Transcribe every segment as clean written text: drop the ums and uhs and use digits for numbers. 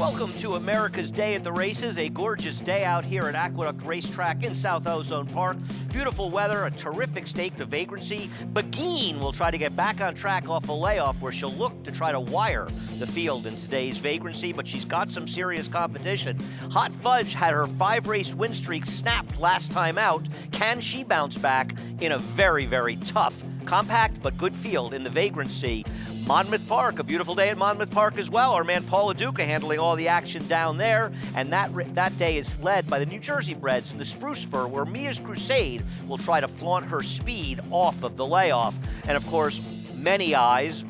Welcome to America's Day at the Races, a gorgeous day out here at Aqueduct Racetrack in South Ozone Park. Beautiful weather, a terrific stake, the Vagrancy. Begin will try to get back on track off a layoff where she'll look to try to wire the field in today's Vagrancy, but she's got some serious competition. Hot Fudge had her 5-race win streak snapped last time out. Can she bounce back in a very, very tough, compact but good field in the Vagrancy? Monmouth Park, a beautiful day at Monmouth Park as well. Our man Paula Duca handling all the action down there. And that day is led by the New Jersey breds in the Spruce Fur, where Mia's Crusade will try to flaunt her speed off of the layoff. And of course, many eyes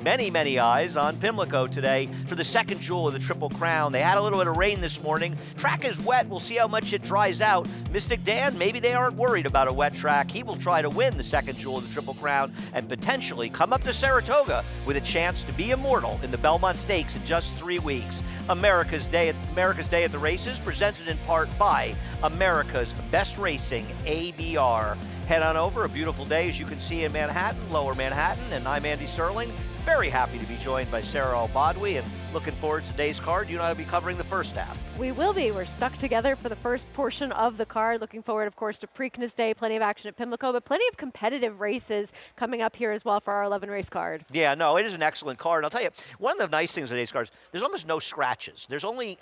on Pimlico today for the second jewel of the Triple Crown. They had a little bit of rain this morning. Track is wet. We'll see how much it dries out. Mystic Dan, maybe they aren't worried about a wet track. He will try to win the second jewel of the Triple Crown and potentially come up to Saratoga with a chance to be immortal in the Belmont Stakes in just 3 weeks. America's Day at the Races, presented in part by America's Best Racing, ABR. Head on over, a beautiful day as you can see in Manhattan, Lower Manhattan, and I'm Andy Serling. Very happy to be joined by Sarah Al-Badwi and looking forward to today's card. You and I will be covering the first half. We will be. We're stuck together for the first portion of the card. Looking forward, of course, to Preakness Day. Plenty of action at Pimlico, but plenty of competitive races coming up here as well for our 11-race card. Yeah, no, it is an excellent card. I'll tell you, one of the nice things of today's cards, there's almost no scratches. There's only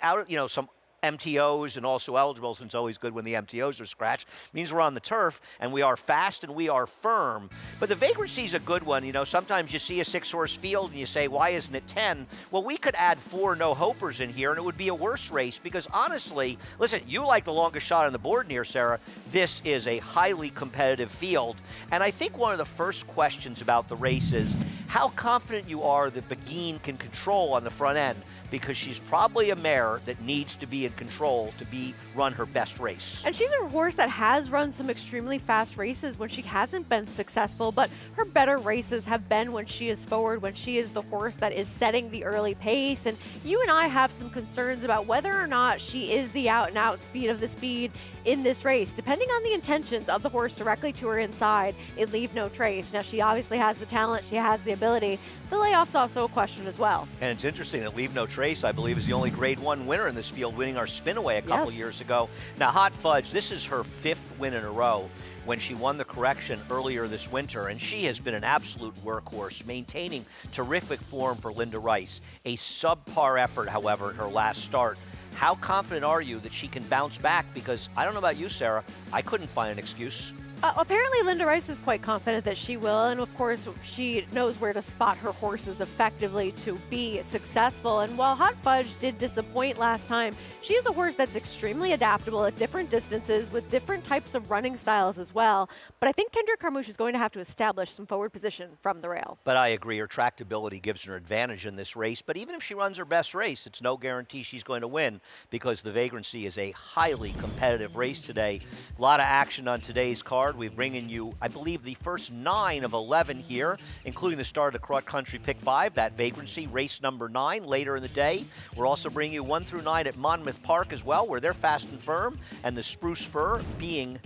some MTOs and also eligibles, and it's always good when the MTOs are scratched. It means we're on the turf, and we are fast and we are firm. But the Vagrancy is a good one. You know, sometimes you see a 6-horse field and you say, why isn't it 10? Well, we could add 4 no-hopers in here, and it would be a worse race because, honestly, listen, you like the longest shot on the board here, Sarah. This is a highly competitive field. And I think one of the first questions about the race is how confident you are that Begin can control on the front end, because she's probably a mare that needs to be in control to run her best race. And she's a horse that has run some extremely fast races when she hasn't been successful, but her better races have been when she is forward, when she is the horse that is setting the early pace. And you and I have some concerns about whether or not she is the out-and-out speed of the speed in this race. Depending on the intentions of the horse directly to her inside, it leave no trace. Now, she obviously has the talent, she has the ability. The layoff's also a question as well. And it's interesting that Leave No Trace, I believe, is the only Grade 1 winner in this field, winning our Spinaway a couple years ago. Now, Hot Fudge, this is her 5th win in a row when she won the correction earlier this winter, and she has been an absolute workhorse, maintaining terrific form for Linda Rice. A subpar effort, however, in her last start. How confident are you that she can bounce back? Because I don't know about you, Sarah, I couldn't find an excuse. Apparently, Linda Rice is quite confident that she will, and of course, she knows where to spot her horses effectively to be successful. And while Hot Fudge did disappoint last time, she is a horse that's extremely adaptable at different distances with different types of running styles as well. But I think Kendra Carmouche is going to have to establish some forward position from the rail. But I agree, her tractability gives her an advantage in this race. But even if she runs her best race, it's no guarantee she's going to win, because the Vagrancy is a highly competitive race today. A lot of action on today's card. We're bringing you, I believe, the first 9 of 11 here, including the start of the Cross Country Pick 5, that Vagrancy, race number 9, later in the day. We're also bringing you 1 through 9 at Monmouth Park as well, where they're fast and firm, and the Spruce Fur being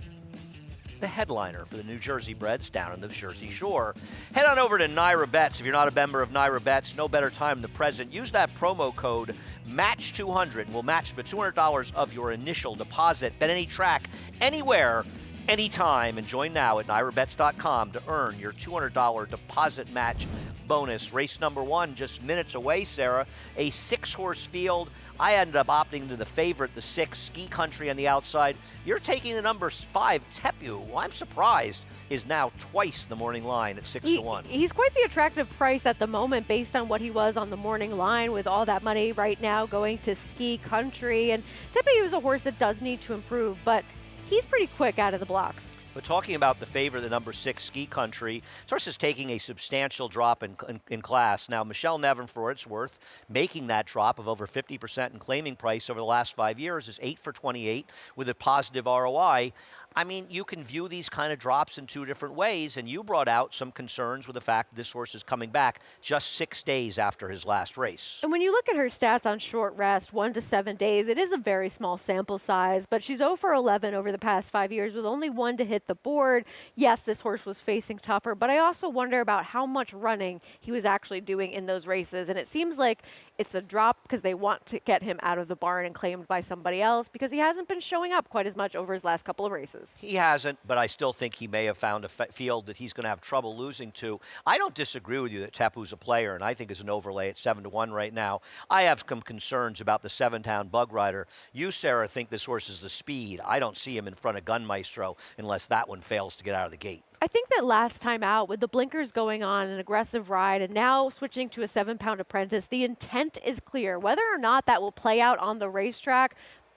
the headliner for the New Jersey breds down on the Jersey Shore. Head on over to Naira Bets. If you're not a member of Naira Bets, no better time than the present. Use that promo code MATCH200, and we'll match the $200 of your initial deposit. Bet any track, anywhere, anytime, and join now at NairaBets.com to earn your $200 deposit match bonus. Race number 1 just minutes away, Sarah. A 6-horse field. I ended up opting to the favorite, the 6, Ski Country on the outside. You're taking the number 5, Tepu. Well, I'm surprised, is now twice the morning line at 6-1. He's quite the attractive price at the moment based on what he was on the morning line, with all that money right now going to Ski Country. And Tepu is a horse that does need to improve, but he's pretty quick out of the blocks. But talking about the favorite, the number 6, Ski Country, this horse is taking a substantial drop in class. Now, Michelle Nevin, for what it's worth, making that drop of over 50% in claiming price over the last 5 years, is 8 for 28 with a positive ROI. I mean, you can view these kind of drops in 2 different ways, and you brought out some concerns with the fact that this horse is coming back just 6 days after his last race. And when you look at her stats on short rest, 1 to 7 days, it is a very small sample size, but she's 0 for 11 over the past 5 years with only 1 to hit the board. Yes, this horse was facing tougher, but I also wonder about how much running he was actually doing in those races, and it seems like it's a drop because they want to get him out of the barn and claimed by somebody else because he hasn't been showing up quite as much over his last couple of races. He hasn't, but I still think he may have found a field that he's going to have trouble losing to. I don't disagree with you that Tapu's a player, and I think is an overlay at 7-1 right now. I have some concerns about the 7-town Bug Rider. You, Sarah, think this horse is the speed. I don't see him in front of Gun Maestro unless that one fails to get out of the gate. I think that last time out, with the blinkers going on, an aggressive ride, and now switching to a 7-pound apprentice, the intent is clear. Whether or not that will play out on the racetrack,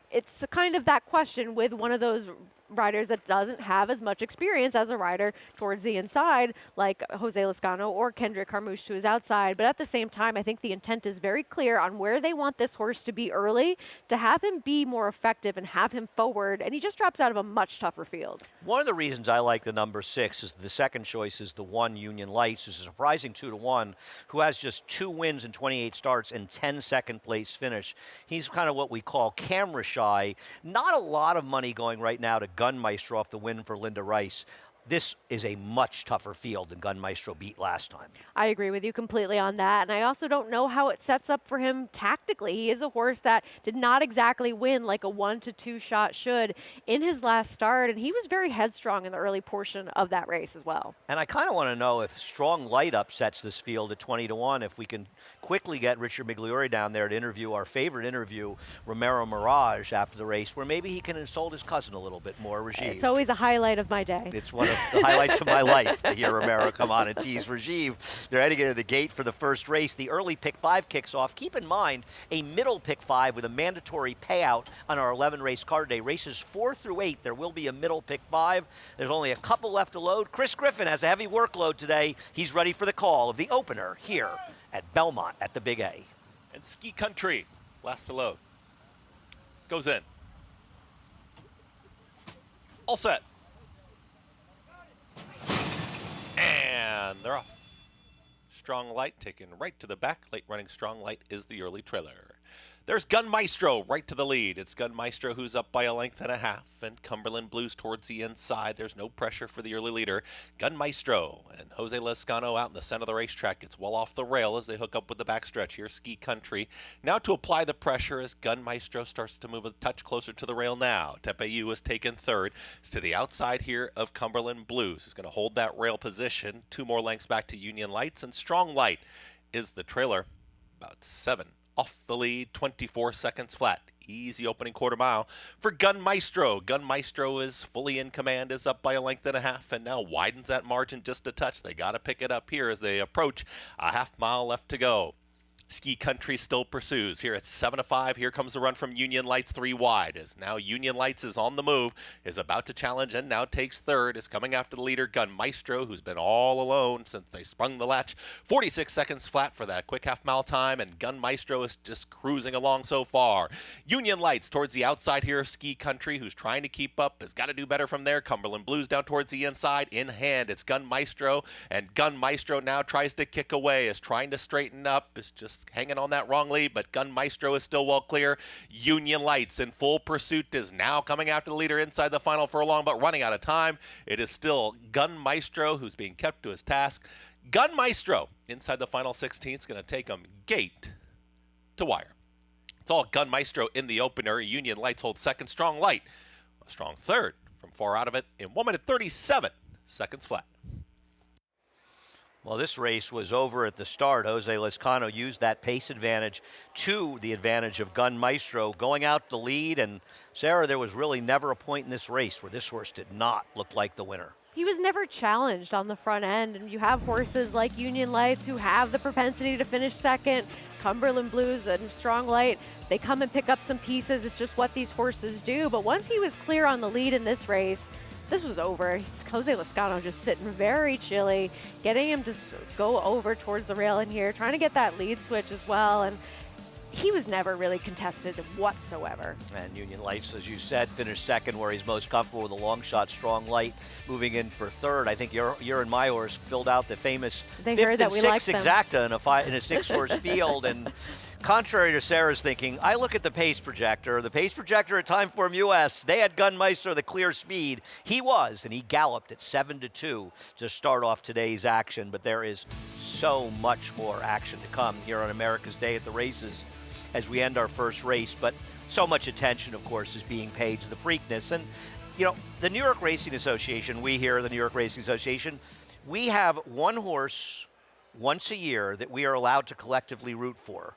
it's kind of that question with one of those riders that doesn't have as much experience as a rider towards the inside, like Jose Lezcano or Kendrick Carmouche to his outside. But at the same time, I think the intent is very clear on where they want this horse to be early, to have him be more effective and have him forward, and he just drops out of a much tougher field. One of the reasons I like the number 6 is the second choice is the 1 Union Lights, who's a surprising 2-1, who has just 2 wins in 28 starts and 10 second-place finish. He's kind of what we call camera shy. Not a lot of money going right now to Gun Maestro off the win for Linda Rice. This is a much tougher field than Gun Maestro beat last time. I agree with you completely on that, and I also don't know how it sets up for him tactically. He is a horse that did not exactly win like a 1-2 shot should in his last start, and he was very headstrong in the early portion of that race as well. And I kind of want to know if Strong Light upsets this field at 20-1, if we can quickly get Richard Migliore down there to interview our favorite interview, Romero Mirage, after the race, where maybe he can insult his cousin a little bit more, Rajiv. It's always a highlight of my day. It's one of the highlights of my life to hear Romero come on and tease Rajiv. They're heading into the gate for the first race. The early pick 5 kicks off. Keep in mind, a middle pick 5 with a mandatory payout on our 11-race card today. Races 4 through 8, there will be a middle pick 5. There's only a couple left to load. Chris Griffin has a heavy workload today. He's ready for the call of the opener here at Belmont at the Big A. And Ski Country, last to load. Goes in. All set. And they're off. Strong Light taken right to the back. Late running Strong Light is the early trailer. There's Gun Maestro right to the lead. It's Gun Maestro who's up by 1.5 lengths, and Cumberland Blues towards the inside. There's no pressure for the early leader. Gun Maestro and Jose Lezcano out in the center of the racetrack. Gets well off the rail as they hook up with the backstretch here. Ski Country. Now to apply the pressure as Gun Maestro starts to move a touch closer to the rail now. Tepeyu has taken third. It's to the outside here of Cumberland Blues. Who's going to hold that rail position. 2 more lengths back to Union Lights, and Strong Light is the trailer. About 7 off the lead, 24 seconds flat. Easy opening quarter mile for Gun Maestro. Gun Maestro is fully in command, is up by 1.5 lengths, and now widens that margin just a touch. They got to pick it up here as they approach a half mile left to go. Ski Country still pursues. Here it's 7-5. Here comes the run from Union Lights 3 wide. As now Union Lights is on the move, is about to challenge and now takes third. Is coming after the leader, Gun Maestro, who's been all alone since they sprung the latch. 46 seconds flat for that quick half mile time, and Gun Maestro is just cruising along so far. Union Lights towards the outside here of Ski Country, who's trying to keep up, has got to do better from there. Cumberland Blues down towards the inside. In hand, it's Gun Maestro, and Gun Maestro now tries to kick away, is trying to straighten up, is just hanging on that wrong lead, but Gun Maestro is still well clear. Union Lights in full pursuit is now coming after the leader inside the final furlong, but running out of time. It is still Gun Maestro who's being kept to his task. Gun Maestro inside the final 16th is going to take him gate to wire. It's all Gun Maestro in the opener. Union Lights hold second. Strong Light a strong third from far out of it in 1 minute 37 seconds flat. Well, this race was over at the start. Jose Lezcano used that pace advantage to the advantage of Gun Maestro going out the lead. And, Sarah, there was really never a point in this race where this horse did not look like the winner. He was never challenged on the front end, and you have horses like Union Lights who have the propensity to finish second. Cumberland Blues and Strong Light, they come and pick up some pieces. It's just what these horses do. But once he was clear on the lead in this race, this was over. Jose Lezcano just sitting very chilly, getting him to go over towards the rail in here, trying to get that lead switch as well. And he was never really contested whatsoever. And Union Lights, as you said, finished second where he's most comfortable with a long shot. Strong Light moving in for third. I think your and my horse filled out the famous they fifth heard that and we sixth liked exacta in a 6-horse field. And Contrary to Sarah's thinking, I look at the pace projector. The pace projector at Timeform US, they had Gun Maestro the clear speed. He was, and he galloped at 7-2 to start off today's action. But there is so much more action to come here on America's Day at the Races as we end our first race. But so much attention, of course, is being paid to the Preakness. And, you know, the New York Racing Association, we here at the New York Racing Association, we have one horse once a year that we are allowed to collectively root for.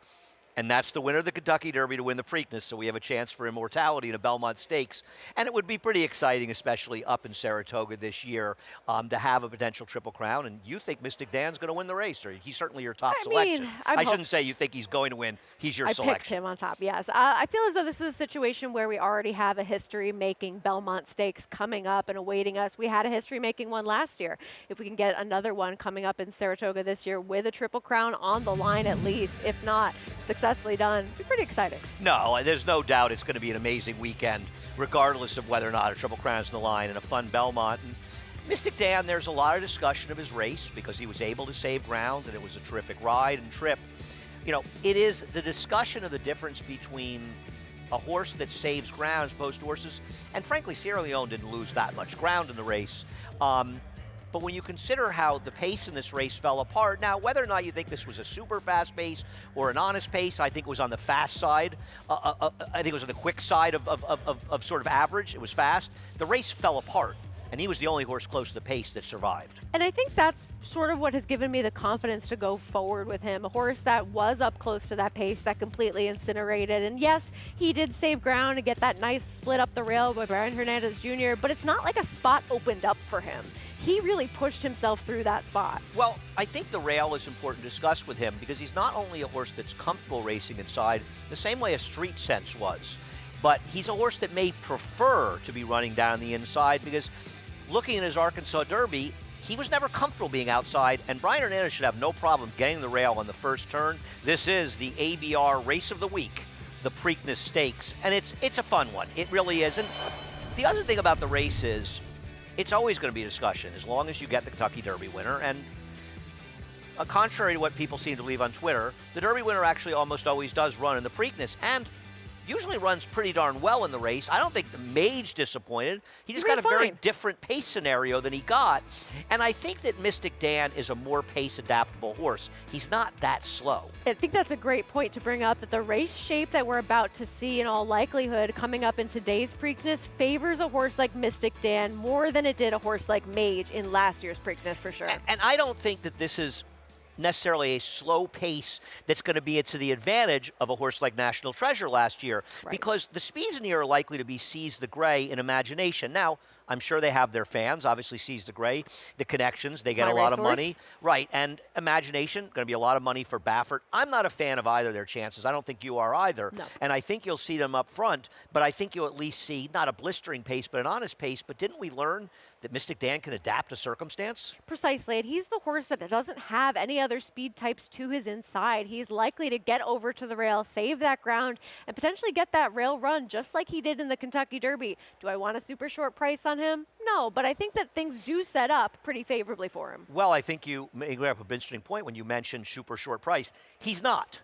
And that's the winner of the Kentucky Derby to win the Preakness, so we have a chance for immortality in a Belmont Stakes. And it would be pretty exciting, especially up in Saratoga this year, to have a potential Triple Crown. And you think Mystic Dan's going to win the race, or he's certainly your top selection. I shouldn't say you think he's going to win. He's your selection. I picked him on top, yes. I feel as though this is a situation where we already have a history-making Belmont Stakes coming up and awaiting us. We had a history-making one last year. If we can get another one coming up in Saratoga this year with a Triple Crown on the line at least, if not successfully done, it'd be pretty exciting. No, there's no doubt it's going to be an amazing weekend, regardless of whether or not a Triple Crown's in the line and a fun Belmont. And Mystic Dan, there's a lot of discussion of his race because he was able to save ground and it was a terrific ride and trip. You know, it is the discussion of the difference between a horse that saves ground as opposed to horses, and frankly, Sierra Leone didn't lose that much ground in the race. But when you consider how the pace in this race fell apart, now whether or not you think this was a super fast pace or an honest pace, I think it was on the fast side. I think it was on the quick side of sort of average. It was fast. The race fell apart, and he was the only horse close to the pace that survived. And I think that's sort of what has given me the confidence to go forward with him. A horse that was up close to that pace that completely incinerated. And yes, he did save ground and get that nice split up the rail by Brian Hernandez Jr., but it's not like a spot opened up for him. He really pushed himself through that spot. Well, I think the rail is important to discuss with him because he's not only a horse that's comfortable racing inside the same way a Street Sense was, but he's a horse that may prefer to be running down the inside because looking at his Arkansas Derby, he was never comfortable being outside, and Brian Hernandez should have no problem getting the rail on the first turn. This is the ABR Race of the Week, the Preakness Stakes, and it's a fun one. It really is. And the other thing about the race is it's always going to be a discussion as long as you get the Kentucky Derby winner. And contrary to what people seem to believe on Twitter, the Derby winner actually almost always does run in the Preakness and usually runs pretty darn well in the race. I don't think the Mage disappointed. He just got a very different pace scenario than he got. And I think that Mystic Dan is a more pace-adaptable horse. He's not that slow. I think that's a great point to bring up, that the race shape that we're about to see in all likelihood coming up in today's Preakness favors a horse like Mystic Dan more than it did a horse like Mage in last year's Preakness for sure. And I don't think that this is necessarily a slow pace that's going to be to the advantage of a horse like National Treasure last year, because the speeds in here are likely to be Seize the Gray in Imagination. Now, I'm sure they have their fans, obviously Seize the Gray, the connections, they get a lot of money. Right, and Imagination, going to be a lot of money for Baffert. I'm not a fan of either of their chances. I don't think you are either. No. And I think you'll see them up front, but I think you'll at least see not a blistering pace, but an honest pace. But didn't we learn that Mystic Dan can adapt to circumstance? Precisely, and he's the horse that doesn't have any other speed types to his inside. He's likely to get over to the rail, save that ground, and potentially get that rail run just like he did in the Kentucky Derby. Do I want a super short price on him? No, but I think that things do set up pretty favorably for him. Well, I think you made up an interesting point when you mentioned super short price. He's not.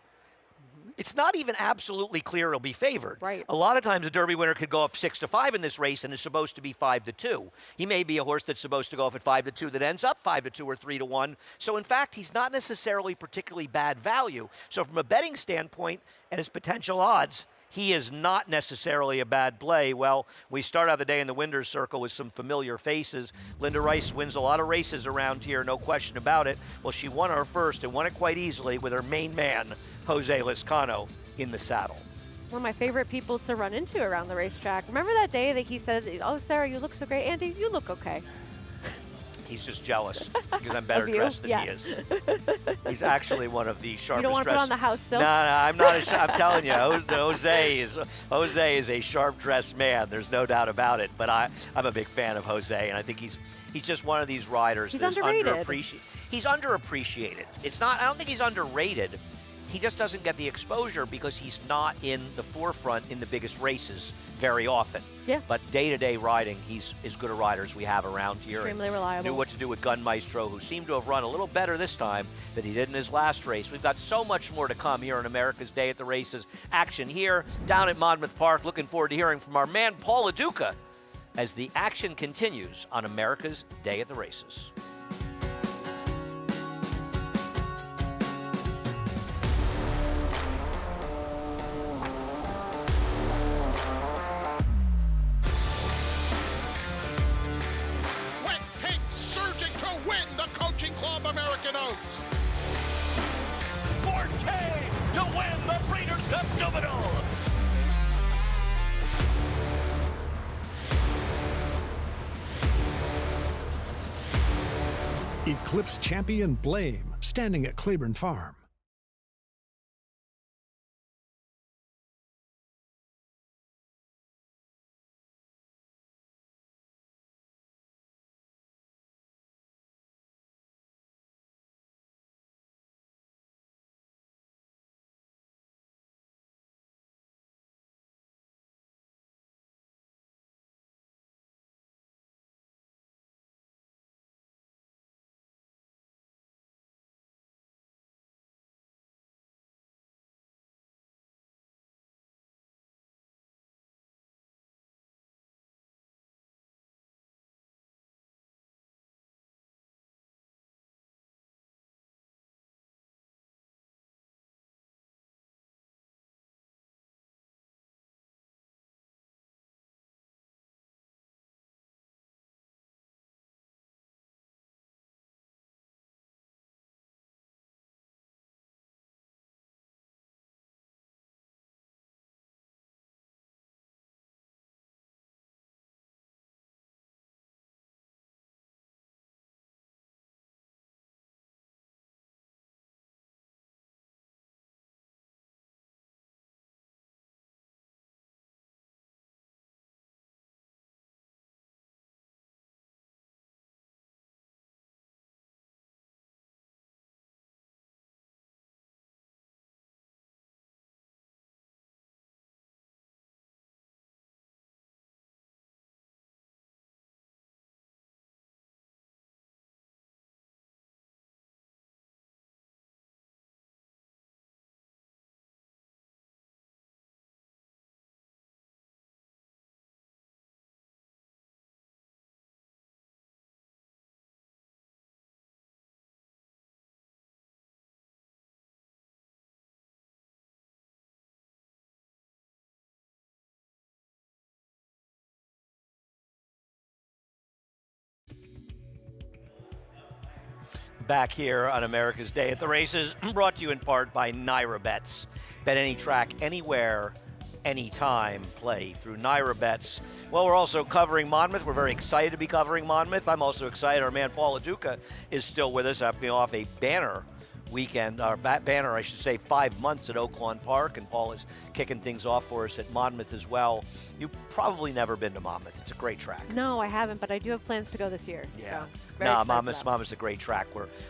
It's not even absolutely clear he'll be favored. Right. A lot of times a Derby winner could go off 6-5 in this race and is supposed to be 5-2. He may be a horse that's supposed to go off at 5-2 that ends up 5-2 or 3-1. So in fact, he's not necessarily particularly bad value. So from a betting standpoint and his potential odds, he is not necessarily a bad play. Well, we start out the day in the winner's circle with some familiar faces. Linda Rice wins a lot of races around here, no question about it. Well, she won her first and won it quite easily with her main man, Jose Lezcano, in the saddle. One of my favorite people to run into around the racetrack. Remember that day that he said, "Oh, Sarah, you look so great." Andy, you look okay. He's just jealous because I'm better dressed than he is. He's actually one of the sharpest dressed. You don't want to put on the house silks? No, I'm not. I'm telling you, Jose is a sharp-dressed man. There's no doubt about it. But I'm a big fan of Jose, and I think he's just one of these riders that's underrated. underrated. He's underappreciated. It's not. I don't think he's underrated. he just doesn't get the exposure because he's not in the forefront in the biggest races very often. Yeah. But day-to-day riding, he's as good a rider as we have around here. Extremely reliable. Knew what to do with Gun Maestro, who seemed to have run a little better this time than he did in his last race. We've got so much more to come here on America's Day at the Races. Action here down at Monmouth Park. Looking forward to hearing from our man Paul LaDuca as the action continues on America's Day at the Races. American Oaks. 4K to win the Breeders' Cup Juvenile. Eclipse champion Blame, standing at Claiborne Farm. Back here on America's Day at the Races, brought to you in part by Naira Bets. Bet any track, anywhere, anytime. Play through Naira Bets. Well, we're also covering Monmouth. We're very excited to be covering Monmouth. I'm also excited our man Paul LaDuca is still with us after being off a banner weekend, or banner, I should say, 5 months at Oaklawn Park, and Paul is kicking things off for us at Monmouth as well. You've probably never been to Monmouth. It's a great track. No, I haven't, but I do have plans to go this year. Yeah. So Monmouth's a great track.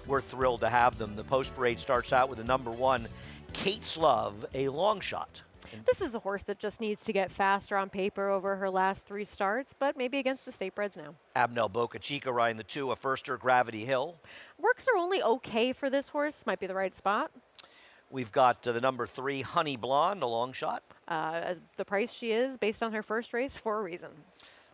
We're thrilled to have them. The post parade starts out with the number 1, Kate's Love, a long shot. This is a horse that just needs to get faster on paper over her last 3 starts, but maybe against the state breds now. Abnel Boca Chica riding the 2, a firster, Gravity Hill. Works are only okay for this horse. Might be the right spot. We've got the number 3, Honey Blonde, a long shot. As the price she is, based on her first race, for a reason.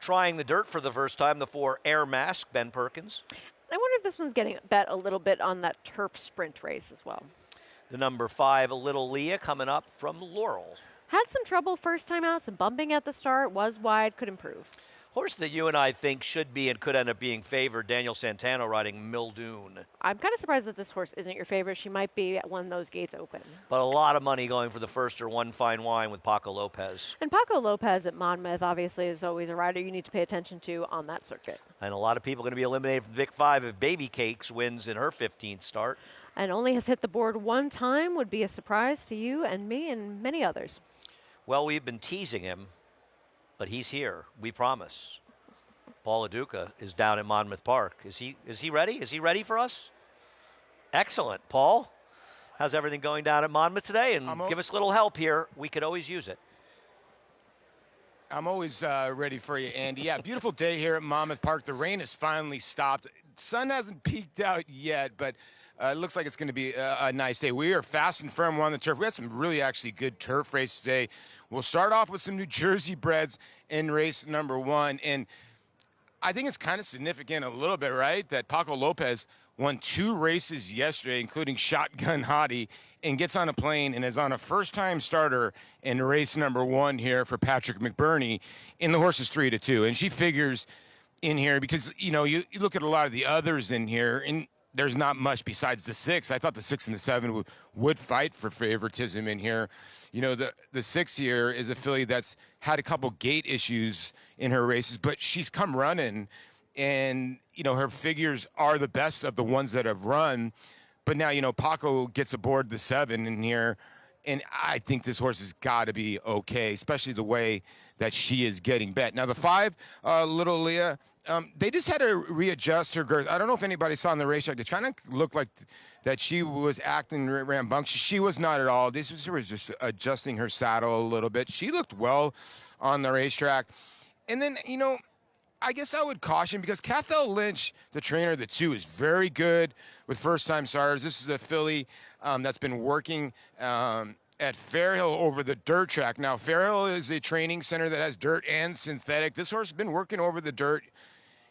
Trying the dirt for the first time, the 4, Air Mask, Ben Perkins. I wonder if this one's getting bet a little bit on that turf sprint race as well. The number 5, Little Leah, coming up from Laurel. Had some trouble first time out, some bumping at the start, was wide, could improve. Horse that you and I think should be and could end up being favored, Daniel Santana riding Mildoon. I'm kind of surprised that this horse isn't your favorite. She might be when those gates open. But a lot of money going for the firster, One Fine Wine with Paco Lopez. And Paco Lopez at Monmouth obviously is always a rider you need to pay attention to on that circuit. And a lot of people going to be eliminated from the Big 5 if Baby Cakes wins in her 15th start. And only has hit the board 1 time, would be a surprise to you and me and many others. Well, we've been teasing him, but he's here. We promise. Paul LaDuca is down at Monmouth Park. Is he ready? Is he ready for us? Excellent. Paul, How's everything going down at Monmouth today? And give us a little help here. We could always use it. I'm always ready for you, Andy. Yeah, beautiful day here at Monmouth Park. The rain has finally stopped. Sun hasn't peaked out yet, but it looks like it's going to be a nice day. We are fast and firm. We're on the turf. We had some really actually good turf races today. We'll start off with some New Jersey breds in race number 1. And I think it's kind of significant a little bit, right, that Paco Lopez won 2 races yesterday, including Shotgun Hottie, and gets on a plane and is on a first-time starter in race number 1 here for Patrick McBurney in the horses 3-2. And she figures in here because, you know, you look at a lot of the others in here, and there's not much besides the 6. I thought the 6 and the 7 would fight for favoritism in here. You know, the 6 here is a filly that's had a couple gate issues in her races, but she's come running, and, you know, her figures are the best of the ones that have run. But now, you know, Paco gets aboard the 7 in here, and I think this horse has got to be okay, especially the way that she is getting bet. Now, the 5, Little Leah, they just had to readjust her girth. I don't know if anybody saw in the racetrack. They trying to look like that she was acting rambunctious. She was not at all. This was just adjusting her saddle a little bit. She looked well on the racetrack. And then, you know, I guess I would caution because Cathal Lynch, the trainer of the 2, is very good with first-time starters. This is a filly that's been working at Fairhill over the dirt track. Now, Fairhill is a training center that has dirt and synthetic. This horse has been working over the dirt.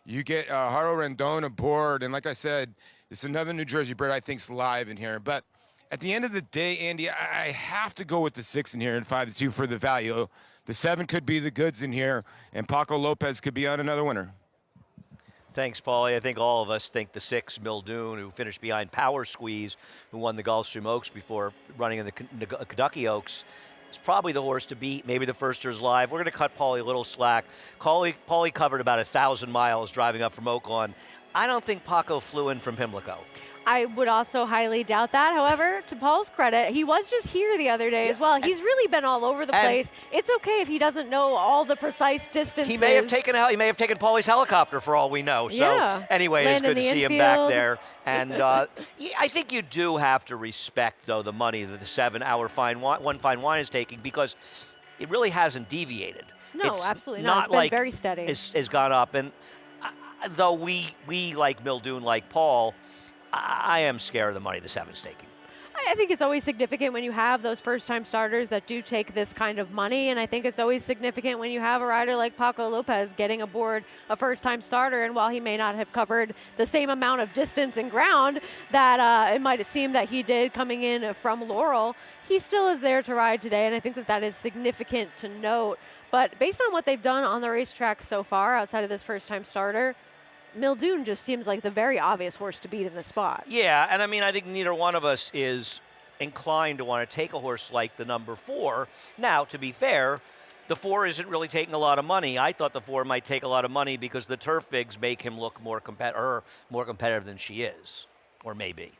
You get Haro Rendon aboard, and like I said, it's another New Jersey bred I think's live in here. But at the end of the day, Andy, I have to go with the 6 in here and 5-2 for the value. The 7 could be the goods in here, and Paco Lopez could be on another winner. Thanks, Paulie. I think all of us think the 6, Mildoon, who finished behind Power Squeeze, who won the Gulfstream Oaks before running in the Kentucky Oaks, is probably the horse to beat. Maybe the first year's live. We're going to cut Paulie a little slack. Paulie covered about 1,000 miles driving up from Oaklawn. I don't think Paco flew in from Pimlico. I would also highly doubt that. However, to Paul's credit, he was just here the other day as well. He's really been all over the place. It's okay if he doesn't know all the precise distances. He may have taken Paulie's helicopter for all we know. So anyway, it's good to see him back there. And I think you do have to respect, though, the money that the 7-hour One Fine Wine is taking, because it really hasn't deviated. No, absolutely not. It's been very steady. It's gone up. And though we like Mildoon, like Paul, I am scared of the money the 7's taking. I think it's always significant when you have those first-time starters that do take this kind of money, and I think it's always significant when you have a rider like Paco Lopez getting aboard a first-time starter, and while he may not have covered the same amount of distance and ground that it might have seemed that he did coming in from Laurel, he still is there to ride today, and I think that is significant to note. But based on what they've done on the racetrack so far, outside of this first-time starter, Mildoon just seems like the very obvious horse to beat in this spot. Yeah, and I mean, I think neither one of us is inclined to want to take a horse like the number 4. Now, to be fair, the 4 isn't really taking a lot of money. I thought the 4 might take a lot of money because the turf figs make him look more competitive than she is, or maybe.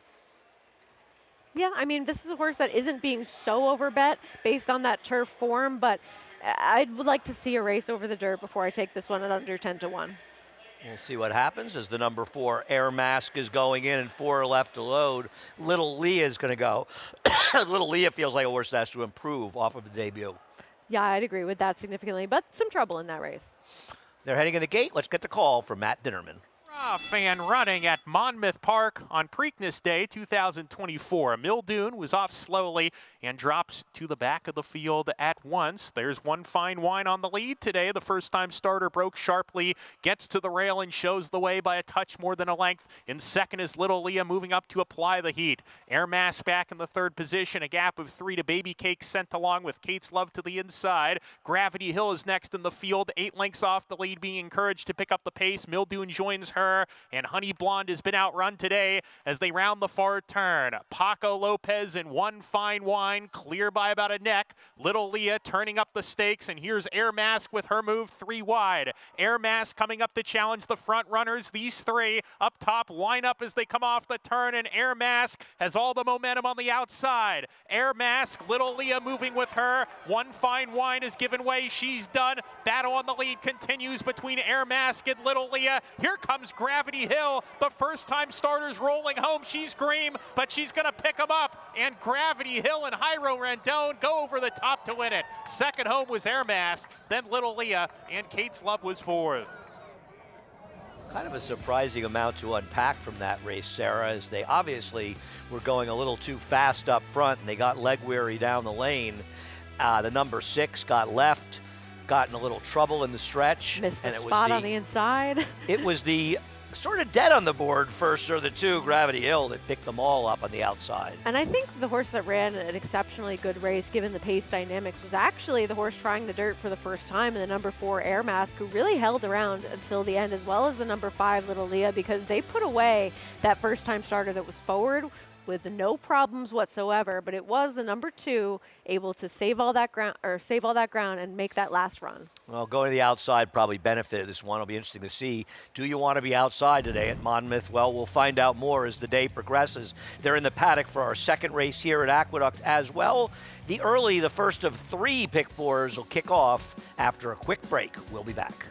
Yeah, I mean, this is a horse that isn't being so overbet based on that turf form, but I would like to see a race over the dirt before I take this one at under 10-1. We'll see what happens as the number 4 Air Mask is going in and 4 are left to load. Little Leah is going to go. Little Leah feels like a horse that has to improve off of the debut. Yeah, I'd agree with that significantly, but some trouble in that race. They're heading in the gate. Let's get the call from Matt Dinnerman. Fan running at Monmouth Park on Preakness Day 2024. Mildoon was off slowly and drops to the back of the field at once. There's One Fine Wine on the lead today. The first-time starter broke sharply, gets to the rail and shows the way by a touch more than a length. In second is Little Leah moving up to apply the heat. Air Mask back in the 3rd position, a gap of 3 to Baby Cake sent along with Kate's Love to the inside. Gravity Hill is next in the field, 8 lengths off the lead, being encouraged to pick up the pace. Mildoon joins her. And Honey Blonde has been outrun today as they round the far turn. Paco Lopez and One Fine Wine clear by about a neck. Little Leah turning up the stakes, and here's Air Mask with her move 3 wide. Air Mask coming up to challenge the front runners. These 3 up top line up as they come off the turn, and Air Mask has all the momentum on the outside. Air Mask, Little Leah moving with her. One Fine Wine has given way. She's done. Battle on the lead continues between Air Mask and Little Leah. Here comes Gravity Hill. The first-time starter's rolling home. She's green, but she's going to pick them up. And Gravity Hill and Jairo Rendon go over the top to win it. Second home was Air Mask, then Little Leah, and Kate's Love was fourth. Kind of a surprising amount to unpack from that race, Sarah, as they obviously were going a little too fast up front and they got leg weary down the lane. The number 6 got left, got in a little trouble in the stretch. Missed a spot on the inside. It was the sort of dead on the board first or the 2, Gravity Hill, that picked them all up on the outside. And I think the horse that ran an exceptionally good race, given the pace dynamics, was actually the horse trying the dirt for the first time, and the number 4, Air Mask, who really held around until the end, as well as the number 5, Little Leah, because they put away that first-time starter that was forward with no problems whatsoever. But it was the number 2 able to save all that ground and make that last run. Well, going to the outside probably benefited this one. It'll be interesting to see. Do you want to be outside today at Monmouth? Well, we'll find out more as the day progresses. They're in the paddock for our second race here at Aqueduct as well. The first of 3 pick 4s will kick off after a quick break. We'll be back.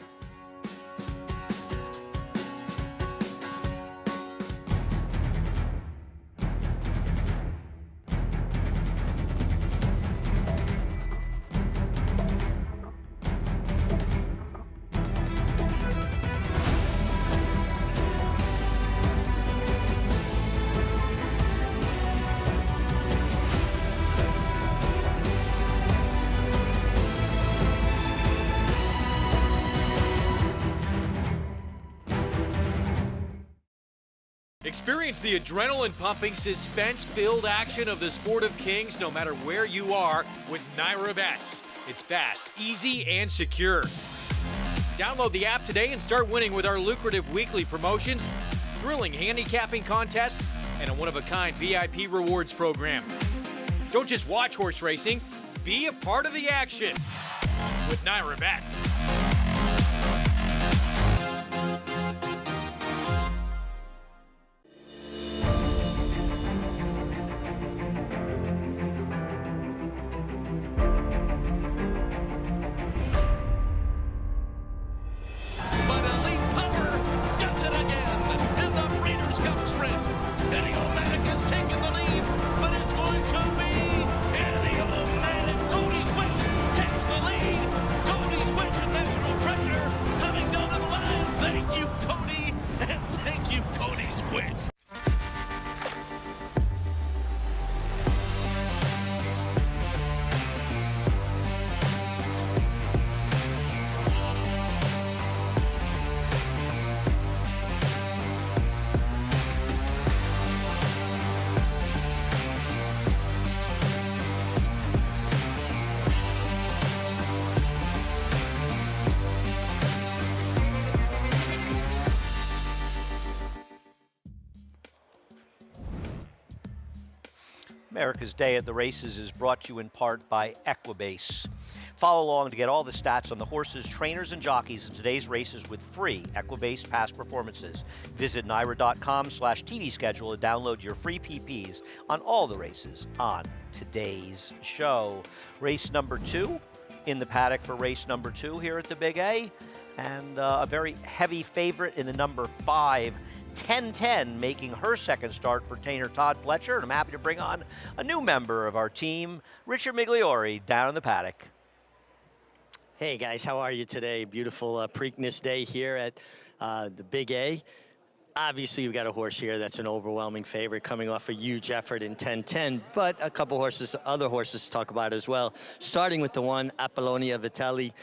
Experience the adrenaline-pumping, suspense-filled action of the Sport of Kings no matter where you are with Naira Bets. It's fast, easy, and secure. Download the app today and start winning with our lucrative weekly promotions, thrilling handicapping contests, and a one-of-a-kind VIP rewards program. Don't just watch horse racing, be a part of the action with Naira Bets. America's Day at the Races is brought to you in part by Equibase. Follow along to get all the stats on the horses, trainers, and jockeys in today's races with free Equibase past performances. Visit NYRA.com/TV schedule to download your free PPs on all the races on today's show. Race number 2 in the paddock for race number 2 here at the Big A. And a very heavy favorite in the number 5, 10-10, making her second start for trainer Todd Pletcher. And I'm happy to bring on a new member of our team, Richard Migliori, down in the paddock. Hey guys, how are you today? Beautiful Preakness Day here at the Big A. Obviously, you've got a horse here that's an overwhelming favorite coming off a huge effort in 10-10, but a couple horses, other horses to talk about as well. Starting with the one, Apollonia Vitelli,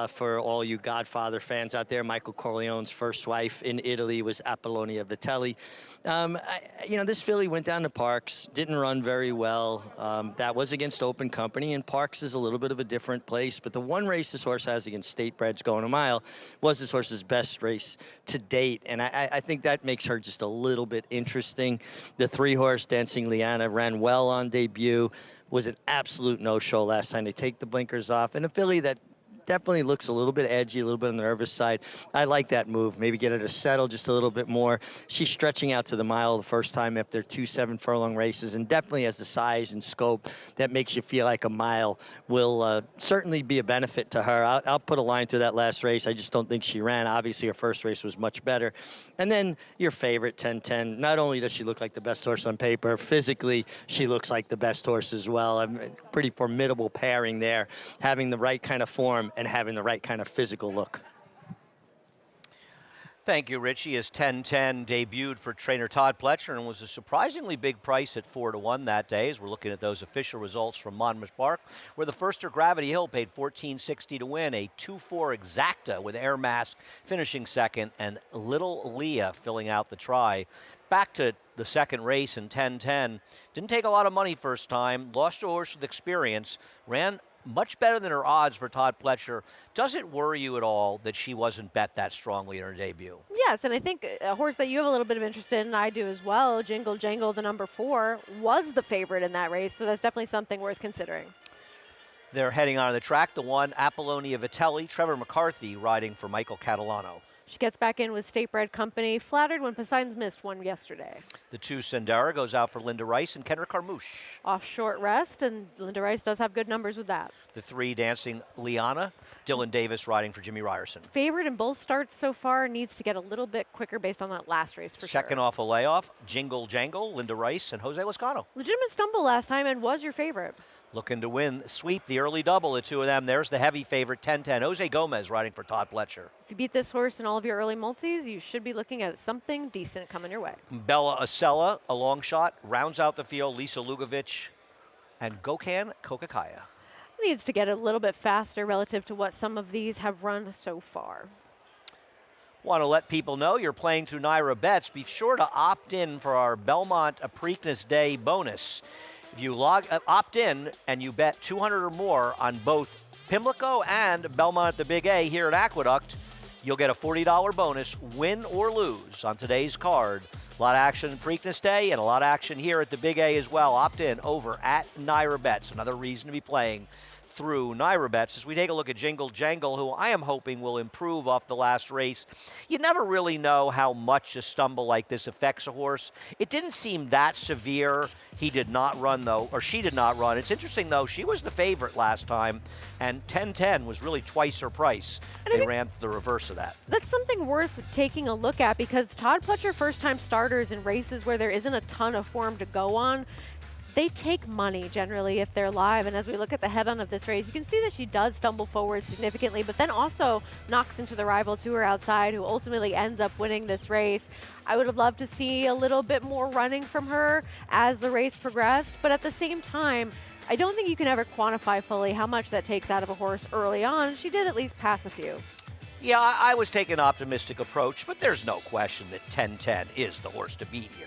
for all you Godfather fans out there. Michael Corleone's first wife in Italy was Apollonia Vitelli. This filly went down to Parks, didn't run very well. That was against Open Company, and Parks is a little bit of a different place, but the one race this horse has against State Breds going a mile was this horse's best race to date, and I think that makes her just a little bit interesting. The 3-horse Dancing Liana ran well on debut, was an absolute no-show last time. They take the blinkers off, and a filly that definitely looks a little bit edgy, a little bit on the nervous side. I like that move. Maybe get her to settle just a little bit more. She's stretching out to the mile the first time after 2 7-furlong races, and definitely has the size and scope that makes you feel like a mile will certainly be a benefit to her. I'll put a line through that last race. I just don't think she ran. Obviously, her first race was much better. And then your favorite, 10-10. Not only does she look like the best horse on paper, physically, she looks like the best horse as well. I mean, pretty formidable pairing there, having the right kind of form and having the right kind of physical look. Thank you, Richie. As 10-10 debuted for trainer Todd Pletcher and was a surprisingly big price at 4-1 that day, as we're looking at those official results from Monmouth Park, where the firster Gravity Hill paid $14.60 to win, a 2-4 exacta with Air Mask finishing second, and Little Leah filling out the try. Back to the second race in 10-10. Didn't take a lot of money first time, lost a horse with experience, ran much better than her odds for Todd Pletcher. Does it worry you at all that she wasn't bet that strongly in her debut? Yes, and I think a horse that you have a little bit of interest in, and I do as well, Jingle Jangle, the number 4, was the favorite in that race, so that's definitely something worth considering. They're heading on the track, the one Apollonia Vitelli, Trevor McCarthy riding for Michael Catalano. She gets back in with State Bred Company, flattered when Poseidon's Mist won yesterday. The 2 Sendera goes out for Linda Rice and Kendrick Carmouche. Off short rest, and Linda Rice does have good numbers with that. The 3 Dancing Liana, Dylan Davis riding for Jimmy Ryerson. Favorite in both starts so far, needs to get a little bit quicker based on that last race for Second sure. off a layoff, Jingle Jangle, Linda Rice and Jose Lascano. Legitimate stumble last time and was your favorite. Looking to win, sweep the early double, the 2 of them. There's the heavy favorite, 10-10. Jose Gomez riding for Todd Pletcher. If you beat this horse in all of your early multis, you should be looking at something decent coming your way. Bella Acella, a long shot, rounds out the field, Lisa Lugovic, and Gokhan Kokakaya. Needs to get a little bit faster relative to what some of these have run so far. Want to let people know you're playing through Naira Bets. Be sure to opt in for our Belmont Preakness Day bonus. If you opt in and you bet 200 or more on both Pimlico and Belmont at the Big A here at Aqueduct, you'll get a $40 bonus, win or lose, on today's card. A lot of action in Preakness Day and a lot of action here at the Big A as well. Opt in over at Naira Bets. Another reason to be playing through Naira Bets as we take a look at Jingle Jangle, who I am hoping will improve off the last race. You never really know how much a stumble like this affects a horse. It didn't seem that severe. He did not run, though, or she did not run. It's interesting, though, she was the favorite last time, and 10-10 was really twice her price. And they ran the reverse of that. That's something worth taking a look at, because Todd Pletcher first-time starters in races where there isn't a ton of form to go on, they take money generally if they're live. And as we look at the head-on of this race, you can see that she does stumble forward significantly, but then also knocks into the rival to her outside, who ultimately ends up winning this race. I would have loved to see a little bit more running from her as the race progressed, but at the same time, I don't think you can ever quantify fully how much that takes out of a horse early on. She did at least pass a few. Yeah, I was taking an optimistic approach, but there's no question that 10-10 is the horse to beat here.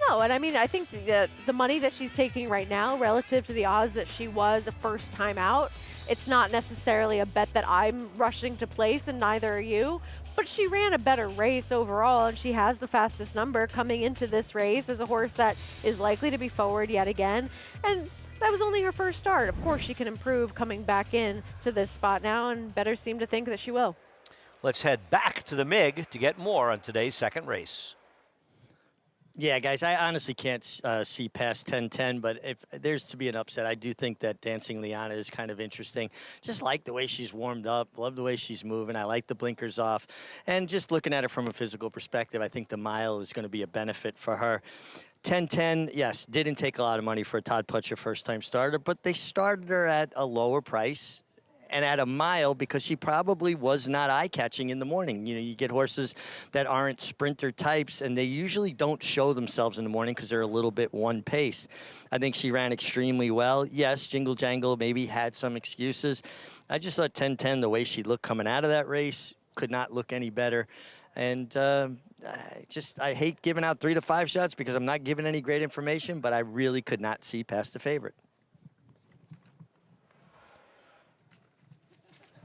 No, and I mean, I think the money that she's taking right now relative to the odds that she was a first time out, it's not necessarily a bet that I'm rushing to place, and neither are you. But she ran a better race overall, and she has the fastest number coming into this race as a horse that is likely to be forward yet again. And that was only her first start. Of course, she can improve coming back in to this spot now, and bettors seem to think that she will. Let's head back to the MIG to get more on today's second race. Yeah, guys, I honestly can't see past 10-10, but if there's to be an upset, I do think that Dancing Liana is kind of interesting. Just like the way she's warmed up, love the way she's moving. I like the blinkers off. And just looking at it from a physical perspective, I think the mile is going to be a benefit for her. 10-10, yes, didn't take a lot of money for a Todd Pletcher first-time starter, but they started her at a lower price and at a mile because she probably was not eye-catching in the morning. You know, you get horses that aren't sprinter types, and they usually don't show themselves in the morning because they're a little bit one-paced. I think she ran extremely well. Yes, Jingle Jangle maybe had some excuses. I just thought 10-10, the way she looked coming out of that race, could not look any better. And I hate giving out 3 to 5 shots because I'm not giving any great information, but I really could not see past the favorite.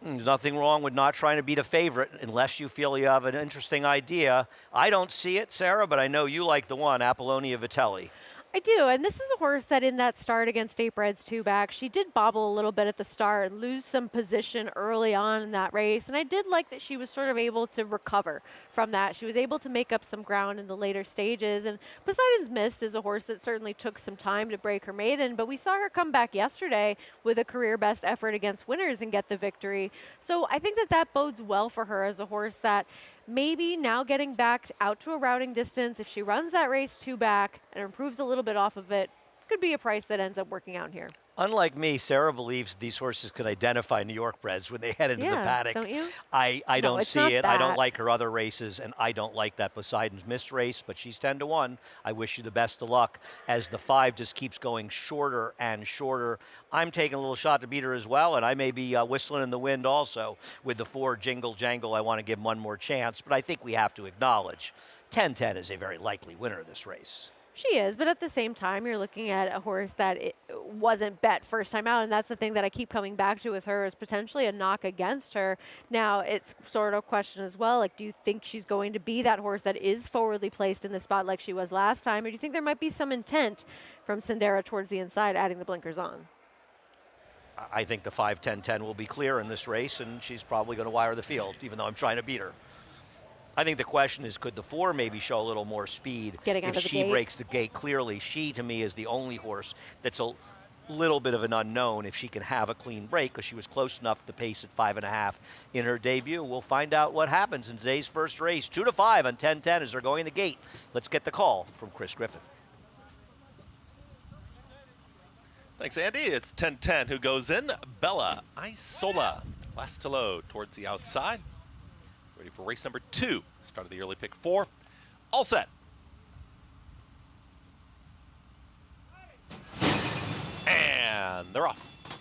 There's nothing wrong with not trying to beat a favorite unless you feel you have an interesting idea. I don't see it, Sarah, but I know you like the one, Apollonia Vitelli. I do, and this is a horse that in that start against State Breds 2-back, she did bobble a little bit at the start and lose some position early on in that race, and I did like that she was sort of able to recover from that. She was able to make up some ground in the later stages, and Poseidon's Mist is a horse that certainly took some time to break her maiden, but we saw her come back yesterday with a career best effort against winners and get the victory. So I think that that bodes well for her as a horse that maybe now getting back out to a routing distance, if she runs that race 2-back and improves a little bit off of it, could be a price that ends up working out here. Unlike me, Sarah believes these horses can identify New York breds when they head into the paddock. Don't you? I don't see it. That. I don't like her other races, and I don't like that Poseidon's Mist race, but she's 10-1. I wish you the best of luck as the 5 just keeps going shorter and shorter. I'm taking a little shot to beat her as well, and I may be whistling in the wind also with the 4 Jingle Jangle. I want to give him one more chance, but I think we have to acknowledge 10-10 is a very likely winner of this race. She is, but at the same time, you're looking at a horse that it wasn't bet first time out, and that's the thing that I keep coming back to with her is potentially a knock against her. Now, it's sort of a question as well, like, do you think she's going to be that horse that is forwardly placed in the spot like she was last time, or do you think there might be some intent from Sendera towards the inside, adding the blinkers on? I think the 5-10-10 will be clear in this race, and she's probably going to wire the field, even though I'm trying to beat her. I think the question is, could the 4 maybe show a little more speed if she breaks the gate clearly? She, to me, is the only horse that's a little bit of an unknown if she can have a clean break, because she was close enough to pace at 5.5 in her debut. We'll find out what happens in today's first race. 2-5 on 10-10 as they're going the gate. Let's get the call from Chris Griffith. Thanks, Andy. It's 10-10 who goes in. Bella Isola, last to load towards the outside. Ready for race number 2. Start of the early pick 4. All set. And they're off.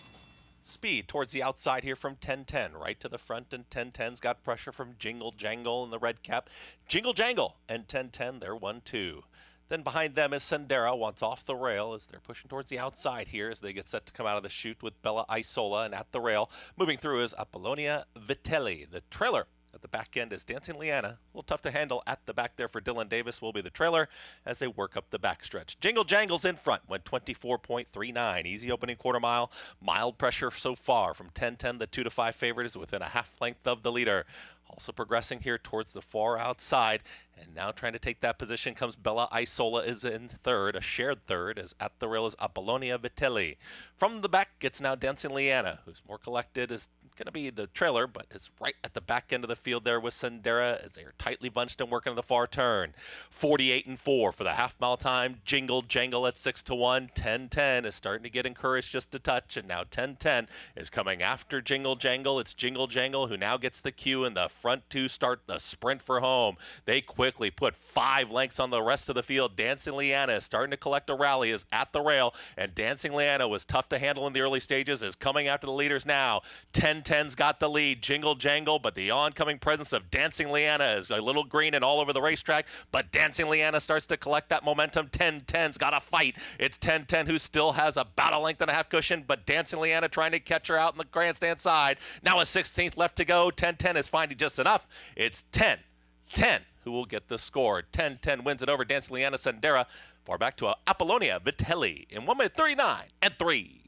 Speed towards the outside here from 10-10. Right to the front, and 10-10's got pressure from Jingle Jangle in the red cap. Jingle Jangle and 10-10, they're 1-2. Then behind them is Sendera, wants off the rail as they're pushing towards the outside here as they get set to come out of the chute with Bella Isola, and at the rail, moving through is Apollonia Vitelli. The trailer at the back end is Dancing Leanna. A little tough to handle at the back there for Dylan Davis will be the trailer as they work up the backstretch. Jingle Jangle's in front, went 24.39. Easy opening quarter mile. Mild pressure so far from 10-10. The 2-5 favorite is within a half length of the leader. Also progressing here towards the far outside, and now trying to take that position comes Bella Isola is in third, a shared third, as at the rail is Apollonia Vitelli. From the back, it's now Dancing Leanna, who's more collected, is going to be the trailer, but is right at the back end of the field there with Sendera as they are tightly bunched and working on the far turn. 48-4 for the half-mile time. Jingle Jangle at 6-1. 10-10 is starting to get encouraged just a touch, and now 10-10 is coming after Jingle Jangle. It's Jingle Jangle who now gets the cue, and the front 2 start the sprint for home. They quickly put 5 lengths on the rest of the field. Dancing Leanna is starting to collect a rally, is at the rail, and Dancing Leanna was tough to handle in the early stages, is coming after the leaders now. 10-10's got the lead. Jingle Jangle, but the oncoming presence of Dancing Leanna is a little green and all over the racetrack, but Dancing Leanna starts to collect that momentum. 10-10's got a fight. It's 10-10 who still has about a length and a half cushion, but Dancing Leanna trying to catch her out in the grandstand side. Now a 16th left to go. 10-10 is finding just enough. It's 10-10 who will get the score. 10-10 wins it over Dancing Leanna. Sendera far back to Apollonia Vitelli in 1 minute 39 and 3.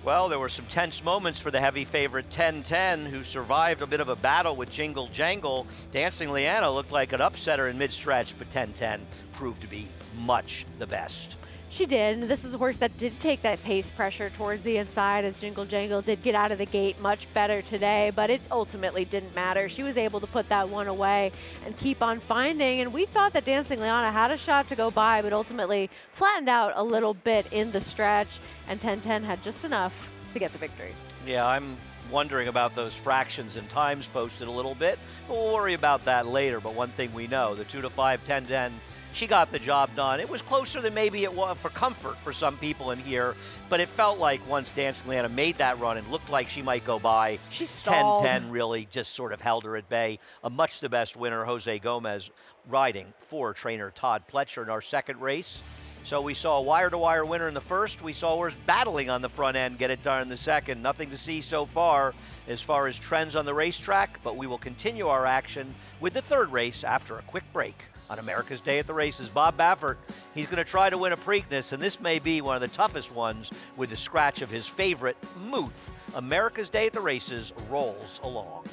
Well, there were some tense moments for the heavy favorite 10-10, who survived a bit of a battle with Jingle Jangle. Dancing Leanna looked like an upsetter in mid-stretch, but 10-10 proved to be much the best. She did, and this is a horse that did take that pace pressure towards the inside as Jingle Jangle did get out of the gate much better today, but it ultimately didn't matter. She was able to put that one away and keep on finding, and we thought that Dancing Leanna had a shot to go by, but ultimately flattened out a little bit in the stretch, and 10-10 had just enough to get the victory. Yeah, I'm wondering about those fractions and times posted a little bit, but we'll worry about that later. But one thing we know, the 2-5 10-10, she got the job done. It was closer than maybe it was for comfort for some people in here, but it felt like once Dancing Leanna made that run and looked like she might go by, she stalled. 10-10 really just sort of held her at bay. A much the best winner, Jose Gomez, riding for trainer Todd Pletcher in our second race. So we saw a wire-to-wire winner in the first. We saw horse battling on the front end, get it done in the second. Nothing to see so far as trends on the racetrack, but we will continue our action with the third race after a quick break on America's Day at the Races. Bob Baffert, he's going to try to win a Preakness, and this may be one of the toughest ones with the scratch of his favorite, Monmouth. America's Day at the Races rolls along.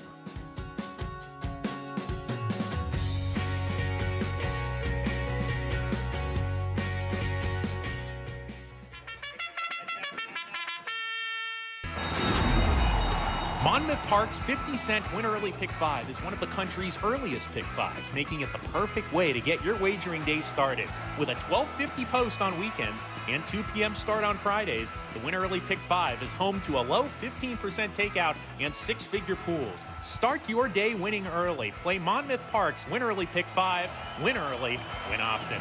Monmouth Park's 50-cent Win Early Pick 5 is one of the country's earliest Pick 5s, making it the perfect way to get your wagering day started. With a 12:50 post on weekends and 2 p.m. start on Fridays, the Win Early Pick 5 is home to a low 15% takeout and 6-figure pools. Start your day winning early. Play Monmouth Park's Win Early Pick 5. Win early, win often.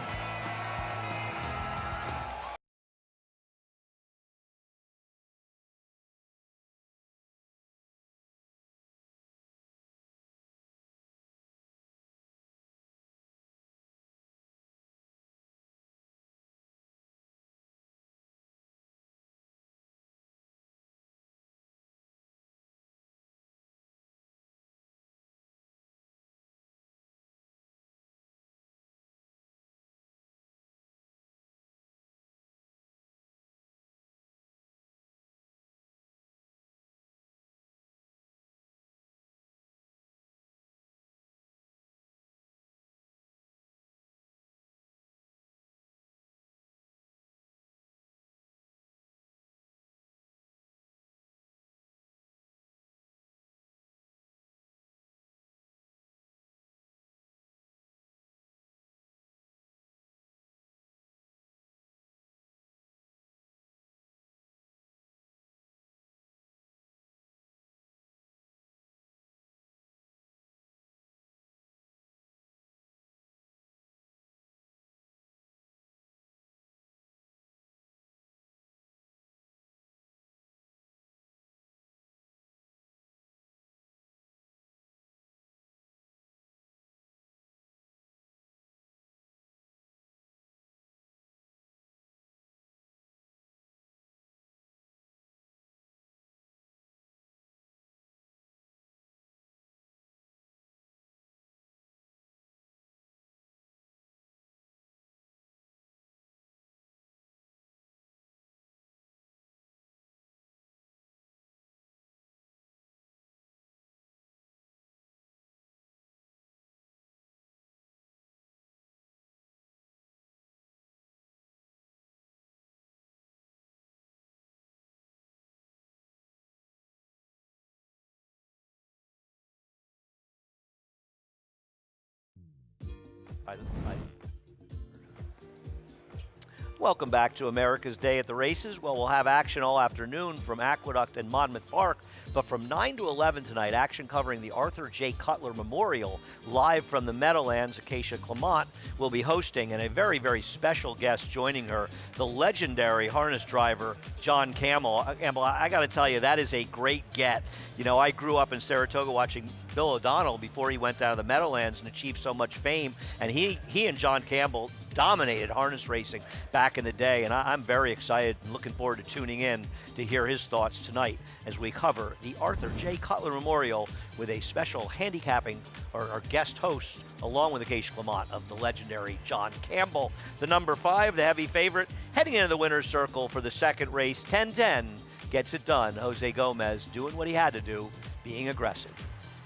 Welcome back to America's Day at the Races. Well, we'll have action all afternoon from Aqueduct and Monmouth Park, but from 9 to 11 tonight, action covering the Arthur J. Cutler Memorial, live from the Meadowlands. Acacia Clement will be hosting, and a very, very special guest joining her, the legendary harness driver, John Campbell. I got to tell you, that is a great get. You know, I grew up in Saratoga watching Bill O'Donnell before he went down to the Meadowlands and achieved so much fame, and he and John Campbell dominated harness racing back in the day, and I'm very excited and looking forward to tuning in to hear his thoughts tonight as we cover the Arthur J. Cutler Memorial with a special handicapping or guest host along with Acacia Clement of the legendary John Campbell. The number 5, the heavy favorite, heading into the winner's circle for the second race, 10-10, gets it done. Jose Gomez doing what he had to do, being aggressive.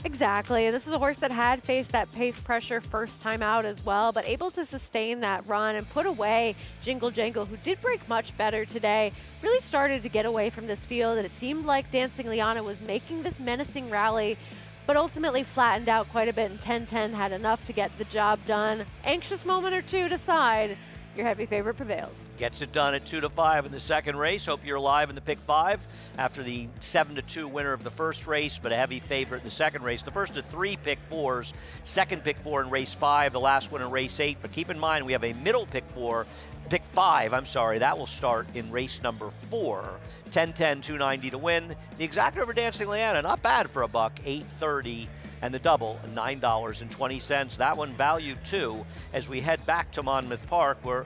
Exactly. This is a horse that had faced that pace pressure first time out as well, but able to sustain that run and put away Jingle Jangle, who did break much better today. Really started to get away from this field, and it seemed like Dancing Liana was making this menacing rally, but ultimately flattened out quite a bit, and 10-10 had enough to get the job done. Anxious moment or two to decide. Your heavy favorite prevails. Gets it done at 2-5 in the second race. Hope you're alive in the pick 5 after the 7-2 winner of the first race, but a heavy favorite in the second race. The first of 3 pick 4s, second pick 4 in race 5, the last one in race 8. But keep in mind, we have a middle pick 5, that will start in race number 4. 10-10, 290 to win. The exact over Dancing Liana, not bad for a buck, 830. And the double, $9.20. That one valued too, as we head back to Monmouth Park, where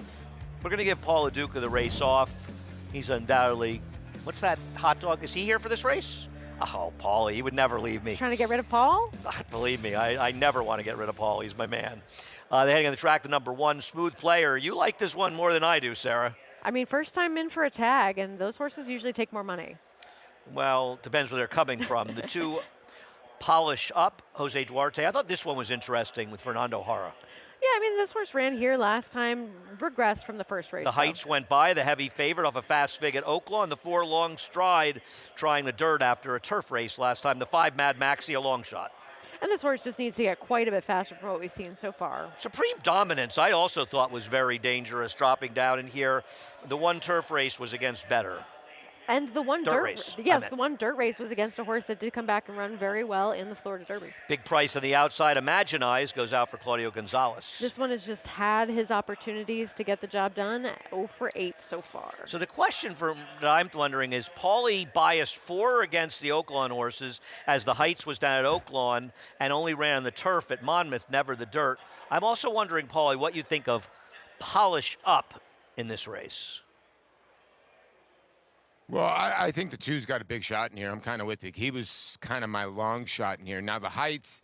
we're going to give Paul LaDuca the race off. He's undoubtedly, what's that hot dog? Is he here for this race? Oh, Paulie, he would never leave me. Trying to get rid of Paul? Believe me, I never want to get rid of Paul. He's my man. They're heading on the track, the number 1, Smooth Player. You like this one more than I do, Sarah. I mean, first time in for a tag, and those horses usually take more money. Well, depends where they're coming from. The 2, Polish Up, Jose Duarte. I thought this one was interesting with Fernando Jara. Yeah, I mean, this horse ran here last time, regressed from the first race. The Heights went by, the heavy favorite off a fast fig at Oaklawn. The 4, Long Stride, trying the dirt after a turf race last time. The 5, Mad Maxi, a long shot. And this horse just needs to get quite a bit faster from what we've seen so far. Supreme Dominance, I also thought was very dangerous, dropping down in here. The 1 turf race was against Better. And the one dirt race. Yes, the one dirt race was against a horse that did come back and run very well in the Florida Derby. Big price on the outside. Imaginize goes out for Claudio Gonzalez. This one has just had his opportunities to get the job done. 0 for 8 so far. So the question that I'm wondering is, Paulie biased 4 against the Oaklawn horses as the Heights was down at Oaklawn and only ran the turf at Monmouth, never the dirt. I'm also wondering, Paulie, what you think of Polish Up in this race. Well, I think the 2's got a big shot in here. I'm kind of with you. He was kind of my long shot in here. Now, the Heights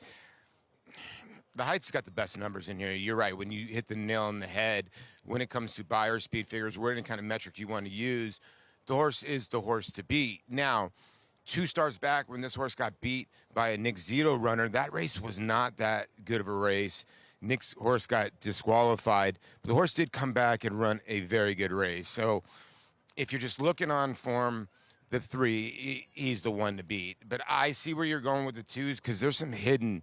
got the best numbers in here. You're right. When you hit the nail on the head, when it comes to buyer speed figures, what any kind of metric you want to use, the horse is the horse to beat. Now, 2 starts back when this horse got beat by a Nick Zito runner, that race was not that good of a race. Nick's horse got disqualified, but the horse did come back and run a very good race. So if you're just looking on form, the 3, he's the one to beat. But I see where you're going with the 2s because there's some hidden,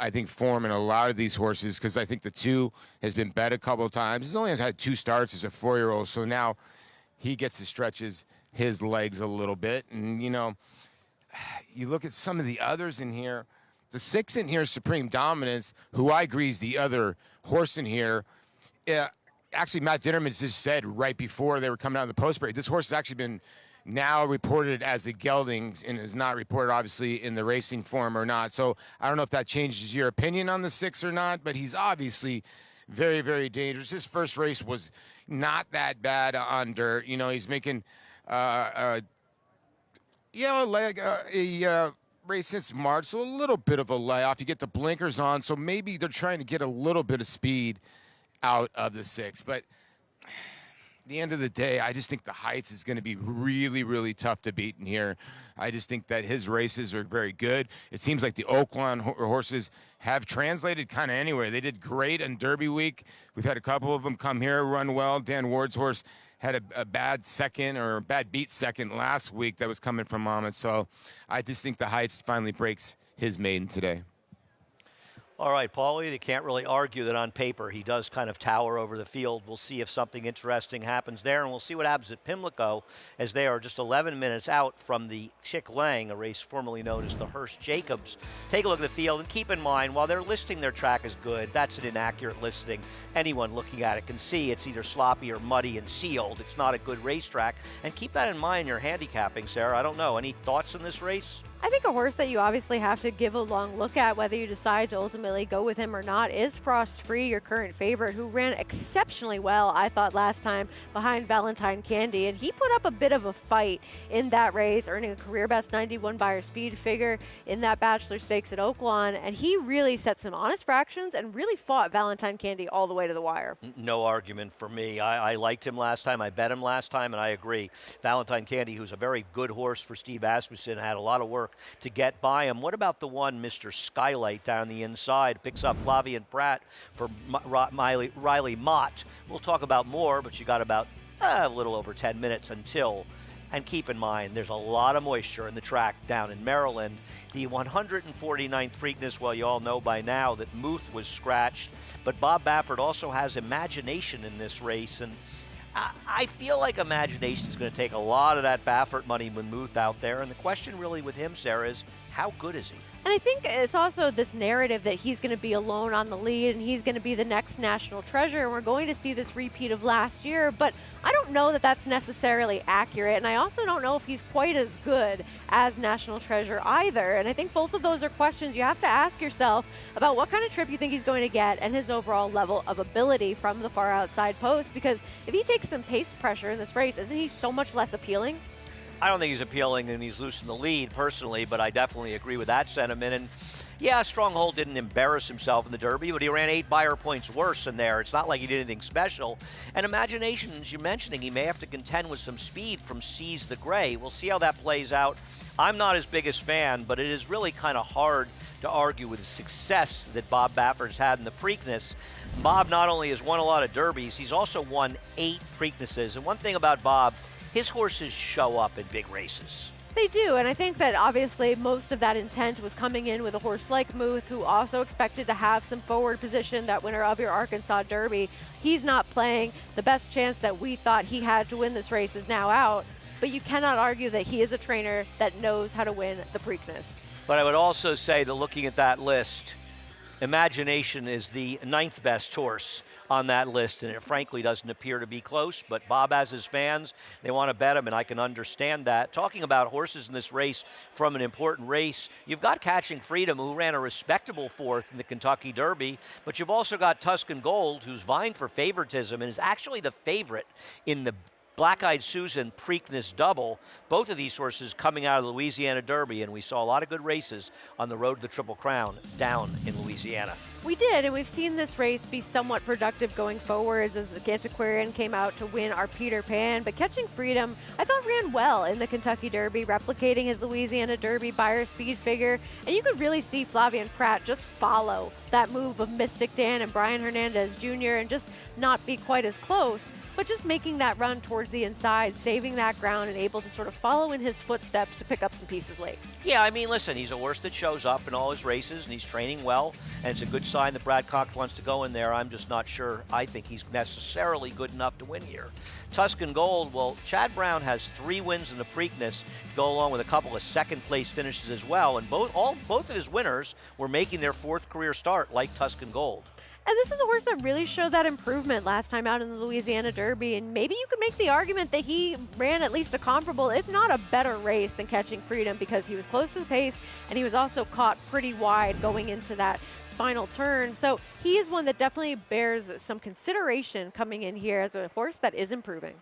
I think form in a lot of these horses because I think the 2 has been bet a couple of times. He's only had 2 starts as a 4-year-old, so now he gets to stretch his legs a little bit. And, you look at some of the others in here. The 6 in here is Supreme Dominance, who I agree is the other horse in here. Actually, Matt Dinnerman just said right before they were coming out of the post break, this horse has actually been now reported as a gelding and is not reported, obviously, in the racing form or not. So I don't know if that changes your opinion on the 6 or not, but he's obviously very, very dangerous. His first race was not that bad on dirt. He's making a race since March, so a little bit of a layoff. You get the blinkers on, so maybe they're trying to get a little bit of speed out of the 6. But at the end of the day, I just think the Heights is going to be really, really tough to beat in here. I just think that his races are very good. It seems like the Oaklawn horses have translated kind of anywhere. They did great in Derby week. We've had a couple of them come here, run well. Dan Ward's horse had a bad second or a bad beat second last week that was coming from Monmouth. So I just think the Heights finally breaks his maiden today. All right, Paulie, you can't really argue that on paper he does kind of tower over the field. We'll see if something interesting happens there, and we'll see what happens at Pimlico as they are just 11 minutes out from the Chick Lang, a race formerly known as the Hearst Jacobs. Take a look at the field, and keep in mind, while they're listing their track as good, that's an inaccurate listing. Anyone looking at it can see it's either sloppy or muddy and sealed. It's not a good racetrack, and keep that in mind in your handicapping, Sarah. I don't know. Any thoughts on this race? I think a horse that you obviously have to give a long look at, whether you decide to ultimately go with him or not, is Frost Free, your current favorite, who ran exceptionally well, I thought, last time behind Valentine Candy. And he put up a bit of a fight in that race, earning a career best 91 buyer speed figure in that Bachelor Stakes at Oaklawn. And he really set some honest fractions and really fought Valentine Candy all the way to the wire. No argument for me. I liked him last time. I bet him last time, and I agree. Valentine Candy, who's a very good horse for Steve Asmussen, had a lot of work to get by him. What about the one, Mr. Skylight, down the inside? Picks up Flavian Pratt for Riley Mott. We'll talk about more, but you got about a little over 10 minutes until. And keep in mind, there's a lot of moisture in the track down in Maryland. The 149th Preakness, well, you all know by now that Muth was scratched, but Bob Baffert also has Imagination in this race, and I feel like Imagination's going to take a lot of that Baffert money with Muth out there, and the question really with him, Sarah, is how good is he? And I think it's also this narrative that he's going to be alone on the lead and he's going to be the next national treasure, and we're going to see this repeat of last year, but I don't know that that's necessarily accurate, and I also don't know if he's quite as good as national treasure either. And I think both of those are questions you have to ask yourself about what kind of trip you think he's going to get and his overall level of ability from the far outside post, because if he takes some pace pressure in this race, isn't he so much less appealing? I don't think he's appealing and he's losing the lead personally, but I definitely agree with that sentiment. And, Yeah, Stronghold didn't embarrass himself in the Derby, but he ran 8 buyer points worse in there. It's not like he did anything special. And Imagination, as you're mentioning, he may have to contend with some speed from Seize the Gray. We'll see how that plays out. I'm not his biggest fan, but it is really kind of hard to argue with the success that Bob Baffert's had in the Preakness. Bob not only has won a lot of Derbies, he's also won 8 Preaknesses. And one thing about Bob, his horses show up in big races. They do, and I think that obviously most of that intent was coming in with a horse like Muth, who also expected to have some forward position, that winner of your Arkansas Derby. He's not playing. The best chance that we thought he had to win this race is now out, but you cannot argue that he is a trainer that knows how to win the Preakness. But I would also say that looking at that list, Imagination is the 9th best horse on that list, and it frankly doesn't appear to be close, but Bob has his fans. They want to bet him, and I can understand that. Talking about horses in this race from an important race, you've got Catching Freedom, who ran a respectable 4th in the Kentucky Derby, but you've also got Tuscan Gold, who's vying for favoritism and is actually the favorite in the Black-Eyed Susan Preakness Double. Both of these horses coming out of the Louisiana Derby, and we saw a lot of good races on the road to the Triple Crown down in Louisiana. We did, and we've seen this race be somewhat productive going forwards as the Antiquarian came out to win our Peter Pan, but Catching Freedom, I thought, ran well in the Kentucky Derby, replicating his Louisiana Derby buyer speed figure, and you could really see Flavien Prat just follow that move of Mystic Dan and Brian Hernandez Jr. and just not be quite as close, but just making that run towards the inside, saving that ground, and able to sort of follow in his footsteps to pick up some pieces late. Yeah, I mean, listen, he's a horse that shows up in all his races, and he's training well, and it's a good sign that Brad Cox wants to go in there. I'm just not sure I think he's necessarily good enough to win here. Tuscan Gold, well, Chad Brown has 3 wins in the Preakness to go along with a couple of second-place finishes as well, and both of his winners were making their 4th career start like Tuscan Gold. And this is a horse that really showed that improvement last time out in the Louisiana Derby, and maybe you could make the argument that he ran at least a comparable, if not a better race than Catching Freedom, because he was close to the pace and he was also caught pretty wide going into that final turn. So he is one that definitely bears some consideration coming in here as a horse that is improving.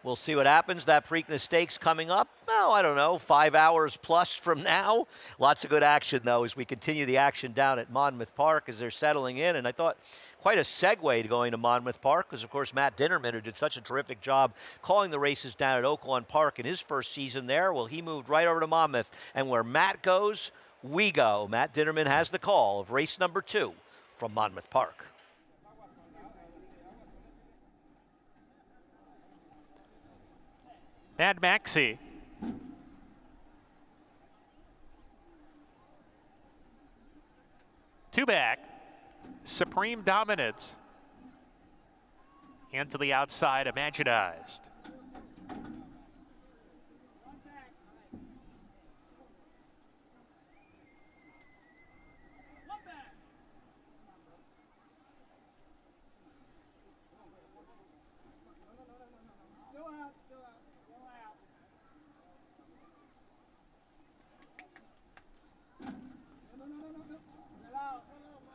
We'll see what happens. That Preakness Stakes coming up, well, I don't know, 5 hours plus from now. Lots of good action, though, as we continue the action down at Monmouth Park as they're settling in. And I thought quite a segue to going to Monmouth Park because, of course, Matt Dinnerman, who did such a terrific job calling the races down at Oaklawn Park in his first season there, well, he moved right over to Monmouth. And where Matt goes, we go. Matt Dinnerman has the call of race number 2 from Monmouth Park. Mad Maxi. Two back. Supreme Dominance. And to the outside, Imaginized.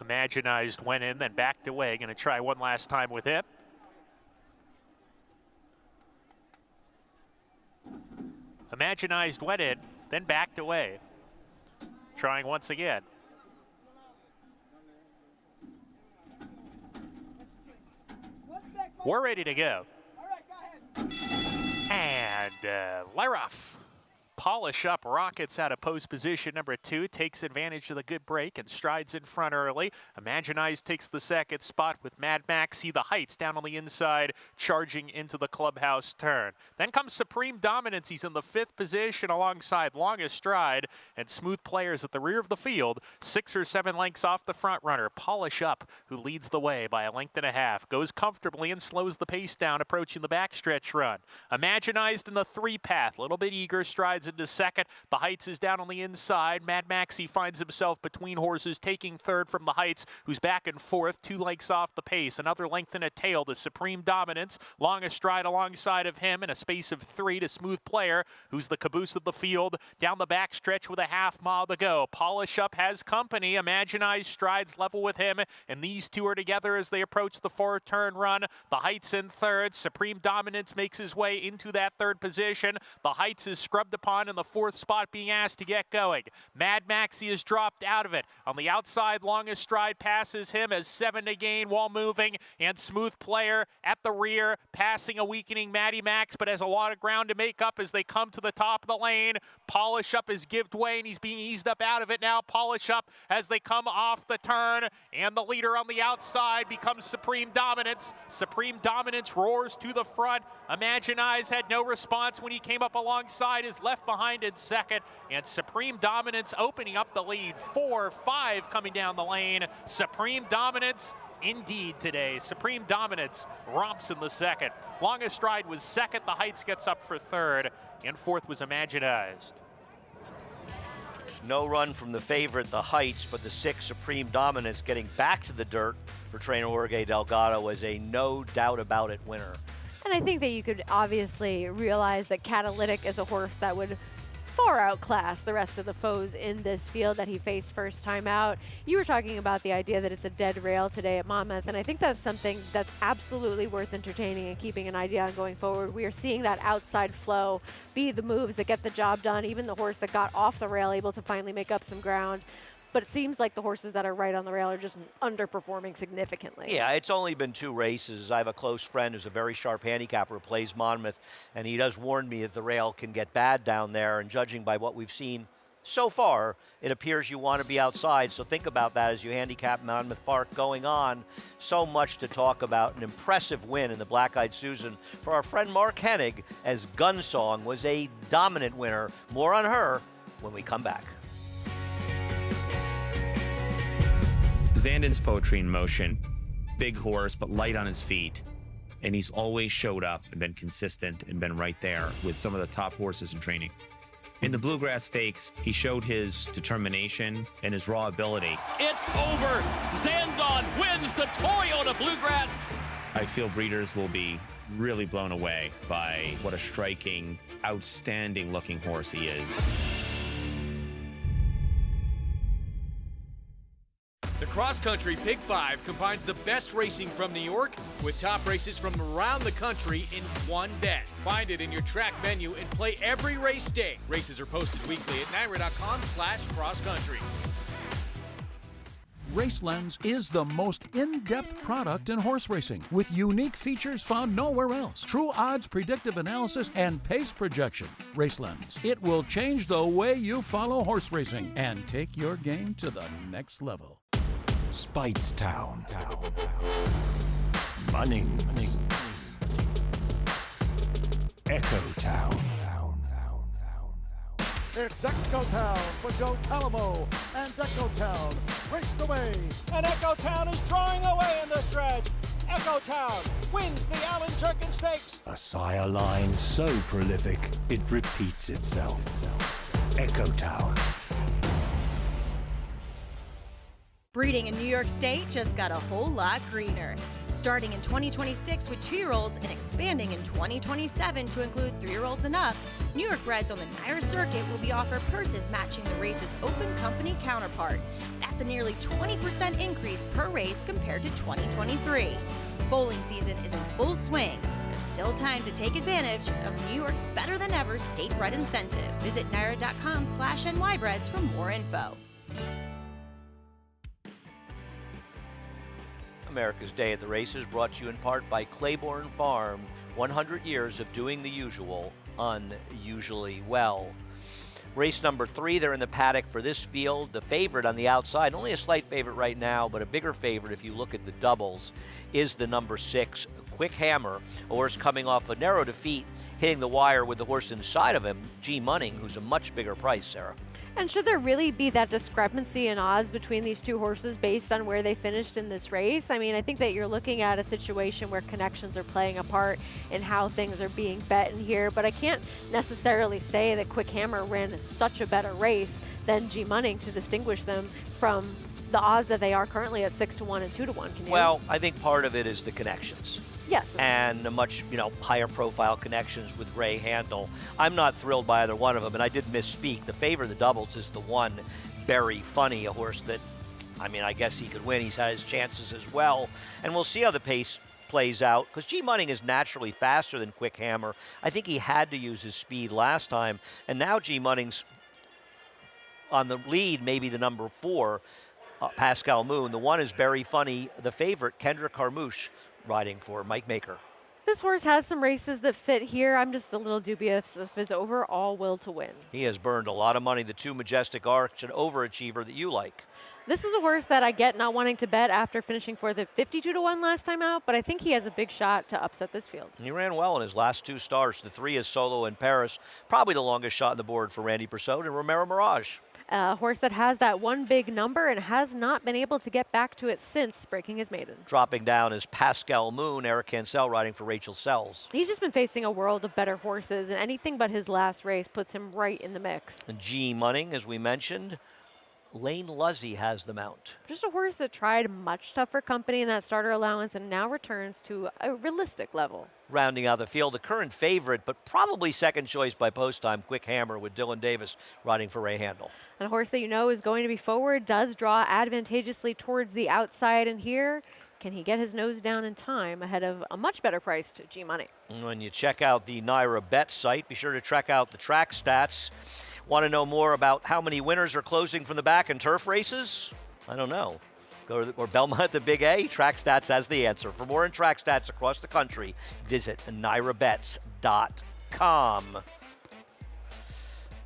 Imaginized went in, then backed away. Going to try one last time with it. Imaginized went in, then backed away. Trying once again. We're ready to go. And Leroff. Polish up Rockets out of post position number 2, takes advantage of the good break and strides in front early. Imaginized takes the second spot with Mad Maxi, the Heights down on the inside, charging into the clubhouse turn. Then comes Supreme Dominance. He's in the 5th position alongside Longest Stride and Smooth Players at the rear of the field, 6 or 7 lengths off the front runner. Polish up, who leads the way by a length and a half, goes comfortably and slows the pace down, approaching the backstretch run. Imaginized in the 3 path, a little bit eager, strides into second. The Heights is down on the inside. Mad Maxi finds himself between horses, taking 3rd from the Heights, who's back in 4th, 2 lengths off the pace. Another length and a tail to Supreme Dominance. Longest Stride alongside of him in a space of 3 to Smooth Player, who's the caboose of the field. Down the back stretch with a half mile to go. Polish Up has company. Imaginized strides level with him, and these two are together as they approach the 4-turn run. The Heights in 3rd. Supreme Dominance makes his way into that 3rd position. The Heights is scrubbed upon upon in the 4th spot being asked to get going. Mad Maxie has dropped out of it. On the outside, Longest Stride passes him as 7 to gain while moving, and Smooth Player at the rear, passing a weakening Matty Max, but has a lot of ground to make up as they come to the top of the lane. Polish Up has given way, and he's being eased up out of it now. Polish Up as they come off the turn, and the leader on the outside becomes Supreme Dominance. Supreme Dominance roars to the front. Imagine Eyes had no response when he came up alongside, is left behind in second, and Supreme Dominance opening up the lead. 4-5 coming down the lane. Supreme Dominance indeed today. Supreme Dominance romps in the second. Longest Stride was second. The Heights gets up for third, and fourth was Imaginized. No run from the favorite, the Heights, but the 6 Supreme Dominance getting back to the dirt for trainer Jorge Delgado was a no doubt about it winner. And I think that you could obviously realize that Catalytic is a horse that would far outclass the rest of the foes in this field that he faced first time out. You were talking about the idea that it's a dead rail today at Monmouth, and I think that's something that's absolutely worth entertaining and keeping an idea on going forward. We are seeing that outside flow be the moves that get the job done, even the horse that got off the rail able to finally make up some ground. But it seems like the horses that are right on the rail are just underperforming significantly. Yeah, it's only been 2 races. I have a close friend who's a very sharp handicapper who plays Monmouth, and he does warn me that the rail can get bad down there, and judging by what we've seen so far, it appears you want to be outside, so think about that as you handicap Monmouth Park going on. So much to talk about. An impressive win in the Black Eyed Susan for our friend Mark Hennig, as Gunsong was a dominant winner. More on her when we come back. Zandon's poetry in motion. Big horse, but light on his feet. And he's always showed up and been consistent and been right there with some of the top horses in training. In the Bluegrass Stakes, he showed his determination and his raw ability. It's over. Zandon wins the Toyota Bluegrass. I feel breeders will be really blown away by what a striking, outstanding looking horse he is. The cross-country Pick 5 combines the best racing from New York with top races from around the country in one bet. Find it in your track menu and play every race day. Races are posted weekly at NYRA.com/cross-country. RaceLens is the most in-depth product in horse racing, with unique features found nowhere else. True odds, predictive analysis, and pace projection. RaceLens. It will change the way you follow horse racing and take your game to the next level. Speightstown, Munning, Echo Town. It's Echo Town for Joe Talamo, and Echo Town raced away. And Echo Town is drawing away in the stretch. Echo Town wins the Allen Turkin Stakes. A sire line so prolific, it repeats itself. Echo Town. Breeding in New York State just got a whole lot greener. Starting in 2026 with 2-year-olds and expanding in 2027 to include 3-year-olds and up, New York breds on the NYRA circuit will be offered purses matching the race's open company counterpart. That's a nearly 20% increase per race compared to 2023. Bowling season is in full swing. There's still time to take advantage of New York's better than ever state-bred incentives. Visit NYRA.com/NYbreds for more info. America's Day at the Races brought to you in part by Claiborne Farm. 100 years of doing the usual, unusually well. Race number 3, they're in the paddock for this field. The favorite on the outside, only a slight favorite right now, but a bigger favorite if you look at the doubles, is the number 6, Quick Hammer, a horse coming off a narrow defeat, hitting the wire with the horse inside of him, G. Munning, who's a much bigger price, Sarah. And should there really be that discrepancy in odds between these two horses based on where they finished in this race? I mean, I think that you're looking at a situation where connections are playing a part in how things are being bet in here, but I can't necessarily say that Quick Hammer ran such a better race than G. Munning to distinguish them from the odds that they are currently at 6-1 and 2-1. Can you? Well, I think part of it is the connections. Yes. And a much, higher profile connections with Ray Handel. I'm not thrilled by either one of them, and I did misspeak. The favor of the doubles is the one, Berry Funny, a horse that, I guess he could win. He's had his chances as well. And we'll see how the pace plays out, because G Munning is naturally faster than Quick Hammer. I think he had to use his speed last time, and now G Munning's on the lead, maybe the number 4, Pascal Moon. The 1 is Very Funny, the favorite, Kendrick Carmouche, riding for Mike Maker. This horse has some races that fit here. I'm just a little dubious of his overall will to win. He has burned a lot of money. The 2 Majestic Arch, an overachiever that you like. This is a horse that I get not wanting to bet after finishing 4th at 52-1 last time out, but I think he has a big shot to upset this field. He ran well in his last 2 starts. The 3 is Solo in Paris, probably the longest shot on the board for Randy Persaud, and Romero Mirage. A horse that has that one big number and has not been able to get back to it since breaking his maiden. Dropping down is Pascal Moon, Eric Cancel riding for Rachel Sells. He's just been facing a world of better horses, and anything but his last race puts him right in the mix. And G Munning, as we mentioned, Lane Luzzy has the mount. Just a horse that tried much tougher company in that starter allowance and now returns to a realistic level. Rounding out the field, the current favorite, but probably second choice by post time, Quick Hammer with Dylan Davis riding for Ray Handel. And a horse that you know is going to be forward, does draw advantageously towards the outside, and here, can he get his nose down in time ahead of a much better priced G Money? When you check out the Naira Bet site, be sure to check out the track stats. Want to know more about how many winners are closing from the back in turf races? I don't know. Go to or Belmont at the Big A. Track Stats has the answer. For more on track stats across the country, visit nairabets.com.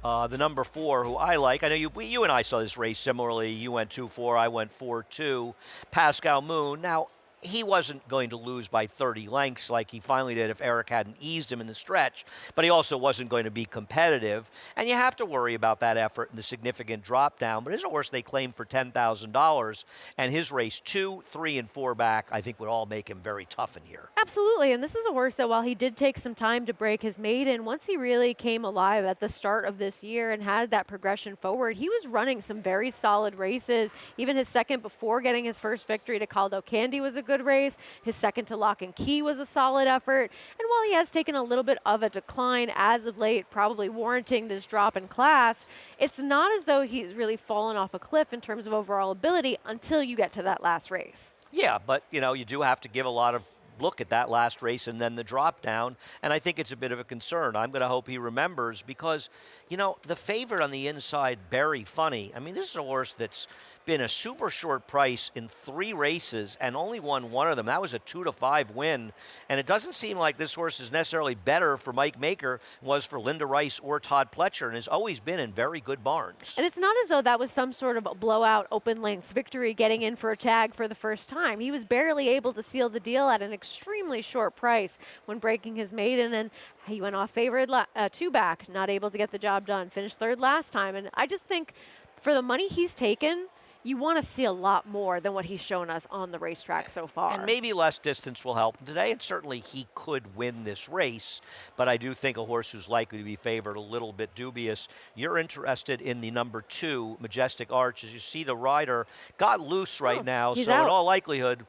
The number 4, who I like, I know you and I saw this race similarly. You went 2-4, I went 4-2. Pascal Moon. Now, he wasn't going to lose by 30 lengths like he finally did if Eric hadn't eased him in the stretch, but he also wasn't going to be competitive. And you have to worry about that effort and the significant drop down. But his horse they claimed for $10,000, and his race 2, 3, and 4 back, I think would all make him very tough in here. Absolutely, and this is a horse that while he did take some time to break his maiden, once he really came alive at the start of this year and had that progression forward, he was running some very solid races. Even his second before getting his first victory to Caldo Candy was a good race. His second to Lock and Key was a solid effort. And while he has taken a little bit of a decline as of late, probably warranting this drop in class, it's not as though he's really fallen off a cliff in terms of overall ability until you get to that last race. Yeah, but, you know, you do have to give a lot of look at that last race and then the drop down, and I think it's a bit of a concern. I'm going to hope he remembers because, you know, the favorite on the inside, Very Funny, I mean, this is a horse that's been a super short price in 3 races and only won 1 of them. That was a 2-5 win, and it doesn't seem like this horse is necessarily better for Mike Maker than was for Linda Rice or Todd Pletcher, and has always been in very good barns. And it's not as though that was some sort of a blowout open lengths victory getting in for a tag for the first time. He was barely able to seal the deal at an extremely short price when breaking his maiden, and he went off favored 2 back, not able to get the job done, finished 3rd last time. And I just think for the money he's taken, you want to see a lot more than what he's shown us on the racetrack so far. And maybe less distance will help him today, and certainly he could win this race, but I do think a horse who's likely to be favored, a little bit dubious. You're interested in the number 2, Majestic Arch. As you see, the rider got loose right now, so out. in all likelihood,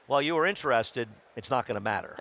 while you were interested, it's not going to matter.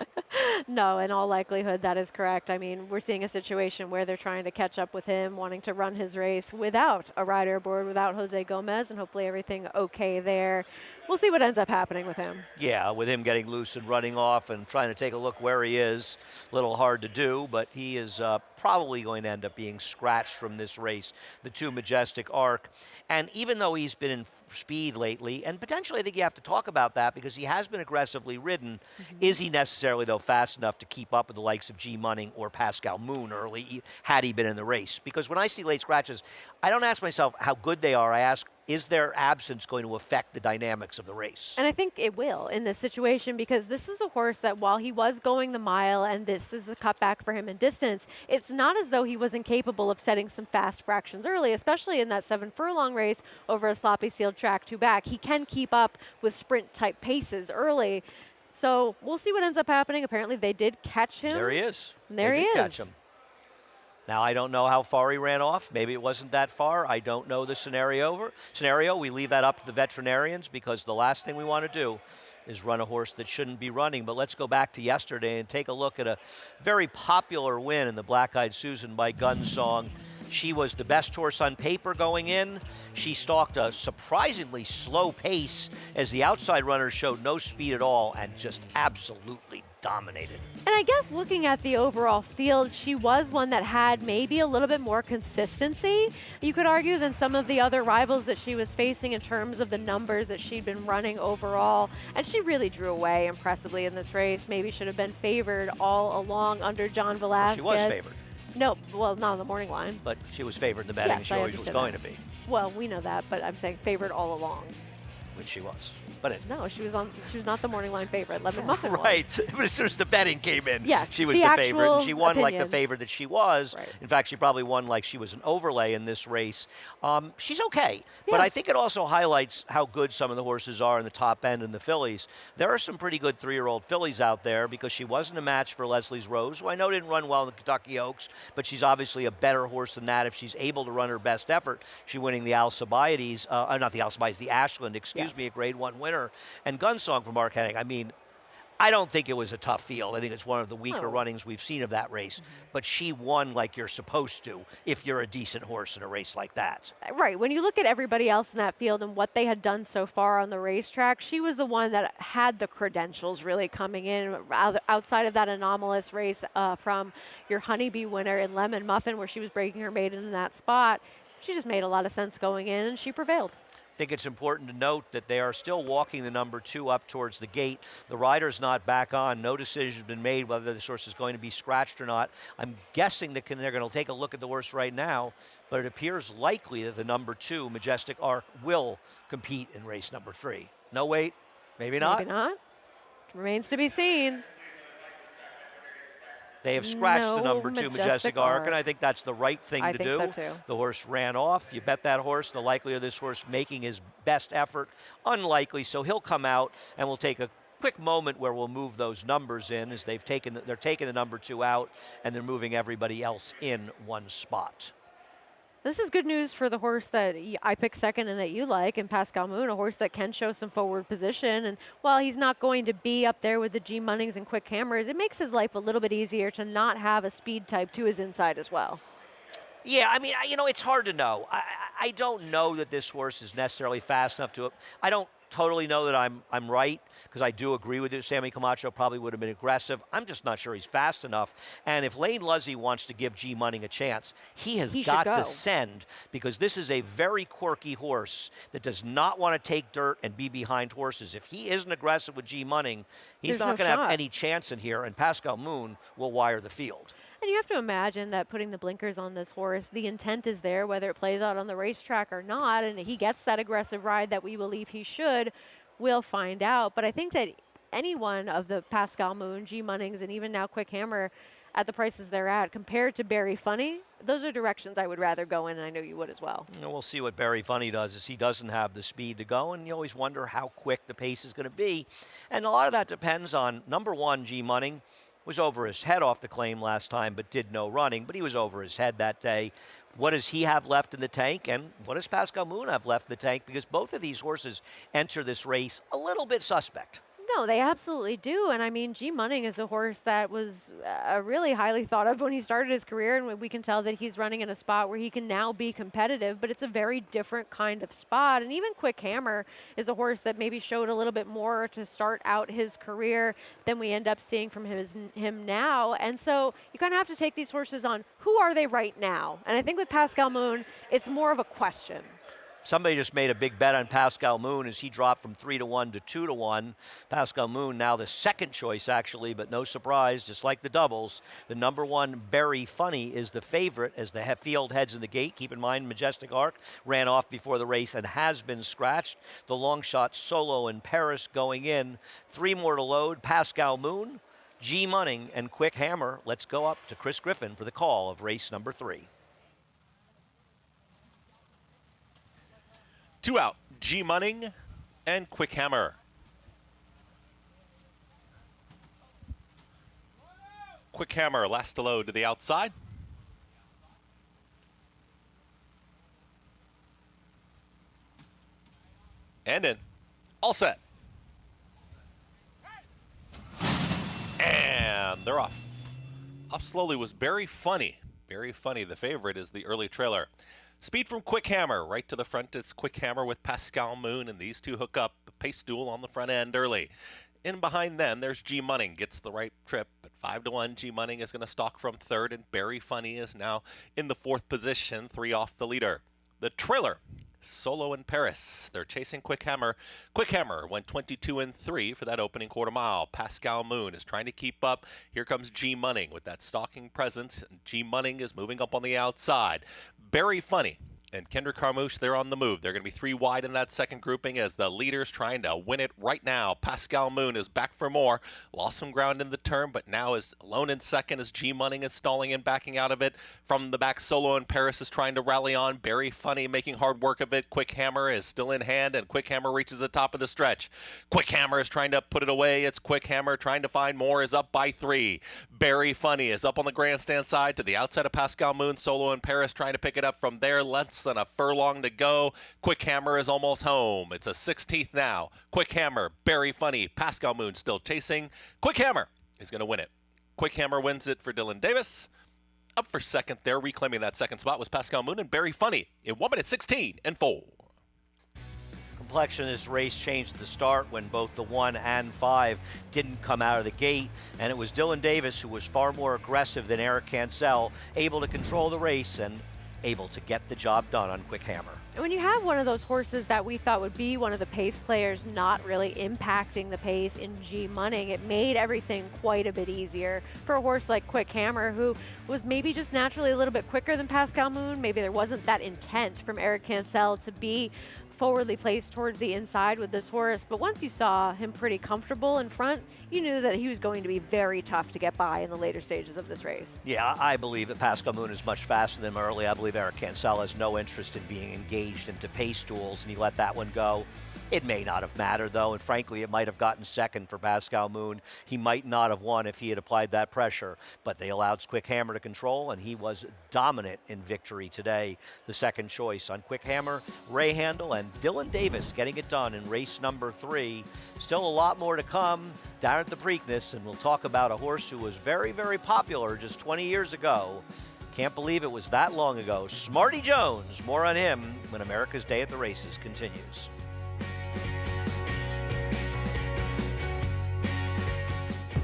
No, in all likelihood, that is correct. I mean, we're seeing a situation where they're trying to catch up with him, wanting to run his race without a rider aboard, without Jose Gomez, and hopefully everything okay there. We'll see what ends up happening with him. Yeah, with him getting loose and running off and trying to take a look where he is, a little hard to do, but he is probably going to end up being scratched from this race, the 2 Majestic Arc. And even though he's been in speed lately, and potentially I think you have to talk about that because he has been aggressively ridden, is he necessarily, though, fast enough to keep up with the likes of G Munning or Pascal Moon early, had he been in the race? Because when I see late scratches, I don't ask myself how good they are. I ask, is their absence going to affect the dynamics of the race? And I think it will in this situation because this is a horse that while he was going the mile and this is a cutback for him in distance, it's not as though he wasn't capable of setting some fast fractions early, especially in that 7 furlong race over a sloppy sealed track 2 back. He can keep up with sprint type paces early. So we'll see what ends up happening. Apparently they did catch him. There he is. And there he is. Catch him. Now, I don't know how far he ran off. Maybe it wasn't that far. I don't know the scenario. We leave that up to the veterinarians because the last thing we want to do is run a horse that shouldn't be running. But let's go back to yesterday and take a look at a very popular win in the Black Eyed Susan by Gunsong. She was the best horse on paper going in. She stalked a surprisingly slow pace as the outside runners showed no speed at all and just absolutely dominated. And I guess looking at the overall field, she was one that had maybe a little bit more consistency, you could argue, than some of the other rivals that she was facing in terms of the numbers that she'd been running overall. And she really drew away impressively in this race. Maybe should have been favored all along under John Velasquez. Well, she was favored. No, well, not on the morning line. But she was favored in the betting, Yes, she always was going to be. Well, we know that, but I'm saying favored all along. Which she was. But no, she was not the morning line favorite. Lemon Muffin right. was. But as soon as the betting came in, yes, she was the favorite. And she won opinions. like the favorite that she was. Right. In fact, she probably won like she was an overlay in this race. She's okay. Yeah. But I think it also highlights how good some of the horses are in the top end in the fillies. There are some pretty good 3-year-old fillies out there because she wasn't a match for Leslie's Rose, who I know didn't run well in the Kentucky Oaks, but she's obviously a better horse than that if she's able to run her best effort. She's winning the Alcibiades, not the Alcibiades, the Ashland, excuse me, a Grade 1 winner. And Gunsong from Mark Hennig. I mean, I don't think it was a tough field. I think it's one of the weaker runnings we've seen of that race. But she won like you're supposed to if you're a decent horse in a race like that. Right. When you look at everybody else in that field and what they had done so far on the racetrack, she was the one that had the credentials really coming in outside of that anomalous race from your Honeybee winner in Lemon Muffin, where she was breaking her maiden in that spot. She just made a lot of sense going in, and she prevailed. I think it's important to note that they are still walking the number 2 up towards the gate. The rider's not back on. No decision has been made whether this horse is going to be scratched or not. I'm guessing that they're going to take a look at the horse right now, but it appears likely that the number 2, Majestic Arc, will compete in race number 3. No, wait, maybe not? Maybe not. Remains to be seen. They have scratched the number 2 Majestic Arc, and I think that's the right thing to do. I think so too. The horse ran off. You bet that horse. The likelihood of this horse making his best effort, unlikely. So he'll come out, and we'll take a quick moment where we'll move those numbers in as they're taking the number 2 out, and they're moving everybody else in one spot. This is good news for the horse that I picked second and that you like, and Pascal Moon, a horse that can show some forward position. And while he's not going to be up there with the G Munnings and Quick Hammers, it makes his life a little bit easier to not have a speed type to his inside as well. Yeah, I mean, you know, it's hard to know. I don't know that this horse is necessarily fast enough to. I don't totally know that I'm right, because I do agree with you. Sammy Camacho probably would have been aggressive. I'm just not sure he's fast enough. And if Lane Luzzy wants to give G Munning a chance, he has got to send, because this is a very quirky horse that does not want to take dirt and be behind horses. If he isn't aggressive with G Munning, he's not going to have any chance in here, and Pascal Moon will wire the field. And you have to imagine that putting the blinkers on this horse, the intent is there, whether it plays out on the racetrack or not, and he gets that aggressive ride that we believe he should, we'll find out. But I think that any one of the Pascal Moon, G Munnings, and even now Quick Hammer at the prices they're at, compared to Barry Funny, those are directions I would rather go in, and I know you would as well. And we'll see what Barry Funny does, as he doesn't have the speed to go, and you always wonder how quick the pace is going to be. And a lot of that depends on, number 1, G Munning was over his head off the claim last time, but did no running, but he was over his head that day. What does he have left in the tank, and what does Pascal Moon have left in the tank? Because both of these horses enter this race a little bit suspect. No, they absolutely do. And I mean, G Munning is a horse that was really highly thought of when he started his career. And we can tell that he's running in a spot where he can now be competitive, but it's a very different kind of spot. And even Quick Hammer is a horse that maybe showed a little bit more to start out his career than we end up seeing from him now. And so you kind of have to take these horses on, who are they right now? And I think with Pascal Moon, it's more of a question. Somebody just made a big bet on Pascal Moon as he dropped from 3-1 to 2-1. Pascal Moon now the second choice, actually, but no surprise, just like the doubles. The number 1, Barry Funny, is the favorite as the field heads in the gate. Keep in mind, Majestic Arc ran off before the race and has been scratched. The long shot Solo in Paris going in. 3 more to load. Pascal Moon, G Munning, and Quick Hammer. Let's go up to Chris Griffin for the call of race number 3. 2 out, G Munning and Quick Hammer. Quick Hammer last to load to the outside. And in. All set. And they're off. Up slowly was Barry Funny. Very Funny, the favorite, is the early trailer. Speed from Quick Hammer. Right to the front is Quick Hammer with Pascal Moon, and these two hook up. A pace duel on the front end early. In behind then, there's G Munning. Gets the right trip. At 5-1, G Munning is going to stalk from third, and Very Funny is now in the fourth position, 3 off the leader. The trailer, Solo in Paris. They're chasing Quick Hammer. Quick Hammer went 22-3 for that opening quarter mile. Pascal Moon is trying to keep up. Here comes G Munning with that stalking presence. G Munning is moving up on the outside. Very Funny and Kendrick Carmouche, they're on the move. They're going to be 3 wide in that second grouping as the leader's trying to win it right now. Pascal Moon is back for more. Lost some ground in the turn, but now is alone in second as G Munning is stalling and backing out of it. From the back, Solo in Paris is trying to rally on. Very Funny making hard work of it. Quick Hammer is still in hand, and Quick Hammer reaches the top of the stretch. Quick Hammer is trying to put it away. It's Quick Hammer trying to find more, is up by 3. Very Funny is up on the grandstand side to the outside of Pascal Moon. Solo in Paris trying to pick it up from there. Less than a furlong to go. Quick Hammer is almost home. It's a 16th now. Quick Hammer, Very Funny, Pascal Moon still chasing. Quick Hammer is going to win it. Quick Hammer wins it for Dylan Davis. Up for second there, reclaiming that second spot was Pascal Moon, and Very Funny in 1 minute 16 and 4. Complexion of this race changed at the start when both the 1 and 5 didn't come out of the gate, and it was Dylan Davis who was far more aggressive than Eric Cancel, able to control the race and able to get the job done on Quick Hammer. And when you have one of those horses that we thought would be one of the pace players not really impacting the pace in G Munning, it made everything quite a bit easier for a horse like Quick Hammer, who was maybe just naturally a little bit quicker than Pascal Moon. Maybe there wasn't that intent from Eric Cancel to be forwardly placed towards the inside with this horse, but once you saw him pretty comfortable in front, you knew that he was going to be very tough to get by in the later stages of this race. Yeah, I believe that Pascal Moon is much faster than him early. I believe Eric Cancel has no interest in being engaged into pace duels, and he let that one go. It may not have mattered, though, and frankly, it might have gotten second for Pascal Moon. He might not have won if he had applied that pressure, but they allowed Quick Hammer to control, and he was dominant in victory today. The second choice on Quick Hammer, Ray Handel, and Dylan Davis getting it done in race number 3. Still a lot more to come down at the Preakness, and we'll talk about a horse who was very, very popular just 20 years ago. Can't believe it was that long ago. Smarty Jones, more on him when America's Day at the Races continues.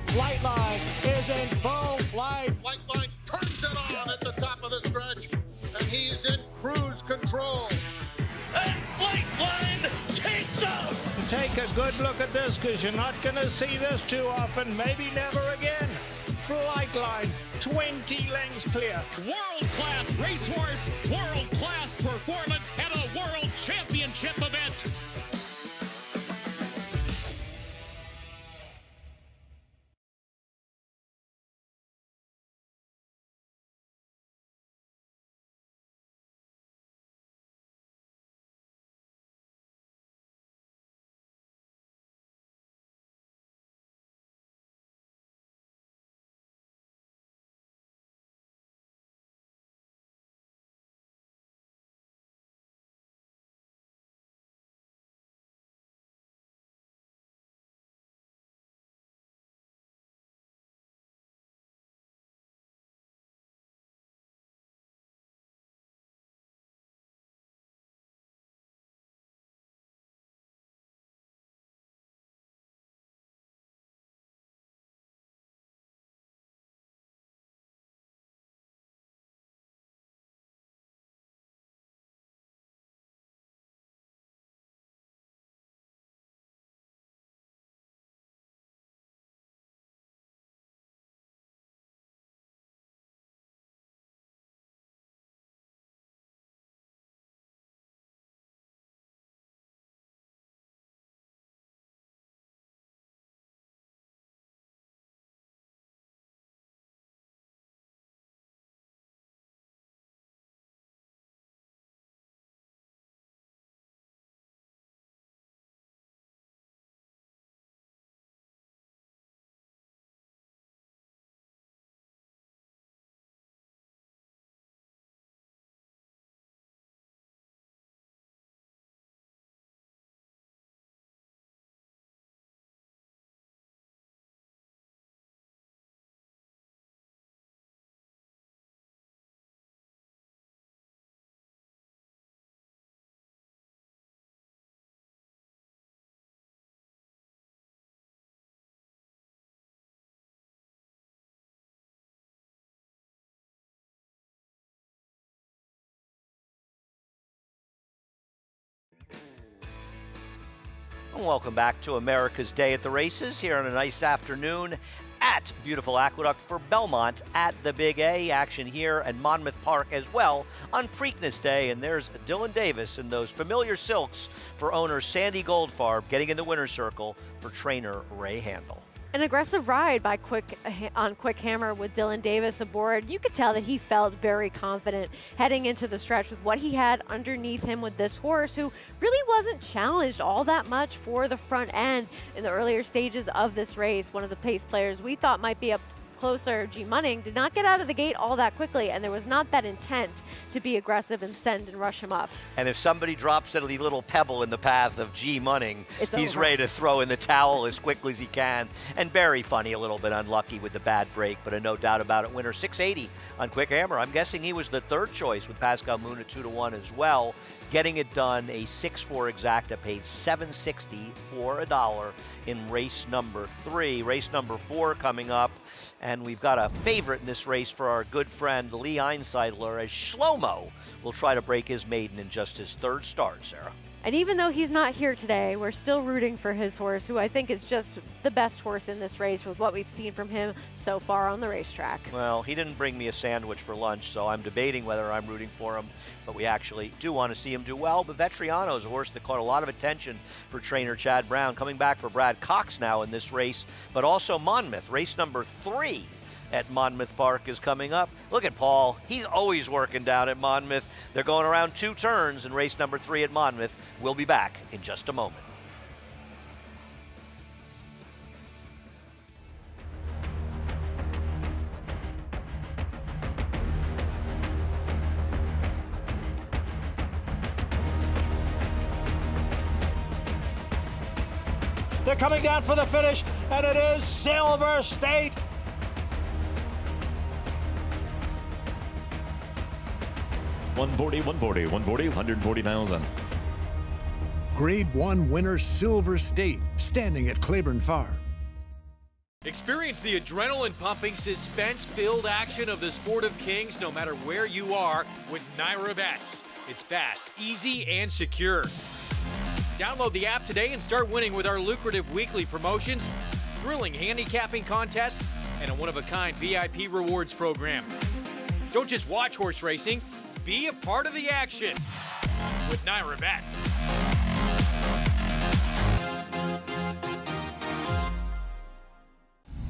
Flightline is in full flight. Flightline turns it on at the top of the stretch, and he's in cruise control. And Flightline takes off! Take a good look at this, because you're not going to see this too often, maybe never again. Flightline, 20 lengths clear. World-class racehorse, world-class performance at a world championship event. Welcome back to America's Day at the Races here on a nice afternoon at beautiful Aqueduct for Belmont at the Big A. Action here at Monmouth Park as well on Preakness Day. And there's Dylan Davis in those familiar silks for owner Sandy Goldfarb getting in the winner's circle for trainer Ray Handel. An aggressive ride by Quick Hammer with Dylan Davis aboard. You could tell that he felt very confident heading into the stretch with what he had underneath him with this horse, who really wasn't challenged all that much for the front end in the earlier stages of this race. One of the pace players we thought might be up closer, G Munning, did not get out of the gate all that quickly, and there was not that intent to be aggressive and send and rush him up. And if somebody drops a little pebble in the path of G Munning, he's over. ready to throw in the towel as quickly as he can. And very funny, a little bit unlucky with the bad break, but a no doubt about it winner. 680 on Quick Hammer. I'm guessing he was the third choice with Pascal Moon at 2-1 as well. Getting it done, a 6-4 exacta paid $7.60 for $1 in race number 3. Race number 4 coming up, and we've got a favorite in this race for our good friend Lee Einseidler, as Shlomo will try to break his maiden in just his third start, Sarah. And even though he's not here today, we're still rooting for his horse, who I think is just the best horse in this race with what we've seen from him so far on the racetrack. Well, he didn't bring me a sandwich for lunch, so I'm debating whether I'm rooting for him, but we actually do want to see him do well. But Vetriano is a horse that caught a lot of attention for trainer Chad Brown, coming back for Brad Cox now in this race, but also Monmouth. Race number 3 at Monmouth Park is coming up. Look at Paul. He's always working down at Monmouth. They're going around 2 turns in race number 3 at Monmouth. We'll be back in just a moment. They're coming down for the finish, and it is Silver State. $140, 140 miles on. Grade 1 winner Silver State, standing at Claiborne Farm. Experience the adrenaline-pumping, suspense-filled action of the Sport of Kings no matter where you are with Naira Bets. It's fast, easy, and secure. Download the app today and start winning with our lucrative weekly promotions, thrilling handicapping contests, and a one-of-a-kind VIP rewards program. Don't just watch horse racing, be a part of the action with Naira Bets.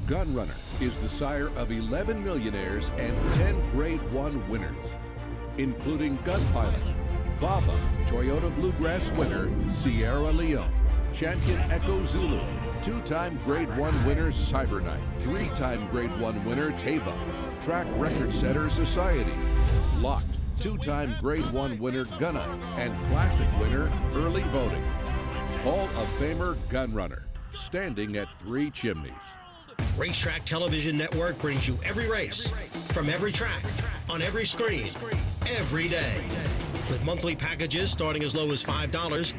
Gunrunner is the sire of 11 millionaires and 10 Grade 1 winners, including Gunpilot, Vava, Toyota Bluegrass winner Sierra Leone, Champion Echo Zulu, 2-time Grade 1 winner Cyberknight, 3-time Grade 1 winner Taba, track record setter Society, Locked, 2-time Grade 1 winner Gunite, and classic winner Early Voting. Hall of Famer Gunrunner, standing at 3 chimneys. Racetrack Television Network brings you every race, from every track, on every screen, every day. With monthly packages starting as low as $5,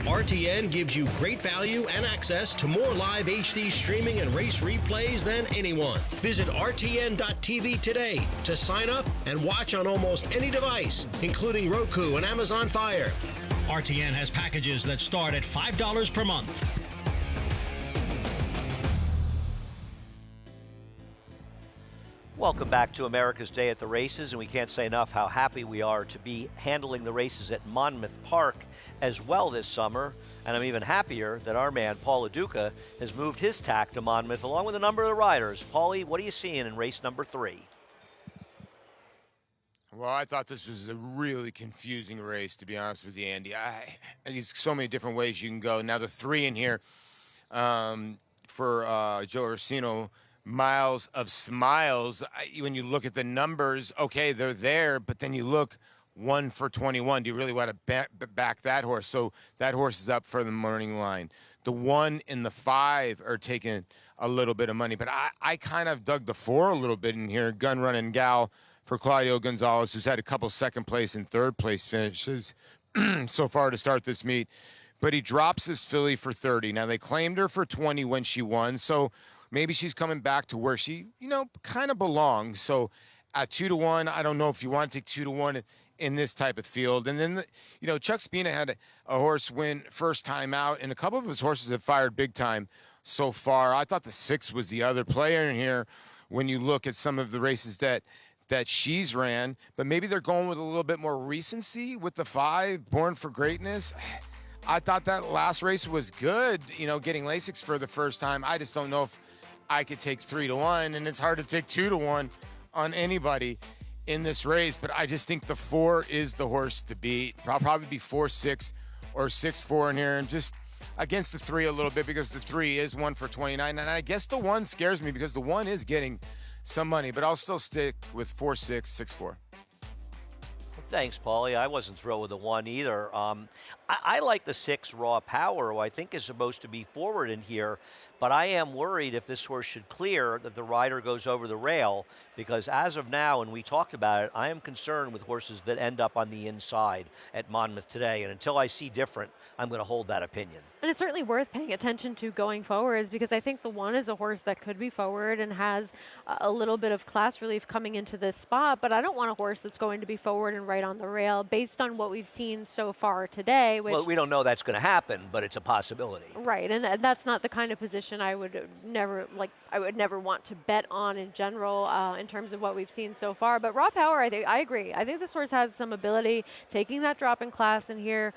RTN gives you great value and access to more live HD streaming and race replays than anyone. Visit RTN.tv today to sign up and watch on almost any device, including Roku and Amazon Fire. RTN has packages that start at $5 per month. Welcome back to America's Day at the Races, and we can't say enough how happy we are to be handling the races at Monmouth Park as well this summer. And I'm even happier that our man, Paul LaDuca, has moved his tack to Monmouth along with a number of the riders. Paulie, what are you seeing in race number 3? Well, I thought this was a really confusing race, to be honest with you, Andy. There's so many different ways you can go. Now, the 3 in here for Joe Orsino, Miles of Smiles. When you look at the numbers, okay, they're there, but then you look 1 for 21. Do you really want to back that horse? So that horse is up for the morning line. The 1 and the 5 are taking a little bit of money, but I kind of dug the 4 a little bit in here. Gun Running Gal for Claudio Gonzalez, who's had a couple second place and third place finishes so far to start this meet. But he drops his filly for 30. Now, they claimed her for 20 when she won, so maybe she's coming back to where she, kind of belongs. So at 2-1. I don't know if you want to take 2-1 in this type of field. And then, Chuck Spina had a horse win first time out, and a couple of his horses have fired big time so far. I thought the 6 was the other player in here when you look at some of the races that she's ran, but maybe they're going with a little bit more recency with the 5, Born for Greatness. I thought that last race was good, getting Lasix for the first time. I just don't know if I could take 3-1, and it's hard to take 2-1 on anybody in this race, but I just think the 4 is the horse to beat. I'll probably be 4-6 or 6-4 in here, and just against the 3 a little bit, because the 3 is 1 for 29, and I guess the 1 scares me because the 1 is getting some money, but I'll still stick with 4-6, 6-4. Thanks, Paulie. I wasn't thrilled with the 1 either. I like the 6, Raw Power, who I think is supposed to be forward in here, but I am worried if this horse should clear that the rider goes over the rail, because as of now, and we talked about it, I am concerned with horses that end up on the inside at Monmouth today, and until I see different, I'm going to hold that opinion. And it's certainly worth paying attention to going forwards, because I think the 1 is a horse that could be forward and has a little bit of class relief coming into this spot, but I don't want a horse that's going to be forward and right on the rail based on what we've seen so far today. Which, well, we don't know that's going to happen, but it's a possibility. Right, and that's not the kind of position I would never want to bet on in general in terms of what we've seen so far. But Raw Power, I agree. I think this horse has some ability, taking that drop in class in here,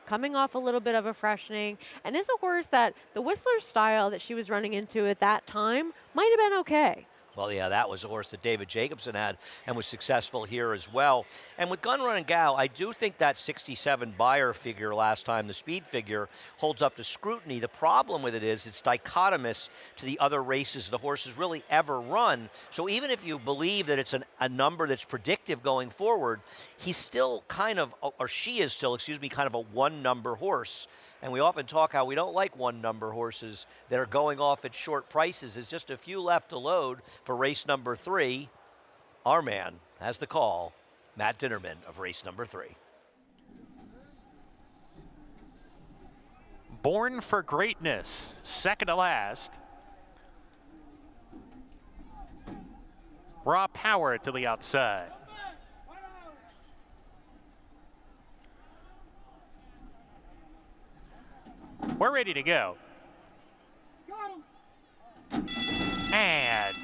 coming off a little bit of a freshening, and is a horse that the Whistler style that she was running into at that time might have been okay. Well, yeah, that was a horse that David Jacobson had and was successful here as well. And with Gun Running Gal, I do think that 67 buyer figure last time, the speed figure, holds up to scrutiny. The problem with it is it's dichotomous to the other races the horse has really ever run. So even if you believe that it's a number that's predictive going forward, he's still kind of, or she is still, kind of a 1-number horse. And we often talk how we don't like 1-number horses that are going off at short prices. There's just a few left to load for race number 3. Our man has the call, Matt Dinnerman of race number 3. Born for Greatness, second to last. Raw Power to the outside. We're ready to go. And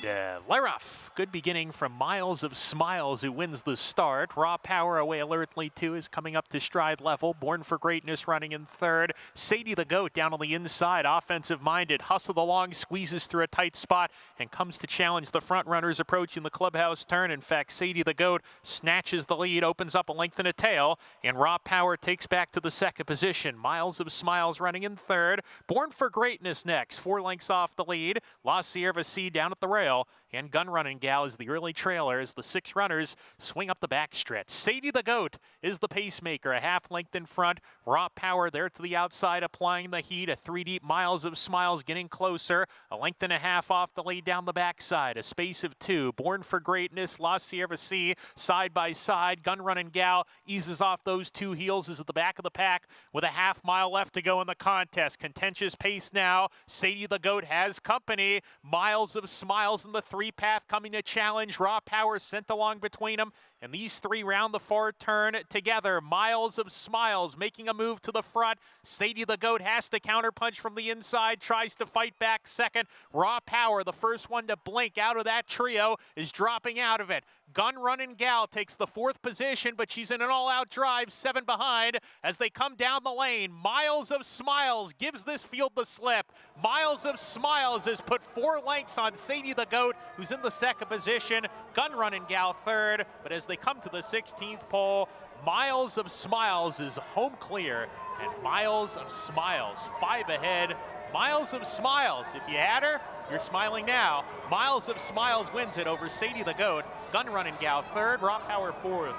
Laroff, good beginning from Miles of Smiles, who wins the start. Raw Power away alertly, too, is coming up to stride level. Born for Greatness running in third. Sadie the Goat down on the inside, offensive-minded, hustled along, squeezes through a tight spot, and comes to challenge the front runners approaching the clubhouse turn. In fact, Sadie the Goat snatches the lead, opens up a length and a tail, and Raw Power takes back to the second position. Miles of Smiles running in third. Born for Greatness next, 4 lengths off the lead. La Sierra C down at the rail, and Gun Running Gal is the early trailer as the 6 runners swing up the backstretch. Sadie the Goat is the pacemaker, a half length in front. Raw Power there to the outside, applying the heat. A 3 deep. Miles of Smiles getting closer. A length and a half off the lead down the backside. A space of 2. Born for Greatness, La Sierra C side by side. Gun Running Gal eases off those 2 heels, is at the back of the pack with a half mile left to go in the contest. Contentious pace now. Sadie the Goat has company. Miles of Smiles in the 3-path coming to challenge. Raw Power sent along between them, and these 3 round the far turn together. Miles of Smiles making a move to the front. Sadie the Goat has to counterpunch from the inside, tries to fight back second. Raw Power, the first one to blink out of that trio, is dropping out of it. Gun Running Gal takes the 4th position, but she's in an all-out drive, 7 behind as they come down the lane. Miles of Smiles gives this field the slip. Miles of Smiles has put 4 lengths on Sadie the Goat, who's in the second position. Gun Running Gal third, but as they come to the 16th pole, Miles of Smiles is home clear, and Miles of Smiles 5 ahead. Miles of Smiles, if you had her, you're smiling now. Miles of Smiles wins it over Sadie the Goat. Gun Running Gal third, Raw Power 4th.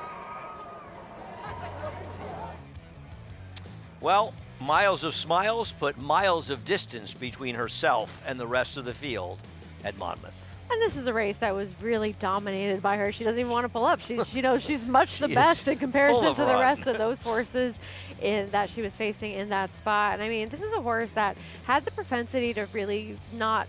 Well, Miles of Smiles put miles of distance between herself and the rest of the field at Monmouth. And this is a race that was really dominated by her. She doesn't even want to pull up. She knows she's much the best in comparison to the rest of those horses that she was facing in that spot. And I mean, this is a horse that had the propensity to really not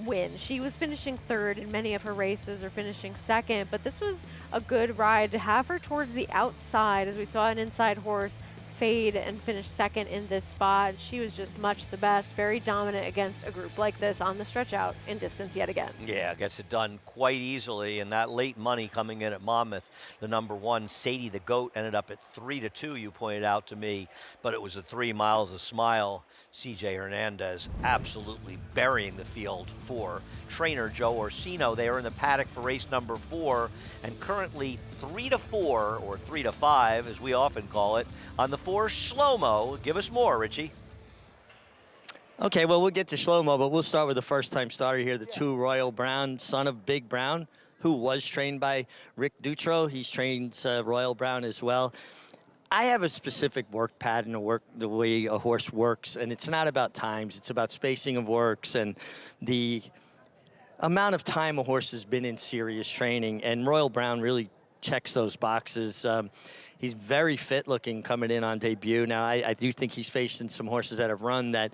win. She was finishing third in many of her races, or finishing second, but this was a good ride to have her towards the outside, as we saw an inside horse fade and finish second in this spot. She was just much the best, very dominant against a group like this on the stretch out in distance yet again. Yeah, gets it done quite easily, and that late money coming in at Monmouth, the number 1, Sadie the Goat, ended up at 3-2, you pointed out to me, but it was a 3 miles a smile. CJ Hernandez absolutely burying the field for trainer Joe Orsino. They are in the paddock for race number 4, and currently 3-4, or 3-5, as we often call it, on the 4 Shlomo. Give us more, Richie. Okay, well, we'll get to Shlomo, but we'll start with the first-time starter here, the 2 Royal Brown, son of Big Brown, who was trained by Rick Dutro. He's trained Royal Brown as well. I have a specific work pattern of the way a horse works, and it's not about times. It's about spacing of works and the amount of time a horse has been in serious training, and Royal Brown really checks those boxes. He's very fit looking coming in on debut. Now, I do think he's facing some horses that have run that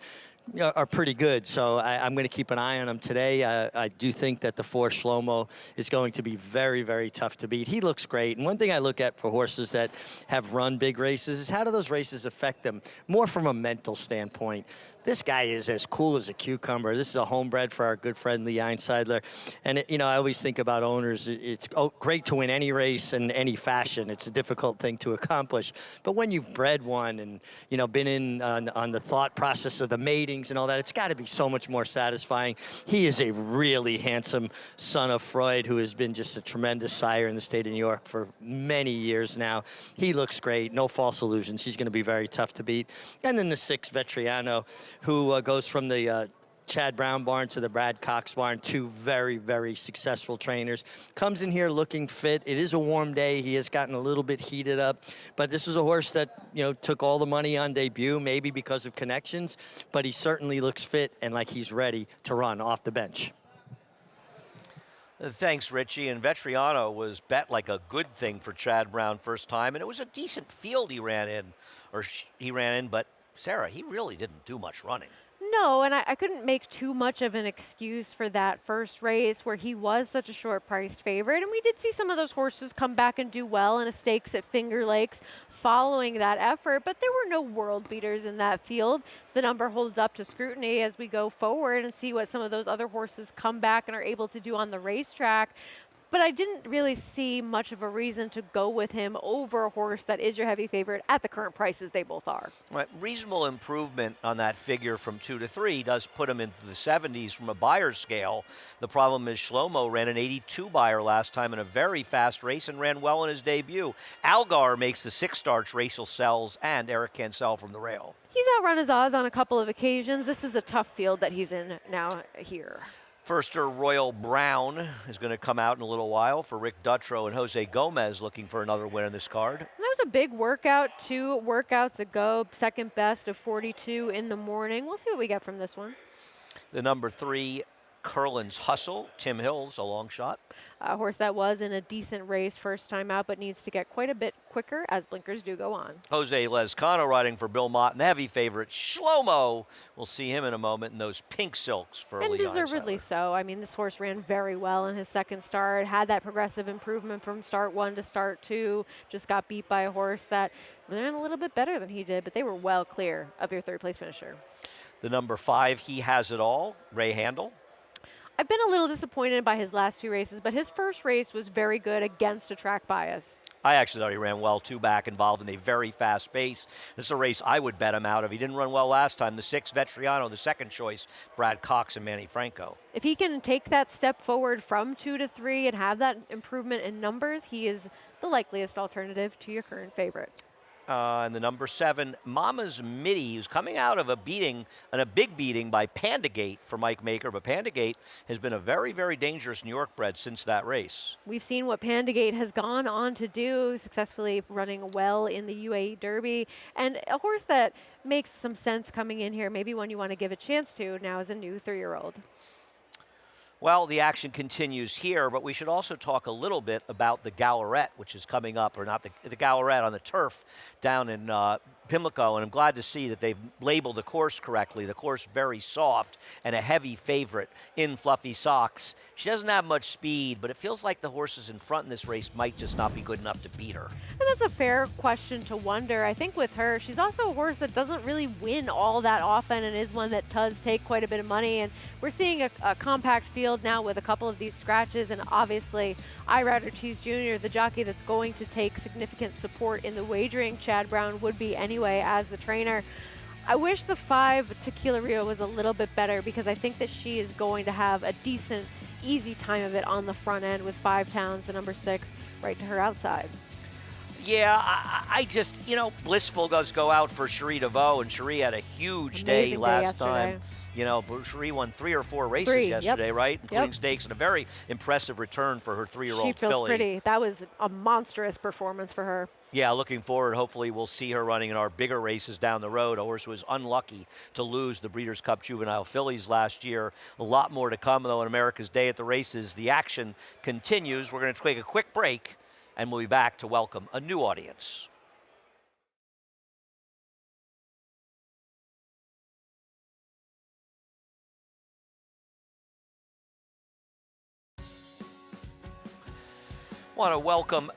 are pretty good, so I'm going to keep an eye on him today. I do think that the 4 Shlomo is going to be very, very tough to beat. He looks great, and one thing I look at for horses that have run big races is how do those races affect them, more from a mental standpoint. This guy is as cool as a cucumber. This is a homebred for our good friend Lee Einseidler. And, you know, I always think about owners. It's great to win any race in any fashion. It's a difficult thing to accomplish. But when you've bred one and, you know, been in on the thought process of the matings and all that, it's got to be so much more satisfying. He is a really handsome son of Freud who has been just a tremendous sire in the state of New York for many years now. He looks great. No false illusions. He's going to be very tough to beat. And then the 6 Vetriano, who goes from the Chad Brown barn to the Brad Cox barn, 2 very, very successful trainers. Comes in here looking fit. It is a warm day. He has gotten a little bit heated up, but this is a horse that, you know, took all the money on debut, maybe because of connections, but he certainly looks fit and like he's ready to run off the bench. Thanks, Richie. And Vetriano was bet like a good thing for Chad Brown first time, and it was a decent field he ran in, but Sarah, he really didn't do much running. No, and I couldn't make too much of an excuse for that first race where he was such a short-priced favorite. And we did see some of those horses come back and do well in a stakes at Finger Lakes following that effort, but there were no world beaters in that field. The number holds up to scrutiny as we go forward and see what some of those other horses come back and are able to do on the racetrack. But I didn't really see much of a reason to go with him over a horse that is your heavy favorite at the current prices they both are. Right. Reasonable improvement on that figure from 2 to 3 does put him into the 70s from a buyer scale. The problem is Shlomo ran an 82 buyer last time in a very fast race and ran well in his debut. Algar makes the 6 starts, Rachel Sells and Eric Cancel from the rail. He's outrun his odds on a couple of occasions. This is a tough field that he's in now here. Firster Royal Brown is going to come out in a little while for Rick Dutro and Jose Gomez looking for another win in this card. That was a big workout 2 workouts ago, second best of 42 in the morning. We'll see what we get from this one. The number 3, Curlin's Hustle, Tim Hills, a long shot. A horse that was in a decent race first time out, but needs to get quite a bit quicker as blinkers do go on. Jose Lezcano riding for Bill Mott and the heavy favorite Shlomo. We'll see him in a moment in those pink silks for Lee And deservedly Einsiedler. so. I mean, this horse ran very well in his second start, had that progressive improvement from start 1 to start 2, just got beat by a horse that ran a little bit better than he did, but they were well clear of your third place finisher. The number 5, He Has It All, Ray Handel. I've been a little disappointed by his last 2 races, but his first race was very good against a track bias. I actually thought he ran well, 2 back, involved in a very fast pace. This is a race I would bet him out of. He didn't run well last time. The 6, Vetriano, the second choice, Brad Cox and Manny Franco. If he can take that step forward from 2 to 3 and have that improvement in numbers, he is the likeliest alternative to your current favorite. And the number 7, Mama's Mitty, who's coming out of a beating, and a big beating by Pandagate for Mike Maker. But Pandagate has been a very, very dangerous New York bred since that race. We've seen what Pandagate has gone on to do, successfully running well in the UAE Derby. And a horse that makes some sense coming in here, maybe one you want to give a chance to now as a new 3-year-old. Well, the action continues here, but we should also talk a little bit about the Galleret, which is coming up, or not the Galleret on the turf down in Pimlico, and I'm glad to see that they've labeled the course correctly. The course very soft and a heavy favorite in Fluffy Socks. She doesn't have much speed, but it feels like the horses in front in this race might just not be good enough to beat her. And that's a fair question to wonder. I think with her, she's also a horse that doesn't really win all that often and is one that does take quite a bit of money. And we're seeing a compact field now with a couple of these scratches, and obviously Ortiz Jr., the jockey that's going to take significant support in the wagering, Chad Brown would be anyway as the trainer. I wish the 5 Tequila Rio was a little bit better, because I think that she is going to have a decent, easy time of it on the front end with 5 Towns, the number 6, right to her outside. Yeah, I just, Blissful does go out for Cherie DeVoe, and Cherie had a huge day last time. Cherie won 3 or 4 races yesterday, right? Including stakes, and a very impressive return for her 3-year-old filly. She feels pretty. That was a monstrous performance for her. Yeah, looking forward. Hopefully we'll see her running in our bigger races down the road. A horse who was unlucky to lose the Breeders' Cup Juvenile Fillies last year. A lot more to come, though, on America's Day at the Races. The action continues. We're going to take a quick break, and we'll be back to welcome a new audience. Want to welcome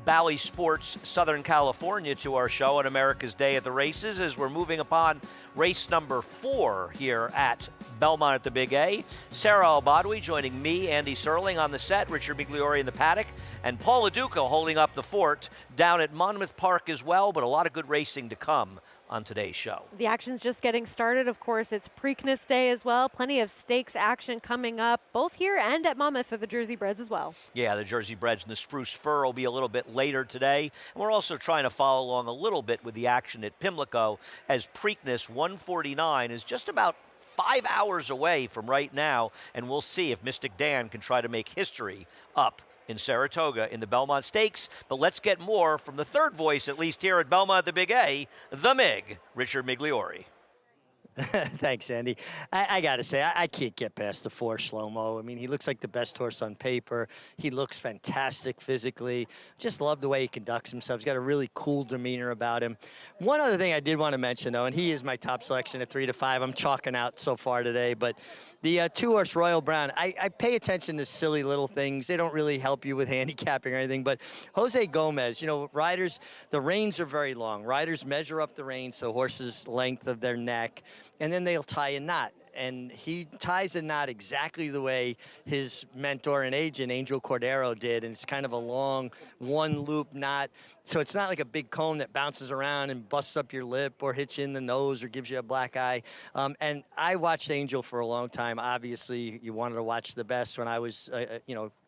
Bally Sports Southern California to our show on America's Day at the Races as we're moving upon race number 4 here at Belmont at the Big A. Sarah Al-Badwi joining me, Andy Serling on the set, Richard Migliori in the paddock, and Paul LaDuca holding up the fort down at Monmouth Park as well, but a lot of good racing to come on today's show. The action's just getting started. Of course, it's Preakness Day as well. Plenty of stakes action coming up, both here and at Monmouth for the Jersey Breds as well. Yeah, the Jersey Breds and the Spruce Fur will be a little bit later today. And we're also trying to follow along a little bit with the action at Pimlico, as Preakness 149 is just about 5 hours away from right now, and we'll see if Mystic Dan can try to make history up in Saratoga in the Belmont Stakes. But let's get more from the third voice, at least here at Belmont at the Big A, the Mig, Richard Migliori. Thanks, Andy. I got to say, I can't get past the 4 Shlomo. I mean, he looks like the best horse on paper. He looks fantastic physically. Just love the way he conducts himself. He's got a really cool demeanor about him. One other thing I did want to mention, though, and he is my top selection at 3 to 5. I'm chalking out so far today, but the 2-horse Royal Brown, I pay attention to silly little things. They don't really help you with handicapping or anything, but Jose Gomez, riders, the reins are very long. Riders measure up the reins, so horses' length of their neck, and then they'll tie a knot. And he ties a knot exactly the way his mentor and agent, Angel Cordero, did. And it's kind of a long one-loop knot. So it's not like a big cone that bounces around and busts up your lip or hits you in the nose or gives you a black eye. And I watched Angel for a long time. Obviously, you wanted to watch the best when I was,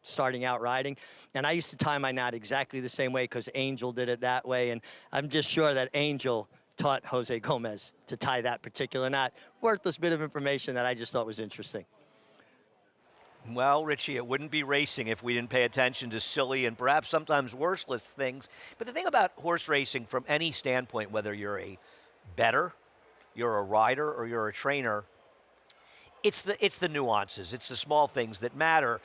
starting out riding. And I used to tie my knot exactly the same way because Angel did it that way. And I'm just sure that Angel taught Jose Gomez to tie that particular knot. Worthless bit of information that I just thought was interesting. Well, Richie, it wouldn't be racing if we didn't pay attention to silly and perhaps sometimes worthless things. But the thing about horse racing from any standpoint, whether you're a bettor, you're a rider, or you're a trainer, it's the nuances. It's the small things that matter.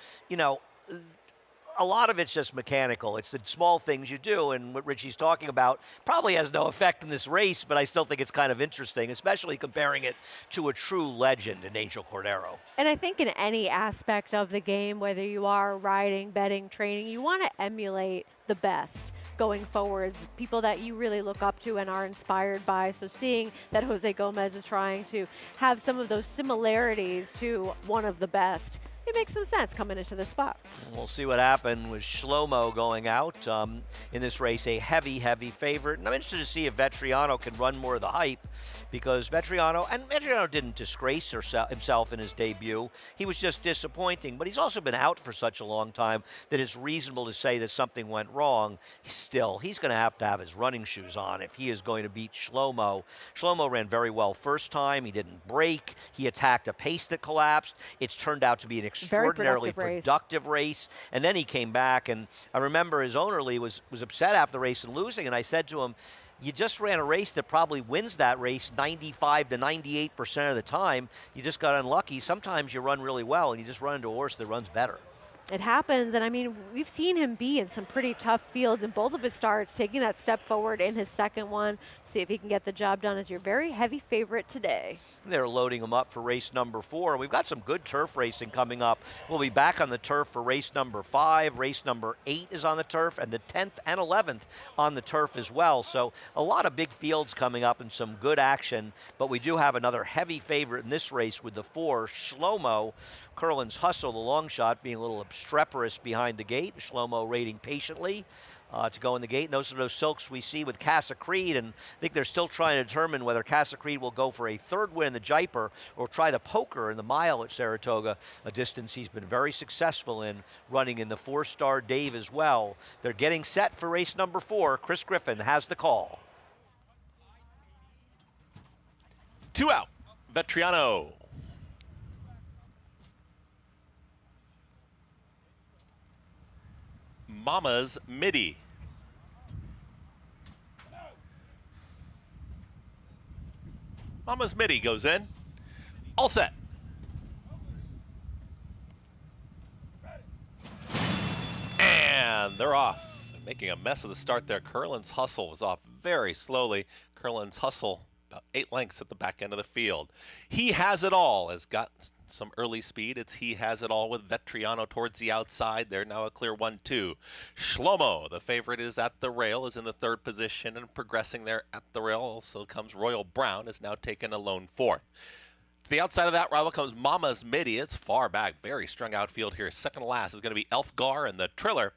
A lot of it's just mechanical. It's the small things you do, and what Richie's talking about probably has no effect in this race, but I still think it's kind of interesting, especially comparing it to a true legend in Angel Cordero. And I think in any aspect of the game, whether you are riding, betting, training, you want to emulate the best going forwards, people that you really look up to and are inspired by. So seeing that Jose Gomez is trying to have some of those similarities to one of the best, it makes some sense coming into the spot. We'll see what happened with Shlomo going out in this race, a heavy favorite. And I'm interested to see if Vetriano can run more of the hype, because Vetriano didn't disgrace himself in his debut. He was just disappointing, but he's also been out for such a long time that it's reasonable to say that something went wrong. Still, he's going to have his running shoes on if he is going to beat Shlomo. Shlomo ran very well first time. He didn't break. He attacked a pace that collapsed. It's turned out to be an extraordinarily productive race. And then he came back, and I remember his owner, Lee, was upset after the race and losing, and I said to him, you just ran a race that probably wins that race 95 to 98% of the time. You just got unlucky. Sometimes you run really well, and you just run into a horse that runs better. It happens, and I mean, we've seen him be in some pretty tough fields in both of his starts, taking that step forward in his second one. See if he can get the job done as your very heavy favorite today. They're loading him up for race number 4. We've got some good turf racing coming up. We'll be back on the turf for race number 5. Race number 8 is on the turf, and the 10th and 11th on the turf as well. So a lot of big fields coming up and some good action, but we do have another heavy favorite in this race with the 4, Shlomo. Curlin's Hustle, the long shot, being a little obstreperous behind the gate. Shlomo waiting patiently to go in the gate. And those are those silks we see with Casa Creed, and I think they're still trying to determine whether Casa Creed will go for a 3rd win in the Jaipur or try the poker in the mile at Saratoga, a distance he's been very successful in, running in the 4-star Dave as well. They're getting set for race number 4. Chris Griffin has the call. 2 out, Vetriano. Mama's Midi. Mama's Midi goes in. All set. And they're off. Making a mess of the start there. Curlin's Hustle was off very slowly. Curlin's Hustle about 8 lengths at the back end of the field. He Has It All has got some early speed. It's He Has It All with Vetriano towards the outside. They're now a clear 1-2. Shlomo, the favorite, is at the rail, is in the 3rd position and progressing there at the rail. Also comes Royal Brown, is now taken a lone 4th. To the outside of that rival comes Mama's Midi. It's far back, very strung outfield here. Second to last is going to be Elfgar, and the trailer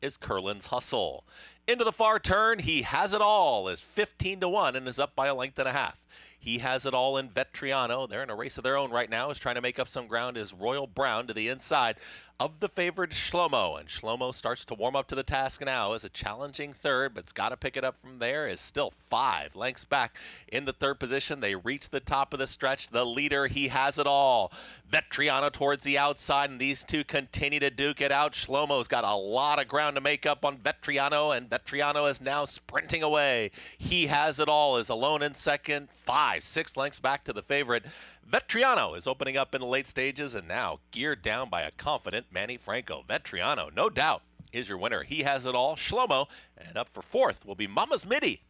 is Curlin's Hustle. Into the far turn, He Has It All is 15-1 and is up by a length and a half. He Has It All in Vetriano. They're in a race of their own right now. Is trying to make up some ground is Royal Brown to the inside of the favored Shlomo. And Shlomo starts to warm up to the task now as a challenging 3rd, but it's got to pick it up from there. Is still 5 lengths back in the 3rd position. They reach the top of the stretch. The leader, He Has It All. Vetriano towards the outside, and these two continue to duke it out. Shlomo's got a lot of ground to make up on Vetriano, and Vetriano is now sprinting away. He Has It All is alone in second, 5-6 lengths back to the favorite. Vetriano is opening up in the late stages and now geared down by a confident Manny Franco. Vetriano, no doubt, is your winner. He Has It All, Shlomo, and up for 4th will be Mama's Midi.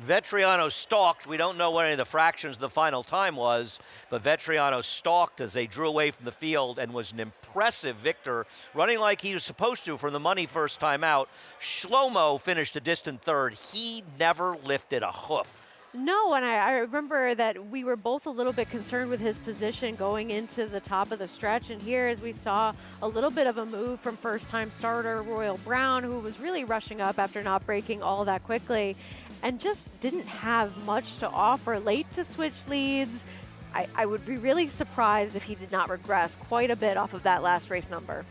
Vetriano stalked. We don't know what any of the fractions of the final time was, but Vetriano stalked as they drew away from the field and was an impressive victor, running like he was supposed to from the money first time out. Shlomo finished a distant 3rd. He never lifted a hoof. No, and I remember that we were both a little bit concerned with his position going into the top of the stretch. And here, as we saw a little bit of a move from first-time starter Royal Brown, who was really rushing up after not breaking all that quickly, and just didn't have much to offer. Late to switch leads. I would be really surprised if he did not regress quite a bit off of that last race number.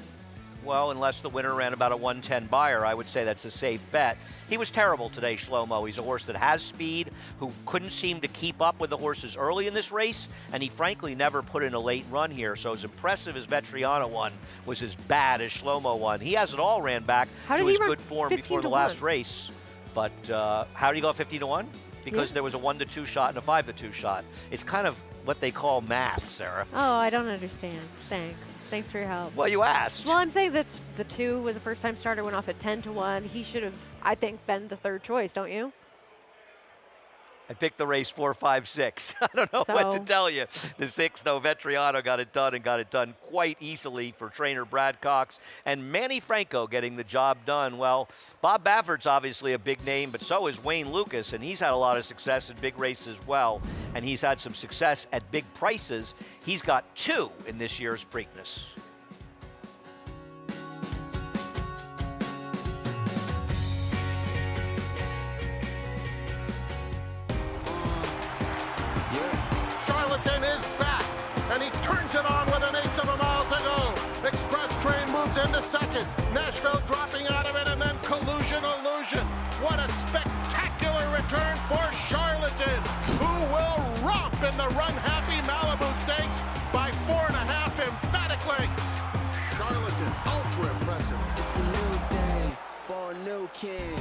Well, unless the winner ran about a 110 buyer, I would say that's a safe bet. He was terrible today, Shlomo. He's a horse that has speed, who couldn't seem to keep up with the horses early in this race, and he frankly never put in a late run here. So as impressive as Vetriano won was as bad as Shlomo won. He Has It All ran back to his good form before the last race. But how did he go 50-1? Because there was a 1-2 shot and a 5-2 shot. It's kind of what they call math, Sarah. Oh, I don't understand. Thanks. Thanks for your help. Well, you asked. Well, I'm saying that the 2 was a first-time starter, went off at 10-1. He should have, I think, been the 3rd choice, don't you? I picked the race 4, 5, 6. I don't know what to tell you. The 6, though, Vetriano got it done and got it done quite easily for trainer Brad Cox. And Manny Franco getting the job done. Well, Bob Baffert's obviously a big name, but so is Wayne Lucas, and he's had a lot of success in big races as well. And he's had some success at big prices. He's got 2 in this year's Preakness. Is back, and he turns it on with 1/8 of a mile to go. Express Train moves into second. Nashville dropping out of it, and then Collusion Illusion. What a spectacular return for Charlatan, who will romp in the run-happy Malibu Stakes by 4.5 emphatic lengths. Charlatan, ultra impressive. It's a new day for a new king.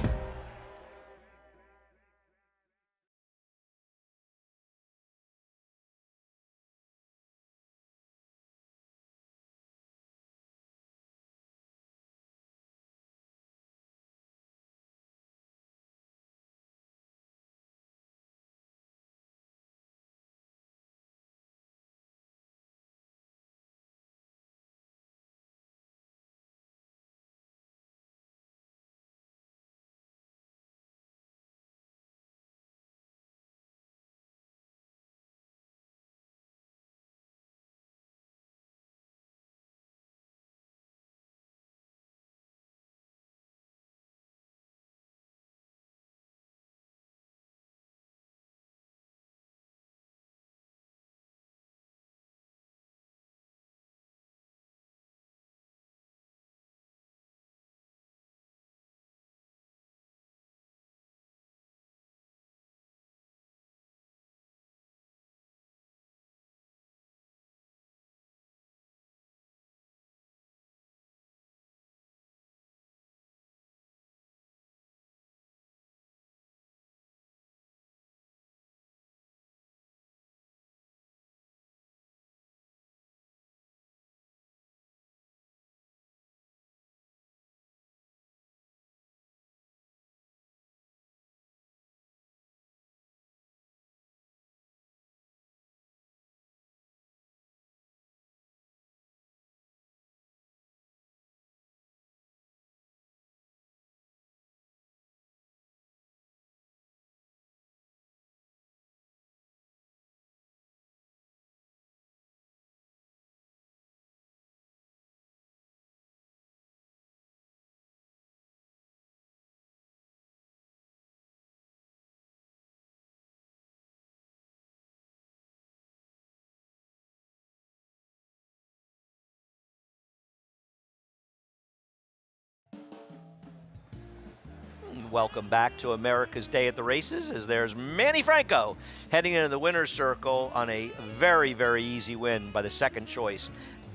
and welcome back to America's Day at the Races, as there's Manny Franco heading into the winner's circle on a very, very easy win by the second choice,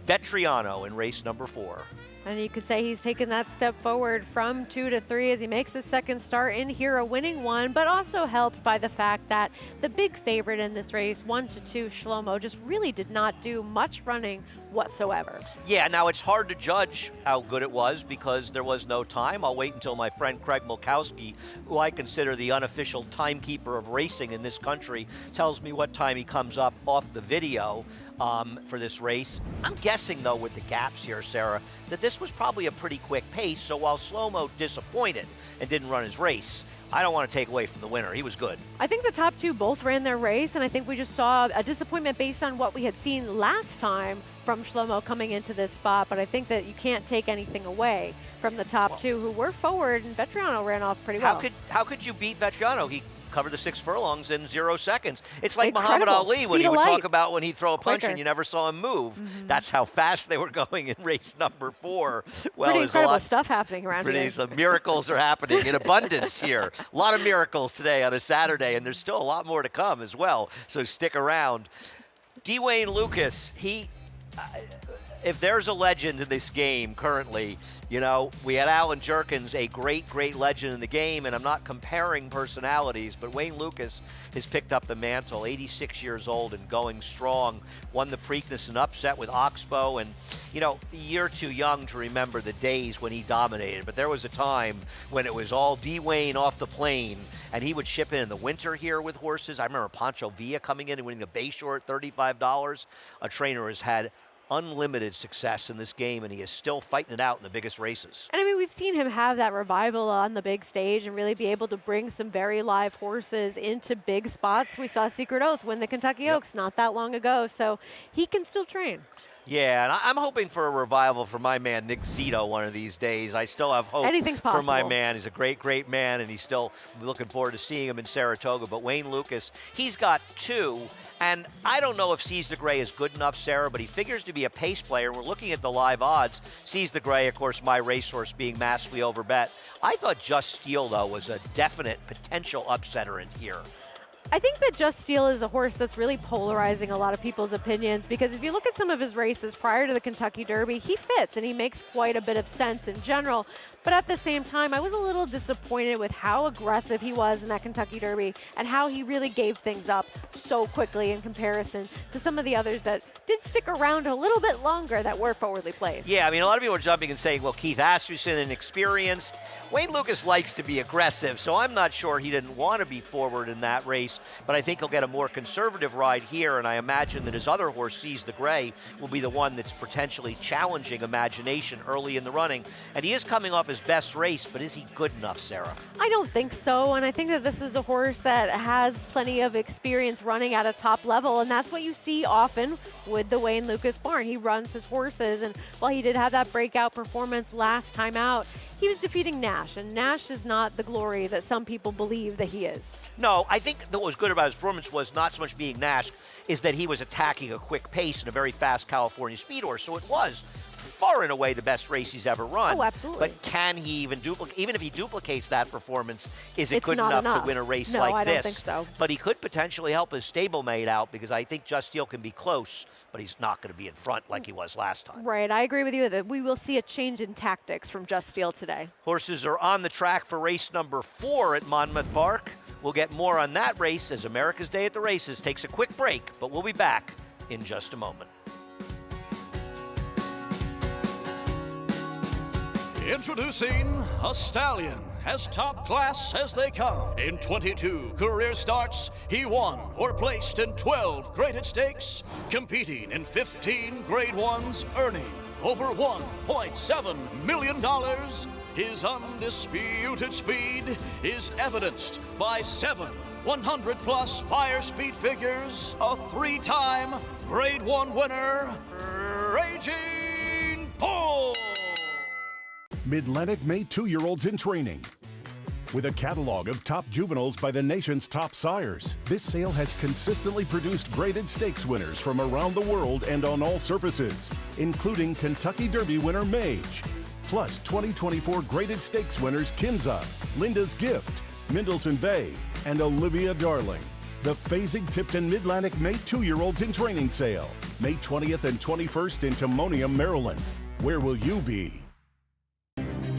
Vetriano, in race number 4. And you could say he's taken that step forward from 2 to 3 as he makes his second start in here, a winning one, but also helped by the fact that the big favorite in this race, 1 to 2 Shlomo, just really did not do much running whatsoever. Yeah, now it's hard to judge how good it was because there was no time. I'll wait until my friend Craig Mulkowski, who I consider the unofficial timekeeper of racing in this country, tells me what time he comes up off the video for this race. I'm guessing, though, with the gaps here, Sarah, that this was probably a pretty quick pace. So while Shlomo disappointed and didn't run his race, I don't want to take away from the winner. He was good. I think the top 2 both ran their race, and I think we just saw a disappointment based on what we had seen last time from Shlomo coming into this spot, but I think that you can't take anything away from the top 2 who were forward, and Vetriano ran off pretty well. How could you beat Vetriano? He covered the 6 furlongs in 0 seconds. It's like Incredible. Muhammad Ali when he would talk about when he'd throw a punch Quicker. and you never saw him move. That's how fast they were going in race number 4. Well, pretty there's incredible a lot, stuff happening around here. Some miracles are happening in abundance here. A lot of miracles today on a Saturday, and there's still a lot more to come as well, so stick around. Dwayne Lucas, if there's a legend in this game currently, you know, we had Alan Jerkins, a great, great legend in the game, and I'm not comparing personalities, but Wayne Lucas has picked up the mantle, 86 years old and going strong, won the Preakness and upset with Oxbow, and, you know, you're too young to remember the days when he dominated, but there was a time when it was all Dwayne off the plane, and he would ship in the winter here with horses. I remember Pancho Villa coming in and winning the Bayshore at $35. A trainer has had unlimited success in this game, and he is still fighting it out in the biggest races. And I mean, we've seen him have that revival on the big stage and really be able to bring some very live horses into big spots. We saw Secret Oath win the Kentucky Oaks not that long ago, so he can still train. Yeah, and I'm hoping for a revival for my man Nick Zito one of these days. I still have hope for my man. He's a great, great man, and he's still looking forward to seeing him in Saratoga. But Wayne Lucas, he's got 2, and I don't know if Seize the Gray is good enough, Sarah, but he figures to be a pace player. We're looking at the live odds. Seize the Gray, of course, my racehorse being massively overbet. I thought Just Steel, though, was a definite potential upsetter in here. I think that Just Steel is a horse that's really polarizing a lot of people's opinions, because if you look at some of his races prior to the Kentucky Derby, he fits and he makes quite a bit of sense in general. But at the same time, I was a little disappointed with how aggressive he was in that Kentucky Derby and how he really gave things up so quickly in comparison to some of the others that did stick around a little bit longer that were forwardly placed. Yeah, I mean, a lot of people are jumping and saying, well, Keith Asmussen, inexperienced. Wayne Lucas likes to be aggressive, so I'm not sure he didn't want to be forward in that race, but I think he'll get a more conservative ride here, and I imagine that his other horse, Seize the Gray, will be the one that's potentially challenging Imagination early in the running. And he is coming off his best race, but is he good enough, Sarah? I don't think so, and I think that this is a horse that has plenty of experience running at a top level, and that's what you see often with the Wayne Lucas barn. He runs his horses, and while he did have that breakout performance last time out, he was defeating Nash, and Nash is not the glory that some people believe that he is. No, I think what was good about his performance was not so much being Nash, is that he was attacking a quick pace and a very fast California speed horse, so it was far and away the best race he's ever run. Oh, absolutely. But can he even duplicate? Even if he duplicates that performance, is it good enough to win a race like I this? don't think so. But he could potentially help his stablemate out, because I think Just Steel can be close, but he's not going to be in front like he was last time. Right, I agree with you that we will see a change in tactics from Just Steel today. Horses are on the track for race number 4 at Monmouth Park. We'll get more on that race as America's Day at the Races takes a quick break, but we'll be back in just a moment. Introducing a stallion, as top class as they come. In 22 career starts, he won or placed in 12 graded stakes, competing in 15 grade ones, earning over $1.7 million. His undisputed speed is evidenced by 7 100-plus buyer speed figures, a 3-time grade 1 winner, Raging Bull. Mid-Atlantic made 2-year-olds in training. With a catalog of top juveniles by the nation's top sires, this sale has consistently produced graded stakes winners from around the world and on all surfaces, including Kentucky Derby winner Mage, plus 2024 graded stakes winners Kinza, Linda's Gift, Mendelssohn Bay, and Olivia Darling. The Fasig-Tipton Mid-Atlantic May 2-year-olds in training sale, May 20th and 21st in Timonium, Maryland. Where will you be?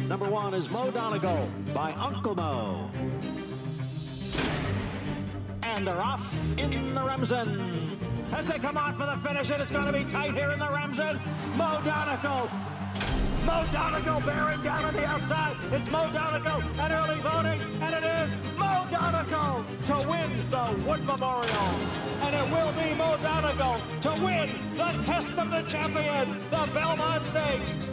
Number 1 is Mo Donegal by Uncle Mo. And they're off in the Remsen. As they come on for the finish, and it's going to be tight here in the Remsen. Mo Donegal. Mo Donegal bearing down on the outside. It's Mo Donegal and early voting, and it is Mo Donegal to win the Wood Memorial. And it will be Mo Donegal to win the Test of the Champion, the Belmont Stakes.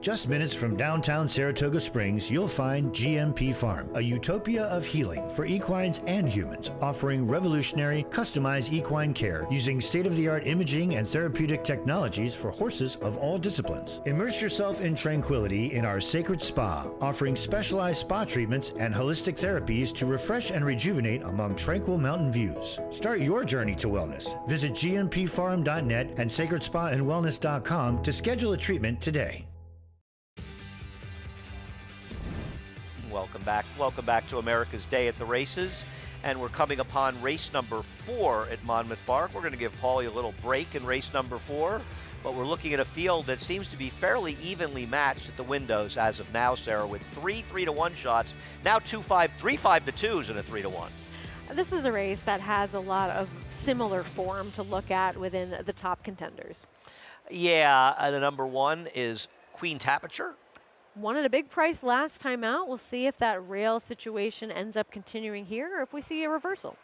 Just minutes from downtown Saratoga Springs, you'll find GMP Farm, a utopia of healing for equines and humans, offering revolutionary, customized equine care using state-of-the-art imaging and therapeutic technologies for horses of all disciplines. Immerse yourself in tranquility in our sacred spa, offering specialized spa treatments and holistic therapies to refresh and rejuvenate among tranquil mountain views. Start your journey to wellness. Visit gmpfarm.net and sacredspaandwellness.com to schedule a treatment today. Welcome back to America's Day at the Races. And we're coming upon race number 4 at Monmouth Park. We're going to give Paulie a little break in race number 4, but we're looking at a field that seems to be fairly evenly matched at the windows as of now, Sarah, with 3 3-to-1 shots, now 3 5-to-2s and a 3-to-1. This is a race that has a lot of similar form to look at within the top contenders. Yeah, the number 1 is Queen Tapiture. Won at a big price last time out. We'll see if that rail situation ends up continuing here or if we see a reversal.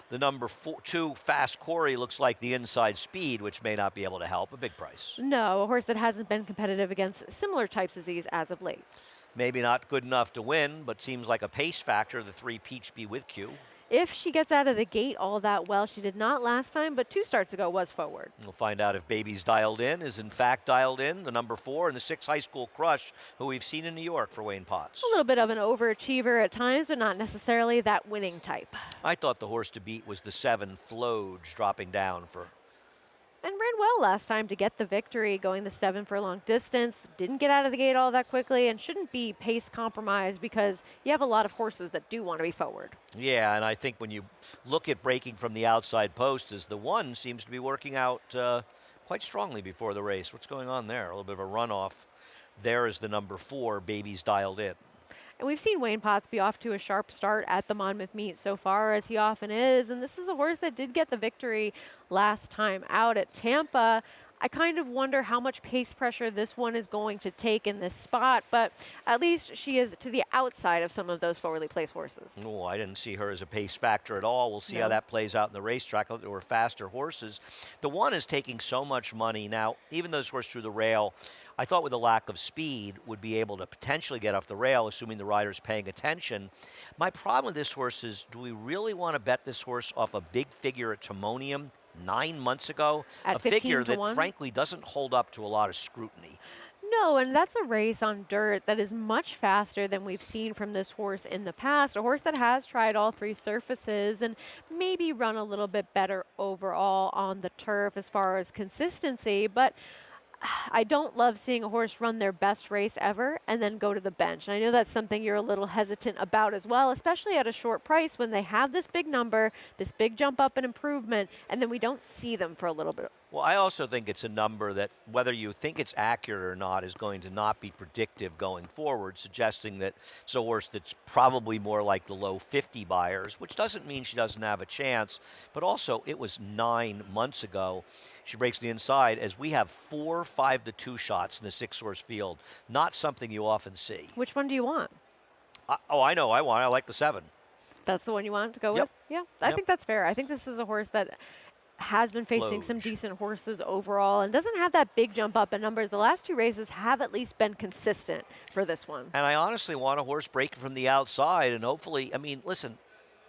The number 2, Fast Corey, looks like the inside speed, which may not be able to help. A big price. No, a horse that hasn't been competitive against similar types of these as of late. Maybe not good enough to win, but seems like a pace factor, the 3 Peachby with Q. If she gets out of the gate all that well, she did not last time, but 2 starts ago was forward. We'll find out if Baby's Dialed In is in fact dialed in, the number 4, and the 6 High School Crush, who we've seen in New York for Wayne Potts. A little bit of an overachiever at times, but not necessarily that winning type. I thought the horse to beat was the 7 Floge, dropping down for... And ran well last time to get the victory, going the 7 for a long distance. Didn't get out of the gate all that quickly and shouldn't be pace compromised because you have a lot of horses that do want to be forward. Yeah, and I think when you look at breaking from the outside post, as the 1 seems to be working out quite strongly before the race. What's going on there? A little bit of a runoff. There is the number 4, Baby's Dialed In. And we've seen Wayne Potts be off to a sharp start at the Monmouth meet so far, as he often is. And this is a horse that did get the victory last time out at Tampa. I kind of wonder how much pace pressure this one is going to take in this spot, but at least she is to the outside of some of those forwardly placed horses. Oh, I didn't see her as a pace factor at all. We'll see how that plays out in the racetrack. There were faster horses. The 1 is taking so much money. Now, even though this horse through the rail, I thought with a lack of speed would be able to potentially get off the rail, assuming the rider's paying attention. My problem with this horse is, do we really want to bet this horse off a big figure at Timonium 9 months ago? At a figure that, 1? frankly, doesn't hold up to a lot of scrutiny. No, and that's a race on dirt that is much faster than we've seen from this horse in the past. A horse that has tried all 3 surfaces and maybe run a little bit better overall on the turf as far as consistency, but I don't love seeing a horse run their best race ever and then go to the bench. And I know that's something you're a little hesitant about as well, especially at a short price when they have this big number, this big jump up and improvement, and then we don't see them for a little bit. Well, I also think it's a number that, whether you think it's accurate or not, is going to not be predictive going forward, suggesting that it's a horse that's probably more like the low 50 buyers, which doesn't mean she doesn't have a chance, but also it was 9 months ago. She breaks the inside, as we have 4 5-to-2 shots in the 6-horse field. Not something you often see. Which one do you want? I know I like the 7. That's the one you want to go with? Yeah, I think that's fair. I think this is a horse that has been facing some decent horses overall and doesn't have that big jump up in numbers. The last 2 races have at least been consistent for this one. And I honestly want a horse breaking from the outside, and hopefully, I mean, listen,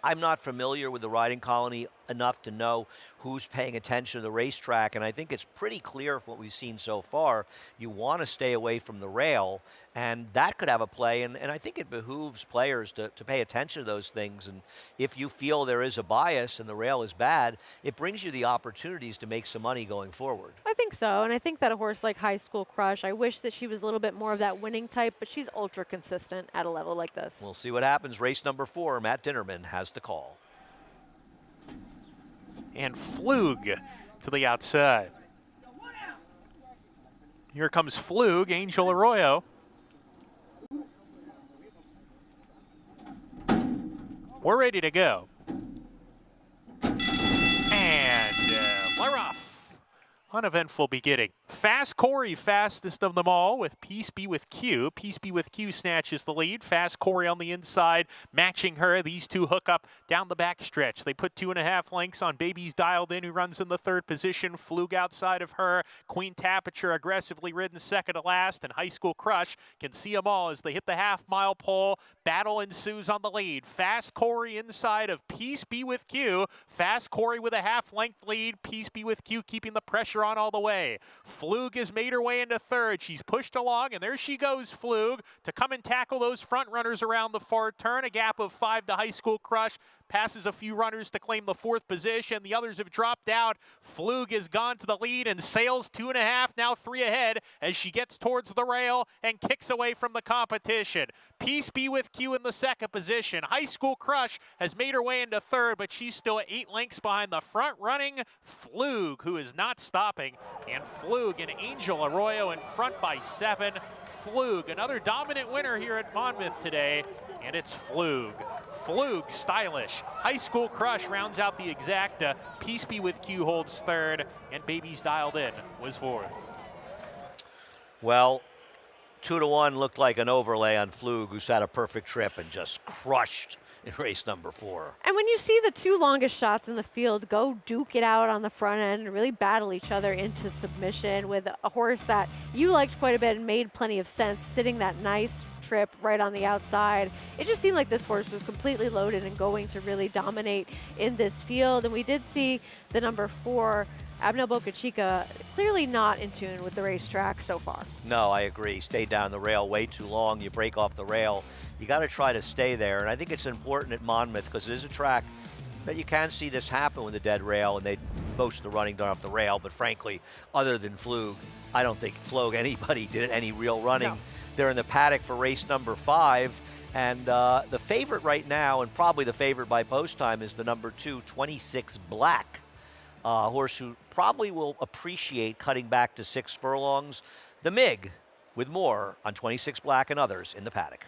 I'm not familiar with the riding colony enough to know who's paying attention to the racetrack, and I think it's pretty clear from what we've seen so far, you want to stay away from the rail, and that could have a play, and I think it behooves players to pay attention to those things, and if you feel there is a bias and the rail is bad, it brings you the opportunities to make some money going forward. I think so, and I think that a horse like High School Crush, I wish that she was a little bit more of that winning type, but she's ultra consistent at a level like this. We'll see what happens. Race number 4, Matt Dinnerman has the call. And Flug to the outside. Here comes Flug, Angel Arroyo. We're ready to go. And we're off. Uneventful beginning. Fast Corey, fastest of them all, with Peace Be With Q. Peace Be With Q snatches the lead. Fast Corey on the inside, matching her. These two hook up down the back stretch. They put 2.5 lengths on Baby's Dialed In, who runs in the 3rd position. Flug outside of her. Queen Tapiture aggressively ridden second to last, and High School Crush can see them all as they hit the half-mile pole. Battle ensues on the lead. Fast Corey inside of Peace Be With Q. Fast Corey with a half-length lead. Peace Be With Q keeping the pressure on all the way. Flug has made her way into 3rd. She's pushed along, and there she goes, Flug, to come and tackle those front runners around the far turn. A gap of 5 to High School Crush. Passes a few runners to claim the 4th position. The others have dropped out. Flug has gone to the lead and sails 2.5, now 3 ahead as she gets towards the rail and kicks away from the competition. Peace Be With Q in the 2nd position. High School Crush has made her way into 3rd, but she's still 8 lengths behind the front-running Flug, who is not stopping. And Flug and Angel Arroyo in front by 7. Flug, another dominant winner here at Monmouth today, and it's Flug. Flug, stylish. High School Crush rounds out the exacta. Peace Be With Q holds 3rd, and Baby's Dialed In was 4th. Well, 2-1 looked like an overlay on Flug, who's had a perfect trip and just crushed in race number 4. And when you see the 2 longest shots in the field go duke it out on the front end and really battle each other into submission with a horse that you liked quite a bit and made plenty of sense, sitting that nice trip right on the outside, it just seemed like this horse was completely loaded and going to really dominate in this field. And we did see the number 4, Abnel Boca Chica, clearly not in tune with the racetrack so far. No, I agree. Stay down the rail way too long. You break off the rail. You got to try to stay there. And I think it's important at Monmouth because it is a track that you can see this happen with a dead rail, and most of the running done off the rail. But frankly, other than Flug, I don't think anybody did any real running. No. They're in the paddock for race number 5. And the favorite right now, and probably the favorite by post time, is the number 2, 26 Black. Horse who probably will appreciate cutting back to 6 furlongs. The MIG with more on 26 Black and others in the paddock.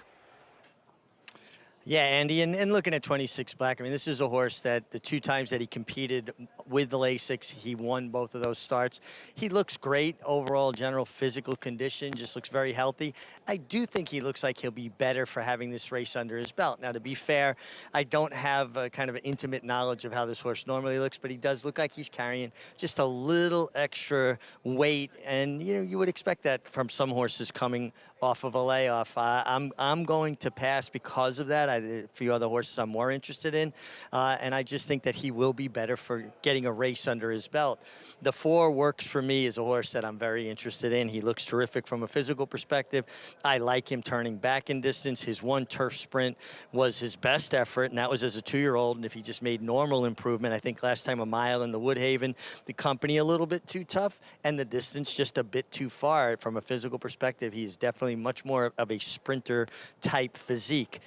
Yeah, Andy, and looking at 26 Black, I mean, this is a horse that the 2 times that he competed with the Lasix, he won both of those starts. He looks great overall, general physical condition, just looks very healthy. I do think he looks like he'll be better for having this race under his belt. Now, to be fair, I don't have a kind of intimate knowledge of how this horse normally looks, but he does look like he's carrying just a little extra weight, and you would expect that from some horses coming off of a layoff. I'm going to pass because of that. A few other horses I'm more interested in, and I just think that he will be better for getting a race under his belt. The 4 works for me as a horse that I'm very interested in. He looks terrific from a physical perspective. I like him turning back in distance. His 1 turf sprint was his best effort, and that was as a 2-year-old, and if he just made normal improvement, I think last time a mile in the Woodhaven, the company a little bit too tough, and the distance just a bit too far. From a physical perspective, he is definitely much more of a sprinter type physique.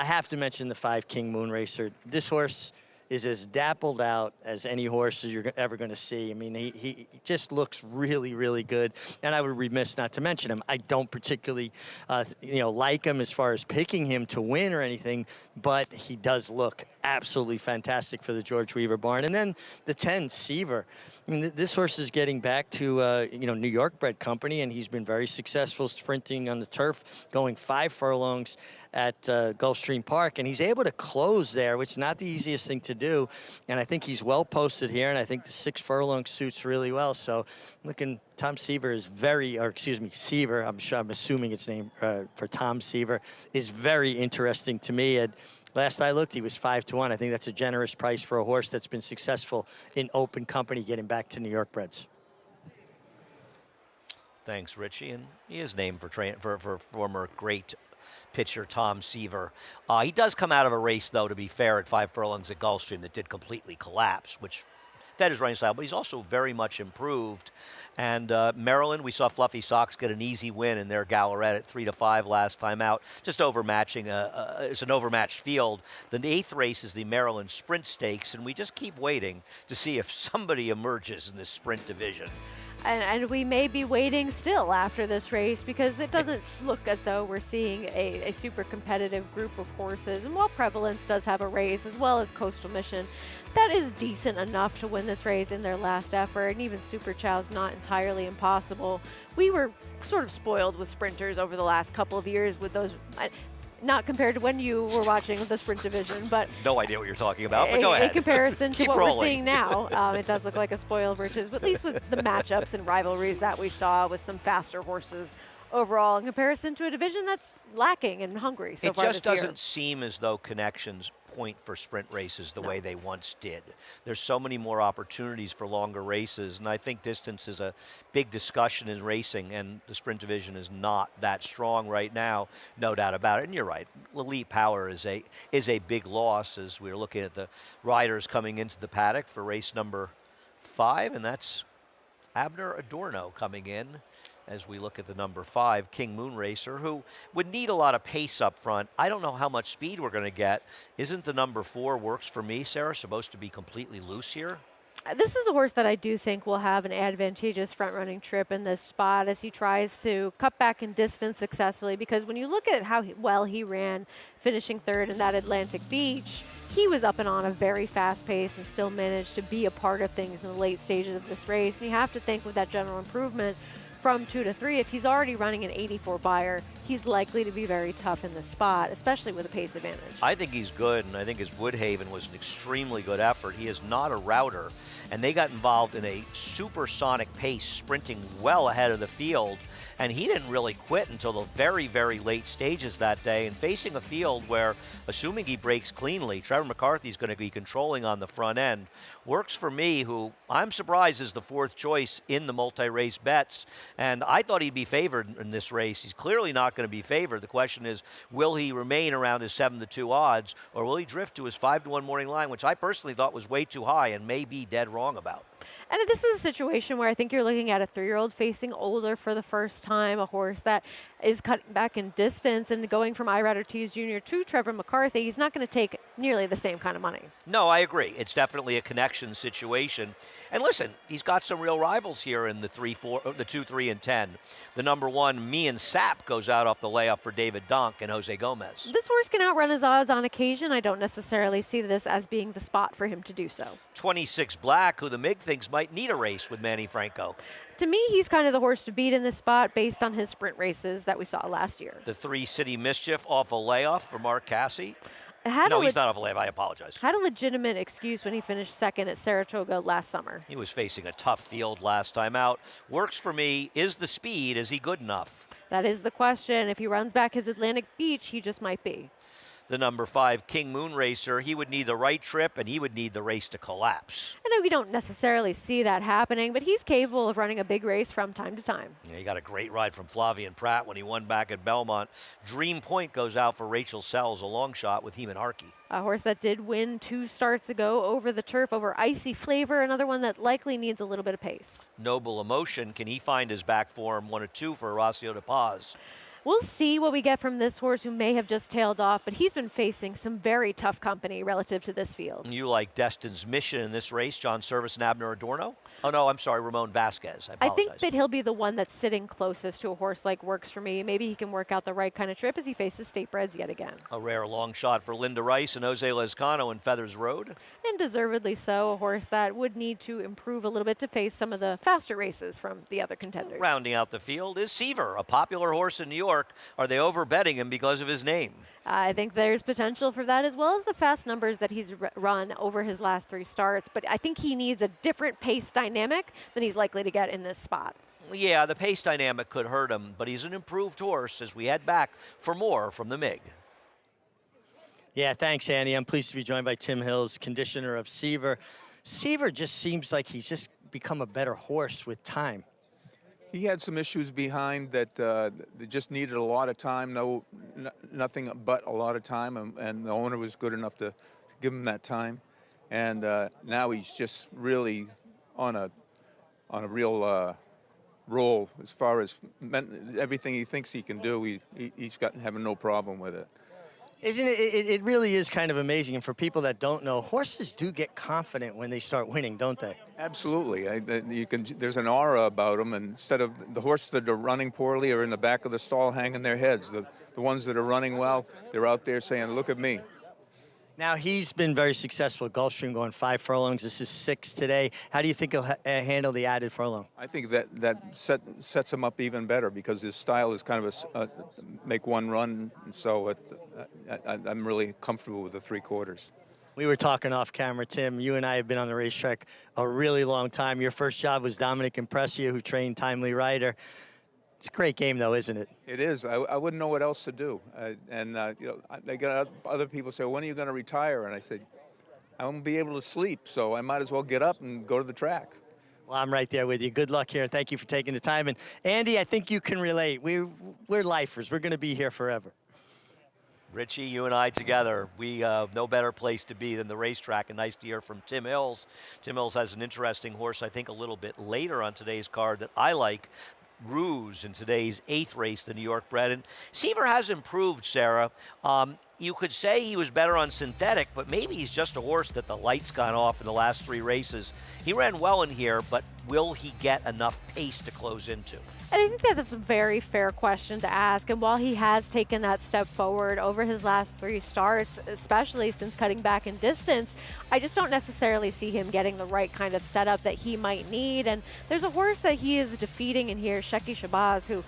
I have to mention the 5 King Moonracer. This horse is as dappled out as any horse you're ever going to see. I mean, he just looks really, really good. And I would be remiss not to mention him. I don't particularly, like him as far as picking him to win or anything, but he does look absolutely fantastic for the George Weaver barn. And then the 10, Seaver. I mean, this horse is getting back to, New York bred company, and he's been very successful sprinting on the turf, going 5 furlongs at Gulfstream Park, and he's able to close there, which is not the easiest thing to do. And I think he's well posted here, and I think the 6 furlong suits really well. So looking, Tom Seaver is Seaver, I'm assuming it's named for Tom Seaver, is very interesting to me. And Last I looked, he was 5-1. I think that's a generous price for a horse that's been successful in open company getting back to New York breds. Thanks, Richie. And he is named for former great pitcher Tom Seaver. He does come out of a race, though, to be fair, at 5 furlongs at Gulfstream that did completely collapse, which fed his running style, but he's also very much improved. And Maryland, we saw Fluffy Sox get an easy win in their Gallery at 3-5 last time out, just overmatching. It's an overmatched field. The 8th race is the Maryland Sprint Stakes, and we just keep waiting to see if somebody emerges in this sprint division. And we may be waiting still after this race because it doesn't look as though we're seeing a super competitive group of horses. And while Prevalence does have a race, as well as Coastal Mission, that is decent enough to win this race in their last effort. And even Super Chow's not entirely impossible. We were sort of spoiled with sprinters over the last couple of years with those. Not compared to when you were watching the sprint division, but no idea what you're talking about, but go ahead. In comparison to Keep what rolling. we're seeing now, it does look like a spoiled riches, but at least with the matchups and rivalries that we saw with some faster horses overall in comparison to a division that's lacking and hungry so far this year. It just doesn't seem as though connections point for sprint races the way they once did. There's so many more opportunities for longer races, and I think distance is a big discussion in racing, and the sprint division is not that strong right now, no doubt about it. And you're right, Elite Power is a big loss as we're looking at the riders coming into the paddock for race number 5, and that's Abner Adorno coming in as we look at the number 5, King Moon Racer, who would need a lot of pace up front. I don't know how much speed we're going to get. Isn't the number 4 Works for Me, Sarah, supposed to be completely loose here? This is a horse that I do think will have an advantageous front-running trip in this spot as he tries to cut back in distance successfully, because when you look at how well he ran finishing 3rd in that Atlantic Beach, he was up and on a very fast pace and still managed to be a part of things in the late stages of this race. And you have to think with that general improvement from 2 to 3, if he's already running an 84 Beyer, he's likely to be very tough in this spot, especially with a pace advantage. I think he's good, and I think his Woodhaven was an extremely good effort. He is not a router, and they got involved in a supersonic pace, sprinting well ahead of the field, and he didn't really quit until the very, very late stages that day, and facing a field where, assuming he breaks cleanly, Trevor McCarthy's going to be controlling on the front end. Works for Me, who I'm surprised is the 4th choice in the multi-race bets, and I thought he'd be favored in this race. He's clearly not going to be favored. The question is, will he remain around his 7-2 odds, or will he drift to his 5-1 morning line, which I personally thought was way too high and may be dead wrong about. And this is a situation where I think you're looking at a 3-year-old facing older for the first time, a horse that is cutting back in distance and going from Irider Tease Jr. to Trevor McCarthy. He's not going to take nearly the same kind of money. No, I agree. It's definitely a connection situation. And listen, he's got some real rivals here in the 2, 3, and 10. The number 1, Me and Sap, goes out off the layoff for David Donk and Jose Gomez. This horse can outrun his odds on occasion. I don't necessarily see this as being the spot for him to do so. 26 Black, who the MIG thinks might need a race with Manny Franco. To me, he's kind of the horse to beat in this spot based on his sprint races that we saw last year. The 3 City Mischief off a layoff for Mark Cassie. No, he's not off a layoff. I apologize. Had a legitimate excuse when he finished 2nd at Saratoga last summer. He was facing a tough field last time out. Works for Me. Is the speed, is he good enough? That is the question. If he runs back his Atlantic Beach, he just might be. The number 5, King Moon Racer, he would need the right trip, and he would need the race to collapse. I know we don't necessarily see that happening, but he's capable of running a big race from time to time. Yeah, he got a great ride from Flavian Pratt when he won back at Belmont. Dream Point goes out for Rachel Sells, a long shot with Heman Harkey. A horse that did win 2 starts ago over the turf, over Icy Flavor, another one that likely needs a little bit of pace. Noble Emotion, can he find his back form? 1 or 2 for Horacio de Paz. We'll see what we get from this horse who may have just tailed off, but he's been facing some very tough company relative to this field. You like Destin's Mission in this race, John Service and Abner Adorno? Oh, no, I'm sorry, Ramon Vasquez. I think that he'll be the one that's sitting closest to a horse like Works for Me. Maybe he can work out the right kind of trip as he faces State Breds yet again. A rare long shot for Linda Rice and Jose Lezcano in Feathers Road. And deservedly so, a horse that would need to improve a little bit to face some of the faster races from the other contenders. Rounding out the field is Seaver, a popular horse in New York. Are they over-betting him because of his name? I think there's potential for that, as well as the fast numbers that he's run over his last 3 starts. But I think he needs a different pace dynamic than he's likely to get in this spot. Yeah, the pace dynamic could hurt him, but he's an improved horse as we head back for more from the MIG. Yeah, thanks, Andy. I'm pleased to be joined by Tim Hills, conditioner of Seaver. Seaver just seems like he's just become a better horse with time. He had some issues behind that just needed a lot of time, nothing but a lot of time, and the owner was good enough to give him that time. And now he's just really on a real roll as far as everything he thinks he can do. He's having no problem with it. Isn't it? It really is kind of amazing. And for people that don't know, horses do get confident when they start winning, don't they? Absolutely. There's an aura about them, and instead of the horses that are running poorly are in the back of the stall hanging their heads. The ones that are running well, they're out there saying, "Look at me." Now, he's been very successful at Gulfstream, going 5 furlongs. This is 6 today. How do you think he'll handle the added furlong? I think that sets him up even better because his style is kind of a make one run. So I'm really comfortable with the 3/4. We were talking off camera, Tim. You and I have been on the racetrack a really long time. Your first job was Dominic Impresia, who trained Timely Rider. It's a great game, though, isn't it? It is. I wouldn't know what else to do. They got other people say, "When are you going to retire?" And I said, "I won't be able to sleep, so I might as well get up and go to the track." Well, I'm right there with you. Good luck here. Thank you for taking the time. And Andy, I think you can relate. We're lifers. We're going to be here forever. Richie, you and I together, we no better place to be than the racetrack. And nice to hear from Tim Hills. Tim Hills has an interesting horse, I think, a little bit later on today's card that I like. Ruse in today's 8th race, the New York bred. And Seaver has improved, Sarah. You could say he was better on synthetic, but maybe he's just a horse that the light's gone off in the last 3 races. He ran well in here, but will he get enough pace to close into? And I think that that's a very fair question to ask. And while he has taken that step forward over his last 3 starts, especially since cutting back in distance, I just don't necessarily see him getting the right kind of setup that he might need. And there's a horse that he is defeating in here, Shecky Shabazz, who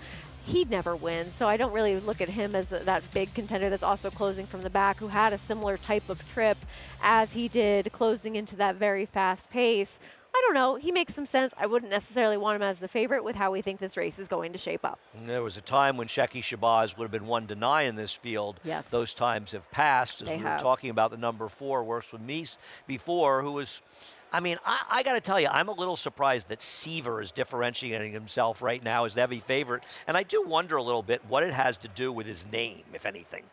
he'd never win. So I don't really look at him as that big contender that's also closing from the back, who had a similar type of trip as he did, closing into that very fast pace. I don't know. He makes some sense. I wouldn't necessarily want him as the favorite with how we think this race is going to shape up. There was a time when Shecky Shabazz would have been 1-9 in this field. Yes. Those times have passed. As we were talking about the number 4, works with me before, who was, I mean, I got to tell you, I'm a little surprised that Seaver is differentiating himself right now as the heavy favorite. And I do wonder a little bit what it has to do with his name, if anything.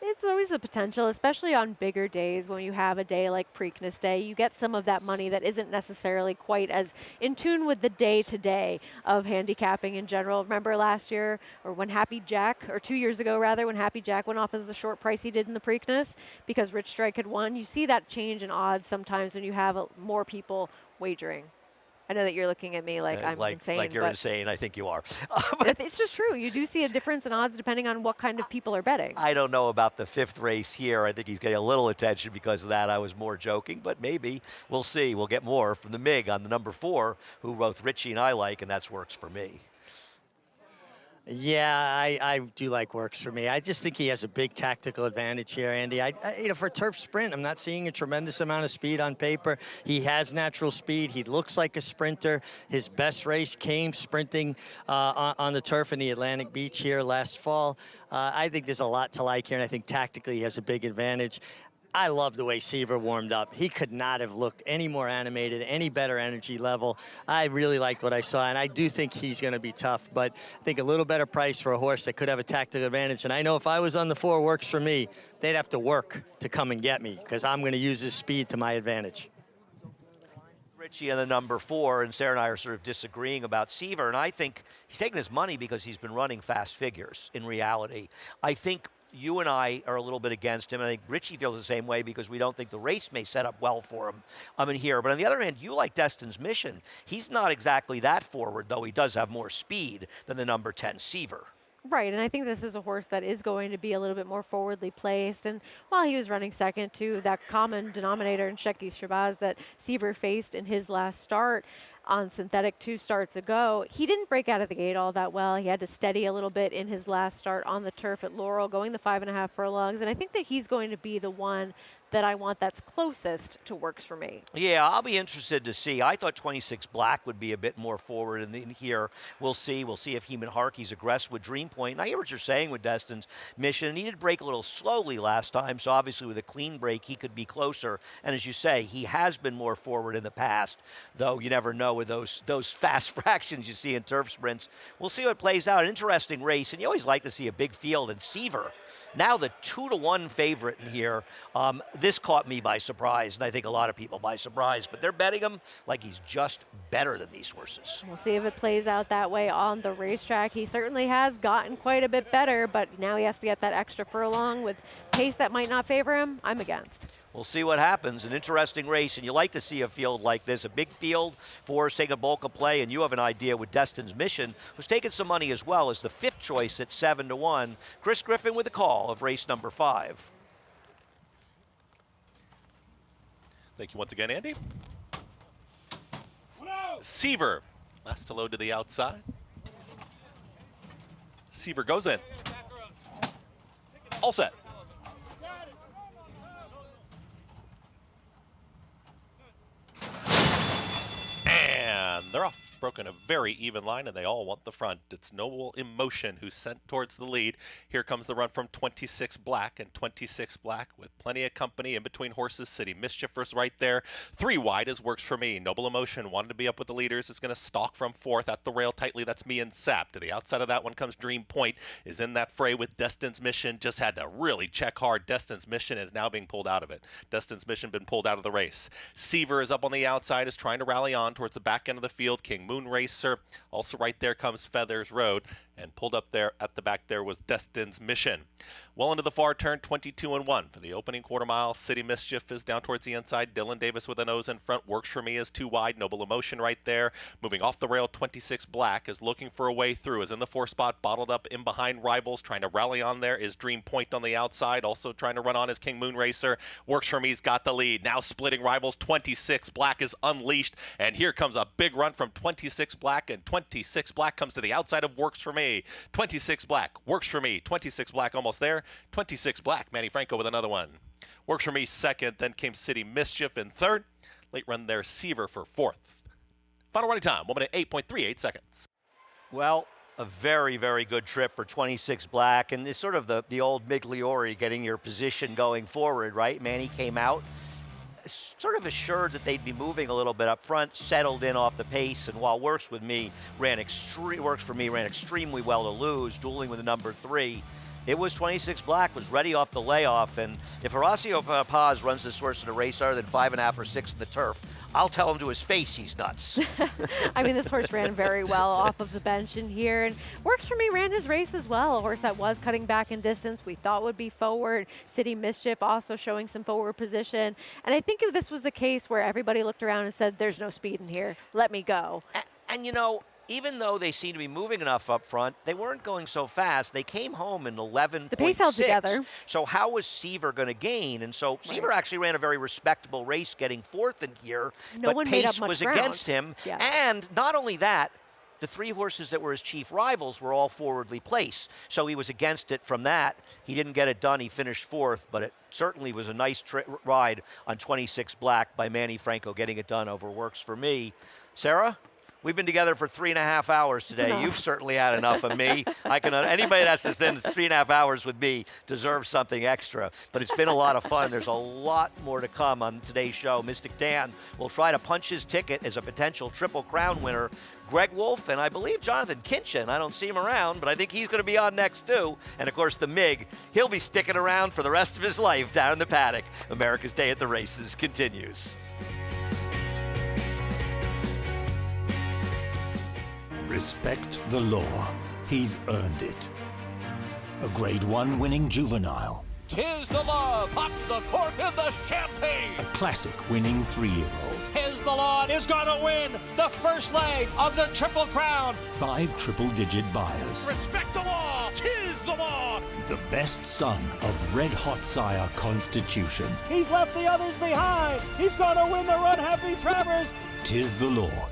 It's always a potential, especially on bigger days when you have a day like Preakness Day. You get some of that money that isn't necessarily quite as in tune with the day-to-day of handicapping in general. Remember last year, or when Happy Jack, or 2 years ago rather, when Happy Jack went off as the short price he did in the Preakness because Rich Strike had won. You see that change in odds sometimes when you have more people wagering. I know that you're looking at me like I'm insane. Like you're insane. I think you are. It's just true. You do see a difference in odds depending on what kind of people are betting. I don't know about the 5th race here. I think he's getting a little attention because of that. I was more joking, but maybe we'll see. We'll get more from the MIG on the number 4, who both Richie and I like, and that's Works for Me. Yeah, I do like Works for Me. I just think he has a big tactical advantage here, Andy. For a turf sprint, I'm not seeing a tremendous amount of speed on paper. He has natural speed. He looks like a sprinter. His best race came sprinting on the turf in the Atlantic Beach here last fall. I think there's a lot to like here, and I think tactically he has a big advantage. I love the way Seaver warmed up. He could not have looked any more animated, any better energy level. I really liked what I saw, and I do think he's going to be tough, but I think a little better price for a horse that could have a tactical advantage. And I know if I was on the 4, Works for Me, they'd have to work to come and get me because I'm going to use his speed to my advantage. Richie and the number 4, and Sarah and I are sort of disagreeing about Seaver, and I think he's taking his money because he's been running fast figures in reality. I think you and I are a little bit against him. I think Richie feels the same way because we don't think the race may set up well for him in here. But on the other hand, you like Destin's Mission. He's not exactly that forward, though he does have more speed than the number 10 Seaver. Right, and I think this is a horse that is going to be a little bit more forwardly placed. And while he was running second to that common denominator in Shecky Shabazz that Seaver faced in his last start, on synthetic 2 starts ago. He didn't break out of the gate all that well. He had to steady a little bit in his last start on the turf at Laurel, going the 5.5 furlongs. And I think that he's going to be the one that I want that's closest to Works For Me. Yeah, I'll be interested to see. I thought 26 Black would be a bit more forward in here. We'll see. We'll see if Heeman Harkey's aggressive with Dream Point. And I hear what you're saying with Destin's Mission. He did break a little slowly last time, so obviously with a clean break, he could be closer. And as you say, he has been more forward in the past, though you never know with those fast fractions you see in turf sprints. We'll see how it plays out. An interesting race, and you always like to see a big field. And Seaver, now the 2-1 favorite in here. This caught me by surprise, and I think a lot of people by surprise, but they're betting him like he's just better than these horses. We'll see if it plays out that way on the racetrack. He certainly has gotten quite a bit better, but now he has to get that extra furlong with pace that might not favor him. I'm against. We'll see what happens. An interesting race, and you like to see a field like this, a big field, fours taking a bulk of play, and you have an idea with Destin's Mission, who's taking some money as well as the 5th choice at 7-1. Chris Griffin with a call of race number 5. Thank you once again, Andy. Seaver, last to load to the outside. Seaver goes in. All set. And they're off. Broken a very even line, and they all want the front. It's Noble Emotion who's sent towards the lead. Here comes the run from 26 Black, and 26 Black with plenty of company in between horses. City Mischievers right there. 3 wide is Works For Me. Noble Emotion wanted to be up with the leaders. Is going to stalk from 4th at the rail tightly. That's Me and Sap. To the outside of that one comes Dream Point. Is in that fray with Destin's Mission. Just had to really check hard. Destin's Mission is now being pulled out of it. Destin's Mission been pulled out of the race. Seaver is up on the outside, is trying to rally on towards the back end of the field. King Moon Racer. Also right there comes Feathers Road, and pulled up there at the back there was Destin's Mission. Well into the far turn, 22-1 for the opening quarter mile. City Mischief is down towards the inside. Dylan Davis with a nose in front. Works For Me is 2 wide. Noble Emotion right there. Moving off the rail, 26 Black is looking for a way through. Is in the 4 spot, bottled up in behind Rivals. Trying to rally on there is Dream Point on the outside. Also trying to run on is King Moon Racer. Works For Me's got the lead. Now splitting Rivals. 26 Black is unleashed. And here comes a big run from 26 Black. And 26 Black comes to the outside of Works For Me. 26 Black, Works For Me. 26 Black almost there. 26 Black, Manny Franco with another one. Works For Me 2nd, then came City Mischief in 3rd. Late run there, Seaver for 4th. Final running time, 1 minute 8.38 seconds. Well, a very, very good trip for 26 Black, and it's sort of the old Migliori getting your position going forward, right? Manny came out, sort of assured that they'd be moving a little bit up front, settled in off the pace, and while Works For Me ran extremely well to lose, dueling with the number 3. It was 26 Black, was ready off the layoff, and if Horacio Paz runs this horse in a race other than 5.5 or 6 in the turf, I'll tell him to his face he's nuts. I mean, this horse ran very well off of the bench in here, and Works For Me ran his race as well. A horse that was cutting back in distance, we thought would be forward. City Mischief also showing some forward position. And I think if this was a case where everybody looked around and said, there's no speed in here, let me go. And you know, even though they seemed to be moving enough up front, they weren't going so fast. They came home in 11.6. The pace held together. So how was Seaver going to gain? And so Seaver actually ran a very respectable race, getting 4th in here. No one made up much pace was ground against him. Yes. And not only that, the 3 horses that were his chief rivals were all forwardly placed. So he was against it from that. He didn't get it done. He finished 4th, but it certainly was a nice ride on 26 Black by Manny Franco, getting it done over Works For Me. Sarah? We've been together for 3.5 hours today. You've certainly had enough of me. Anybody that has to spend 3.5 hours with me deserves something extra. But it's been a lot of fun. There's a lot more to come on today's show. Mystic Dan will try to punch his ticket as a potential Triple Crown winner. Greg Wolf and I believe Jonathan Kinchin. I don't see him around, but I think he's going to be on next too. And of course, the MIG. He'll be sticking around for the rest of his life down in the paddock. America's Day at the Races continues. Respect the law. He's earned it. A Grade 1 winning juvenile. 'Tis the law, pops the cork in the champagne. A classic winning 3-year-old. 'Tis the law is gonna win the first leg of the Triple Crown. 5 triple-digit buyers. Respect the law, 'tis the law. The best son of Red Hot Sire Constitution. He's left the others behind. He's gonna win the Run Happy Travers. 'Tis the law.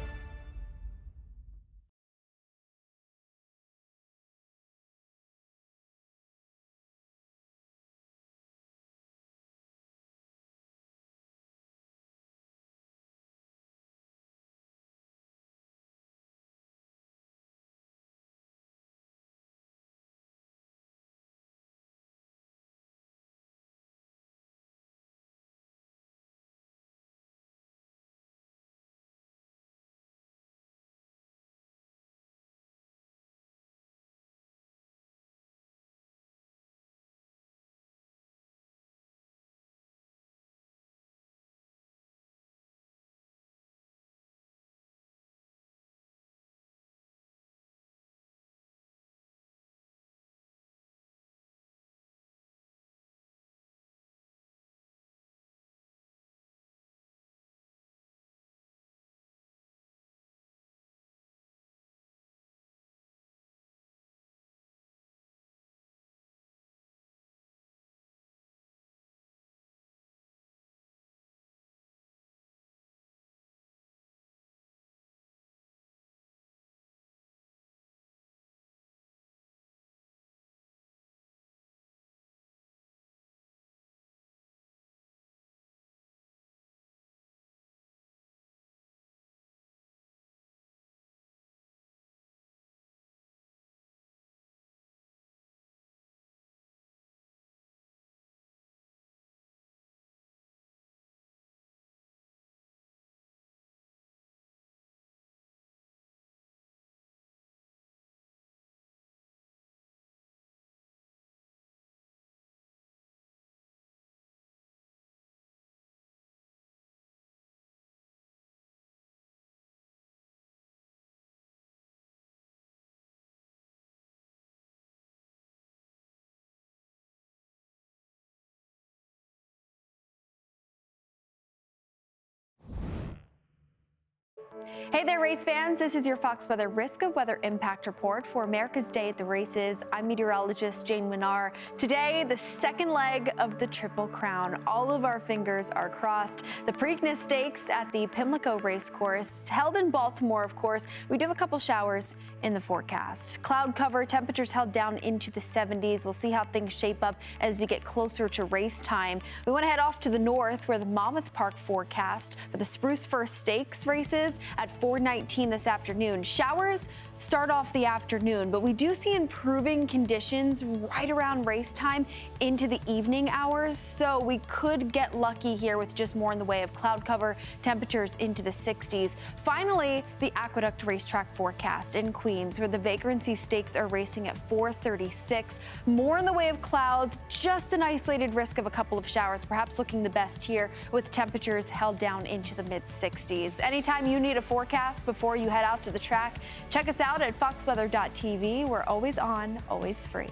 Hey there, race fans. This is your Fox Weather Risk of Weather Impact Report for America's Day at the Races. I'm meteorologist Jane Minar. Today, the second leg of the Triple Crown. All of our fingers are crossed. The Preakness Stakes at the Pimlico Racecourse, held in Baltimore, of course. We do have a couple showers in the forecast. Cloud cover, temperatures held down into the 70s. We'll see how things shape up as we get closer to race time. We want to head off to the north, where the Monmouth Park forecast for the Spruce Fir Stakes races at 4:19 this afternoon. Showers start off the afternoon, but we do see improving conditions right around race time into the evening hours, so we could get lucky here with just more in the way of cloud cover, temperatures into the 60s. Finally, the Aqueduct racetrack forecast in Queens, where the Vagrancy Stakes are racing at 4:36. More in the way of clouds, just an isolated risk of a couple of showers, perhaps looking the best here with temperatures held down into the mid-60s. Anytime you need a forecast before you head out to the track, check us out at foxweather.tv. We're always on, always free.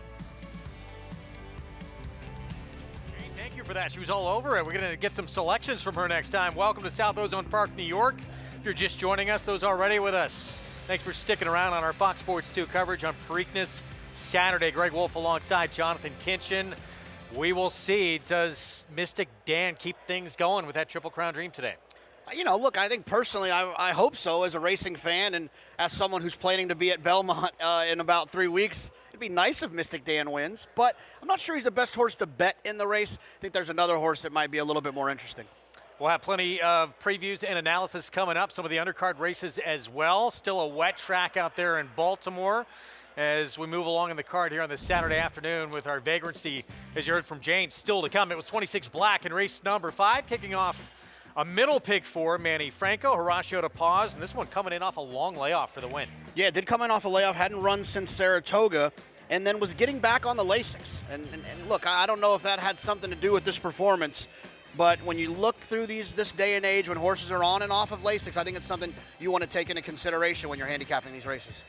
Thank you for that. She was all over it. We're going to get some selections from her next time. Welcome to South Ozone Park, New York. If you're just joining us, those already with us, thanks for sticking around on our Fox Sports 2 coverage on Preakness Saturday. Greg Wolf alongside Jonathan Kinchin. We will see, does Mystic Dan keep things going with that Triple Crown dream today? You know, look, I think personally, I hope so as a racing fan and as someone who's planning to be at Belmont in about 3 weeks. It'd be nice if Mystic Dan wins, but I'm not sure he's the best horse to bet in the race. I think there's another horse that might be a little bit more interesting. We'll have plenty of previews and analysis coming up, some of the undercard races as well. Still a wet track out there in Baltimore as we move along in the card here on this Saturday afternoon with our Vagrancy, as you heard from Jane, still to come. It was 26 Black in race number 5, kicking off a middle pick for Manny Franco, Horacio to pause, and this one coming in off a long layoff for the win. Yeah, did come in off a layoff, hadn't run since Saratoga, and then was getting back on the Lasix. And look, I don't know if that had something to do with this performance, but when you look through this day and age when horses are on and off of Lasix, I think it's something you want to take into consideration when you're handicapping these races.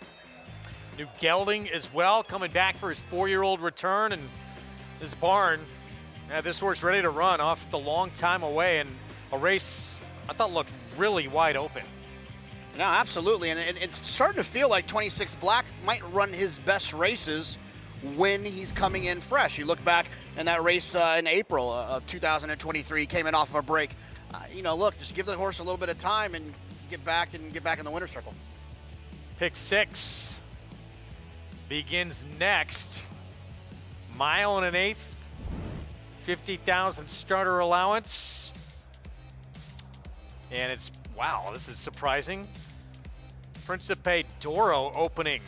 New Gelding as well, coming back for his 4-year-old return, and this barn had this horse ready to run off the long time away, and a race I thought looked really wide open. No, absolutely, and it's starting to feel like 26 Black might run his best races when he's coming in fresh. You look back in that race in April of 2023, came in off of a break. You know, look, just give the horse a little bit of time and get back in the winner's circle. Pick 6 begins next. Mile and an eighth, 50,000 starter allowance. And it's, wow, this is surprising. Principe Doro opening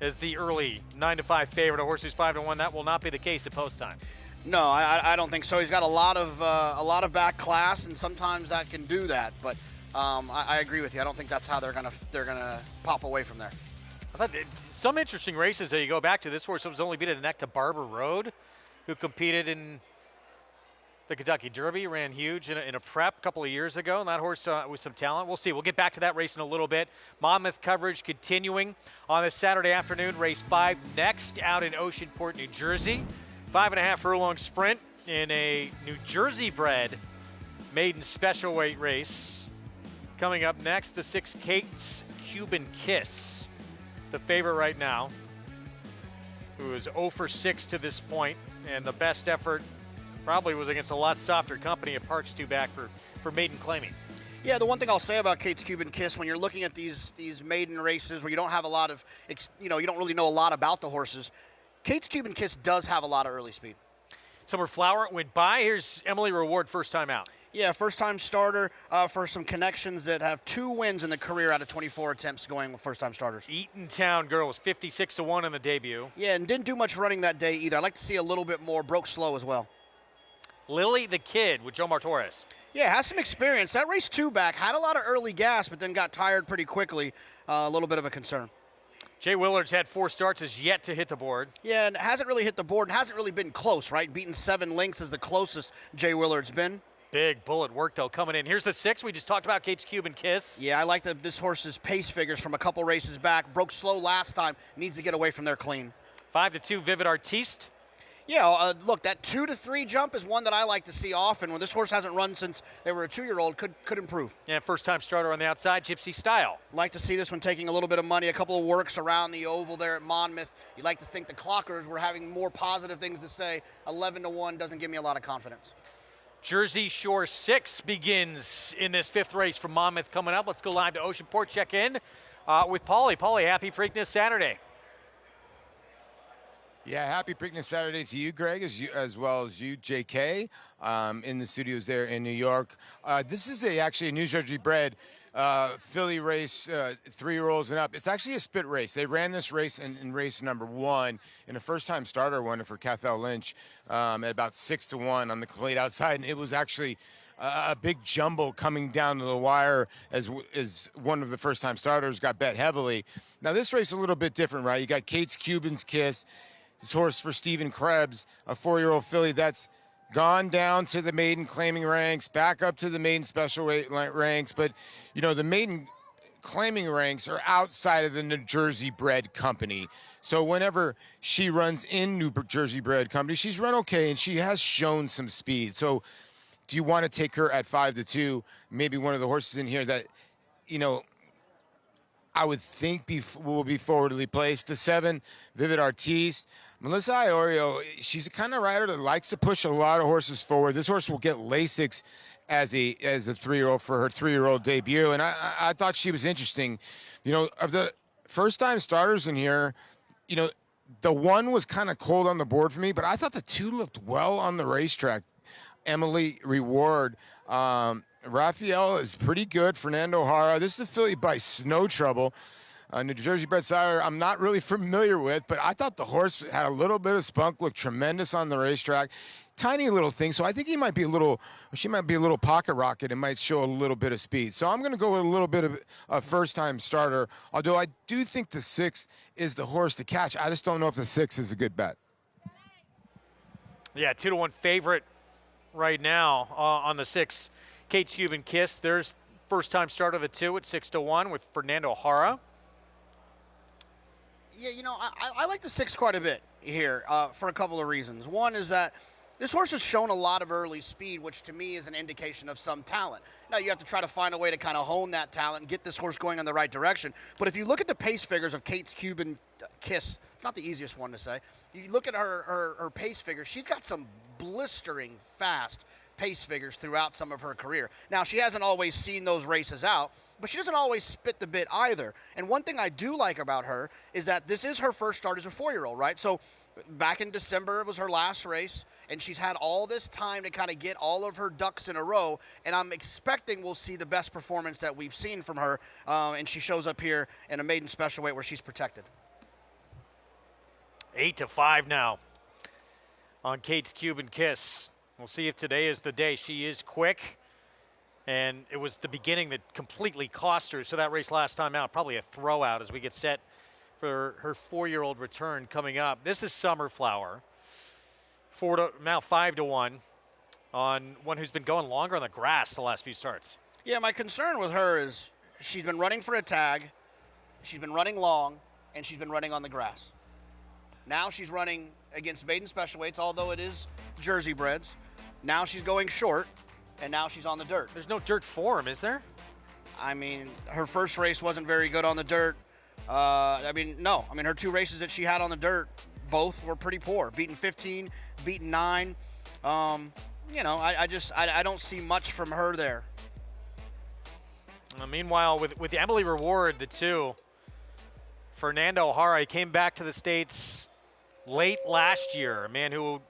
as the early 9-5 favorite. A horse who's 5-1. That will not be the case at post time. No, I don't think so. He's got a lot of back class, and sometimes that can do that. But I agree with you. I don't think that's how they're gonna pop away from there. I thought some interesting races that you go back to. This horse was only beat a neck to Barber Road, who competed in the Kentucky Derby, ran huge in a prep a couple of years ago, and that horse with some talent. We'll see. We'll get back to that race in a little bit. Monmouth coverage continuing on this Saturday afternoon. Race 5 next out in Oceanport, New Jersey. 5.5 furlong sprint in a New Jersey-bred maiden special weight race. Coming up next, the 6 Kate's Cuban Kiss, the favorite right now, who is 0 for 6 to this point, and the best effort probably was against a lot softer company at Parks 2 back for maiden claiming. Yeah, the one thing I'll say about Kate's Cuban Kiss, when you're looking at these maiden races where you don't have a lot of, you don't really know a lot about the horses, Kate's Cuban Kiss does have a lot of early speed. Summer Flower went by. Here's Emily Reward, first time out. Yeah, first-time starter for some connections that have 2 wins in the career out of 24 attempts going with first-time starters. Eatontown girl was 56-1 in the debut. Yeah, and didn't do much running that day either. I'd like to see a little bit more. Broke slow as well. Lily the Kid with Jomar Torres. Yeah, has some experience. That race 2 back had a lot of early gas, but then got tired pretty quickly. A little bit of a concern. Jay Willard's had 4 starts, has yet to hit the board. Yeah, and hasn't really hit the board and hasn't really been close, right? Beaten 7 lengths is the closest Jay Willard's been. Big bullet work, though, coming in. Here's the 6 we just talked about, Kate's Cuban Kiss. Yeah, I like this horse's pace figures from a couple races back. Broke slow last time. Needs to get away from there clean. 5-2 Vivid Artiste. Yeah, look, that 2 to 3 jump is one that I like to see often. When this horse hasn't run since they were a 2-year-old, could improve. Yeah, first-time starter on the outside, Gypsy Style. Like to see this one taking a little bit of money, a couple of works around the oval there at Monmouth. You'd like to think the clockers were having more positive things to say. 11 to 1 doesn't give me a lot of confidence. Jersey Shore 6 begins in this 5th race from Monmouth coming up. Let's go live to Oceanport, check in with Paulie. Paulie, happy Preakness Saturday. Yeah, happy Preakness Saturday to you, Greg, as well as you, JK, in the studios there in New York. This is actually a New Jersey bred filly race, 3-year-olds and up. It's actually a spit race. They ran this race in race number 1 in a first-time starter winner for Cathal Lynch at about 6 to 1 on the complete outside, and it was actually a big jumble coming down to the wire as one of the first-time starters got bet heavily. Now, this race is a little bit different, right? You got Kate's Cuban's Kiss. This horse for Stephen Krebs, a 4-year-old filly that's gone down to the maiden claiming ranks, back up to the maiden special weight ranks. But, you know, the maiden claiming ranks are outside of the New Jersey bred company. So whenever she runs in New Jersey bred company, she's run okay, and she has shown some speed. So do you want to take her at 5 to 2? Maybe one of the horses in here that, you know, I would think will be forwardly placed. The 7, Vivid Artiste. Melissa Iorio, she's the kind of rider that likes to push a lot of horses forward. This horse will get Lasix as a 3-year-old for her 3-year-old debut, and I thought she was interesting. You know, of the first-time starters in here, you know, the 1 was kind of cold on the board for me, but I thought the 2 looked well on the racetrack. Emily Reward. Raphael is pretty good. Fernando Jara. This is a filly by Snow Trouble. New Jersey bred sire I'm not really familiar with, but I thought the horse had a little bit of spunk, looked tremendous on the racetrack. Tiny little thing, so I think she might be a little pocket rocket and might show a little bit of speed. So I'm going to go with a little bit of a first-time starter, although I do think the 6 is the horse to catch. I just don't know if the 6 is a good bet. Yeah, 2 to 1 favorite right now on the 6. Kate's Cuban Kiss. There's first-time starter of the 2 at 6 to 1 with Fernando Jara. Yeah, you know, I like the 6 quite a bit here for a couple of reasons. One is that this horse has shown a lot of early speed, which to me is an indication of some talent. Now, you have to try to find a way to kind of hone that talent and get this horse going in the right direction. But if you look at the pace figures of Kate's Cuban Kiss, it's not the easiest one to say. You look at her pace figures, she's got some blistering fast pace figures throughout some of her career. Now, she hasn't always seen those races out, but she doesn't always spit the bit either. And one thing I do like about her is that this is her first start as a 4-year-old, right? So back in December, it was her last race, and she's had all this time to kind of get all of her ducks in a row, and I'm expecting we'll see the best performance that we've seen from her, and she shows up here in a maiden special weight where she's protected. 8 to 5 now on Kate's Cuban Kiss. We'll see if today is the day. She is quick, and it was the beginning that completely cost her. So that race last time out, probably a throw out as we get set for her 4-year-old return coming up. This is Summerflower. 5 to 1 on one who's been going longer on the grass the last few starts. Yeah, my concern with her is she's been running for a tag, she's been running long, and she's been running on the grass. Now she's running against maiden special weights, although it is Jersey breds. Now she's going short, and now she's on the dirt. There's no dirt form, is there? I mean, her first race wasn't very good on the dirt. No. I mean, her 2 races that she had on the dirt, both were pretty poor. Beaten 15, beaten 9. I don't see much from her there. Meanwhile, with Emily Reward, the 2, Fernando Jara came back to the States late last year. A man who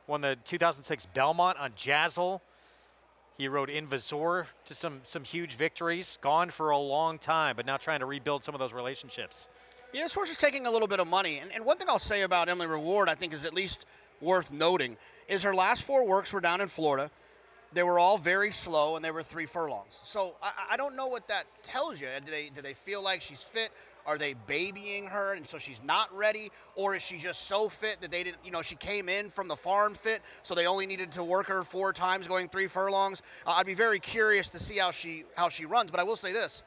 won the 2006 Belmont on Jazzle. He rode Invasor to some huge victories. Gone for a long time, but now trying to rebuild some of those relationships. Yeah, this horse is taking a little bit of money. And one thing I'll say about Emily Reward, I think is at least worth noting, is her last 4 works were down in Florida. They were all very slow, and they were 3 furlongs. So I don't know what that tells you. Do they feel like she's fit? Are they babying her, and so she's not ready? Or is she just so fit that they didn't, she came in from the farm fit, so they only needed to work her 4 times going 3 furlongs? I'd be very curious to see how she runs, but I will say this.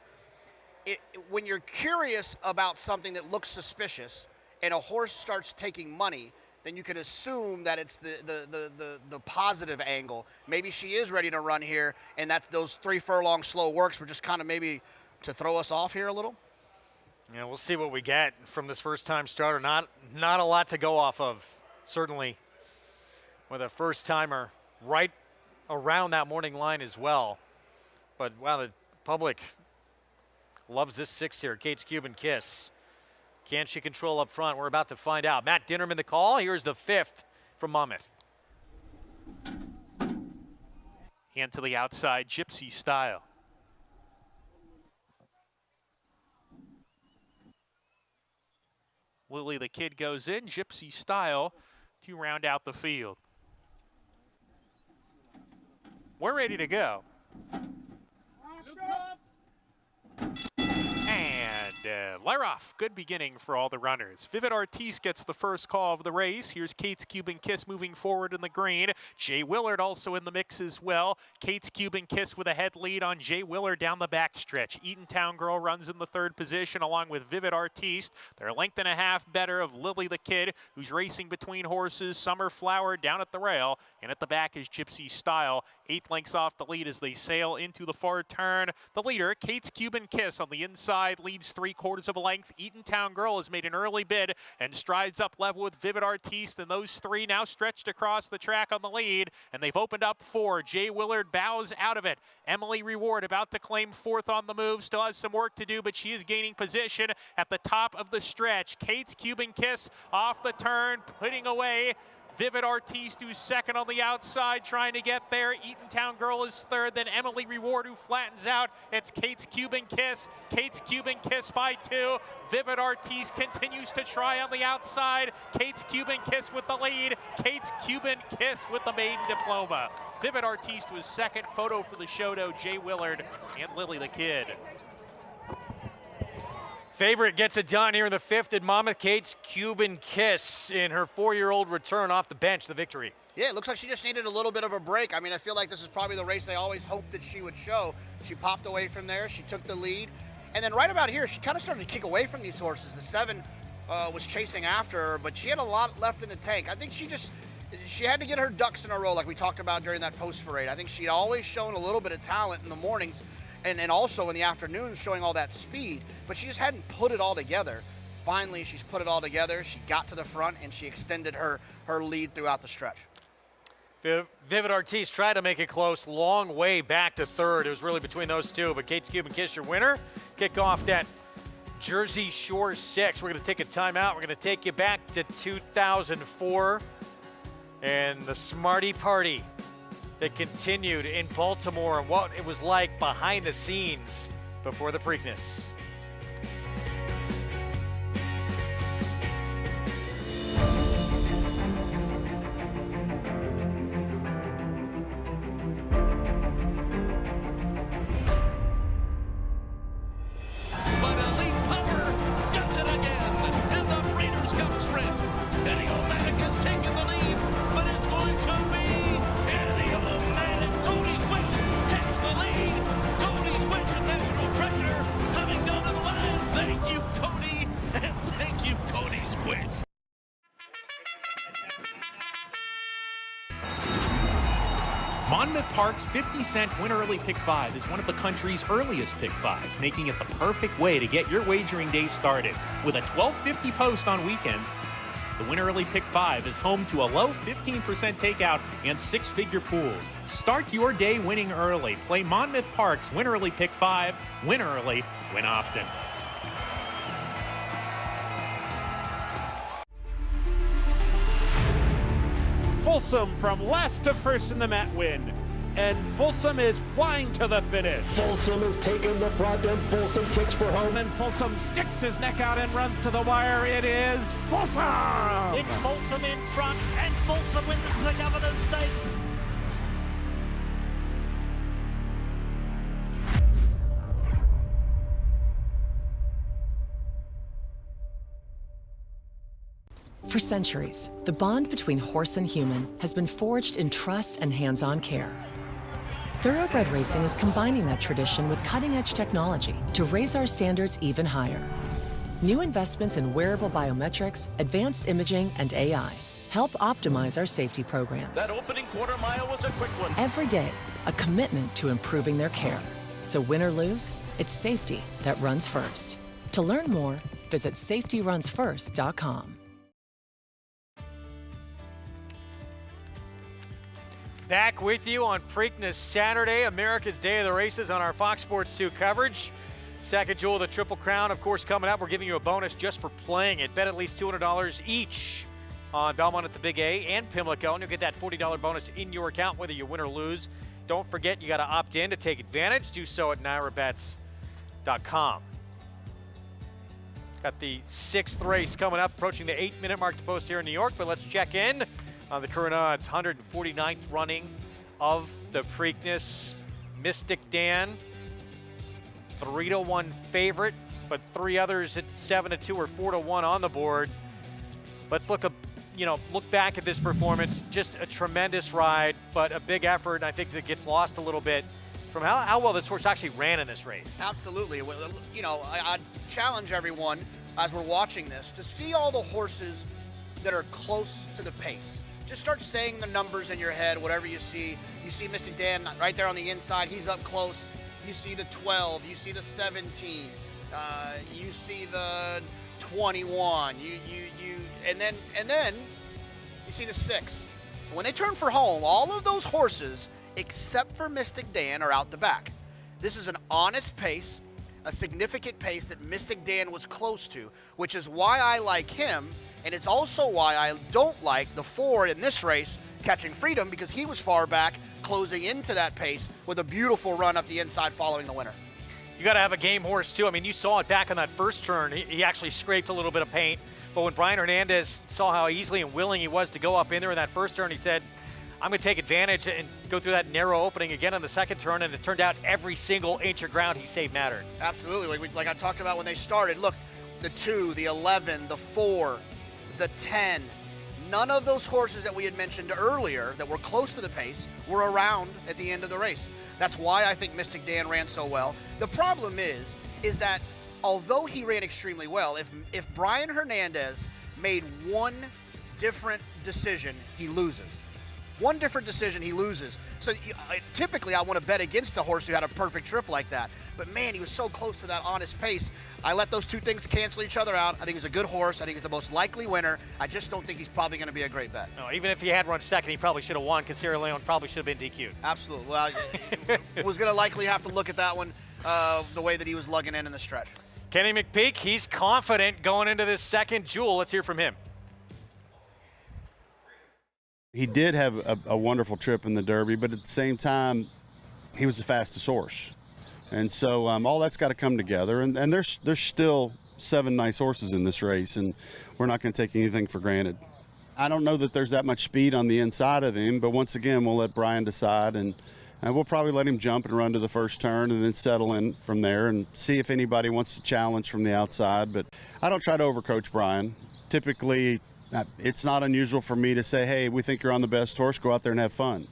When you're curious about something that looks suspicious and a horse starts taking money, then you can assume that it's the positive angle. Maybe she is ready to run here, and that's those 3 furlong slow works were just kind of maybe to throw us off here a little. Yeah, we'll see what we get from this first-time starter. Not a lot to go off of, certainly, with a first-timer right around that morning line as well. But, wow, the public loves this 6 here. Kate's Cuban Kiss. Can she control up front? We're about to find out. Matt Dinnerman the call. Here's the 5th from Monmouth. And to the outside, Gypsy Style. Lily the Kid goes in, Gypsy Style to round out the field. We're ready to go. And they're off. Good beginning for all the runners. Vivid Artiste gets the first call of the race. Here's Kate's Cuban Kiss moving forward in the green. Jay Willard also in the mix as well. Kate's Cuban Kiss with a head lead on Jay Willard down the backstretch. Eatontown Girl runs in the 3rd position along with Vivid Artiste. They're a length and a half better of Lily the Kid, who's racing between horses. Summer Flower down at the rail. And at the back is Gypsy Style. 8 lengths off the lead as they sail into the far turn. The leader, Kate's Cuban Kiss, on the inside leads 3/4 of a length. Eatontown Girl has made an early bid and strides up level with Vivid Artiste, and those 3 now stretched across the track on the lead, and they've opened up 4. Jay Willard bows out of it. Emily Reward about to claim 4th on the move, still has some work to do, but she is gaining position at the top of the stretch. Kate's Cuban Kiss off the turn, putting away Vivid Artiste, who's 2nd on the outside, trying to get there. Eatontown Girl is 3rd, then Emily Reward, who flattens out. It's Kate's Cuban Kiss. Kate's Cuban Kiss by 2. Vivid Artiste continues to try on the outside. Kate's Cuban Kiss with the lead. Kate's Cuban Kiss with the maiden diploma. Vivid Artiste was 2nd. Photo for the Shoto, Jay Willard and Lily the Kid. Favorite gets it done here in the 5th at Monmouth. Kate's Cuban Kiss in her 4-year-old return off the bench, the victory. Yeah, it looks like she just needed a little bit of a break. I mean, I feel like this is probably the race I always hoped that she would show. She popped away from there. She took the lead. And then right about here, she kind of started to kick away from these horses. The 7 was chasing after her, but she had a lot left in the tank. I think she had to get her ducks in a row like we talked about during that post parade. I think she'd always shown a little bit of talent in the mornings and also in the afternoons, showing all that speed, but she just hadn't put it all together. Finally, she's put it all together. She got to the front, and she extended her lead throughout the stretch. Vivid Artiste tried to make it close, long way back to 3rd. It was really between those 2, but Kate's Cuban Kiss, your winner. Kick off that Jersey Shore 6. We're going to take a timeout. We're going to take you back to 2004 and the Smarty Party that continued in Baltimore and what it was like behind the scenes before the Preakness. But Elite Power does it again in the Breeders' Cup Sprint. Eddie O'Matic has taken the lead, but it's going to be Eddie O'Matic. Cody Switch takes the lead. Cody Switch, a national treasure, coming down to the line. Thank you, Cody, and thank you, Cody Switch. Monmouth Park's 50-cent Win Early Pick 5 is one of the country's earliest Pick 5s, making it the perfect way to get your wagering day started. With a $12.50 post on weekends, the Win Early Pick 5 is home to a low 15% takeout and 6-figure pools. Start your day winning early. Play Monmouth Park's Win Early Pick 5. Win early, win often. Folsom from last to first in the Mat win. And Folsom is flying to the finish. Folsom has taken the front and Folsom kicks for home. And Folsom sticks his neck out and runs to the wire. It is Folsom! It's Folsom in front and Folsom wins the Governor's Stakes. For centuries, the bond between horse and human has been forged in trust and hands-on care. Thoroughbred racing is combining that tradition with cutting-edge technology to raise our standards even higher. New investments in wearable biometrics, advanced imaging, and AI help optimize our safety programs. That opening quarter mile was a quick one. Every day, a commitment to improving their care. So win or lose, it's safety that runs first. To learn more, visit safetyrunsfirst.com. Back with you on Preakness Saturday, America's Day of the Races on our Fox Sports 2 coverage. Second jewel of the Triple Crown, of course, coming up. We're giving you a bonus just for playing it. Bet at least $200 each on Belmont at the Big A and Pimlico, and you'll get that $40 bonus in your account whether you win or lose. Don't forget, you got to opt in to take advantage. Do so at NyraBets.com. Got the 6th race coming up, approaching the 8-minute mark to post here in New York, but let's check in on the current odds. 149th running of the Preakness. Mystic Dan, 3-1 favorite, but 3 others at 7-2 or 4-1 on the board. Let's look back at this performance. Just a tremendous ride, but a big effort. And I think that gets lost a little bit from how well this horse actually ran in this race. Absolutely. I challenge everyone as we're watching this to see all the horses that are close to the pace. Just start saying the numbers in your head, whatever you see. You see Mystic Dan right there on the inside. He's up close. You see the 12. You see the 17. You see the 21. And then you see the 6. When they turn for home, all of those horses, except for Mystic Dan, are out the back. This is an honest pace, a significant pace that Mystic Dan was close to, which is why I like him. And it's also why I don't like the 4 in this race, Catching Freedom, because he was far back, closing into that pace with a beautiful run up the inside following the winner. You got to have a game horse, too. I mean, you saw it back on that first turn. He actually scraped a little bit of paint. But when Brian Hernandez saw how easily and willing he was to go up in there in that first turn, he said, I'm going to take advantage and go through that narrow opening again on the second turn. And it turned out every single inch of ground he saved mattered. Absolutely. Like I talked about when they started. Look, the 2, the 11, the 4, the 10, none of those horses that we had mentioned earlier that were close to the pace were around at the end of the race. That's why I think Mystic Dan ran so well. The problem is that although he ran extremely well, if Brian Hernandez made one different decision, he loses. One different decision, he loses. So typically I want to bet against a horse who had a perfect trip like that. But man, he was so close to that honest pace. I let those two things cancel each other out. I think he's a good horse. I think he's the most likely winner. I just don't think he's probably going to be a great bet. No, even if he had run second, he probably should have won, because Sierra Leone probably should have been DQ'd. Absolutely. Well, I was going to likely have to look at that one the way that he was lugging in the stretch. Kenny McPeak, he's confident going into this second jewel. Let's hear from him. He did have a wonderful trip in the Derby, but at the same time, he was the fastest horse. And so all that's got to come together. And there's still 7 nice horses in this race, and we're not going to take anything for granted. I don't know that there's that much speed on the inside of him, but once again, we'll let Brian decide, and we'll probably let him jump and run to the first turn and then settle in from there and see if anybody wants to challenge from the outside. But I don't try to overcoach Brian. Typically, it's not unusual for me to say, hey, we think you're on the best horse, go out there and have fun.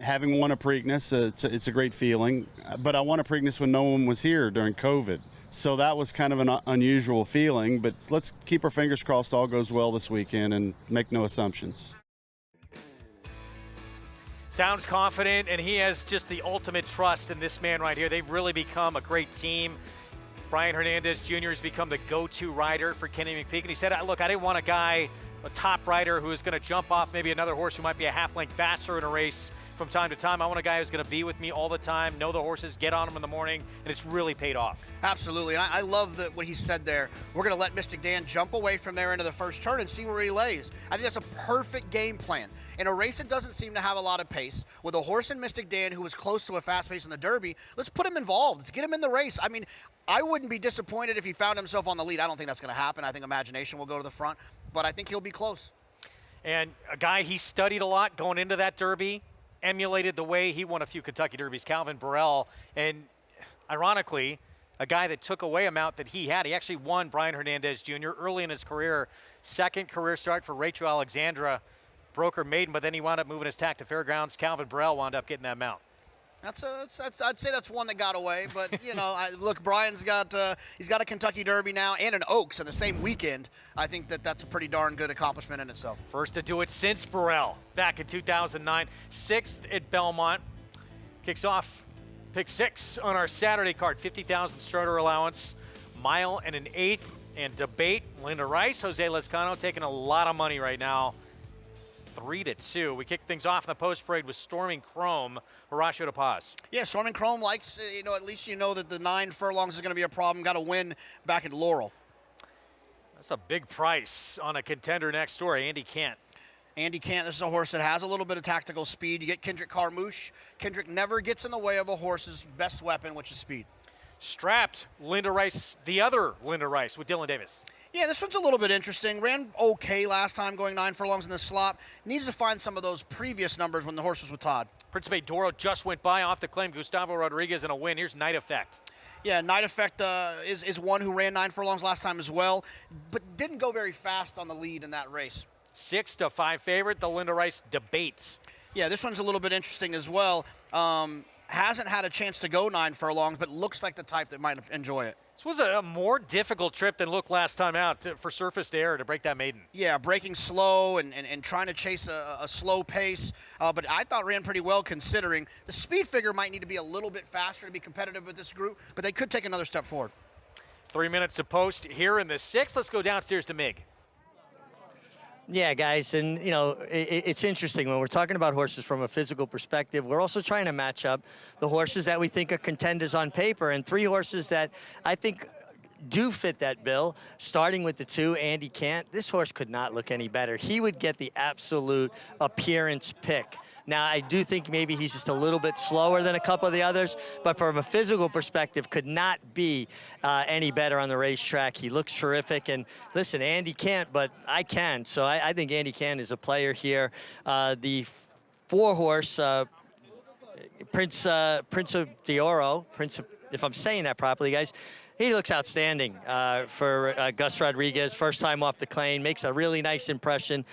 Having won a Preakness, it's a great feeling, but I won a Preakness when no one was here during COVID. So that was kind of an unusual feeling, but let's keep our fingers crossed all goes well this weekend and make no assumptions. Sounds confident, and he has just the ultimate trust in this man right here. They've really become a great team. Brian Hernandez Jr. has become the go-to rider for Kenny McPeak, and he said, look, I didn't want a top rider who is going to jump off maybe another horse who might be a half length faster in a race from time to time. I want a guy who's going to be with me all the time, know the horses, get on them in the morning, and it's really paid off. Absolutely, and I love what he said there. We're going to let Mystic Dan jump away from there into the first turn and see where he lays. I think that's a perfect game plan. In a race that doesn't seem to have a lot of pace, with a horse in Mystic Dan who was close to a fast pace in the Derby, let's put him involved. Let's get him in the race. I mean, I wouldn't be disappointed if he found himself on the lead. I don't think that's going to happen. I think Imagination will go to the front, but I think he'll be close. And a guy he studied a lot going into that Derby, emulated the way he won a few Kentucky Derbies, Calvin Burrell. And ironically, a guy that took away a mount that he had. He actually won Brian Hernandez Jr. early in his career. Second career start for Rachel Alexandra. Broker maiden, but then he wound up moving his tack to Fairgrounds. Calvin Burrell wound up getting that mount. I'd say that's one that got away, but you know, look, Brian's got he's got a Kentucky Derby now and an Oaks in the same weekend. I think that's a pretty darn good accomplishment in itself. First to do it since Burrell back in 2009, 6th at Belmont. Kicks off pick 6 on our Saturday card, 50,000 starter allowance, mile and an eighth, and Debate. Linda Rice, Jose Lescano taking a lot of money right now. 3-2. We kick things off in the post parade with Storming Chrome. Horacio de Paz. Yeah, Storming Chrome likes, at least you know that the 9 furlongs is going to be a problem. Got a win back at Laurel. That's a big price on a contender next door, Andy Cant. Andy Cant, this is a horse that has a little bit of tactical speed. You get Kendrick Carmouche. Kendrick never gets in the way of a horse's best weapon, which is speed. Strapped, Linda Rice, the other Linda Rice with Dylan Davis. Yeah, this one's a little bit interesting. Ran okay last time, going 9 furlongs in the slop. Needs to find some of those previous numbers when the horse was with Todd. Principe Doro just went by off the claim. Gustavo Rodriguez in a win. Here's Night Effect. Yeah, Night Effect is one who ran 9 furlongs last time as well, but didn't go very fast on the lead in that race. 6-5 favorite, the Linda Rice Debates. Yeah, this one's a little bit interesting as well. Hasn't had a chance to go 9 furlongs, but looks like the type that might enjoy it. This was a more difficult trip than looked last time out for Surface to Air to break that maiden. Yeah, breaking slow and trying to chase a slow pace, but I thought ran pretty well considering. The speed figure might need to be a little bit faster to be competitive with this group, but they could take another step forward. 3 minutes to post here in the 6th. Let's go downstairs to Mig. Yeah, guys, and you know, it's interesting when we're talking about horses from a physical perspective. We're also trying to match up the horses that we think are contenders on paper, and 3 horses that I think do fit that bill, starting with the 2, Andy Cant. This horse could not look any better. He would get the absolute appearance pick. Now, I do think maybe he's just a little bit slower than a couple of the others, but from a physical perspective, could not be any better on the racetrack. He looks terrific. And listen, Andy can't, but I can. So I think Andy Cant is a player here. The 4-horse, Prince of Dioro, if I'm saying that properly, guys, he looks outstanding for Gus Rodriguez. First time off the claim, makes a really nice impression.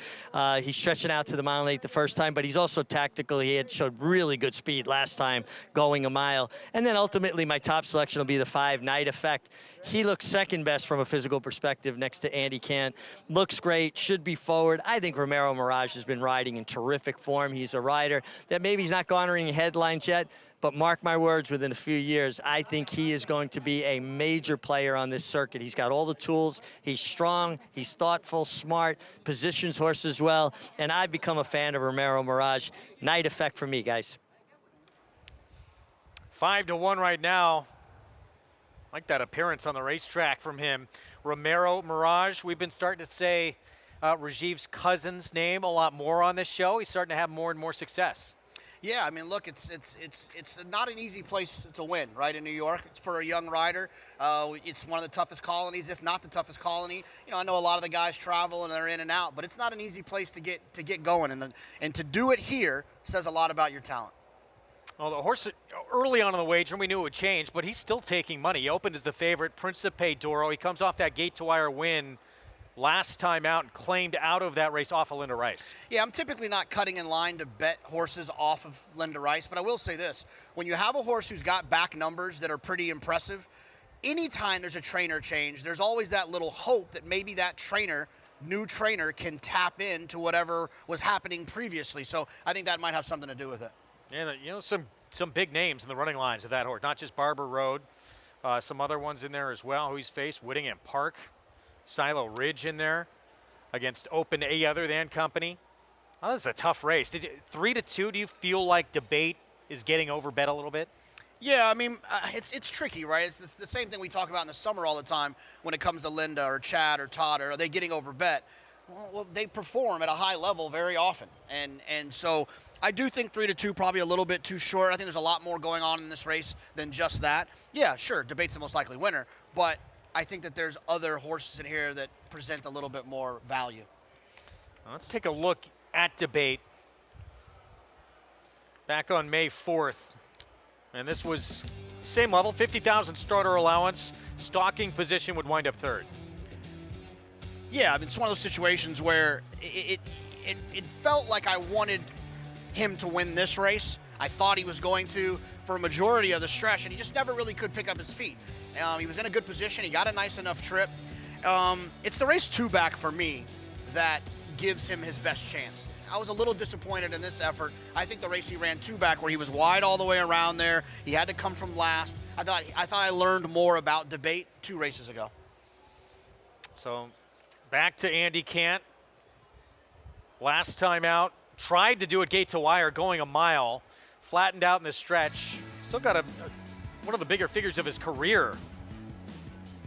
He's stretching out to the mile 8 the first time, but he's also tactical. He had showed really good speed last time going a mile. And then ultimately my top selection will be the 5, Night Effect. He looks second best from a physical perspective next to Andy Cant. Looks great, should be forward. I think Romero Mirage has been riding in terrific form. He's a rider that maybe he's not garnering headlines yet, but mark my words, within a few years, I think he is going to be a major player on this circuit. He's got all the tools. He's strong. He's thoughtful, smart, positions horses well. And I've become a fan of Romero Mirage. Night Effect for me, guys. 5-1 right now. Like that appearance on the racetrack from him. Romero Mirage, we've been starting to say Rajiv's cousin's name a lot more on this show. He's starting to have more and more success. Yeah, I mean, look, it's not an easy place to win, right, in New York. It's for a young rider. It's one of the toughest colonies, if not the toughest colony. You know, I know a lot of the guys travel and they're in and out, but it's not an easy place to get going. And to do it here says a lot about your talent. Well, the horse early on in the wager, we knew it would change, but he's still taking money. He opened as the favorite, Principe Doro. He comes off that gate-to-wire win last time out and claimed out of that race off of Linda Rice. Yeah, I'm typically not cutting in line to bet horses off of Linda Rice, but I will say this. When you have a horse who's got back numbers that are pretty impressive, anytime there's a trainer change, there's always that little hope that maybe that new trainer can tap into whatever was happening previously. So I think that might have something to do with it. And, you know, some big names in the running lines of that horse, not just Barber Road, some other ones in there as well who he's faced, Whittingham Park, Silo Ridge in there against Open A Other Than Company. Oh, this is a tough race. 3-2, do you feel like Debate is getting overbet a little bit? Yeah, I mean, it's tricky, right? It's the same thing we talk about in the summer all the time when it comes to Linda or Chad or Todd. Are they getting overbet? Well, they perform at a high level very often. And so I do think 3-2 probably a little bit too short. I think there's a lot more going on in this race than just that. Yeah, sure, Debate's the most likely winner, but I think that there's other horses in here that present a little bit more value. Let's take a look at Debate. Back on May 4th. And this was same level, 50,000 starter allowance. Stalking position would wind up 3rd. Yeah, I mean, it's one of those situations where it felt like I wanted him to win this race. I thought he was going to for a majority of the stretch, and he just never really could pick up his feet. He was in a good position. He got a nice enough trip. It's the race 2 back for me that gives him his best chance. I was a little disappointed in this effort. I think the race he ran 2 back, where he was wide all the way around there, he had to come from last. I thought I learned more about debate 2 races ago. So back to Andy Cant. Last time out, tried to do it gate to wire, going a mile, flattened out in the stretch. Still got one of the bigger figures of his career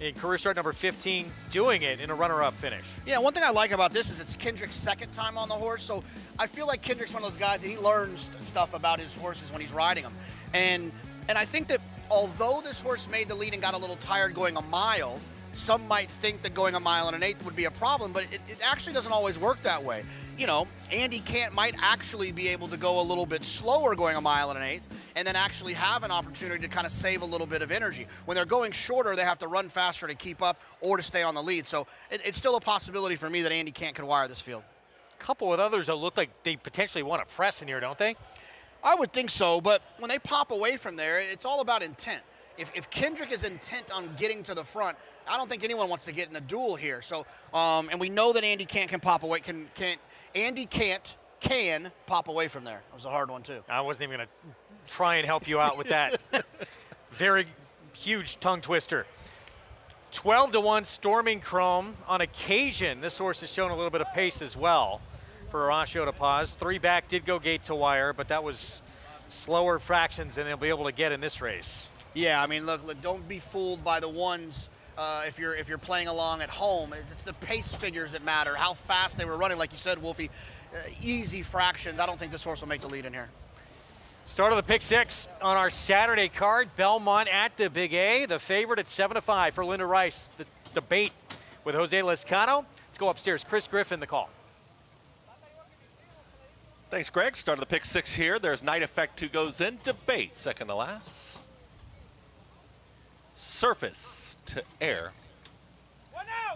in career start number 15, doing it in a runner-up finish. Yeah, one thing I like about this is it's Kendrick's second time on the horse, so I feel like Kendrick's one of those guys that he learns stuff about his horses when he's riding them. And I think that although this horse made the lead and got a little tired going a mile, some might think that going a mile and an eighth would be a problem, but it actually doesn't always work that way. You know, Andy Cant might actually be able to go a little bit slower going a mile and an eighth, and then actually have an opportunity to kind of save a little bit of energy. When they're going shorter, they have to run faster to keep up or to stay on the lead. So it's still a possibility for me that Andy Cant could wire this field. A couple of others that look like they potentially want to press in here, don't they? I would think so, but when they pop away from there, it's all about intent. If Kendrick is intent on getting to the front, I don't think anyone wants to get in a duel here. So, and we know that Andy Cant can pop away. Andy Cant can pop away from there. That was a hard one, too. I wasn't even going to try and help you out with that. Very huge tongue twister. 12-1 Storming Chrome. On occasion, this horse has shown a little bit of pace as well for Horacio to pause. 3 back did go gate to wire, but that was slower fractions than they'll be able to get in this race. Yeah, I mean, look, don't be fooled by the ones if you're playing along at home. It's the pace figures that matter, how fast they were running. Like you said, Wolfie, easy fractions. I don't think this horse will make the lead in here. Start of the pick 6 on our Saturday card. Belmont at the Big A. The favorite at 7-5 for Linda Rice. The debate with Jose Lescano. Let's go upstairs. Chris Griffin, the call. Thanks, Greg. Start of the pick 6 here. There's Night Effect who goes in. Debate, second to last. Surface to Air.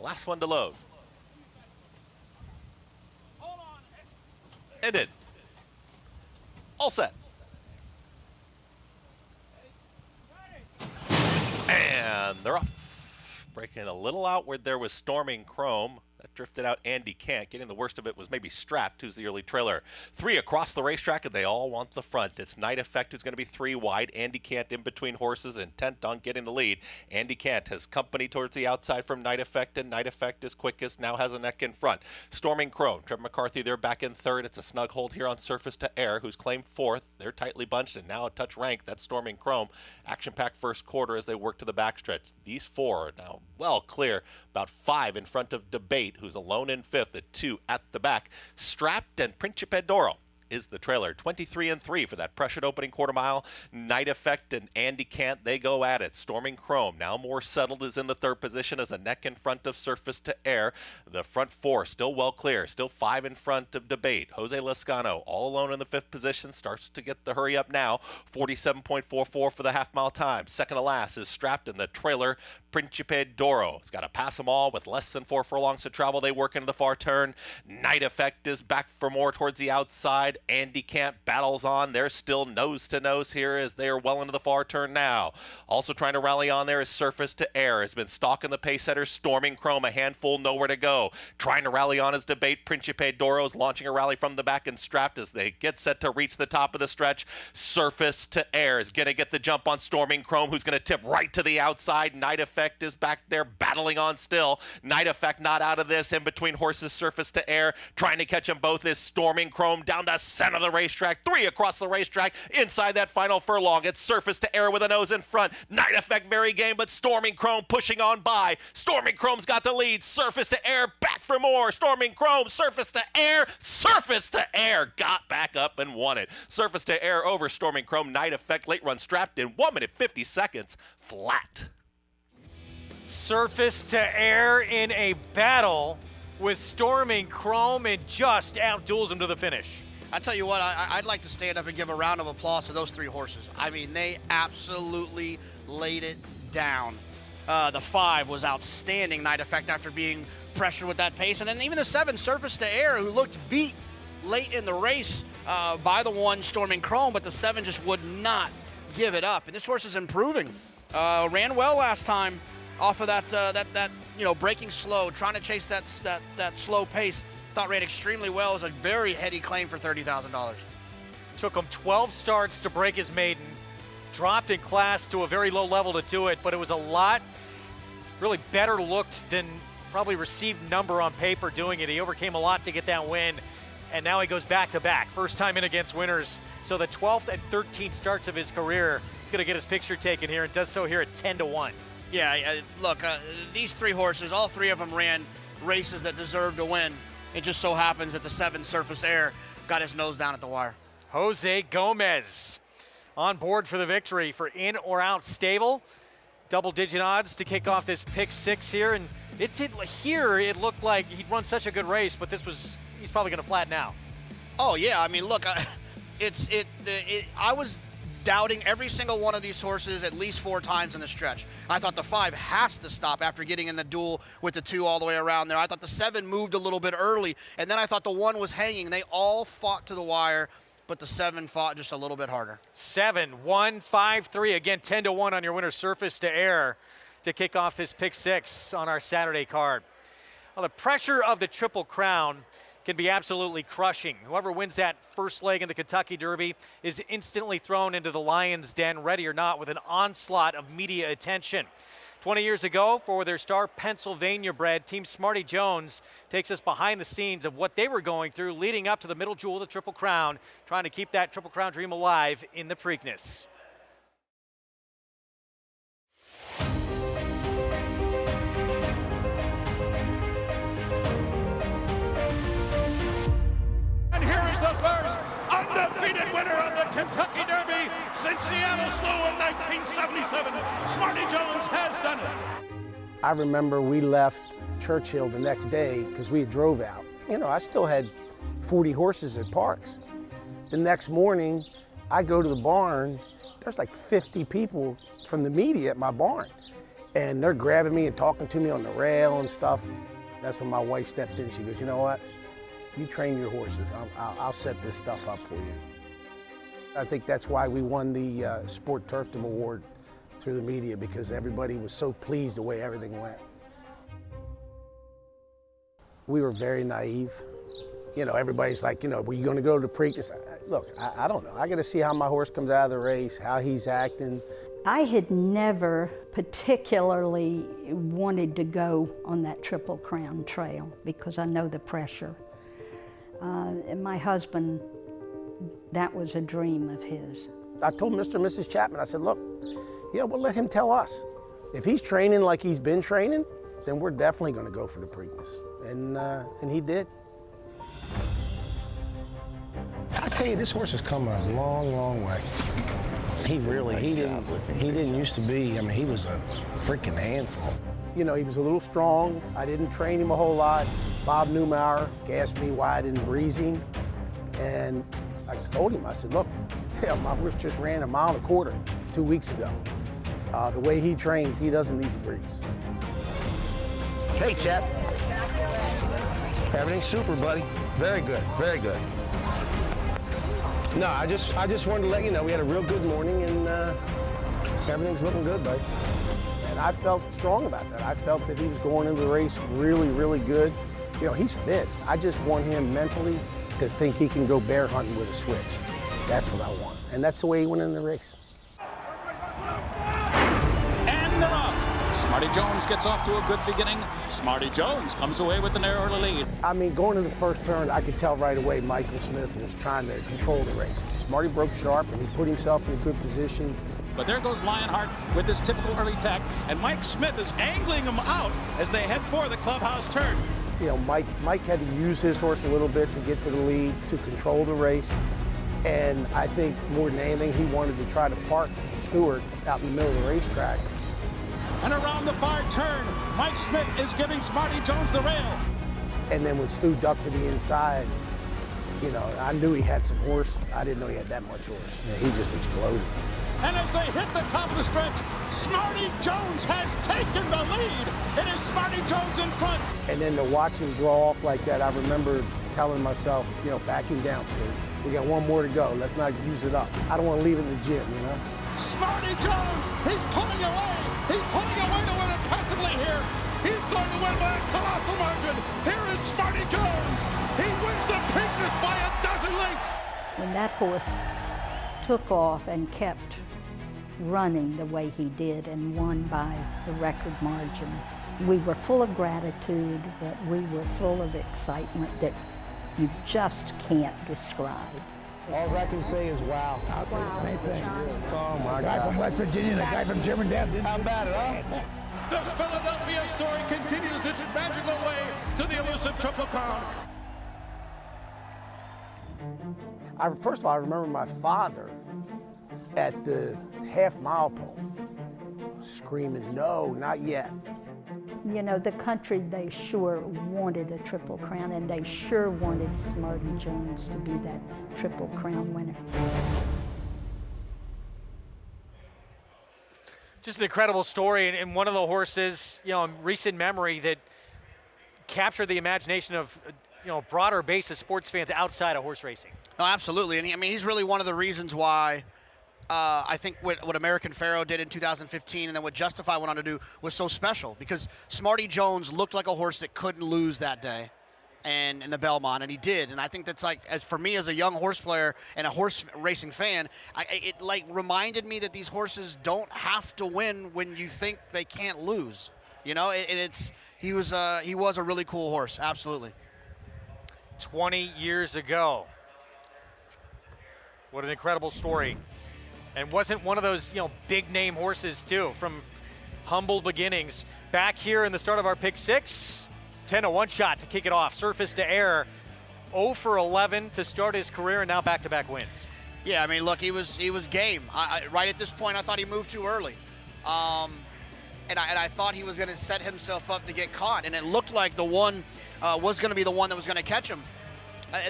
Last one to load. And in. All set. And they're off. Breaking a little outward there was Storming Chrome. That drifted out Andy Cant. Getting the worst of it was maybe Strapped, who's the early trailer. 3 across the racetrack, and they all want the front. It's Night Effect who's going to be 3 wide. Andy Cant in between horses, intent on getting the lead. Andy Cant has company towards the outside from Night Effect, and Night Effect is quickest, now has a neck in front. Storming Chrome, Trevor McCarthy, they're back in third. It's a snug hold here on Surface to Air, who's claimed 4th. They're tightly bunched, and now a touch rank. That's Storming Chrome. Action-packed first quarter as they work to the backstretch. These 4 are now well clear, about 5 in front of Debate, who's alone in 5th at 2 at the back. Strapped and Principe d'Oro is the trailer. 23-3 for that pressured opening quarter mile. Night Effect and Andy Cant, they go at it. Storming Chrome, now more settled, is in the 3rd position as a neck in front of Surface to Air. The front 4 still well clear, still 5 in front of Debate. Jose Lescano all alone in the 5th position, starts to get the hurry up now. 47.44 for the half mile time. Second to last is Strapped in the trailer. Principe d'Oro. It's got to pass them all with less than 4 furlongs to travel. They work into the far turn. Night Effect is back for more towards the outside. Andy Cant battles on. They're still nose to nose here as they are well into the far turn now. Also trying to rally on there is Surface to Air. Has been stalking the pace setter. Storming Chrome, a handful, nowhere to go. Trying to rally on his Debate. Principe d'Oro is launching a rally from the back and Strapped as they get set to reach the top of the stretch. Surface to Air is going to get the jump on Storming Chrome, who's going to tip right to the outside. Night Effect is back there battling on still. Night Effect not out of this. In between horses, Surface to Air. Trying to catch them both is Storming Chrome down to center of the racetrack. 3 across the racetrack inside that final furlong. It's Surface to Air with a nose in front. Night Effect very game, but Storming Chrome pushing on by. Storming Chrome's got the lead. Surface to Air back for more. Storming Chrome, Surface to Air. Surface to Air got back up and won it. Surface to Air over Storming Chrome. Night Effect late run Strapped in 1 minute 50 seconds flat. Surface to Air in a battle with Storming Chrome and just outduels him to the finish. I tell you what, I'd like to stand up and give a round of applause to those 3 horses. I mean, they absolutely laid it down. The 5 was outstanding, Night Effect, after being pressured with that pace. And then even the 7, Surface to Air, who looked beat late in the race, by the 1 Storming Chrome, but the 7 just would not give it up. And this horse is improving. Ran well last time off of that breaking slow, trying to chase that slow pace. Thought ran extremely well. It was a very heady claim for $30,000. Took him 12 starts to break his maiden. Dropped in class to a very low level to do it, but it was a lot really better looked than probably received number on paper doing it. He overcame a lot to get that win, and now he goes back-to-back. First time in against winners. So the 12th and 13th starts of his career, he's going to get his picture taken here, and does so here at 10-1. Yeah, look, these 3 horses, all 3 of them ran races that deserved to win. It just so happens that the 7 Surface Air got his nose down at the wire. Jose Gomez on board for the victory for in or out stable. Double-digit odds to kick off this pick 6 here, and it looked like he'd run such a good race, but he's probably going to flatten out. Oh yeah, I mean, look, I was doubting every single one of these horses at least 4 times in the stretch. I thought the 5 has to stop after getting in the duel with the 2 all the way around there. I thought the 7 moved a little bit early, and then I thought the 1 was hanging. They all fought to the wire, but the 7 fought just a little bit harder. 7, 1, 5, 3. Again, 10-1 on your winner, Surface to Air, to kick off this pick 6 on our Saturday card. Well, the pressure of the Triple Crown can be absolutely crushing. Whoever wins that first leg in the Kentucky Derby is instantly thrown into the lion's den, ready or not, with an onslaught of media attention. 20 years ago, for their star Pennsylvania-bred Team Smarty Jones takes us behind the scenes of what they were going through leading up to the middle jewel of the Triple Crown, trying to keep that Triple Crown dream alive in the Preakness. And here is the first undefeated winner of the Kentucky Derby since Seattle Slough in 1977. Smarty Jones has done it. I remember we left Churchill the next day because we had drove out. You know, I still had 40 horses at Parks. The next morning, I go to the barn. There's like 50 people from the media at my barn. And they're grabbing me and talking to me on the rail and stuff. That's when my wife stepped in. She goes, you know what? You train your horses. I'll set this stuff up for you. I think that's why we won the Sport Turfdom Award through the media, because everybody was so pleased the way everything went. We were very naive. You know, everybody's like, you know, were you going to go to the Preakness? Look, I don't know. I got to see how my horse comes out of the race, how he's acting. I had never particularly wanted to go on that Triple Crown trail because I know the pressure. And my husband, that was a dream of his. I told Mr. and Mrs. Chapman, I said, look, yeah, we'll let him tell us. If he's training like he's been training, then we're definitely going to go for the Preakness. And he did. I tell you, this horse has come a long, long way. He didn't used to be, I mean, he was a freaking handful. You know, he was a little strong. I didn't train him a whole lot. Bob Newmauer asked me why I didn't breeze him. And I told him, I said, look, my horse just ran 1.25 miles 2 weeks ago. The way he trains, he doesn't need to breeze. Hey, chap. Everything's super, buddy. Very good, very good. No, I just wanted to let you know we had a real good morning, and everything's looking good, buddy. And I felt strong about that. I felt that he was going into the race really, really good. You know, he's fit. I just want him mentally to think he can go bear hunting with a switch. That's what I want. And that's the way he went in the race. And they're off. Smarty Jones gets off to a good beginning. Smarty Jones comes away with an early lead. I mean, going to the first turn, I could tell right away Michael Smith was trying to control the race. Smarty broke sharp, and he put himself in a good position. But there goes Lionheart with his typical early tack, and Mike Smith is angling him out as they head for the clubhouse turn. You know, Mike had to use his horse a little bit to get to the lead, to control the race. And I think more than anything, he wanted to try to park Stewart out in the middle of the racetrack. And around the far turn, Mike Smith is giving Smarty Jones the rail. And then when Stu ducked to the inside, you know, I knew he had some horse. I didn't know he had that much horse. And he just exploded. And as they hit the top of the stretch, Smarty Jones has taken the lead. It is Smarty Jones in front. And then to watch him draw off like that, I remember telling myself, you know, back him down, Stu. We got one more to go. Let's not use it up. I don't want to leave it in the gym, you know? Smarty Jones, he's pulling away. He's pulling away to win it passively here. He's going to win by a colossal margin. Here is Smarty Jones. He wins the Preakness by a dozen lengths. When that horse took off and kept running the way he did and won by the record margin, we were full of gratitude, but we were full of excitement that you just can't describe. All I can say is wow. I'll say the same thing. Oh my The guy God. from West Virginia, the guy from German Dad. How about it, huh? This Philadelphia story continues its magical way to the elusive Triple Crown. First of all, I remember my father at the half-mile pole screaming, no, not yet. You know, the country, they sure wanted a Triple Crown, and they sure wanted Smarty Jones to be that Triple Crown winner. Just an incredible story, and one of the horses, you know, in recent memory that captured the imagination of, you know, a broader base of sports fans outside of horse racing. No, absolutely. And I mean, he's really one of the reasons why I think what American Pharoah did in 2015 and then what Justify went on to do was so special, because Smarty Jones looked like a horse that couldn't lose that day and in the Belmont, and he did. And I think that's like, as for me as a young horse player and a horse racing fan, it like reminded me that these horses don't have to win when you think they can't lose. You know, he was a really cool horse, absolutely. 20 years ago. What an incredible story. And wasn't one of those, you know, big name horses too, from humble beginnings. Back here in the start of our pick six, 10-1 shot to kick it off. Surface to air, 0 for 11 to start his career, and now back-to-back wins. Yeah, I mean, look, he was game. Right at this point, I thought he moved too early. And I thought he was going to set himself up to get caught, and it looked like the one was going to be the one that was going to catch him.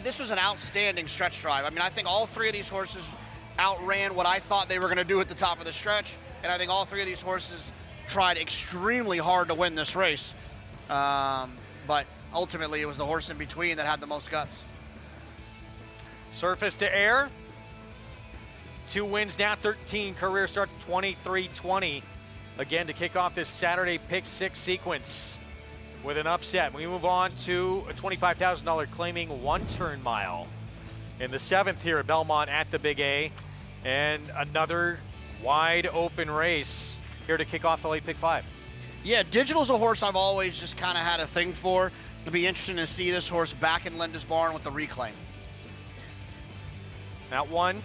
This was an outstanding stretch drive. I mean, I think all three of these horses outran what I thought they were going to do at the top of the stretch, and I think all three of these horses tried extremely hard to win this race. But ultimately, it was the horse in between that had the most guts. Surface to air. 2 wins now, 13 career starts, 23-20. Again, to kick off this Saturday pick six sequence with an upset. We move on to a $25,000 claiming one-turn mile in the 7th here at Belmont at the Big A. And another wide open race here to kick off the late pick 5. Yeah, Digital's a horse I've always just kind of had a thing for. It'll be interesting to see this horse back in Linda's barn with the reclaim. That one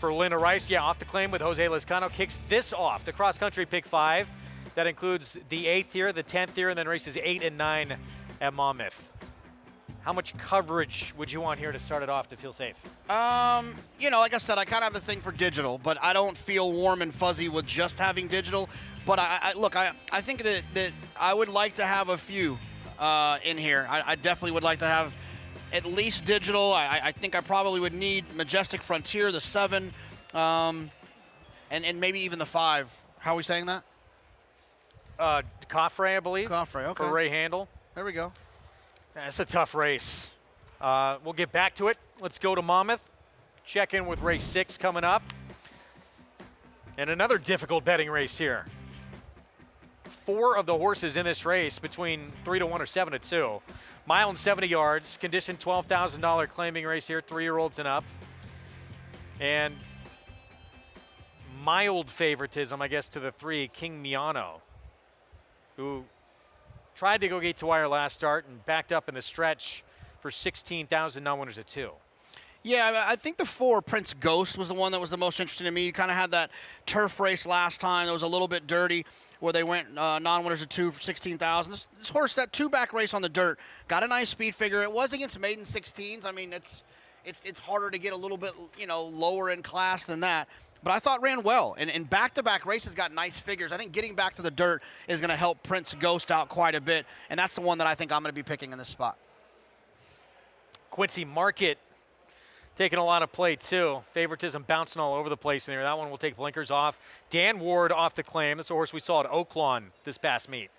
for Linda Rice, yeah, off the claim with Jose Lezcano, kicks this off, the cross-country pick 5. That includes the 8th here, the 10th here, and then races 8 and 9 at Monmouth. How much coverage would you want here to start it off to feel safe? You know, like I said, I kind of have a thing for Digital, but I don't feel warm and fuzzy with just having Digital. But I think that I would like to have a few in here. I definitely would like to have at least Digital. I think I probably would need Majestic Frontier, the 7, and maybe even the 5. How are we saying that? Coffray, I believe. Coffray, okay. For Ray Handel. There we go. That's a tough race. We'll get back to it. Let's go to Monmouth. Check in with race 6 coming up. And another difficult betting race here. 4 of the horses in this race between 3-1 or 7-2. Mile and 70 yards, condition $12,000 claiming race here, 3-year-olds and up. And mild favoritism, I guess, to the 3, King Miano, who tried to go gate to wire last start and backed up in the stretch for 16,000 non-winners at 2. Yeah, I think the 4, Prince Ghost, was the one that was the most interesting to me. You kind of had that turf race last time that was a little bit dirty, where they went non-winners at 2 for 16,000. This horse, that 2-back race on the dirt, got a nice speed figure. It was against maiden 16s. I mean, it's harder to get a little bit, you know, lower in class than that. But I thought ran well, and back-to-back races got nice figures. I think getting back to the dirt is going to help Prince Ghost out quite a bit, and that's the one that I think I'm going to be picking in this spot. Quincy Market taking a lot of play too. Favoritism bouncing all over the place in there. That one will take blinkers off. Dan Ward off the claim. That's a horse we saw at Oaklawn this past meet.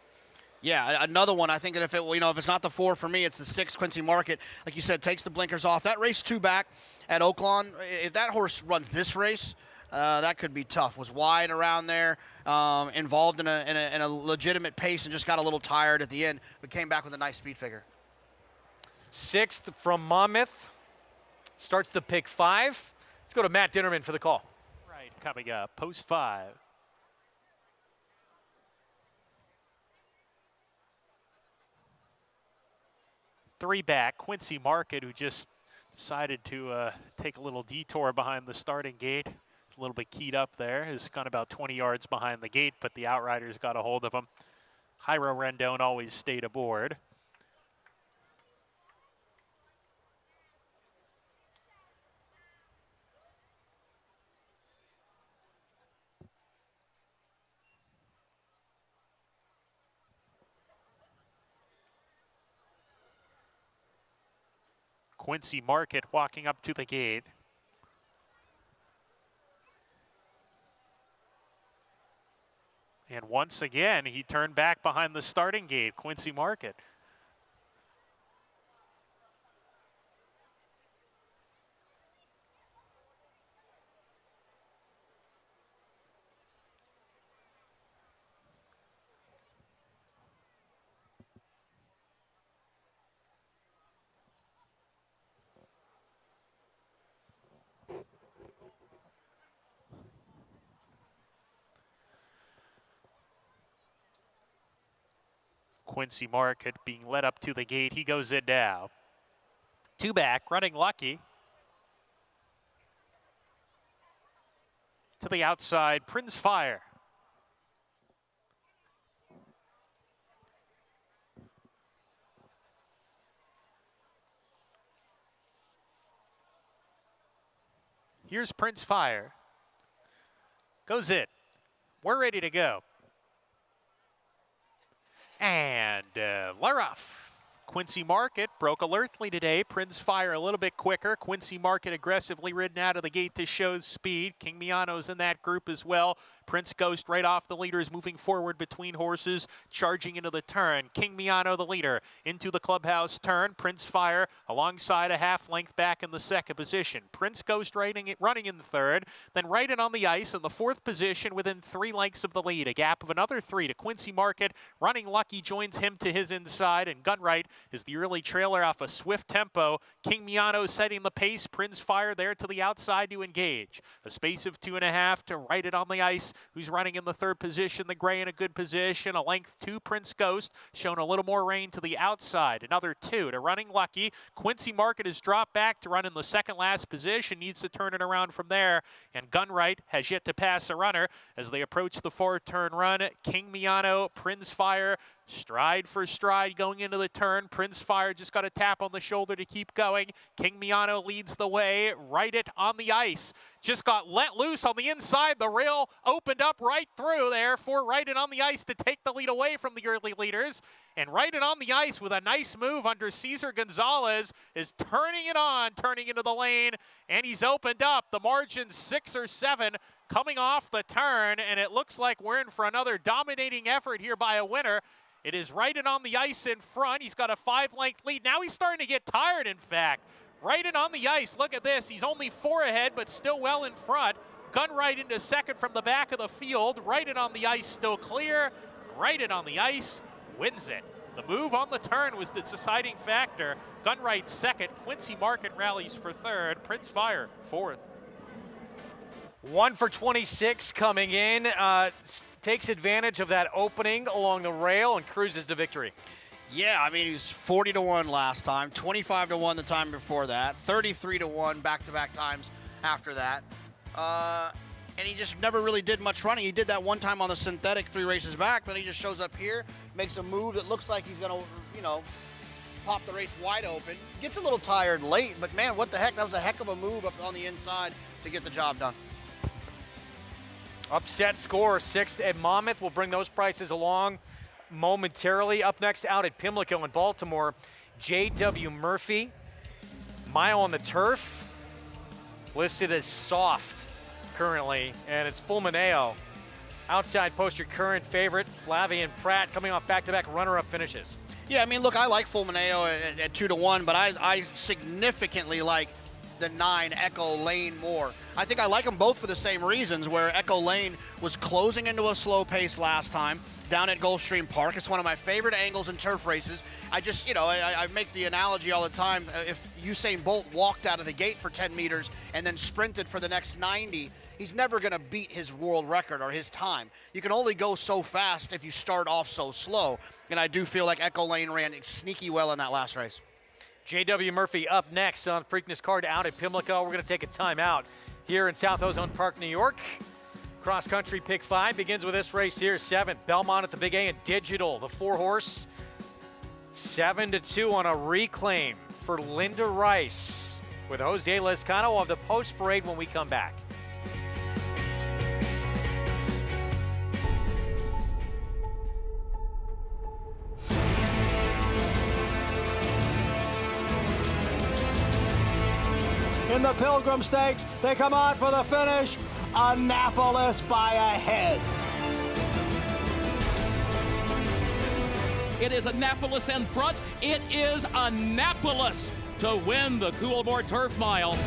Yeah, another one. I think that if it's not the 4 for me, it's the 6, Quincy Market. Like you said, takes the blinkers off. That race 2 back at Oaklawn, if that horse runs this race, that could be tough. Was wide around there, involved in a legitimate pace, and just got a little tired at the end, but came back with a nice speed figure. 6th from Monmouth. Starts the pick 5. Let's go to Matt Dinnerman for the call. Right, coming up, post 5. Three back, Quincy Market, who just decided to take a little detour behind the starting gate. A little bit keyed up there. Has gone about 20 yards behind the gate, but the outriders got a hold of him. Jairo Rendon always stayed aboard. Quincy Market walking up to the gate. And once again, he turned back behind the starting gate, Quincy Market. Quincy Market being led up to the gate. He goes in now. 2 back, running lucky. To the outside, Prince Fire. Here's Prince Fire. Goes in. We're ready to go. And Larough. Quincy Market broke alertly today. Prince Fire a little bit quicker. Quincy Market aggressively ridden out of the gate to show speed. King Miano's in that group as well. Prince Ghost right off the leaders, moving forward between horses, charging into the turn. King Miano the leader into the clubhouse turn. Prince Fire alongside a half length back in the second position. Prince Ghost running in the third, then right in on the ice in the fourth position within 3 lengths of the lead. A gap of another 3 to Quincy Market. Running Lucky joins him to his inside, and Gunright is the early trailer off a swift tempo. King Miano setting the pace. Prince Fire there to the outside to engage. A space of 2.5 to right it on the ice. Who's running in the third position? The gray in a good position. A length 2, Prince Ghost, showing a little more rain to the outside. Another 2 to Running Lucky. Quincy Market has dropped back to run in the second last position. Needs to turn it around from there. And Gunright has yet to pass a runner as they approach the 4-turn run. King Miano, Prince Fire, stride for stride going into the turn. Prince Fire just got a tap on the shoulder to keep going. King Miano leads the way. Right it on the ice. Just got let loose on the inside. The rail opened up right through there for Right It on the ice to take the lead away from the early leaders. And Right It on the ice with a nice move under Cesar Gonzalez is turning it on, turning into the lane, and he's opened up. The margin 6 or 7 coming off the turn, and it looks like we're in for another dominating effort here by a winner. It is Right It on the ice in front. He's got a 5-length lead. Now he's starting to get tired, in fact. Right It on the ice. Look at this. He's only 4 ahead, but still well in front. Gunright into second from the back of the field. Right It on the ice still clear. Right It on the ice wins it. The move on the turn was the deciding factor. Gunright second. Quincy Market rallies for third. Prince Fire fourth. 1 for 26 coming in. Takes advantage of that opening along the rail and cruises to victory. Yeah, I mean, he was 40-1 last time, 25-1 the time before that, 33-1 back-to-back times after that. And he just never really did much running. He did that one time on the synthetic 3 races back, but he just shows up here, makes a move that looks like he's going to, pop the race wide open. Gets a little tired late, but man, what the heck? That was a heck of a move up on the inside to get the job done. Upset score, 6th at Monmouth. We'll bring those prices along momentarily. Up next out at Pimlico in Baltimore, J.W. Murphy. Mile on the Turf, listed as soft currently, and it's Fulmineo Outside poster current favorite, Flavian Pratt, coming off back-to-back runner-up finishes. Yeah, I mean, look, I like Fulmineo at 2-1, but I significantly like the 9 Echo Lane more. I think I like them both for the same reasons, where Echo Lane was closing into a slow pace last time down at Gulfstream Park. It's one of my favorite angles in turf races. I just, I make the analogy all the time. If Usain Bolt walked out of the gate for 10 meters and then sprinted for the next 90, he's never going to beat his world record or his time. You can only go so fast if you start off so slow. And I do feel like Echo Lane ran sneaky well in that last race. J.W. Murphy up next on Preakness card out at Pimlico. We're going to take a timeout here in South Ozone Park, New York. Cross country pick 5 begins with this race here. 7th, Belmont at the Big A and Digital, the 4-horse. 7-2 on a reclaim for Linda Rice with Jose Lezcano of the post parade when we come back. In the Pilgrim Stakes, they come on for the finish. Annapolis by a head. It is Annapolis in front. It is Annapolis to win the Coolmore Turf Mile.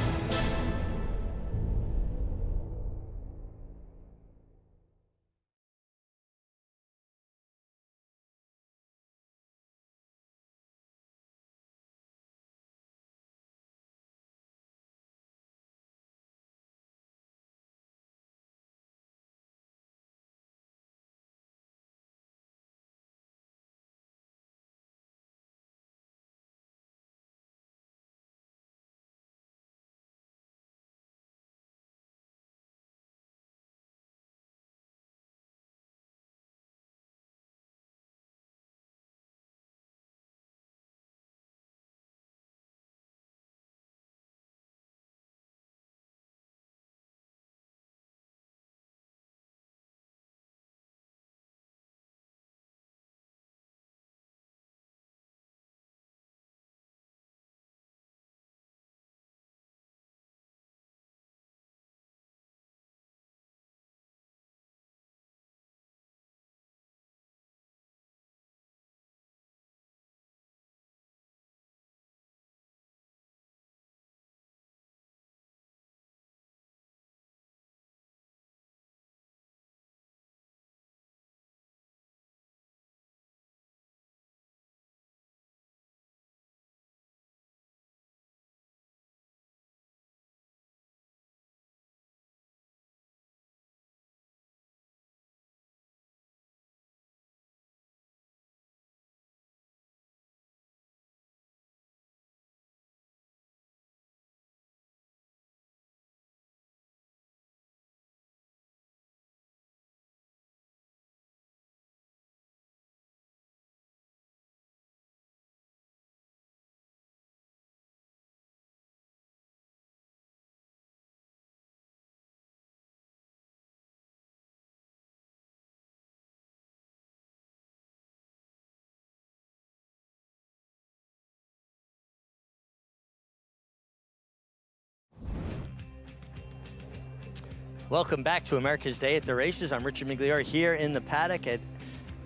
Welcome back to America's Day at the Races. I'm Richard Migliore here in the paddock at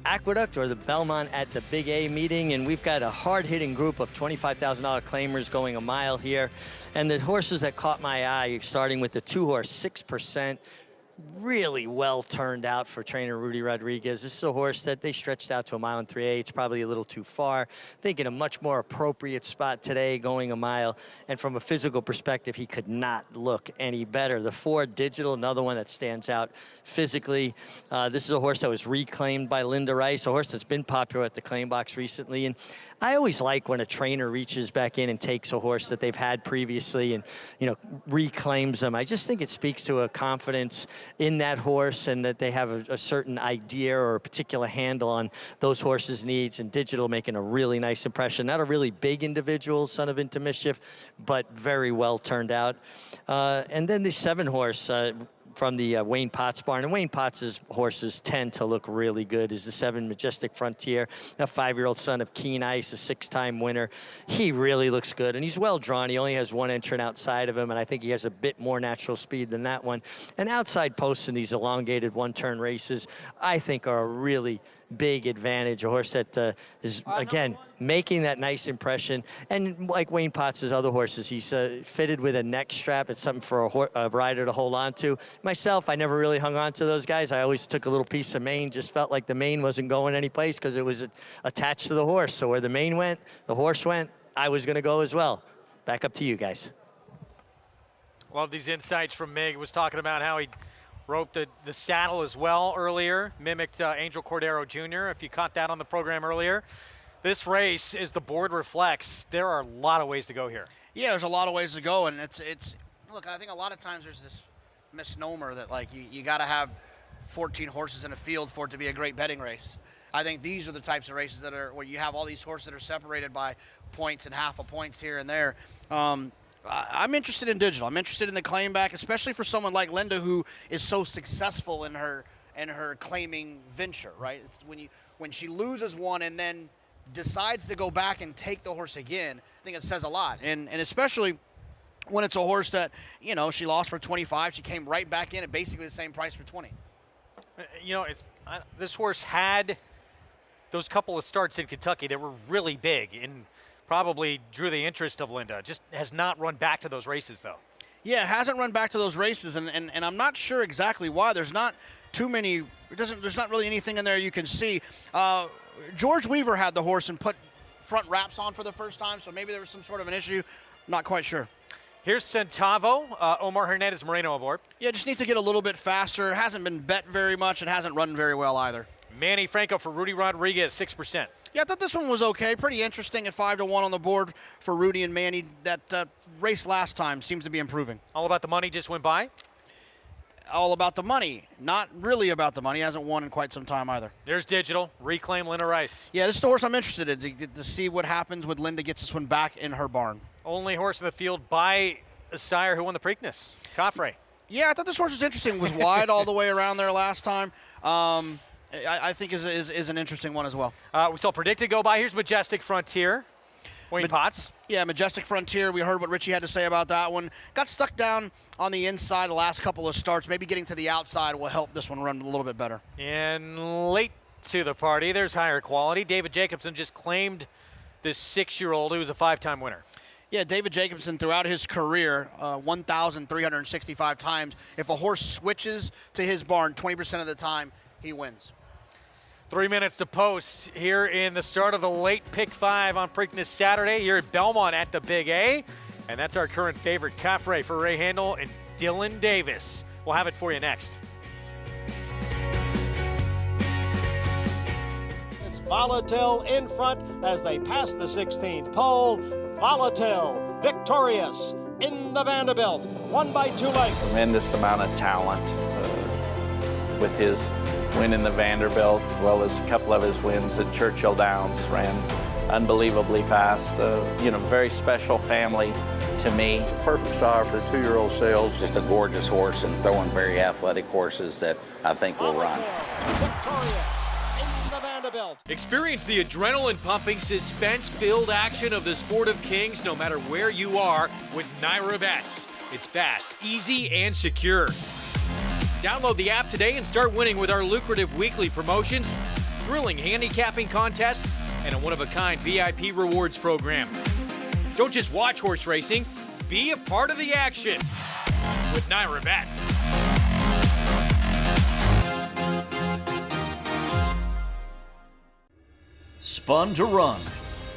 Aqueduct, or the Belmont at the Big A meeting, and we've got a hard-hitting group of $25,000 claimers going a mile here. And the horses that caught my eye, starting with the 2-horse, 6%, really well turned out for trainer Rudy Rodriguez. This is a horse that they stretched out to 1 mile and 3/8, probably a little too far. I think in a much more appropriate spot today, going a mile. And from a physical perspective, he could not look any better. The 4 Digital, another one that stands out physically. This is a horse that was reclaimed by Linda Rice, a horse that's been popular at the claim box recently. And I always like when a trainer reaches back in and takes a horse that they've had previously and, reclaims them. I just think it speaks to a confidence in that horse and that they have a certain idea or a particular handle on those horses' needs, and Digital making a really nice impression. Not a really big individual, Son of Into Mischief, but very well turned out. And then the 7-horse, from the Wayne Potts barn. And Wayne Potts' horses tend to look really good. Is the 7 Majestic Frontier, a 5-year-old son of Keen Ice, a 6-time winner. He really looks good, and he's well drawn. He only has one entrant outside of him, and I think he has a bit more natural speed than that one. And outside posts in these elongated one-turn races, I think, are a really big advantage. A horse that is, again, making that nice impression. And like Wayne Potts' other horses, he's fitted with a neck strap. It's something for a rider to hold on to. Myself, I never really hung on to those guys. I always took a little piece of mane, just felt like the mane wasn't going anyplace because it was attached to the horse. So where the mane went, the horse went, I was going to go as well. Back up to you guys. Love these insights from Mig. Was talking about how he roped the saddle as well earlier, mimicked Angel Cordero Jr., if you caught that on the program earlier. This race, as the board reflects, there are a lot of ways to go here. Yeah, there's a lot of ways to go, and it's look, I think a lot of times there's this misnomer that, like, you got to have 14 horses in a field for it to be a great betting race. I think these are the types of races that are where you have all these horses that are separated by points and half a points here and there. I'm interested in Digital. I'm interested in the claim back, especially for someone like Linda, who is so successful in her claiming venture, right? It's when she loses one and then decides to go back and take the horse again, I think it says a lot. And especially when it's a horse that, you know, she lost for 25, she came right back in at basically the same price for 20. You know, this horse had those couple of starts in Kentucky that were really big and probably drew the interest of Linda. Just has not run back to those races, though. Yeah, hasn't run back to those races, and I'm not sure exactly why. There's not too many. There's not really anything in there you can see. George Weaver had the horse and put front wraps on for the first time, so maybe there was some sort of an issue. Not quite sure. Here's Centavo, Omar Hernandez Moreno aboard. Yeah, just needs to get a little bit faster. Hasn't been bet very much and hasn't run very well either. Manny Franco for Rudy Rodriguez, 6%. Yeah, I thought this one was okay. Pretty interesting at 5-1 on the board for Rudy and Manny. That race last time seems to be improving. All About the Money just went by? All About the Money. Not really about the money. Hasn't won in quite some time either. There's Digital. Reclaim Linda Rice. Yeah, this is the horse I'm interested in to see what happens when Linda gets this one back in her barn. Only horse in the field by a sire who won the Preakness, Coffrey. Yeah, I thought this horse was interesting. Was wide all the way around there last time. I think is an interesting one as well. We saw Predicted go by. Here's Majestic Frontier. Wayne Potts. Yeah, Majestic Frontier. We heard what Richie had to say about that one. Got stuck down on the inside the last couple of starts. Maybe getting to the outside will help this one run a little bit better. And late to the party, there's Higher Quality. David Jacobson just claimed this 6-year-old who was a 5-time winner. Yeah, David Jacobson throughout his career, 1,365 times. If a horse switches to his barn 20% of the time, he wins. 3 minutes to post here in the start of the late pick 5 on Preakness Saturday here at Belmont at the Big A. And that's our current favorite, Caffrey for Ray Handel and Dylan Davis. We'll have it for you next. It's Volatil in front as they pass the 16th pole. Volatil victorious in the Vanderbilt, 1 by 2 lengths. Tremendous amount of talent with his win in the Vanderbilt, as well as a couple of his wins at Churchill Downs. Ran unbelievably fast. Very special family to me. Perfect sire for 2-year-old sales. Just a gorgeous horse and throwing very athletic horses that I think will run. Experience the adrenaline-pumping, suspense-filled action of the Sport of Kings no matter where you are with Naira Bets. It's fast, easy, and secure. Download the app today and start winning with our lucrative weekly promotions, thrilling handicapping contests, and a one-of-a-kind VIP rewards program. Don't just watch horse racing, be a part of the action with Naira Bets. Spun to Run.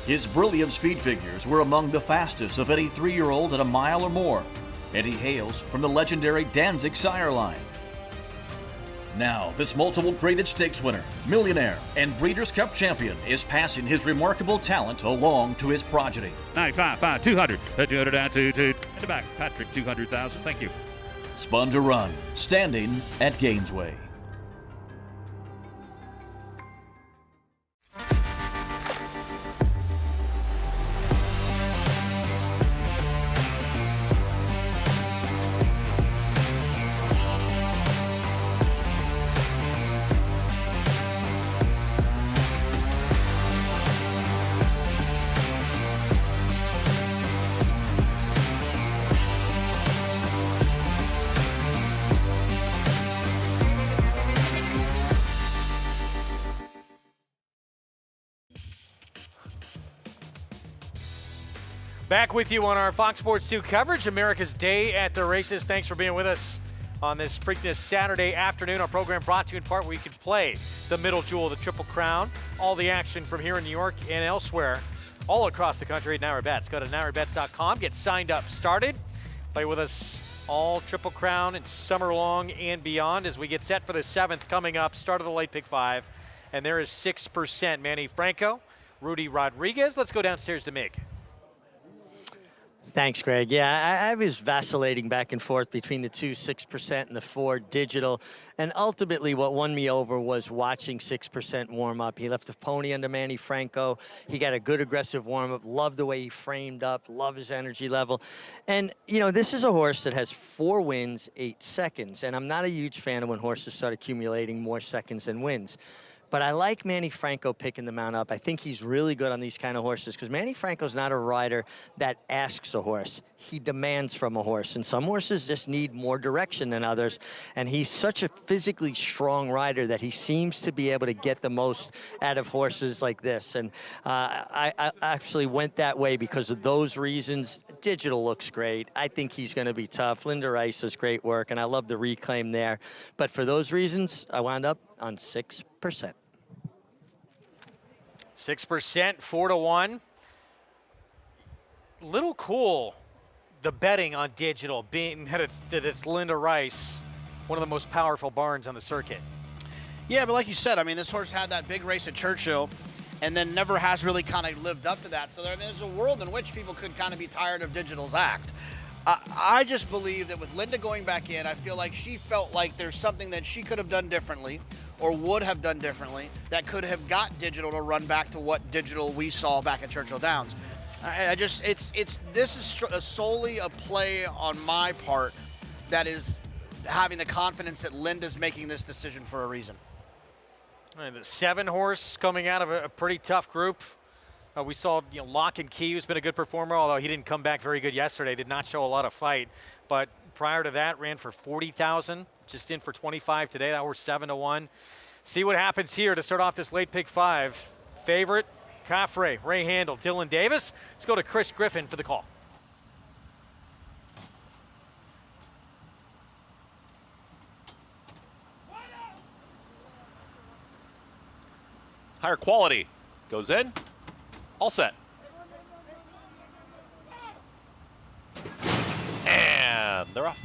His brilliant speed figures were among the fastest of any 3-year-old at a mile or more, and he hails from the legendary Danzig sire line. Now, this multiple graded stakes winner, millionaire, and Breeders' Cup champion is passing his remarkable talent along to his progeny. 95, 5, 200, 200 down, 2, in the back, Patrick, 200,000, thank you. Spun to Run, standing at Gainesway. Back with you on our Fox Sports 2 coverage, America's Day at the Races. Thanks for being with us on this Preakness Saturday afternoon. Our program brought to you in part where you can play the middle jewel, the Triple Crown. All the action from here in New York and elsewhere, all across the country at Naira Bets. Go to nairabets.com, get signed up, started. Play with us all Triple Crown and summer long and beyond as we get set for the 7th coming up, start of the late pick 5. And there is 6%. Manny Franco, Rudy Rodriguez. Let's go downstairs to Mig. Thanks, Greg. Yeah, I was vacillating back and forth between the 2 6% and the 4 digital. And ultimately what won me over was watching 6% warm up. He left the pony under Manny Franco. He got a good aggressive warm up. Love the way he framed up. Love his energy level. And, you know, this is a horse that has 4 wins, 8 seconds. And I'm not a huge fan of when horses start accumulating more seconds than wins. But I like Manny Franco picking the mount up. I think he's really good on these kind of horses because Manny Franco's not a rider that asks a horse. He demands from a horse. And some horses just need more direction than others. And he's such a physically strong rider that he seems to be able to get the most out of horses like this. And I actually went that way because of those reasons. Digital looks great. I think he's going to be tough. Linda Rice does great work, and I love the reclaim there. But for those reasons, I wound up on 6%. 6%, 4-1. Little cool, the betting on digital, being that it's Linda Rice, one of the most powerful barns on the circuit. Yeah, but like you said, I mean, this horse had that big race at Churchill and then never has really kind of lived up to that. So there's a world in which people could kind of be tired of Digital's act. I just believe that with Linda going back in, I feel like she felt like there's something that she could have done differently or would have done differently that could have got Digital to run back to what Digital we saw back at Churchill Downs. This is solely a play on my part that is having the confidence that Linda's making this decision for a reason. And the 7 horse coming out of a pretty tough group. We saw, Lock and Key, who's been a good performer, although he didn't come back very good yesterday, did not show a lot of fight. But prior to that, ran for 40,000, just in for 25 today. That was 7-1. See what happens here to start off this late pick 5. Favorite, Caffrey, Ray Handel, Dylan Davis. Let's go to Chris Griffin for the call. Higher quality goes in. All set. And they're off.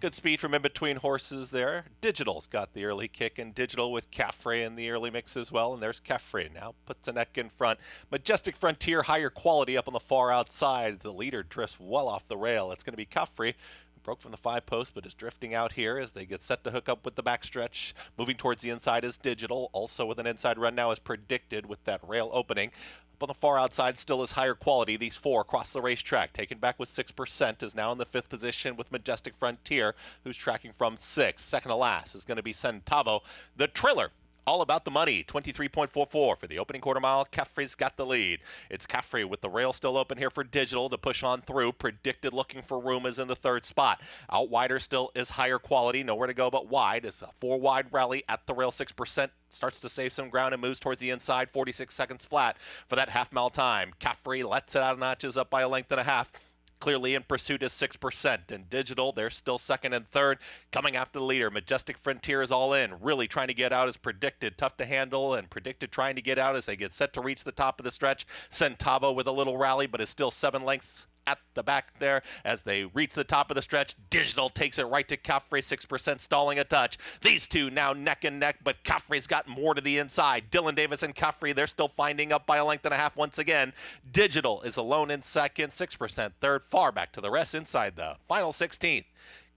Good speed from in between horses there. Digital's got the early kick, and Digital with Caffrey in the early mix as well. And there's Caffrey now, puts a neck in front. Majestic Frontier, higher quality up on the far outside. The leader drifts well off the rail. It's going to be Caffrey. Broke from the 5 post, but is drifting out here as they get set to hook up with the backstretch. Moving towards the inside is Digital, also with an inside run now as predicted with that rail opening. Up on the far outside still is higher quality. These 4 across the racetrack, taken back with 6%, is now in the 5th position with Majestic Frontier, who's tracking from 6th. Second to last is going to be Centavo. The trailer, all about the money, 23.44 for the opening quarter mile. Caffrey's got the lead. It's Caffrey with the rail still open here for Digital to push on through. Predicted looking for room is in the 3rd spot. Out wider still is higher quality. Nowhere to go but wide. It's a 4 wide rally at the rail. 6% starts to save some ground and moves towards the inside. 46 seconds flat for that half-mile time. Caffrey lets it out of notches, up by a length and a half. Clearly in pursuit is 6%. And Digital, they're still 2nd and 3rd. Coming after the leader. Majestic Frontier is all in. Really trying to get out as predicted. Tough to handle and predicted trying to get out as they get set to reach the top of the stretch. Centavo with a little rally, but is still 7 lengths at the back there as they reach the top of the stretch. Digital takes it right to Caffrey, 6% stalling a touch. These two now neck and neck, but Caffrey's got more to the inside. Dylan Davis and Caffrey, they're still finding up by a length and a half once again. Digital is alone in 2nd, 6% 3rd, far back to the rest inside the final 16th.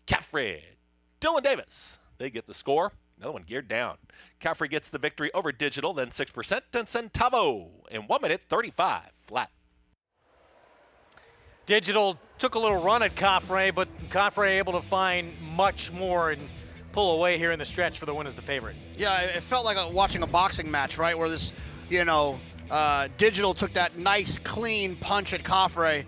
Caffrey, Dylan Davis, they get the score. Another one geared down. Caffrey gets the victory over Digital, then 6%, and Centavo in 1 minute 35 flat. Digital took a little run at Caffrey, but Caffrey able to find much more and pull away here in the stretch for the win as the favorite. Yeah, it felt like watching a boxing match, right? Where this, Digital took that nice, clean punch at Caffrey,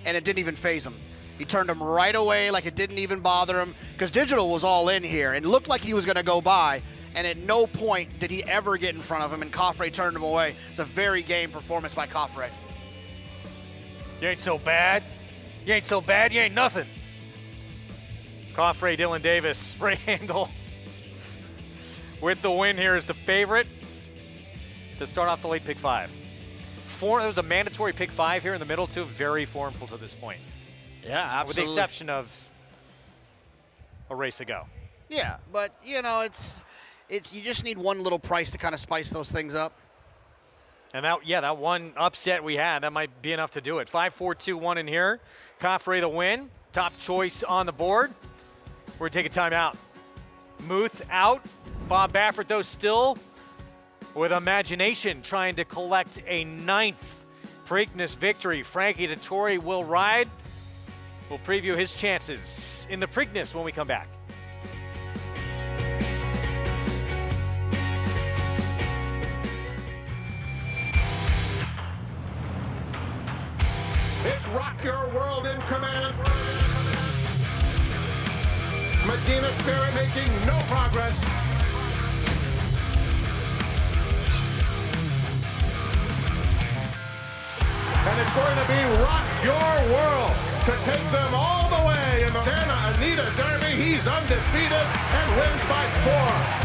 and it didn't even faze him. He turned him right away like it didn't even bother him, because Digital was all in here and looked like he was going to go by, and at no point did he ever get in front of him, and Caffrey turned him away. It's a very game performance by Caffrey. You ain't so bad. You ain't so bad. You ain't nothing. Coffrey, Dylan Davis, Ray Handel with the win here is the favorite to start off the late pick 5. There was a mandatory pick 5 here in the middle too. Very formful to this point. Yeah, absolutely. With the exception of a race ago. Yeah, but you know, it's you just need one little price to kind of spice those things up. And that one upset we had, that might be enough to do it. 5-4-2-1 in here. Coffrey the win. Top choice on the board. We're going to take a timeout. Muth out. Bob Baffert, though, still with imagination, trying to collect a 9th Preakness victory. Frankie Dettori will ride. We'll preview his chances in the Preakness when we come back. It's Rock Your World in command. Medina Spirit making no progress. And it's going to be Rock Your World to take them all the way in the Santa Anita Derby. He's undefeated and wins by 4.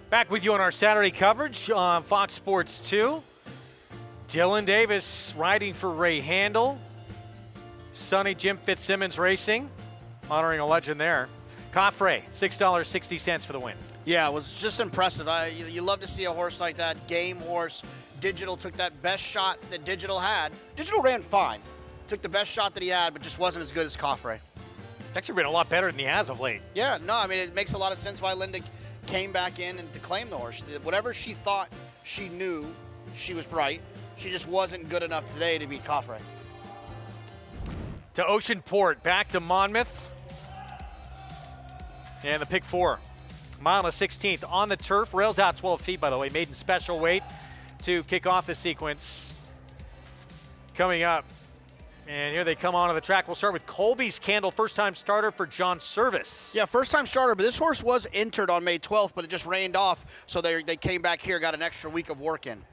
Back with you on our Saturday coverage on Fox Sports 2. Dylan Davis riding for Ray Handel. Sonny Jim Fitzsimmons Racing, honoring a legend there. Coffrey, $6.60 for the win. Yeah, it was just impressive. You love to see a horse like that, game horse. Digital took that best shot that Digital had. Digital ran fine. Took the best shot that he had, but just wasn't as good as Coffrey. Actually been a lot better than he has of late. Yeah, no, I mean, it makes a lot of sense why Linda came back in and to claim the horse. Whatever she thought she knew, she was right. She just wasn't good enough today to beat Coffrey. To Oceanport, back to Monmouth. And the pick 4. Mile and a 16th on the turf. Rails out 12 feet, by the way. Maiden special weight to kick off the sequence. Coming up. And here they come onto the track. We'll start with Colby's Candle, first-time starter for John Service. Yeah, first-time starter, but this horse was entered on May 12th, but it just rained off, so they came back here, got an extra week of work in.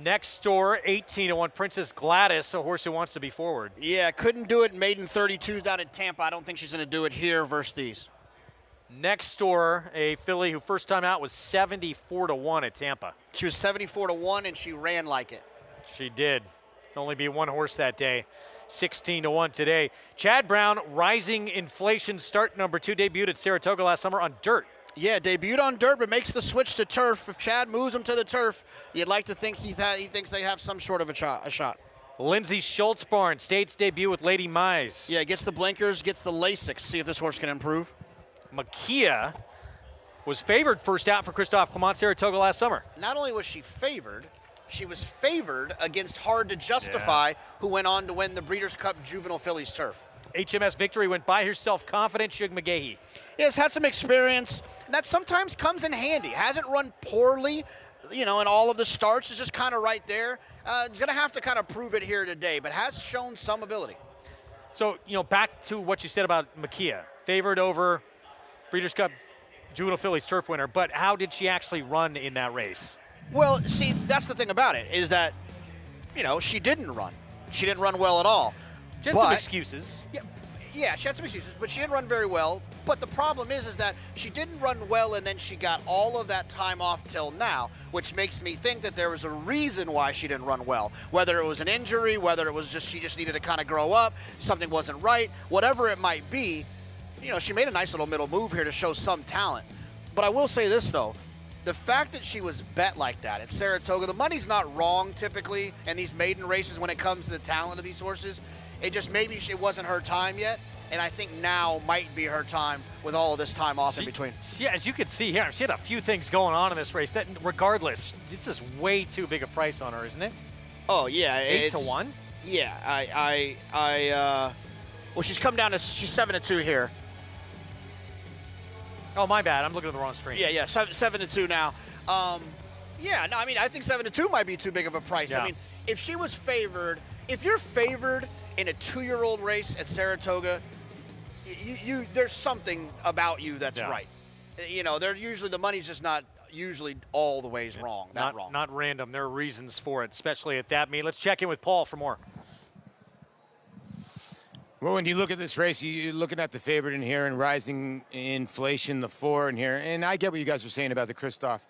Next door, 18-1, Princess Gladys, a horse who wants to be forward. Yeah, couldn't do it in Maiden 32s down in Tampa. I don't think she's going to do it here versus these. Next door, a filly who first time out was 74-1 at Tampa. She was 74-1, and she ran like it. She did. Only be one horse that day. 16-1 today. Chad Brown, Rising Inflation, start number 2, debuted at Saratoga last summer on dirt. Yeah, debuted on dirt, but makes the switch to turf. If Chad moves him to the turf, you'd like to think he thinks they have some sort of a shot. Lindsay Schultz Barn, State's debut with Lady Mize. Yeah, gets the blinkers, gets the Lasix. See if this horse can improve. Makia was favored first out for Christophe Clement, Saratoga last summer. Not only was she was favored against Hard to Justify, who went on to win the Breeders' Cup Juvenile Fillies Turf. HMS Victory went by. Here's self-confident Shug McGahee. Yes, had some experience, and that sometimes comes in handy. Hasn't run poorly, in all of the starts. Is just kind of right there. He's going to have to kind of prove it here today, but has shown some ability. So, back to what you said about Makia. Favored over Breeders' Cup Juvenile Fillies Turf winner, but how did she actually run in that race? Well, see, that's the thing about it, is that, she didn't run. She didn't run well at all. She had some excuses. Yeah, she had some excuses, but she didn't run very well. But the problem is that she didn't run well, and then she got all of that time off till now, which makes me think that there was a reason why she didn't run well. Whether it was an injury, whether it was just she just needed to kind of grow up, something wasn't right, whatever it might be. She made a nice little middle move here to show some talent. But I will say this, though. The fact that she was bet like that at Saratoga, the money's not wrong typically in these maiden races when it comes to the talent of these horses. It just maybe it wasn't her time yet, and I think now might be her time with all of this time off in between. Yeah, as you can see here, she had a few things going on in this race. That, regardless, this is way too big a price on her, isn't it? Oh yeah, 8-1. Yeah, well, she's come down to she's 7-2 here. Oh, my bad. I'm looking at the wrong screen. Yeah, 7-2 now. I think 7-2 might be too big of a price. Yeah. I mean, if you're favored in a 2-year-old race at Saratoga, there's something about you that's right. They're usually the money's just not usually all the ways wrong. Not random. There are reasons for it, especially at that meet. Let's check in with Paul for more. Well, when you look at this race, you're looking at the favorite in here and Rising Inflation, the 4 in here. And I get what you guys are saying about the Christophe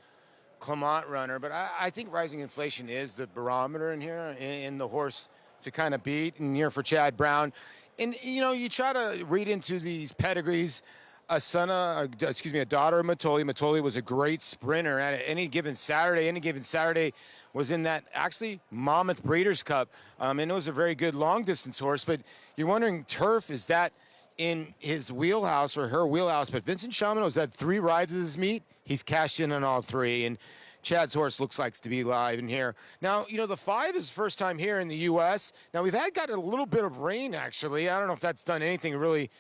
Clement runner, but I think Rising Inflation is the barometer in here in the horse to kind of beat in here for Chad Brown. And, you try to read into these pedigrees. A daughter of Matoli. Matoli was a great sprinter at any given Saturday. Any given Saturday was in that actually Monmouth Breeders' Cup, and it was a very good long-distance horse. But you're wondering, turf, is that in his wheelhouse or her wheelhouse? But Vincent Chaminade has had 3 rides at his meet. He's cashed in on all 3, and Chad's horse looks like to be live in here. Now, the 5 is first time here in the U.S. Now, we've got a little bit of rain, actually. I don't know if that's done anything really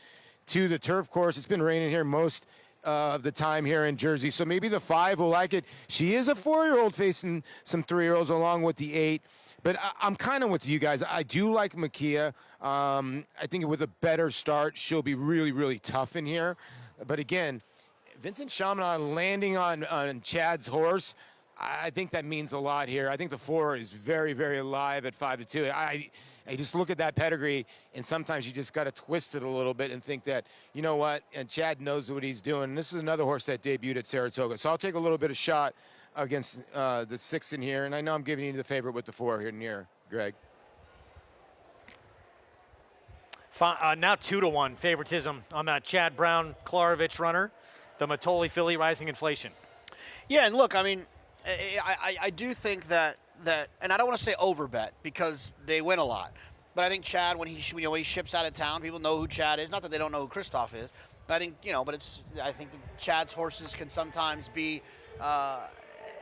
to the turf course. It's been raining here most of the time here in Jersey, so maybe the 5 will like it. She is a 4-year-old facing some 3-year-olds along with the 8, but I'm kind of with you guys. I do like Makia. I think with a better start, she'll be really, really tough in here. But again, Vincent Chaminade landing on Chad's horse, I think that means a lot here. I think the 4 is very, very alive at 5-2. I just look at that pedigree, and sometimes you just got to twist it a little bit and think that, you know what, and Chad knows what he's doing. And this is another horse that debuted at Saratoga. So I'll take a little bit of shot against the 6 in here, and I know I'm giving you the favorite with the 4 here near, Greg. Now 2-1 favoritism on that Chad Brown Klarovich runner, the Matoli filly Rising Inflation. Yeah, and look, I mean, I do think that, and I don't want to say overbet because they win a lot, but I think Chad, when he ships out of town, people know who Chad is. Not that they don't know who Christophe is, but I think I think that Chad's horses can sometimes be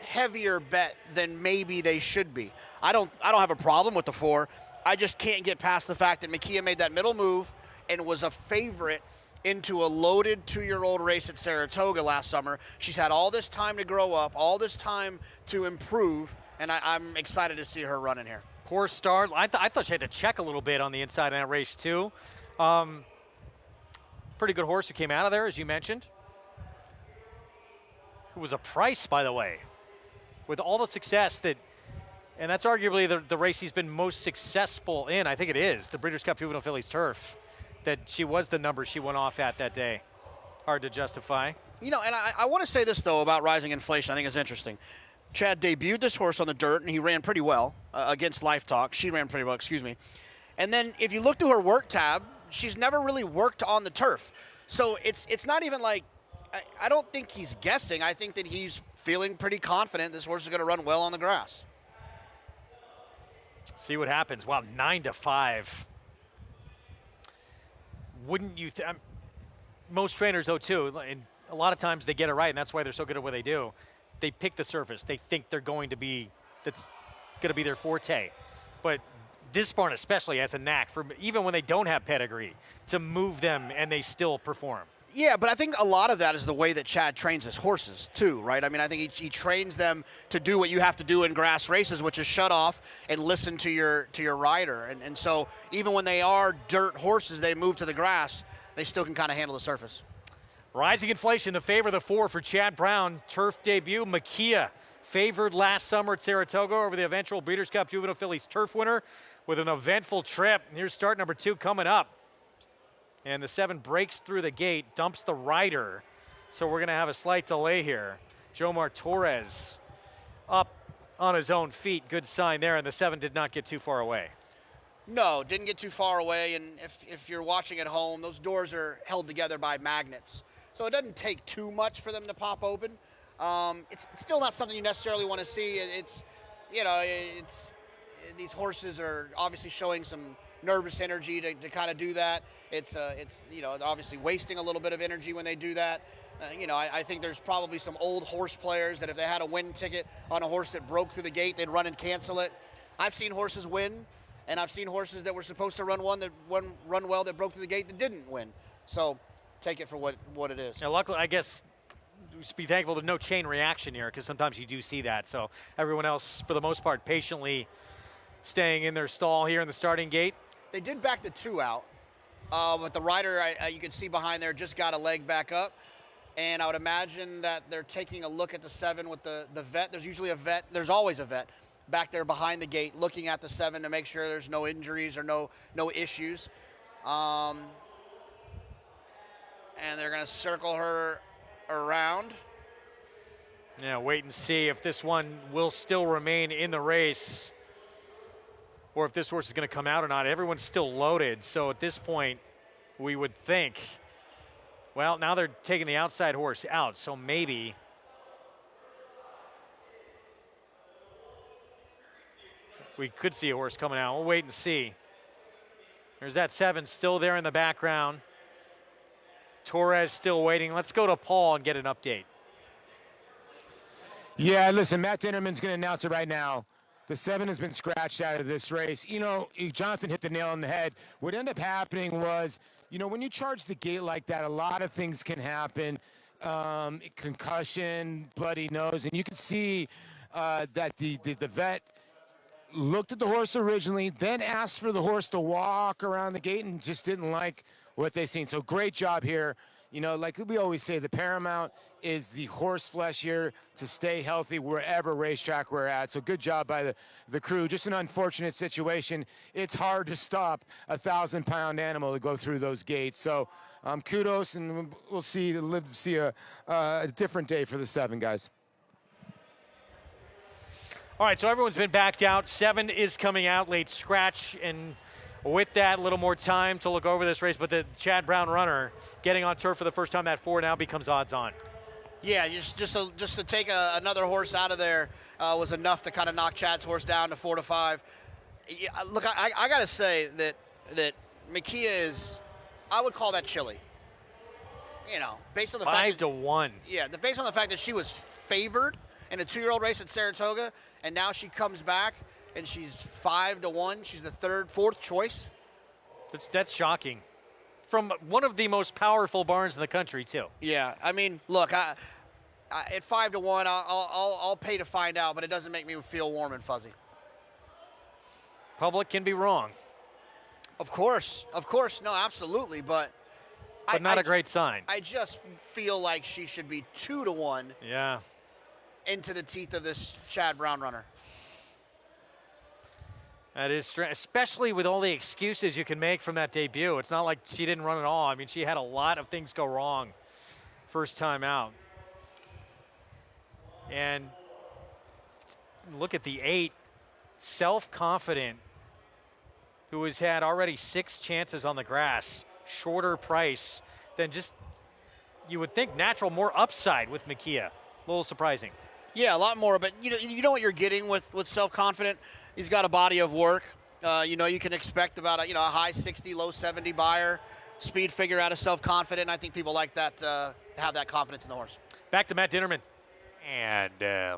heavier bet than maybe they should be. I don't have a problem with the 4. I just can't get past the fact that Makia made that middle move and was a favorite into a loaded 2-year-old race at Saratoga last summer. She's had all this time to grow up, all this time to improve, and I'm excited to see her running here. Poor start. I thought she had to check a little bit on the inside of that race, too. Pretty good horse who came out of there, as you mentioned. Who was a price, by the way, with all the success and that's arguably the race he's been most successful in. I think it is, the Breeders' Cup Juvenile Fillies Turf, that she was the number she went off at that day. Hard to justify. And I want to say this, though, about Rising Inflation. I think it's interesting. Chad debuted this horse on the dirt, and he ran pretty well against Life Talk. She ran pretty well, excuse me. And then if you look to her work tab, she's never really worked on the turf. So it's not even like, I don't think he's guessing. I think that he's feeling pretty confident this horse is going to run well on the grass. See what happens. Wow, 9-5. Wouldn't you? Most trainers, though, too, and a lot of times they get it right, and that's why they're so good at what they do. They pick the surface. They think that's going to be their forte. But this barn especially has a knack for, even when they don't have pedigree, to move them and they still perform. Yeah, but I think a lot of that is the way that Chad trains his horses too, right? I mean, I think he trains them to do what you have to do in grass races, which is shut off and listen to your rider. And so even when they are dirt horses, they move to the grass, they still can kind of handle the surface. Rising Inflation, the favor of the 4 for Chad Brown. Turf debut. Makia, favored last summer at Saratoga over the eventual Breeders' Cup Juvenile Fillies turf winner with an eventful trip. Here's start number 2 coming up. And the 7 breaks through the gate, dumps the rider. So we're going to have a slight delay here. Jomar Torres up on his own feet. Good sign there. And the 7 did not get too far away. No, didn't get too far away. And if you're watching at home, those doors are held together by magnets. So it doesn't take too much for them to pop open. It's still not something you necessarily want to see. It's these horses are obviously showing some nervous energy to kind of do that. It's obviously wasting a little bit of energy when they do that. I think there's probably some old horse players that if they had a win ticket on a horse that broke through the gate, they'd run and cancel it. I've seen horses win, and I've seen horses that were supposed to run well that broke through the gate that didn't win. So take it for what it is. Now, luckily, I guess, just be thankful there's no chain reaction here, because sometimes you do see that. So everyone else, for the most part, patiently staying in their stall here in the starting gate. They did back the 2 out, but the rider, you can see behind there, just got a leg back up. And I would imagine that they're taking a look at the 7 with the vet. There's usually a vet. There's always a vet back there behind the gate looking at the 7 to make sure there's no injuries or no issues. And they're going to circle her around. Yeah, wait and see if this one will still remain in the race or if this horse is going to come out or not. Everyone's still loaded, so at this point, we would think, well, now they're taking the outside horse out, so maybe we could see a horse coming out. We'll wait and see. There's that 7 still there in the background. Torres still waiting. Let's go to Paul and get an update. Yeah, listen, Matt Dinnerman's going to announce it right now. The 7 has been scratched out of this race. Jonathan hit the nail on the head. What ended up happening was, when you charge the gate like that, a lot of things can happen. Concussion, bloody nose. And you can see that the vet looked at the horse originally, then asked for the horse to walk around the gate and just didn't like what they've seen. So great job here. Like we always say, the paramount is the horse flesh here to stay healthy wherever racetrack we're at. So good job by the crew. Just an unfortunate situation. It's hard to stop a 1,000-pound animal to go through those gates. So kudos, and we'll live to see a different day for the 7, guys. All right, so everyone's been backed out. 7 is coming out, late scratch, and with that, a little more time to look over this race, but the Chad Brown runner getting on turf for the first time, that 4 now becomes odds on. Yeah, just to take another horse out of there was enough to kind of knock Chad's horse down to 4-5. Yeah, look, I got to say that Makia is, I would call that chilly. Based on the fact 5-1. Yeah, based on the fact that she was favored in a 2-year-old race at Saratoga, and now she comes back and she's 5-1. She's the 4th choice. That's shocking. From one of the most powerful barns in the country, too. Yeah, I mean, look, at 5-1, I'll pay to find out, but it doesn't make me feel warm and fuzzy. Public can be wrong. Of course, no, absolutely, but not a great sign. I just feel like she should be 2-1. Yeah. Into the teeth of this Chad Brown runner. That is strange, especially with all the excuses you can make from that debut. It's not like she didn't run at all. I mean, she had a lot of things go wrong first time out. And look at the 8, Self-Confident, who has had already 6 chances on the grass. Shorter price than just, you would think, natural, more upside with Makia. A little surprising. Yeah, a lot more, but you know what you're getting with Self-Confident. He's got a body of work. You can expect about a high 60, low 70 buyer. Speed figure out of Self-Confident. I think people like that, to have that confidence in the horse. Back to Matt Dinnerman. And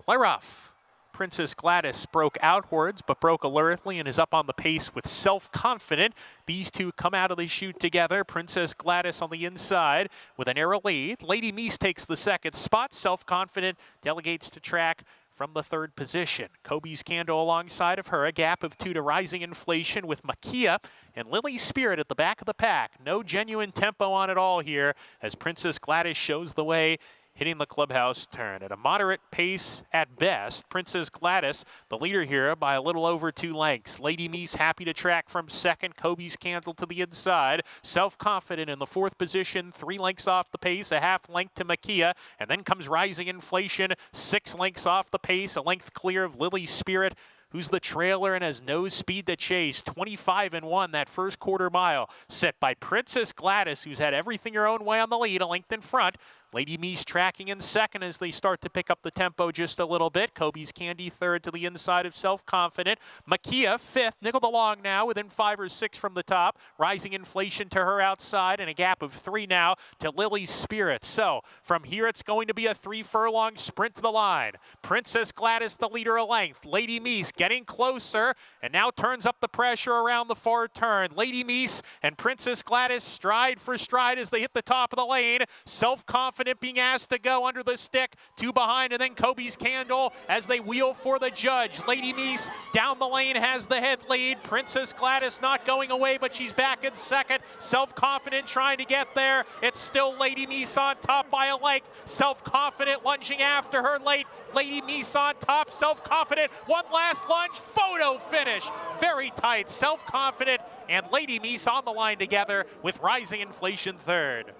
Lyroff. Princess Gladys broke outwards, but broke alertly and is up on the pace with Self-Confident. These two come out of the chute together. Princess Gladys on the inside with a narrow lead. Lady Meese takes the second spot. Self-Confident delegates to track from the 3rd position. Kobe's Candle alongside of her, a gap of 2 to Rising Inflation with Makia and Lily's Spirit at the back of the pack. No genuine tempo on it all here as Princess Gladys shows the way, hitting the clubhouse turn at a moderate pace at best. Princess Gladys, the leader here by a little over 2 lengths. Lady Meese happy to track from 2nd. Kobe's Candle to the inside. Self-Confident in the 4th position, 3 lengths off the pace, a half length to Makia. And then comes Rising Inflation, 6 lengths off the pace, a length clear of Lily's Spirit, who's the trailer and has no speed to chase. 25-1 that first quarter mile, set by Princess Gladys, who's had everything her own way on the lead, a length in front. Lady Meese tracking in 2nd as they start to pick up the tempo just a little bit. Kobe's Candy 3rd to the inside of Self-Confident. Makia 5th, nickeled along now within 5 or 6 from the top. Rising Inflation to her outside and a gap of 3 now to Lily's Spirit. So from here it's going to be a 3-furlong sprint to the line. Princess Gladys the leader a length. Lady Meese getting closer and now turns up the pressure around the far turn. Lady Meese and Princess Gladys stride for stride as they hit the top of the lane. Self-Confident being asked to go under the stick, 2 behind, and then Kobe's Candle as they wheel for the judge. Lady Meese down the lane has the head lead. Princess Gladys not going away, but she's back in 2nd. Self-Confident trying to get there. It's still Lady Meese on top by a length. Self-Confident lunging after her late. Lady Meese on top. Self-Confident, one last lunge, photo finish. Very tight. Self-Confident and Lady Meese on the line together with Rising Inflation 3rd.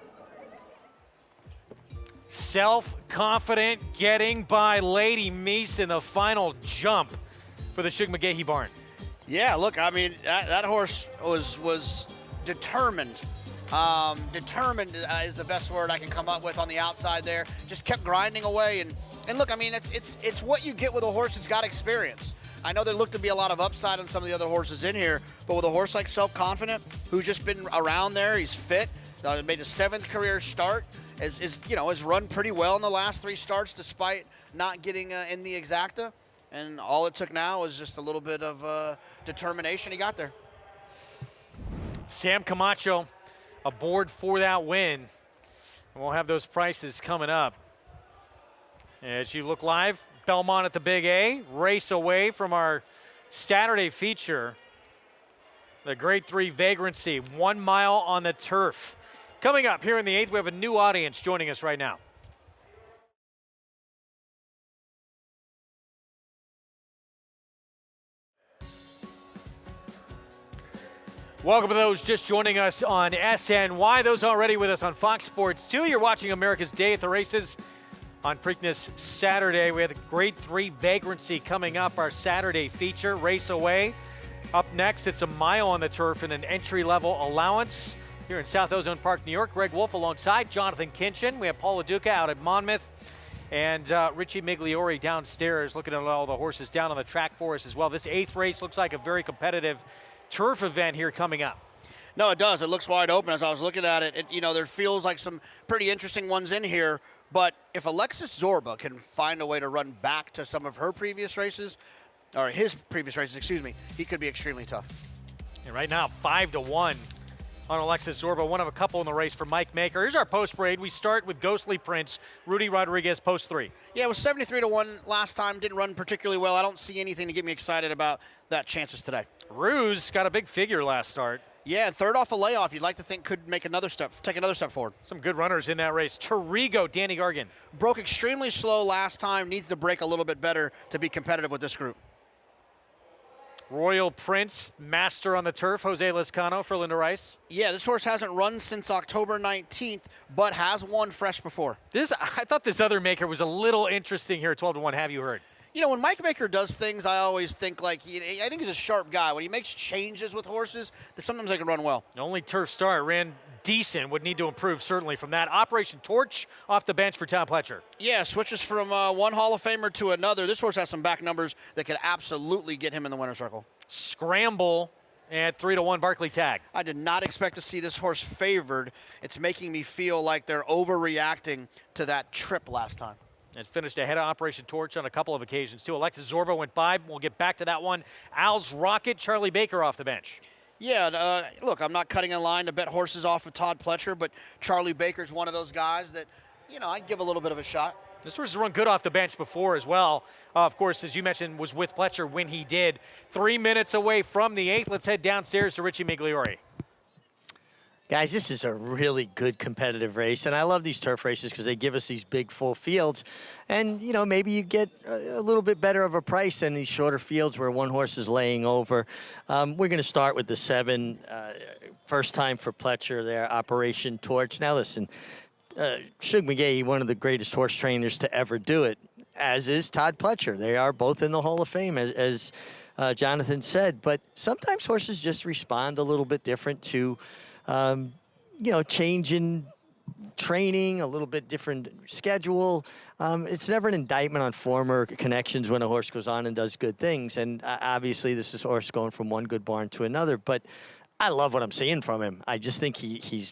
Self-Confident getting by Lady Meese in the final jump for the Shug McGahee barn. Yeah, look, I mean, that horse was determined. Determined is the best word I can come up with on the outside there. Just kept grinding away. And look, I mean, it's what you get with a horse that's got experience. I know there looked to be a lot of upside on some of the other horses in here, but with a horse like Self-Confident, who's just been around there, he's fit, made his 7th career start, has run pretty well in the last 3 starts despite not getting in the exacta. And all it took now was just a little bit of determination. He got there. Sam Camacho aboard for that win. And we'll have those prices coming up. As you look live, Belmont at the Big A, race away from our Saturday feature. The Grade 3 Vagrancy, 1 mile on the turf. Coming up here in the 8th, we have a new audience joining us right now. Welcome to those just joining us on SNY. Those already with us on Fox Sports 2. You're watching America's Day at the Races on Preakness Saturday. We have the Grade 3 Vagrancy coming up, our Saturday feature, race away. Up next, it's a mile on the turf and an entry-level allowance. Here in South Ozone Park, New York, Greg Wolf alongside Jonathan Kinchin. We have Paul LaDuca out at Monmouth and Richie Migliori downstairs looking at all the horses down on the track for us as well. This 8th race looks like a very competitive turf event here coming up. No, it does. It looks wide open as I was looking at it. There feels like some pretty interesting ones in here. But if Alexis Zorba can find a way to run back to some of her previous races, or his previous races, excuse me, he could be extremely tough. And right now, 5-1 on Alexis Zorba, one of a couple in the race for Mike Maker. Here's our post parade. We start with Ghostly Prince, Rudy Rodriguez, post 3. Yeah, it was 73-1 last time. Didn't run particularly well. I don't see anything to get me excited about that chances today. Ruse got a big figure last start. Yeah, and 3rd off a layoff, you'd like to think could take another step forward. Some good runners in that race. Terrigo, Danny Gargan. Broke extremely slow last time. Needs to break a little bit better to be competitive with this group. Royal Prince, master on the turf, Jose Lezcano for Linda Rice. Yeah, this horse hasn't run since October 19th, but has won fresh before. I thought this other maker was a little interesting here at 12-1. Have you heard? You know, when Mike Maker does things, I always think I think he's a sharp guy. When he makes changes with horses, sometimes they can run well. The only turf start ran decent, would need to improve certainly from that. Operation Torch off the bench for Todd Pletcher. Yeah, switches from one Hall of Famer to another. This horse has some back numbers that could absolutely get him in the winner's circle. Scramble at 3-1 Barkley Tag. I did not expect to see this horse favored. It's making me feel like they're overreacting to that trip last time. And finished ahead of Operation Torch on a couple of occasions, too. Alexis Zorba went by. We'll get back to that one. Al's Rocket, Charlie Baker off the bench. Yeah, look, I'm not cutting in line to bet horses off of Todd Pletcher, but Charlie Baker's one of those guys that, I'd give a little bit of a shot. This horse has run good off the bench before as well. Of course, as you mentioned, was with Pletcher when he did. 3 minutes away from the 8th. Let's head downstairs to Richie Migliori. Guys, this is a really good competitive race, and I love these turf races because they give us these big full fields, and maybe you get a little bit better of a price than these shorter fields where one horse is laying over. We're going to start with the 7, first time for Pletcher there, Operation Torch. Now listen, Shug McGahee, one of the greatest horse trainers to ever do it, as is Todd Pletcher. They are both in the Hall of Fame, as Jonathan said, but sometimes horses just respond a little bit different to change in training, a little bit different schedule. It's never an indictment on former connections when a horse goes on and does good things. And obviously this is a horse going from one good barn to another, but I love what I'm seeing from him. I just think he's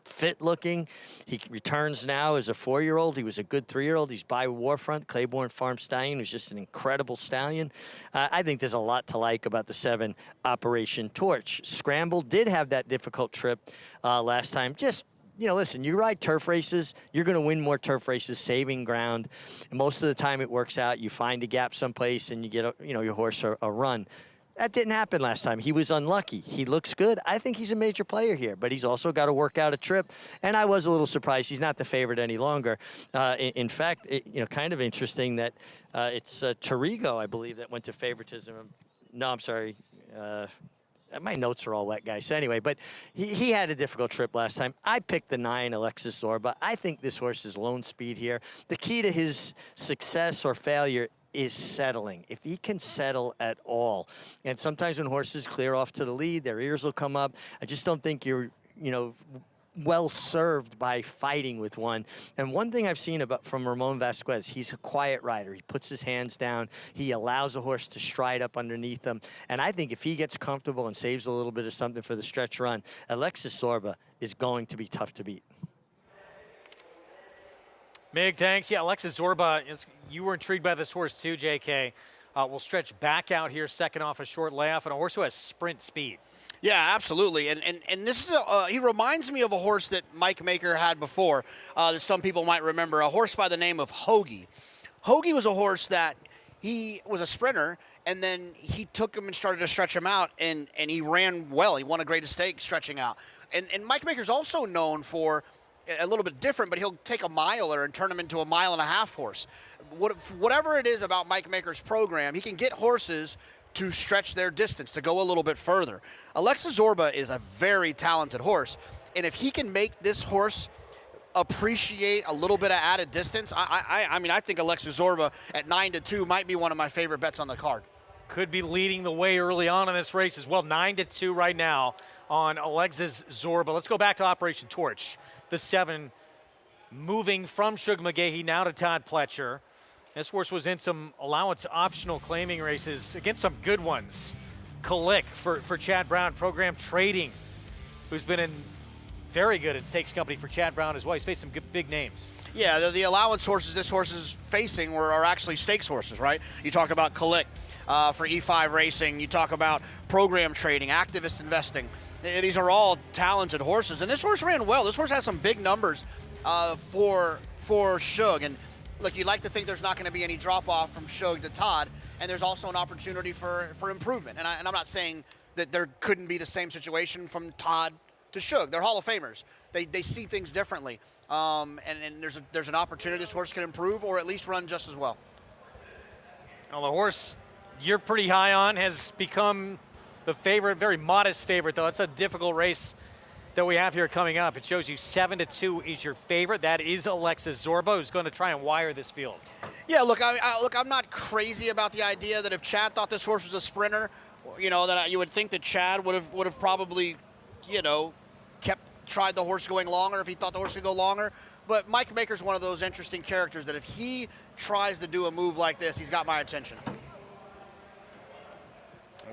fit looking. He returns now as a 4-year-old. He was a good 3-year-old. He's by Warfront, Claiborne Farm Stallion, who's just an incredible stallion. I think there's a lot to like about the 7 Operation Torch. Scramble did have that difficult trip last time. Just, listen, you ride turf races, you're going to win more turf races saving ground. And most of the time it works out. You find a gap someplace and you get, your horse a run. That didn't happen last time. He was unlucky. He looks good. I think he's a major player here, but he's also got to work out a trip. And I was a little surprised he's not the favorite any longer. In fact, kind of interesting that it's Tarigo, I believe, that went to favoritism. No, I'm sorry. My notes are all wet, guys. So anyway, but he had a difficult trip last time. I picked the 9, Alexis Zorba. I think this horse is lone speed here. The key to his success or failure is settling. If he can settle at all. And sometimes when horses clear off to the lead, their ears will come up. I just don't think you're, well served by fighting with one. And one thing I've seen from Ramon Vasquez, he's a quiet rider. He puts his hands down. He allows a horse to stride up underneath him. And I think if he gets comfortable and saves a little bit of something for the stretch run, Alexis Zorba is going to be tough to beat. Mig, thanks. Yeah, Alexis Zorba, you were intrigued by this horse too, JK. We'll stretch back out here, second off a short layoff, and a horse who has sprint speed. Yeah, absolutely. And this is he reminds me of a horse that Mike Maker had before that some people might remember, a horse by the name of Hoagie. Hoagie was a horse that he was a sprinter, and then he took him and started to stretch him out, and he ran well. He won a great stake stretching out. And Mike Maker's also known for a little bit different, but he'll take a miler and turn him into a 1.5-mile horse. Whatever it is about Mike Maker's program, he can get horses to stretch their distance, to go a little bit further. Alexis Zorba is a very talented horse, and if he can make this horse appreciate a little bit of added distance, I think Alexis Zorba at 9-2 might be one of my favorite bets on the card. Could be leading the way early on in this race as well. 9-2 right now on Alexis Zorba. Let's go back to Operation Torch. The 7 moving from Shug McGahee now to Todd Pletcher. This horse was in some allowance optional claiming races against some good ones. Kalik for Chad Brown, Program Trading, who's been in very good at stakes company for Chad Brown as well. He's faced some good, big names. Yeah, the allowance horses this horse is facing are actually stakes horses, right? You talk about Kalik for E5 Racing. You talk about Program Trading, Activist Investing. These are all talented horses, and this horse ran well. This horse has some big numbers for Shug, and look, you'd like to think there's not going to be any drop-off from Shug to Todd, and there's also an opportunity for improvement. And I'm not saying that there couldn't be the same situation from Todd to Shug. They're Hall of Famers. They see things differently, and there's an opportunity this horse can improve or at least run just as well. Well, the horse you're pretty high on has become the favorite, very modest favorite, though. It's a difficult race that we have here coming up. It shows you 7-2 is your favorite. That is Alexis Zorba, who's going to try and wire this field. Yeah, look, I'm not crazy about the idea that if Chad thought this horse was a sprinter, you know, that you would think that Chad would have probably, you know, tried the horse going longer if he thought the horse could go longer. But Mike Maker's one of those interesting characters that if he tries to do a move like this, he's got my attention.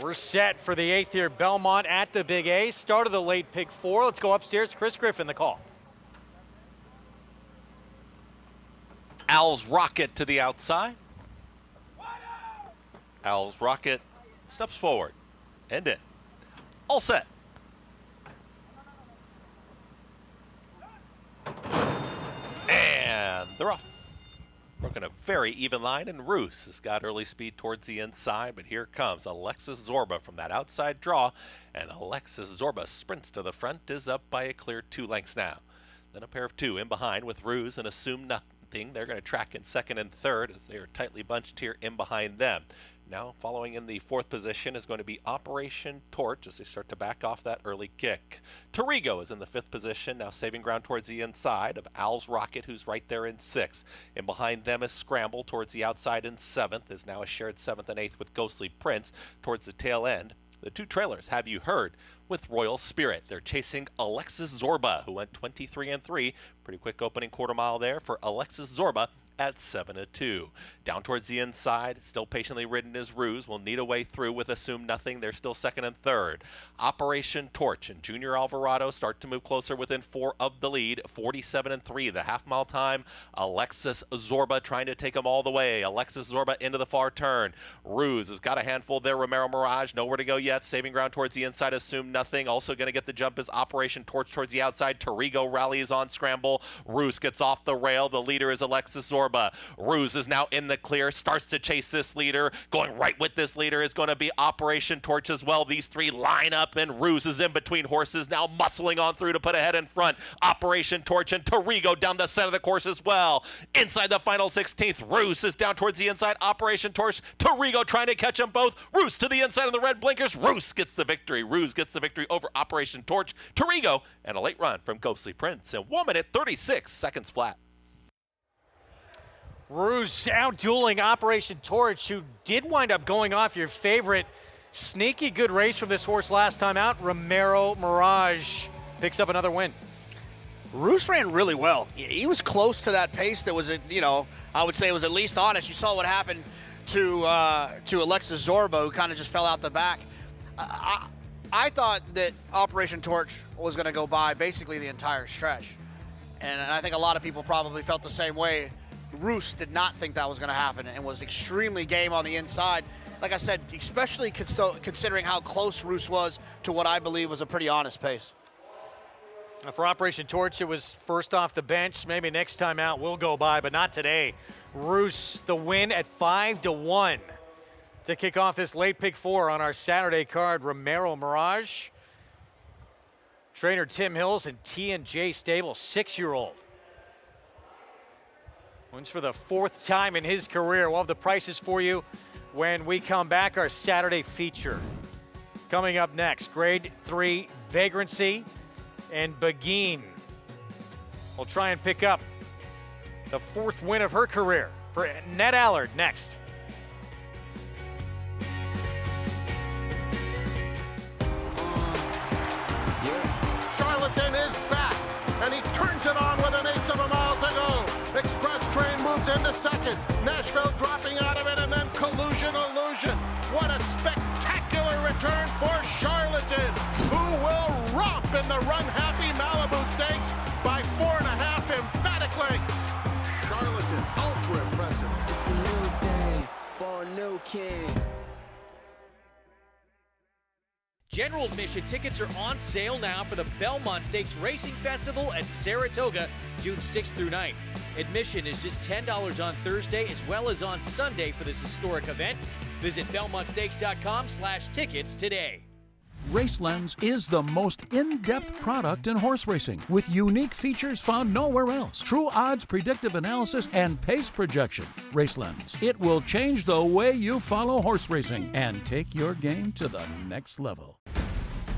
We're set for the 8th year Belmont at the Big A. Start of the late pick 4. Let's go upstairs. Chris Griffin, the call. Al's Rocket to the outside. Al's Rocket steps forward and in. All set. And they're off. Broken a very even line, and Roos has got early speed towards the inside, but here comes Alexis Zorba from that outside draw, and Alexis Zorba sprints to the front, is up by a clear 2 lengths now. Then a pair of 2 in behind with Roos and Assume Nothing. They're going to track in 2nd and 3rd as they are tightly bunched here in behind them. Now following in the 4th position is going to be Operation Torch as they start to back off that early kick. Torigo is in the 5th position, now saving ground towards the inside of Al's Rocket, who's right there in 6th. In behind them is Scramble towards the outside in 7th, is now a shared 7th and 8th with Ghostly Prince towards the tail end. The 2 trailers, Have You Heard, with Royal Spirit. They're chasing Alexis Zorba, who went 23 and 3. Pretty quick opening quarter mile there for Alexis Zorba at 7-2. Down towards the inside, still patiently ridden is Ruse. Will need a way through with Assume Nothing. They're still 2nd and 3rd. Operation Torch and Junior Alvarado start to move closer within 4 of the lead. 47 and 3, the half-mile time. Alexis Zorba trying to take them all the way. Alexis Zorba into the far turn. Ruse has got a handful there. Romero Mirage, nowhere to go yet. Saving ground towards the inside. Assume Nothing. Also going to get the jump is Operation Torch towards the outside. Torigo rallies on Scramble. Ruse gets off the rail. The leader is Alexis Zorba. Ruse is now in the clear, starts to chase this leader. Going right with this leader is going to be Operation Torch as well. These 3 line up, and Ruse is in between horses, now muscling on through to put ahead in front. Operation Torch and Torigo down the center of the course as well. Inside the final 16th, Ruse is down towards the inside. Operation Torch, Torigo trying to catch them both. Ruse to the inside of the red blinkers. Ruse gets the victory. Ruse gets the victory over Operation Torch, Torigo, and a late run from Ghostly Prince. And 1 minute 36 seconds flat. Ruse out-dueling Operation Torch, who did wind up going off your favorite. Sneaky good race from this horse last time out. Romero Mirage picks up another win. Ruse ran really well. He was close to that pace that was, you know, I would say it was at least honest. You saw what happened to Alexis Zorba, who kind of just fell out the back. I thought that Operation Torch was going to go by basically the entire stretch. And I think a lot of people probably felt the same way. Ruse did not think that was going to happen and was extremely game on the inside. Like I said, especially considering how close Ruse was to what I believe was a pretty honest pace. For Operation Torch, it was first off the bench. Maybe next time out will go by, but not today. Ruse, the win at 5-1 to kick off this late pick 4 on our Saturday card. Romero Mirage, trainer Tim Hills and T&J Stable, 6-year-old. Wins for the 4th time in his career. We'll have the prices for you when we come back. Our Saturday feature coming up next. Grade 3 Vagrancy and Begin. We'll try and pick up the 4th win of her career for Ned Allard next. Charlatan is back, and he turns it on with an 1/8 of a mile to go. Express Train moves into 2nd. Nashville dropping out of it, and then Collusion Illusion. What a spectacular return for Charlatan, who will romp in the run-happy Malibu Stakes by 4.5 emphatic lengths. Charlatan, ultra impressive. It's a new day for a new king. General admission tickets are on sale now for the Belmont Stakes Racing Festival at Saratoga, June 6th through 9th. Admission is just $10 on Thursday as well as on Sunday for this historic event. Visit BelmontStakes.com/tickets today. RaceLens is the most in-depth product in horse racing with unique features found nowhere else. True odds, predictive analysis, and pace projection. RaceLens. It will change the way you follow horse racing and take your game to the next level.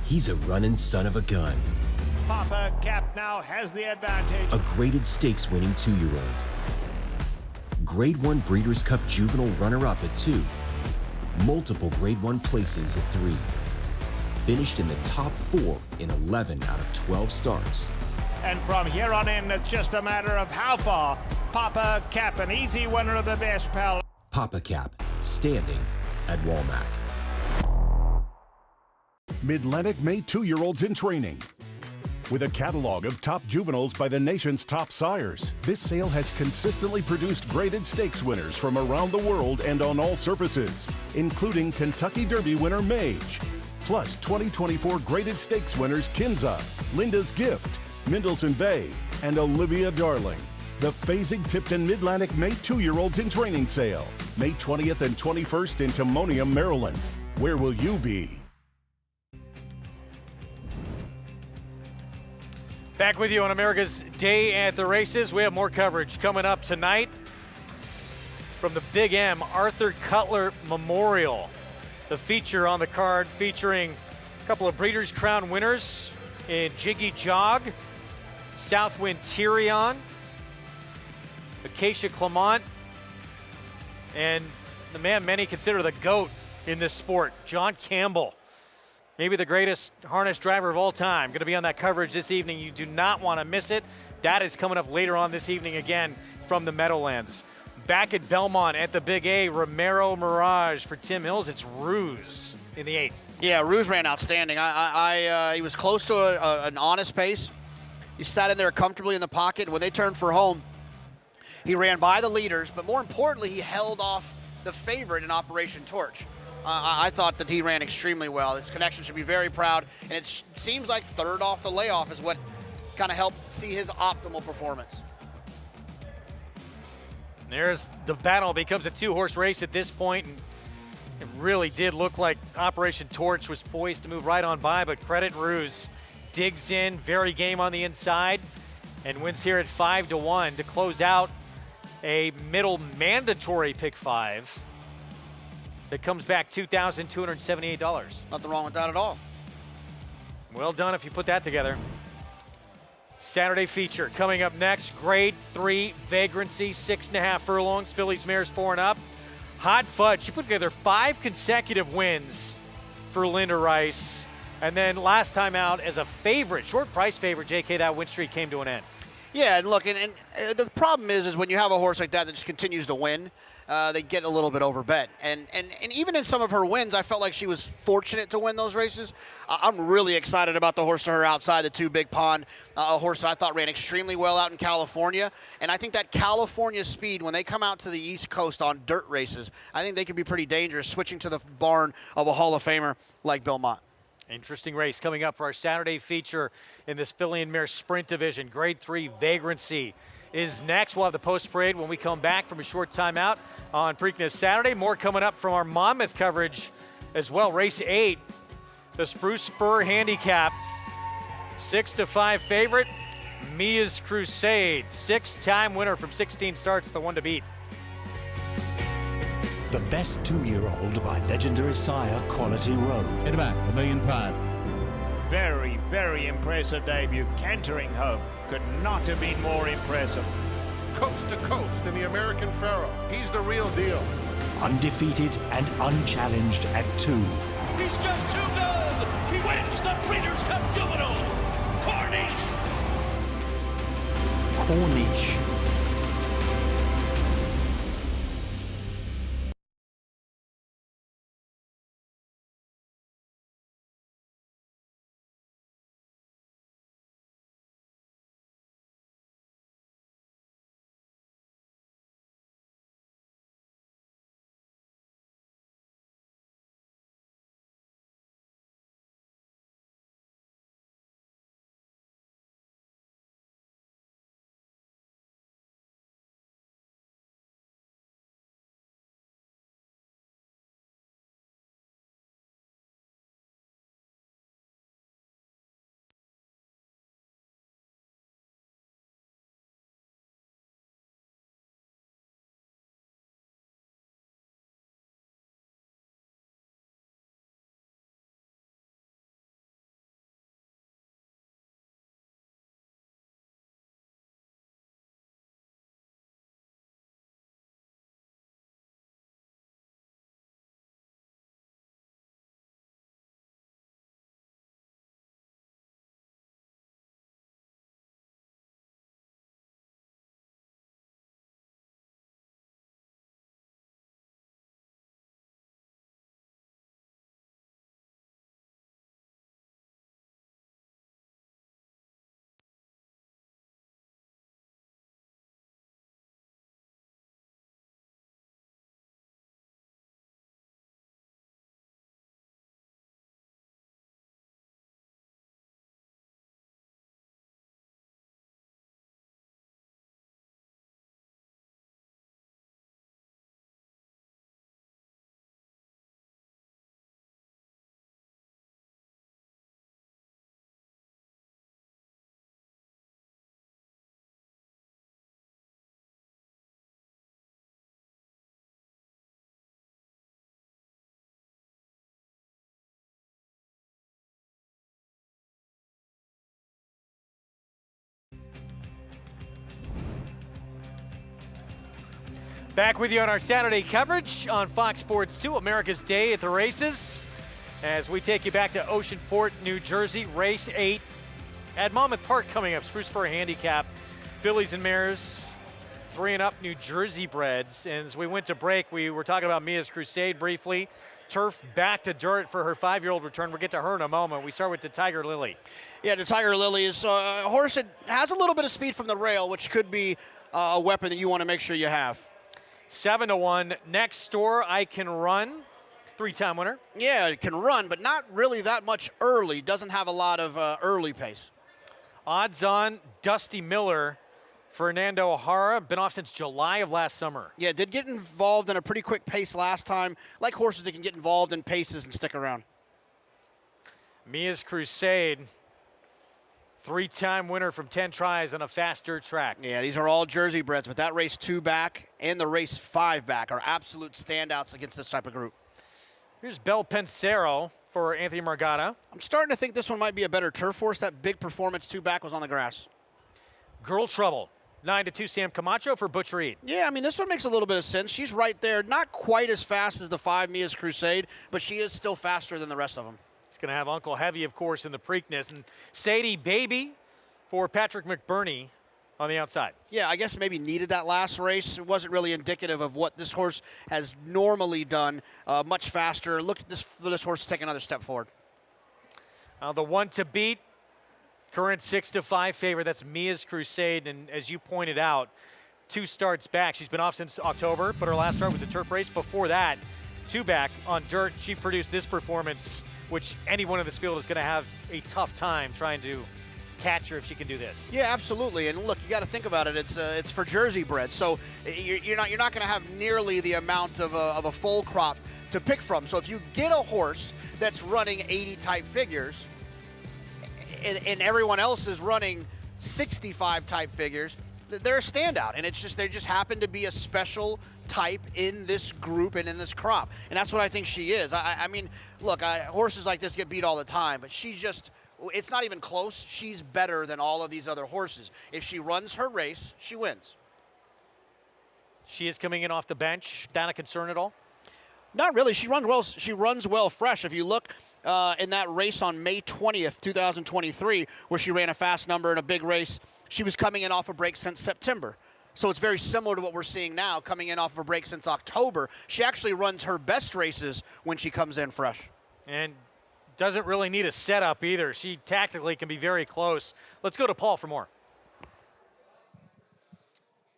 He's a running son of a gun. Papa Cap now has the advantage. A graded stakes winning 2-year-old. Grade 1 Breeders' Cup Juvenile runner-up at 2, multiple Grade 1 places at 3, finished in the top 4 in 11 out of 12 starts. And from here on in, it's just a matter of how far. Papa Cap, an easy winner of the best pal. Papa Cap, standing at Walmack. Mid-Atlantic made 2-year-olds in training. With a catalog of top juveniles by the nation's top sires, this sale has consistently produced graded stakes winners from around the world and on all surfaces, including Kentucky Derby winner Mage, plus 2024 graded stakes winners Kinza, Linda's Gift, Mendelssohn Bay, and Olivia Darling. The Phasing-Tipton Mid-Atlantic May 2-year-olds in training sale, May 20th and 21st in Timonium, Maryland. Where will you be? Back with you on America's Day at the Races. We have more coverage coming up tonight from the Big M Arthur Cutler Memorial. The feature on the card featuring a couple of Breeders' Crown winners in Jiggy Jog, Southwind Tyrion, Acacia Clement, and the man many consider the GOAT in this sport, John Campbell. Maybe the greatest harness driver of all time. Going to be on that coverage this evening. You do not want to miss it. That is coming up later on this evening again from the Meadowlands. Back at Belmont at the Big A, Romero Mirage for Tim Hills. It's Ruse in the 8th. Yeah, Ruse ran outstanding. He was close to an honest pace. He sat in there comfortably in the pocket. And when they turned for home, he ran by the leaders, but more importantly, he held off the favorite in Operation Torch. I thought that he ran extremely well. His connection should be very proud, and it seems like third off the layoff is what kind of helped see his optimal performance. There's the battle. It becomes a 2-horse race at this point, and it really did look like Operation Torch was poised to move right on by, but Credit Ruse digs in, very game on the inside, and wins here at 5-1 to close out a middle mandatory pick 5. That comes back $2,278. Nothing wrong with that at all. Well done if you put that together. Saturday feature coming up next. Grade 3 Vagrancy, 6.5 furlongs. Fillies, mares 4 and up. Hot Fudge. She put together 5 consecutive wins for Linda Rice. And then last time out as a favorite, short price favorite, JK, that win streak came to an end. Yeah, and look, and the problem is when you have a horse like that just continues to win, they get a little bit overbet. And even in some of her wins, I felt like she was fortunate to win those races. I'm really excited about the horse to her outside the 2 Big Pond, a horse that I thought ran extremely well out in California. And I think that California speed, when they come out to the East Coast on dirt races, I think they can be pretty dangerous, switching to the barn of a Hall of Famer like Bill Mott. Interesting race coming up for our Saturday feature in this filly and mare sprint division. Grade 3 Vagrancy is next. We'll have the post parade when we come back from a short timeout on Preakness Saturday. More coming up from our Monmouth coverage as well. Race 8, the Spruce Fir Handicap. 6-5 favorite, Mia's Crusade. 6-time winner from 16 starts, the one to beat. The best 2-year-old by legendary sire Quality Road. Hit back, $1.5 million. Very, very impressive debut. Cantering home. Could not have been more impressive. Coast to coast in the American Pharoah. He's the real deal. Undefeated and unchallenged at 2. He's just too good. He wins the Breeders' Cup Juvenile. Corniche. Back with you on our Saturday coverage on Fox Sports 2, America's Day at the Races, as we take you back to Oceanport, New Jersey, race 8 at Monmouth Park coming up. Spruce Fir Handicap, fillies and mares, 3 and up New Jersey breds. And as we went to break, we were talking about Mia's Crusade briefly. Turf back to dirt for her 5-year-old return. We'll get to her in a moment. We start with the Tiger Lily. Yeah, the Tiger Lily is a horse that has a little bit of speed from the rail, which could be a weapon that you want to make sure you have. 7-1. Next door, I Can Run. 3-time winner. Yeah, it can run, but not really that much early. Doesn't have a lot of early pace. Odds on Dusty Miller. Fernando O'Hara, been off since July of last summer. Yeah, did get involved in a pretty quick pace last time. Like horses that can get involved in paces and stick around. Mia's Crusade, 3-time winner from 10 tries on a fast dirt track. Yeah, these are all Jersey breds, but that race 2 back and the race 5 back are absolute standouts against this type of group. Here's Bel Pensero for Anthony Margata. I'm starting to think this one might be a better turf horse. That big performance 2 back was on the grass. Girl Trouble, 9-2 Sam Camacho for Butch Reed. Yeah, I mean, this one makes a little bit of sense. She's right there. Not quite as fast as the 5 Mia's Crusade, but she is still faster than the rest of them. It's going to have Uncle Heavy, of course, in the Preakness. And Sadie Baby for Patrick McBurney on the outside. Yeah, I guess maybe needed that last race. It wasn't really indicative of what this horse has normally done. Much faster. Look at this horse take another step forward. The one to beat, current 6-5 favorite. That's Mia's Crusade. And as you pointed out, 2 starts back. She's been off since October, but her last start was a turf race. Before that, 2 back on dirt. She produced this performance, which anyone in this field is going to have a tough time trying to catch her if she can do this. Yeah, absolutely. And look, you got to think about it. It's for Jersey bred, so you're not going to have nearly the amount of a full crop to pick from. So if you get a horse that's running 80 type figures, and everyone else is running 65 type figures, they're a standout. And it's just they just happen to be a special type in this group and in this crop. And that's what I think she is. I mean, look, horses like this get beat all the time, but she just. It's not even close. She's better than all of these other horses. If she runs her race, she wins. She is coming in off the bench. That a concern at all? Not really. She runs well. She runs well fresh. If you look in that race on May 20th, 2023, where she ran a fast number in a big race, she was coming in off a break since September. So it's very similar to what we're seeing now, coming in off of a break since October. She actually runs her best races when she comes in fresh. And doesn't really need a setup either. She tactically can be very close. Let's go to Paul for more.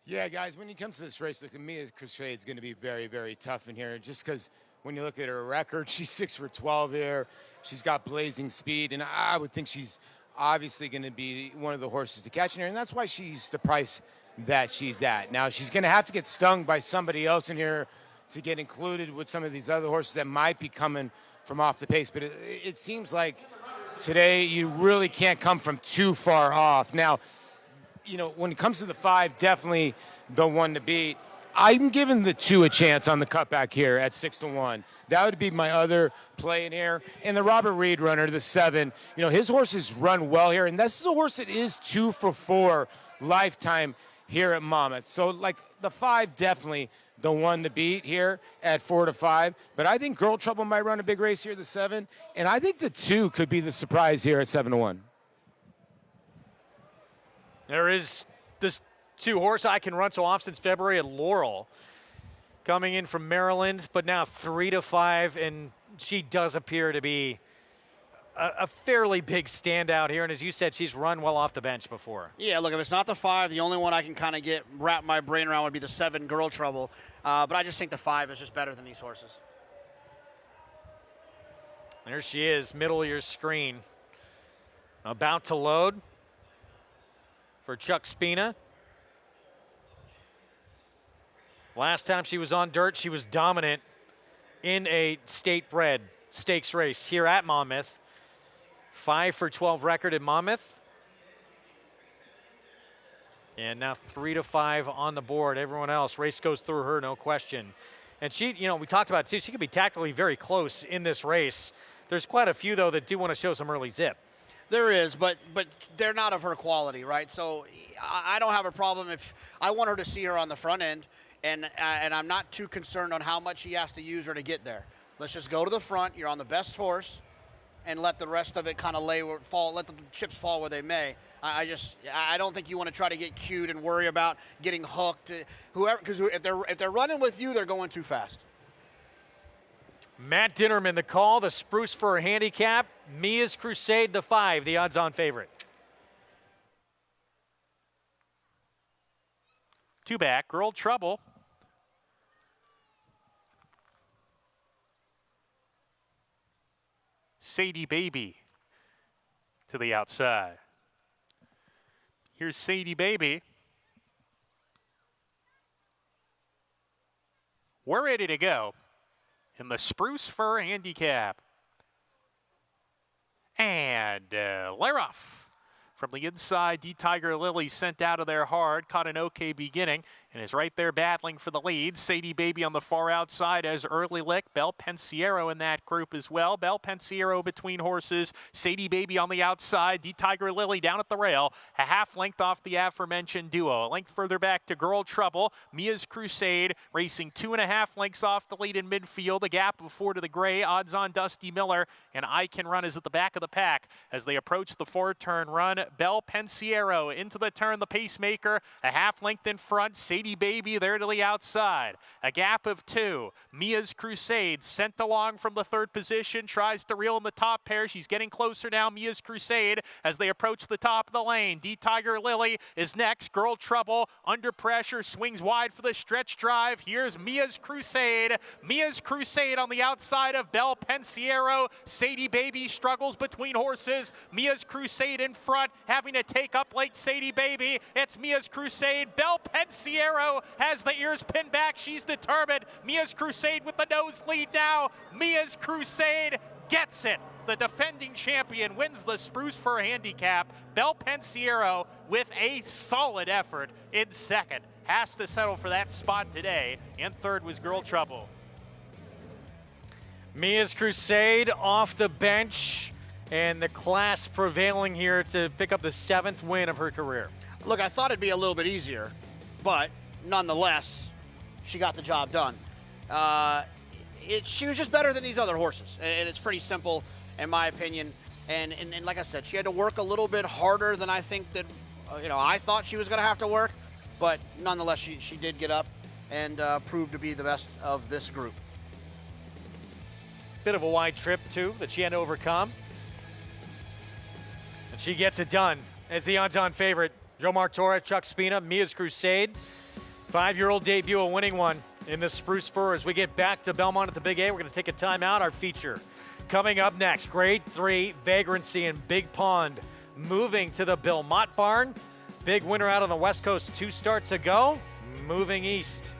Yeah, guys, when it comes to this race, look, Mia's Crusade is going to be very, very tough in here, just because when you look at her record, she's 6 for 12 here. She's got blazing speed, and I would think she's obviously going to be one of the horses to catch in here, and that's why she's the price that she's at. Now, she's going to have to get stung by somebody else in here to get included with some of these other horses that might be coming from off the pace, but it seems like today you really can't come from too far off. Now, you know, when it comes to the 5, definitely the one to beat. I'm giving the 2 a chance on the cutback here at 6-1. That would be my other play in here. And the Robert Reed runner, the 7, you know, his horses run well here, and this is a horse that is 2 for 4 lifetime here at Monmouth. So, like, the 5 definitely the one to beat here at 4-5. But I think Girl Trouble might run a big race here, the 7. And I think the 2 could be the surprise here at 7-1. There is this 2 horse I Can Run so off since February at Laurel. Coming in from Maryland, but now 3-5. And she does appear to be a fairly big standout here. And as you said, she's run well off the bench before. Yeah, look, if it's not the 5, the only one I can kind of wrap my brain around would be the 7, Girl Trouble. But I just think the 5 is just better than these horses. There she is, middle of your screen. About to load for Chuck Spina. Last time she was on dirt, she was dominant in a state-bred stakes race here at Monmouth. 5 for 12 record in Monmouth. And now 3-5 on the board. Everyone else, race goes through her, no question. And she, you know, we talked about it too, she could be tactically very close in this race. There's quite a few, though, that do want to show some early zip. There is, but they're not of her quality, right? So I don't have a problem if I want her to see her on the front end. and I'm not too concerned on how much he has to use her to get there. Let's just go to the front. You're on the best horse, and let the rest of it kind of fall. Let the chips fall where they may. I don't think you want to try to get cued and worry about getting hooked. Because if they're running with you, they're going too fast. Matt Dinnerman, the call, the Spruce Fir handicap. Mia's Crusade, the 5, the odds-on favorite. 2 back, Girl Trouble. Sadie Baby to the outside. Here's Sadie Baby. We're ready to go in the Spruce Fir handicap. And they're off. From the inside, D-Tiger Lily sent out of there hard, caught an okay beginning, and is right there battling for the lead. Sadie Baby on the far outside as Early Lick. Bel Pensiero in that group as well. Bel Pensiero between horses. Sadie Baby on the outside. D-Tiger Lily down at the rail. A half length off the aforementioned duo. A length further back to Girl Trouble. Mia's Crusade racing 2.5 lengths off the lead in midfield. A gap of 4 to the gray. Odds on Dusty Miller. And I Can Run is at the back of the pack as they approach the 4-turn run. Bel Pensiero into the turn, the pacemaker. A half length in front. Sadie Baby there to the outside. A gap of 2. Mia's Crusade sent along from the 3rd position. Tries to reel in the top pair. She's getting closer now. Mia's Crusade as they approach the top of the lane. D-Tiger Lily is next. Girl Trouble under pressure. Swings wide for the stretch drive. Here's Mia's Crusade. Mia's Crusade on the outside of Bel Pensiero. Sadie Baby struggles between horses. Mia's Crusade in front, having to take up late Sadie Baby. It's Mia's Crusade. Bel Pensiero has the ears pinned back. She's determined. Mia's Crusade with the nose lead now. Mia's Crusade gets it. The defending champion wins the Spruce Fir handicap. Bel Pensiero with a solid effort in 2nd. Has to settle for that spot today. And 3rd was Girl Trouble. Mia's Crusade off the bench, and the class prevailing here to pick up the 7th win of her career. Look, I thought it'd be a little bit easier, but nonetheless, she got the job done. She was just better than these other horses, and it's pretty simple, in my opinion. And like I said, she had to work a little bit harder than I think that, I thought she was going to have to work. But nonetheless, she did get up and proved to be the best of this group. Bit of a wide trip, too, that she had to overcome. And she gets it done as the odds-on favorite. Joe Martora, Chuck Spina, Mia's Crusade. 5-year-old debut, a winning one in the Spruce Fir. As we get back to Belmont at the Big A, we're going to take a timeout. Our feature coming up next, Grade 3, Vagrancy and Big Pond. Moving to the Belmont Barn. Big winner out on the West Coast 2 starts ago. Moving east.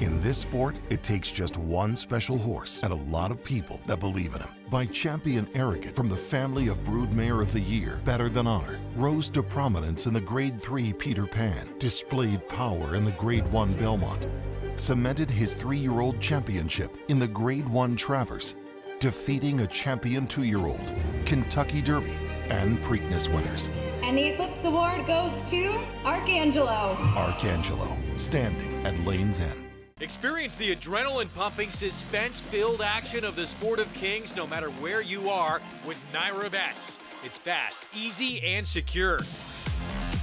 In this sport, it takes just one special horse and a lot of people that believe in him. By Champion Arrogant from the family of Broodmare of the Year, Better Than Honor, rose to prominence in the Grade 3 Peter Pan, displayed power in the Grade 1 Belmont, cemented his 3-year-old championship in the Grade 1 Travers, defeating a champion 2-year-old, Kentucky Derby, and Preakness winners. And the Eclipse Award goes to Arcangelo. Arcangelo, standing at Lane's End. Experience the adrenaline-pumping, suspense-filled action of the Sport of Kings no matter where you are with Naira Bets. It's fast, easy, and secure.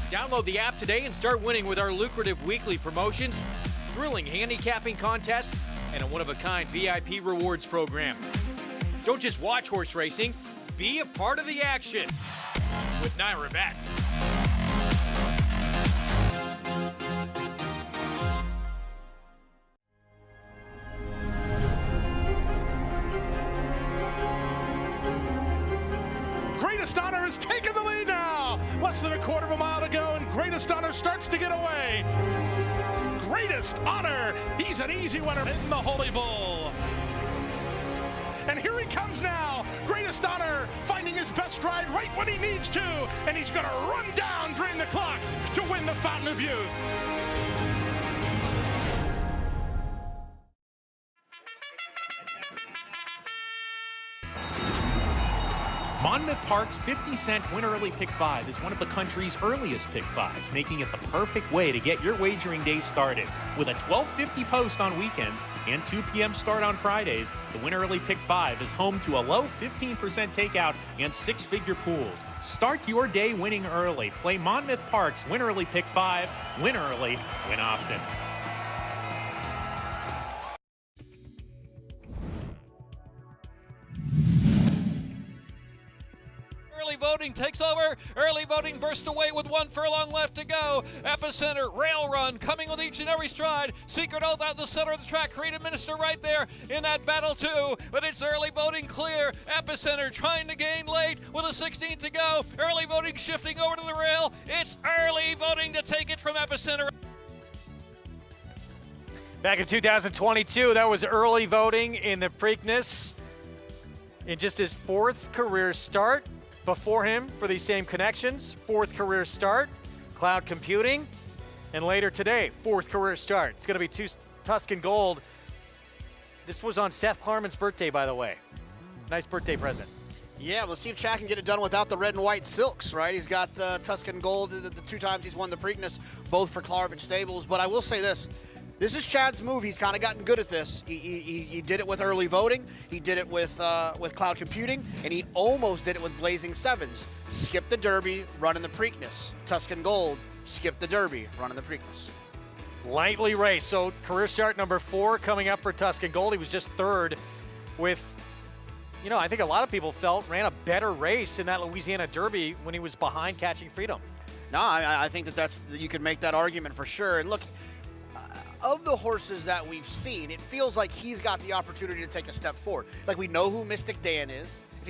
Download the app today and start winning with our lucrative weekly promotions, thrilling handicapping contests, and a one-of-a-kind VIP rewards program. Don't just watch horse racing, be a part of the action with Naira Bets. Greatest Honor has taken the lead now. Less than a quarter of a mile to go, and Greatest Honor starts to get away. Greatest Honor, he's an easy winner in the Holy Bull. And here he comes now. Greatest Honor finding his best stride right when he needs to, and he's going to run down, drain the clock to win the Fountain of Youth. Monmouth Park's 50-cent Win Early Pick 5 is one of the country's earliest Pick 5s, making it the perfect way to get your wagering day started. With a 12:50 post on weekends and 2 p.m. start on Fridays, the Win Early Pick 5 is home to a low 15% takeout and six-figure pools. Start your day winning early. Play Monmouth Park's Win Early Pick 5. Win early, win often. Early voting takes over. Early voting burst away with 1 furlong left to go. Epicenter, Rail Run, coming with each and every stride. Secret Oath out the center of the track. Creative Minister right there in that battle too. But it's early voting clear. Epicenter trying to gain late with a 16th to go. Early voting shifting over to the rail. It's early voting to take it from Epicenter. Back in 2022, that was early voting in the Preakness. In just his 4th career start. Before him, for these same connections, 4th career start, Cloud Computing, and later today, 4th career start. It's going to be Tuscan Gold. This was on Seth Klarman's birthday, by the way. Nice birthday present. Yeah, we'll see if Chad can get it done without the red and white silks, right? He's got Tuscan Gold the 2 times he's won the Preakness, both for Clarvin Stables. But I will say this. This is Chad's move. He's kind of gotten good at this. He did it with early voting. He did it with Cloud Computing, and he almost did it with Blazing Sevens. Skip the Derby, run in the Preakness. Tuscan Gold, skip the Derby, run in the Preakness. Lightly raced. So career start number 4 coming up for Tuscan Gold. He was just 3rd with, I think a lot of people felt ran a better race in that Louisiana Derby when he was behind Catching Freedom. No, I think that you could make that argument for sure. And look, of the horses that we've seen, it feels like he's got the opportunity to take a step forward. Like, we know who Mystic Dan is. If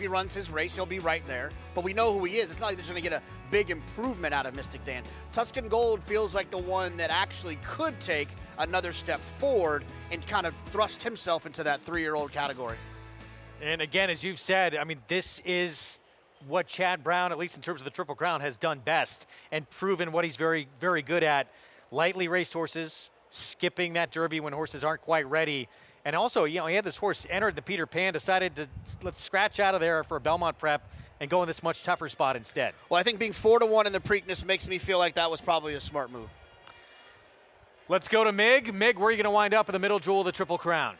he runs his race, he'll be right there. But we know who he is. It's not like they're going to get a big improvement out of Mystic Dan. Tuscan Gold feels like the one that actually could take another step forward and kind of thrust himself into that 3-year-old category. And again, as you've said, this is what Chad Brown, at least in terms of the Triple Crown, has done best and proven what he's very, very good at. Lightly raced horses, skipping that Derby when horses aren't quite ready. And also, he had this horse entered the Peter Pan, decided to let's scratch out of there for a Belmont prep and go in this much tougher spot instead. Well, I think being 4-1 in the Preakness makes me feel like that was probably a smart move. Let's go to Mig. Mig, where are you going to wind up in the middle jewel of the Triple Crown?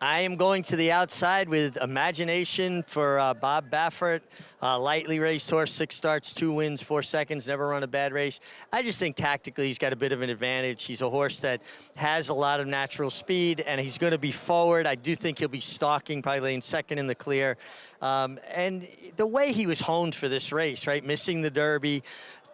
I am going to the outside with Imagination for Bob Baffert. Lightly raced horse, 6 starts, 2 wins, 4 seconds, never run a bad race. I just think tactically he's got a bit of an advantage. He's a horse that has a lot of natural speed, and he's going to be forward. I do think he'll be stalking, probably laying second in the clear. And the way he was honed for this race, right, missing the Derby,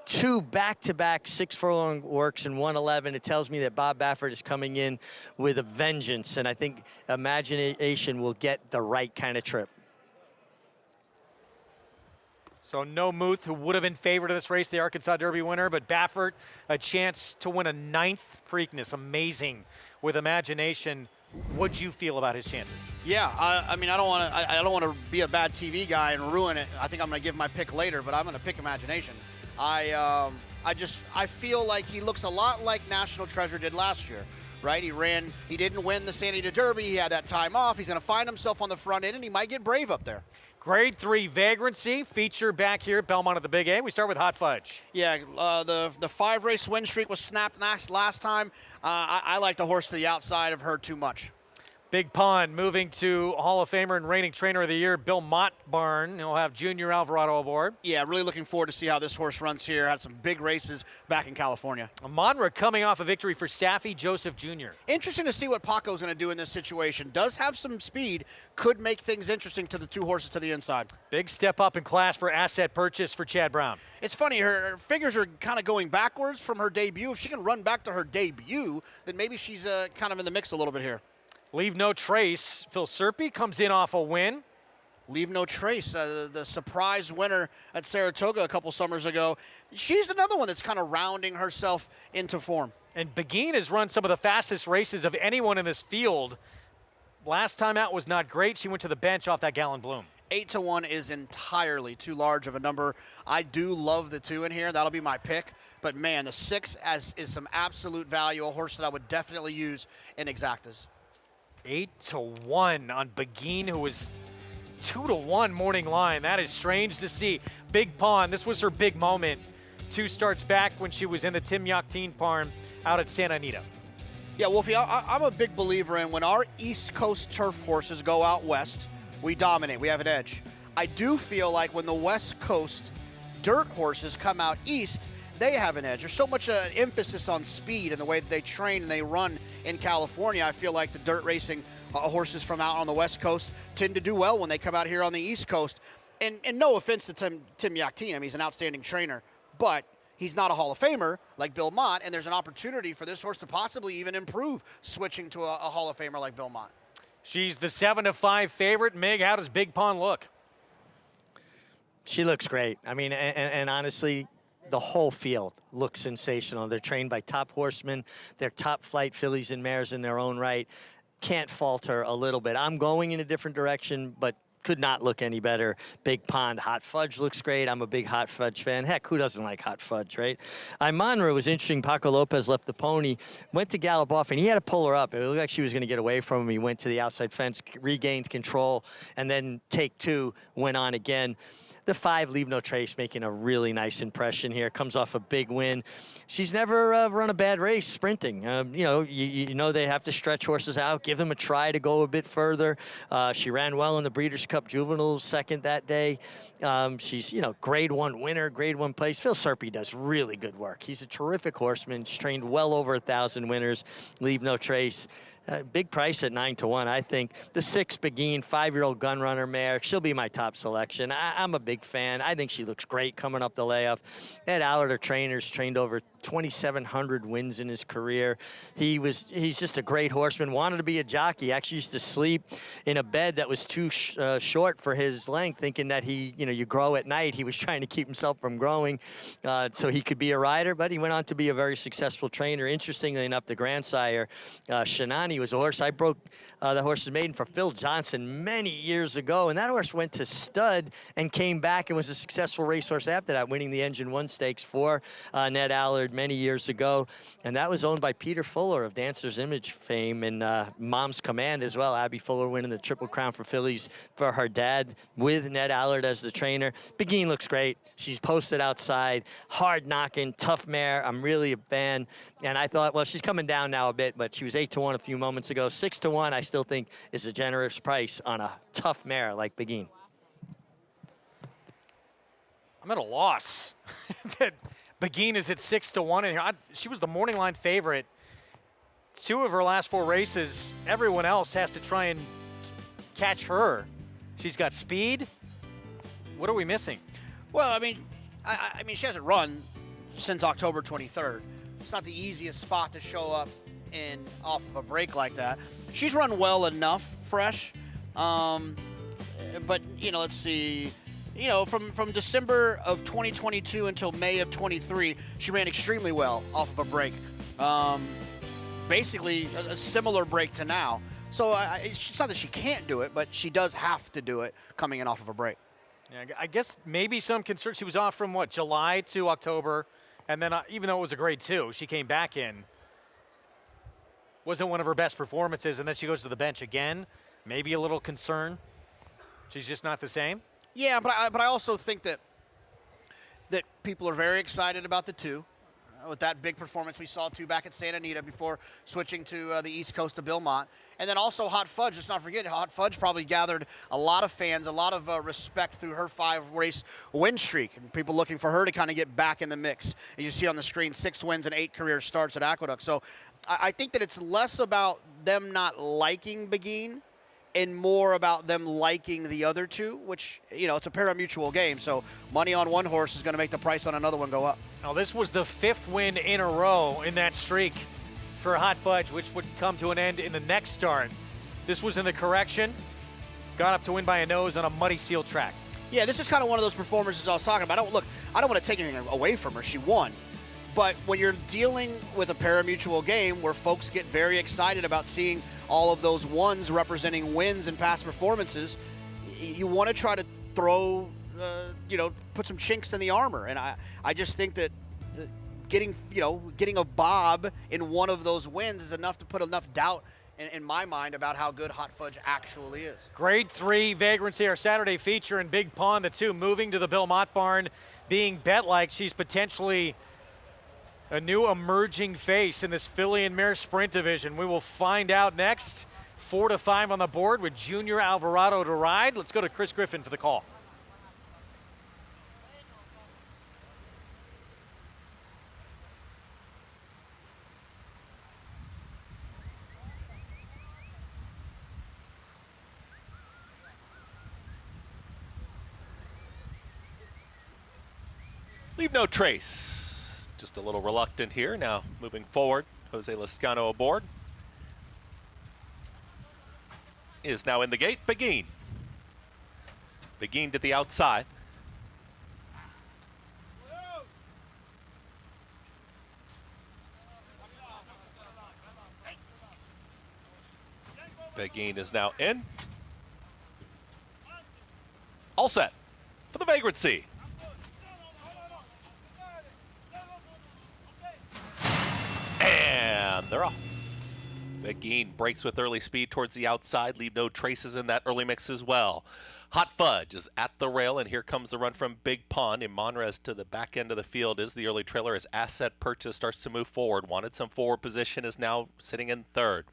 2 back-to-back 6 furlong works in 111. It tells me that Bob Baffert is coming in with a vengeance, and I think Imagination will get the right kind of trip. So no Muth, who would have been favored in this race, the Arkansas Derby winner, but Baffert, a chance to win a 9th Preakness. Amazing with Imagination. What'd you feel about his chances? Yeah, I don't want to be a bad TV guy and ruin it. I think I'm going to give my pick later, but I'm going to pick Imagination. I feel like he looks a lot like National Treasure did last year, right? He didn't win the San Diego Derby. He had that time off. He's going to find himself on the front end, and he might get brave up there. Grade 3 Vagrancy feature back here at Belmont at the Big A. We start with Hot Fudge. Yeah, the 5-race win streak was snapped last time. I like the horse to the outside of her too much. Big Pond moving to Hall of Famer and reigning trainer of the year, Bill Mottbarn. He'll have Junior Alvarado aboard. Yeah, really looking forward to see how this horse runs here. Had some big races back in California. Monra coming off a victory for Saffie Joseph Jr. Interesting to see what Paco's going to do in this situation. Does have some speed, could make things interesting to the 2 horses to the inside. Big step up in class for asset purchase for Chad Brown. It's funny, her figures are kind of going backwards from her debut. If she can run back to her debut, then maybe she's kind of in the mix a little bit here. Leave No Trace. Phil Serpe comes in off a win. Leave No Trace, the surprise winner at Saratoga a couple summers ago. She's another one that's kind of rounding herself into form. And Beguine has run some of the fastest races of anyone in this field. Last time out was not great. She went to the bench off that Gallon Bloom. 8-1 is entirely too large of a number. I do love the 2 in here. That'll be my pick. But, man, the 6 is some absolute value, a horse that I would definitely use in exactas. 8-1 on Beguine, who was 2-1 morning line. That is strange to see. Big Pawn, this was her big moment. 2 starts back when she was in the Tim Yachtine Farm out at Santa Anita. Yeah, Wolfie, I'm a big believer in when our East Coast turf horses go out west, we dominate, we have an edge. I do feel like when the West Coast dirt horses come out east, they have an edge. There's so much emphasis on speed and the way that they train and they run in California. I feel like the dirt racing horses from out on the West Coast tend to do well when they come out here on the East Coast. And no offense to Tim Yachtine, I mean, he's an outstanding trainer, but he's not a Hall of Famer like Bill Mott, and there's an opportunity for this horse to possibly even improve switching to a Hall of Famer like Bill Mott. She's the 7-5 favorite. Mig, how does Big Pawn look? She looks great. I mean, and honestly, the whole field looks sensational. They're trained by top horsemen. They're top flight fillies and mares in their own right. Can't falter a little bit. I'm going in a different direction, but could not look any better. Big Pond, Hot Fudge looks great. I'm a big Hot Fudge fan. Heck, who doesn't like Hot Fudge, right? Monroe was interesting. Paco Lopez left the pony, went to gallop off, and he had to pull her up. It looked like she was going to get away from him. He went to the outside fence, regained control, and then take 2 went on again. The 5, Leave No Trace, making a really nice impression here. Comes off a big win. She's never run a bad race sprinting. You know they have to stretch horses out, give them a try to go a bit further. She ran well in the Breeders' Cup Juvenile second that day. She's, grade 1 winner, grade 1 place. Phil Serpy does really good work. He's a terrific horseman. She's trained well over 1,000 winners. Leave No Trace. Big price at 9-1. I think the 6 Beguine, 5-year-old gun runner mare, she'll be my top selection. I'm a big fan. I think she looks great coming up the layoff. Ed Allard, her trainers, trained over 2,700 wins in his career. He's just a great horseman. Wanted to be a jockey. Actually used to sleep in a bed that was too short for his length, thinking that you grow at night. He was trying to keep himself from growing so he could be a rider, but he went on to be a very successful trainer. Interestingly enough, the grandsire, Shinani, was a horse I broke the horse's maiden for Phil Johnson many years ago, and that horse went to stud and came back and was a successful racehorse after that, winning the Engine 1 Stakes for Ned Allard many years ago, and that was owned by Peter Fuller of Dancer's Image fame and Mom's Command as well. Abby Fuller winning the Triple Crown for fillies for her dad with Ned Allard as the trainer. Beguine looks great. She's posted outside, hard knocking, tough mare. I'm really a fan, and I thought, well, she's coming down now a bit, but she was 8-1 a few moments ago. 6-1, I still think is a generous price on a tough mare like Beguine. I'm at a loss. That Beguine is at 6-1 in here. She was the morning line favorite. 2 of her last 4 races, everyone else has to try and catch her. She's got speed. What are we missing? Well, I mean, she hasn't run since October 23rd. It's not the easiest spot to show up in off of a break like that. She's run well enough fresh, but let's see. From December of 2022 until May of 23, she ran extremely well off of a break. Basically, a similar break to now. So it's not that she can't do it, but she does have to do it coming in off of a break. Yeah, I guess maybe some concern. She was off from, July to October, and then even though it was a grade 2, she came back in. Wasn't one of her best performances, and then she goes to the bench again. Maybe a little concern. She's just not the same. Yeah, but I also think that people are very excited about the 2. With that big performance we saw back at Santa Anita before switching to the East Coast of Bill Mott. And then also Hot Fudge, let's not forget, Hot Fudge probably gathered a lot of fans, a lot of respect through her 5-race win streak, and people looking for her to kind of get back in the mix. As you see on the screen, 6 wins and 8 career starts at Aqueduct. So I think that it's less about them not liking Beguine and more about them liking the other 2, which, it's a pari-mutuel game. So money on one horse is going to make the price on another one go up. Now, this was the 5th win in a row in that streak for Hot Fudge, which would come to an end in the next start. This was in the correction. Got up to win by a nose on a muddy seal track. Yeah, this is kind of one of those performances I was talking about. I don't want to take anything away from her. She won. But when you're dealing with a pari-mutuel game where folks get very excited about seeing all of those ones representing wins and past performances, you want to try to throw, put some chinks in the armor. And I just think that getting a bob in one of those wins is enough to put enough doubt in my mind about how good Hot Fudge actually is. Grade 3 Vagrancy, our Saturday feature, and Big Pond, the two moving to the Bill Mott barn, being bet like she's potentially a new emerging face in this filly and mare sprint division. We will find out next. 4 to 5 on the board with Junior Alvarado to ride. Let's go to Chris Griffin for the call. Leave No Trace. Just a little reluctant here. Now moving forward, Jose Lezcano aboard. Is now in the gate. Beguine. Beguine to the outside. Beguine is now in. All set for the Vagrancy. And they're off. Beguine breaks with early speed towards the outside. Leave No Traces in that early mix as well. Hot Fudge is at the rail, and here comes the run from Big Pond. Imanrez to the back end of the field is the early trailer as Asset Purchase starts to move forward. Wanted some forward position, is now sitting in third.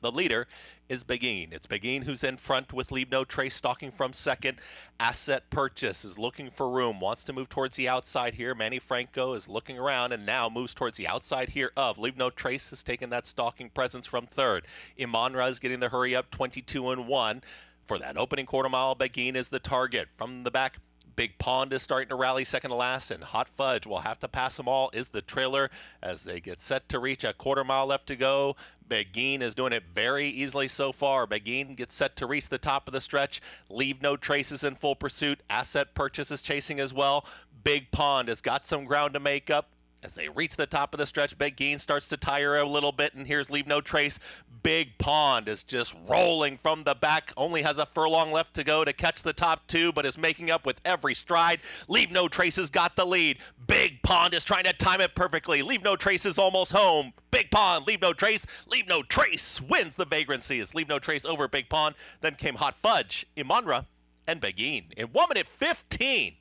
The leader is Beguine. It's Beguine who's in front with Leave No Trace stalking from second. Asset Purchase is looking for room, wants to move towards the outside here. Manny Franco is looking around and now moves towards the outside here of Leave No Trace has taken that stalking presence from third. Imanrez getting the hurry up 22-1. For that opening quarter mile, Beguine is the target. From the back, Big Pond is starting to rally second to last, and Hot Fudge will have to pass them all is the trailer as they get set to reach a quarter mile left to go. Beguine is doing it very easily so far. Beguine gets set to reach the top of the stretch. Leave No Traces in full pursuit. Asset Purchase is chasing as well. Big Pond has got some ground to make up. As they reach the top of the stretch, Beguine starts to tire a little bit, and here's Leave No Trace. Big Pond is just rolling from the back, only has a furlong left to go to catch the top two, but is making up with every stride. Leave No Trace has got the lead. Big Pond is trying to time it perfectly. Leave No Trace is almost home. Big Pond, Leave No Trace. Leave No Trace wins the Vagrancy. It's Leave No Trace over Big Pond. Then came Hot Fudge, Imanra, and Beguine in 1 minute 15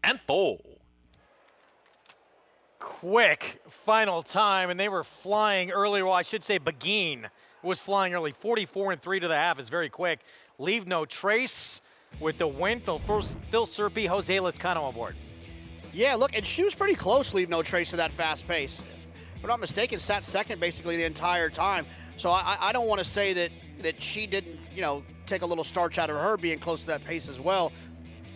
and 4. Quick final time, and they were flying early. Well, I should say Beguine was flying early. 44-3 to the half is very quick. Leave No Trace with the win. Phil Serpi, Jose Lezcano aboard. Yeah, look, and she was pretty close, Leave No Trace, to that fast pace. If I'm not mistaken, sat second basically the entire time. So I don't want to say that she didn't, take a little starch out of her being close to that pace as well.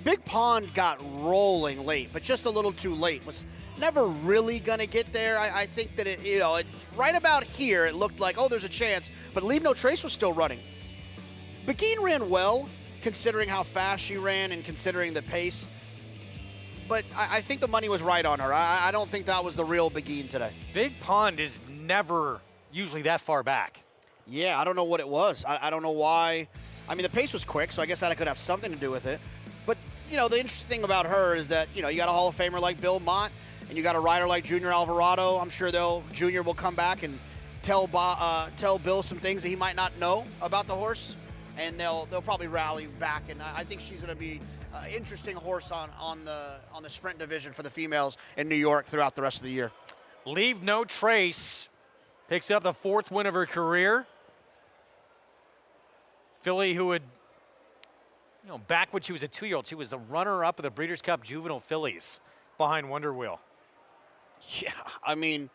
Big Pond got rolling late, but just a little too late. Was never really going to get there. I think that it right about here, it looked like, oh, there's a chance, but Leave No Trace was still running. Beguine ran well, considering how fast she ran and considering the pace, but I think the money was right on her. I don't think that was the real Beguine today. Big Pond is never usually that far back. Yeah, I don't know what it was. I don't know why. I mean, the pace was quick, so I guess that could have something to do with it. But, the interesting thing about her is that, you got a Hall of Famer like Bill Mott, and you got a rider like Junior Alvarado. I'm sure Junior will come back and tell Bill some things that he might not know about the horse, and they'll probably rally back. And I think she's going to be an interesting horse on the sprint division for the females in New York throughout the rest of the year. Leave No Trace picks up the 4th win of her career. Filly who would, back when she was a 2-year-old, she was the runner-up of the Breeders' Cup Juvenile Fillies behind Wonder Wheel. Yeah, I mean,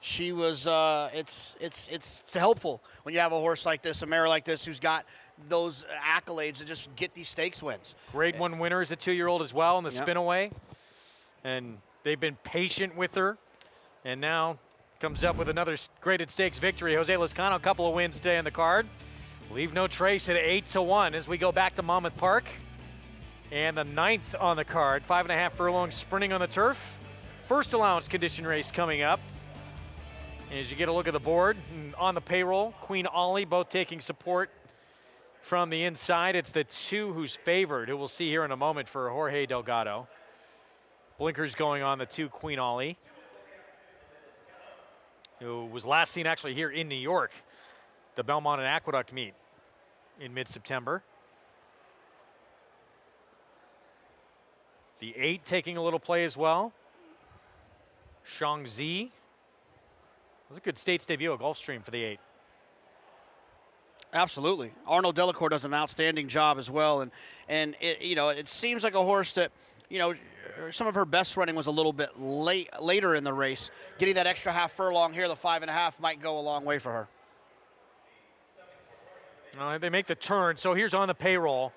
she was. It's helpful when you have a horse like this, a mare like this, who's got those accolades to just get these stakes wins. Grade 1 winner as a 2-year-old as well in the spin away, and they've been patient with her, and now comes up with another graded stakes victory. Jose Lezcano, a couple of wins today on the card. Leave No Trace at 8-1 as we go back to Monmouth Park, and the 9th on the card. 5.5 furlongs sprinting on the turf. First allowance condition race coming up. As you get a look at the board, on the payroll, Queen Ollie both taking support from the inside. It's the 2 who's favored, who we'll see here in a moment for Jorge Delgado. Blinkers going on the 2 Queen Ollie, who was last seen actually here in New York the Belmont and Aqueduct meet in mid-September. The 8 taking a little play as well. Shangzi. It was a good States debut at Gulfstream for the 8. Absolutely. Arnold Delacour does an outstanding job as well. And it, it seems like a horse that, some of her best running was a little bit later in the race. Getting that extra half furlong here, the 5.5, might go a long way for her. They make the turn. So here's on the payroll.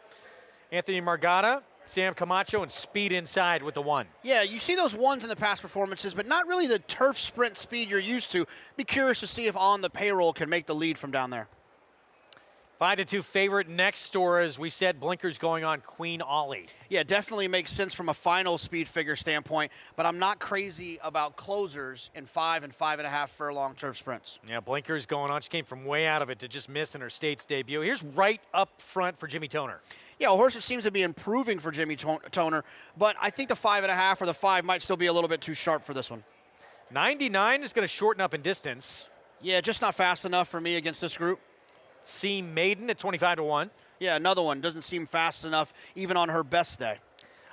Anthony Margata, Sam Camacho, and Speed Inside with the 1. Yeah, you see those 1s in the past performances, but not really the turf sprint speed you're used to. Be curious to see if on the payroll can make the lead from down there. 5-2 favorite next door, as we said, blinkers going on Queen Ollie. Yeah, definitely makes sense from a final speed figure standpoint, but I'm not crazy about closers in 5 and 5.5 furlong turf sprints. Yeah, blinkers going on. She came from way out of it to just miss in her States debut. Here's right up front for Jimmy Toner. Yeah, a horse that seems to be improving for Jimmy Toner, but I think the 5.5 or the 5 might still be a little bit too sharp for this one. 99 is going to shorten up in distance. Yeah, just not fast enough for me against this group. C Maiden at 25-1. Yeah, another one. Doesn't seem fast enough even on her best day.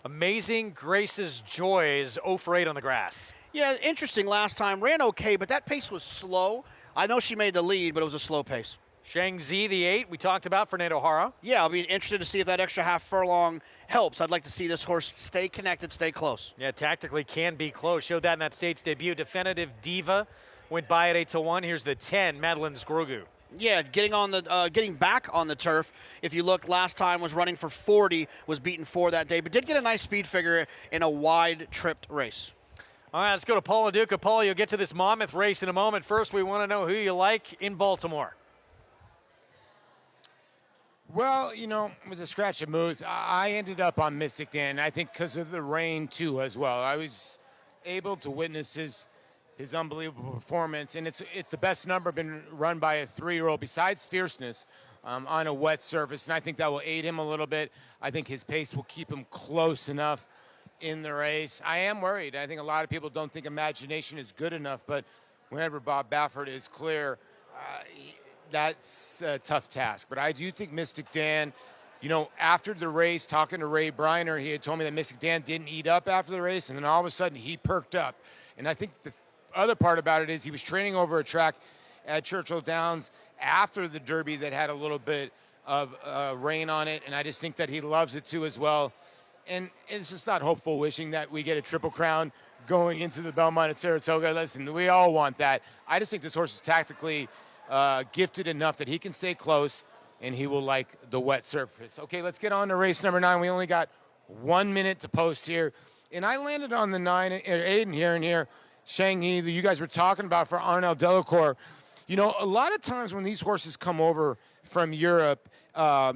Amazing Grace's Joys, 0 for 8 on the grass. Yeah, interesting last time. Ran okay, but that pace was slow. I know she made the lead, but it was a slow pace. Shangzi, the 8, we talked about, Fernando Hara. Yeah, I'll be interested to see if that extra half furlong helps. I'd like to see this horse stay connected, stay close. Yeah, tactically can be close. Showed that in that States debut. Definitive Diva went by at 8-1. Here's the 10, Madeline's Grogu. Yeah, getting back on the turf. If you look, last time was running for 40, was beaten 4 that day, but did get a nice speed figure in a wide tripped race. All right, let's go to Paula Duca. Paula, you'll get to this Monmouth race in a moment. First, we want to know who you like in Baltimore. Well, with the scratch of Muth, I ended up on Mystic Dan, I think because of the rain, too, as well. I was able to witness his unbelievable performance, and it's the best number been run by a 3-year-old besides Fierceness on a wet surface, and I think that will aid him a little bit. I think his pace will keep him close enough in the race. I am worried. I think a lot of people don't think Imagination is good enough, but whenever Bob Baffert is clear, that's a tough task. But I do think Mystic Dan, after the race, talking to Ray Briner, he had told me that Mystic Dan didn't eat up after the race, and then all of a sudden he perked up. And I think the other part about it is he was training over a track at Churchill Downs after the Derby that had a little bit of rain on it, and I just think that he loves it too as well. And it's just not hopeful wishing that we get a Triple Crown going into the Belmont at Saratoga. Listen, we all want that. I just think this horse is tactically gifted enough that he can stay close, and he will like the wet surface. Okay, let's get on to race number 9. We only got 1 minute to post here, and I landed on the 8 and here. Shanghi, that you guys were talking about for Arnold Delacour. A lot of times when these horses come over from Europe,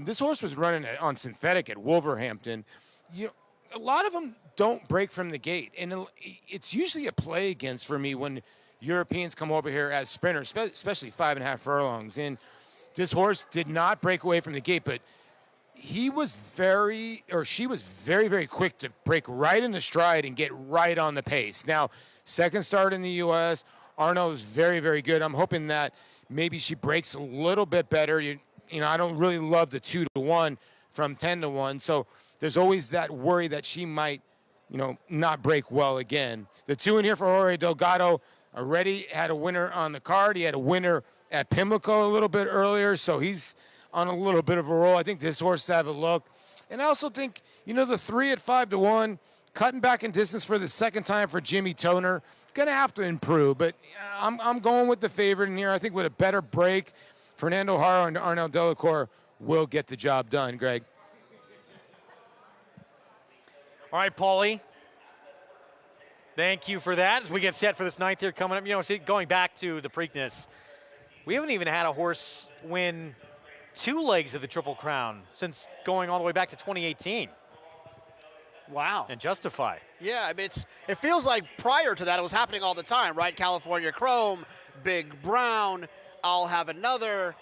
this horse was running on synthetic at Wolverhampton. A lot of them don't break from the gate, and it's usually a play against for me when Europeans come over here as sprinters, especially 5.5 furlongs. And this horse did not break away from the gate, but she was very, very quick to break right in the stride and get right on the pace. Now, second start in the U.S., Arnold is very, very good. I'm hoping that maybe she breaks a little bit better. I don't really love the 2-1 from 10-1, so there's always that worry that she might, not break well again. The 2 in here for Jorge Delgado already had a winner on the card. He had a winner at Pimlico a little bit earlier, so he's on a little bit of a roll. I think this horse have a look. And I also think, the 3 at 5-1, cutting back in distance for the second time for Jimmy Toner, going to have to improve. But I'm going with the favorite in here. I think with a better break, Fernando Hara and Arnold Delacour will get the job done, Greg. All right, Paulie. Thank you for that. As we get set for this 9th here coming up, going back to the Preakness, we haven't even had a horse win 2 legs of the Triple Crown since going all the way back to 2018. Wow. And Justify. Yeah, I mean, it feels like prior to that it was happening all the time, right? California Chrome, Big Brown, I'll Have Another.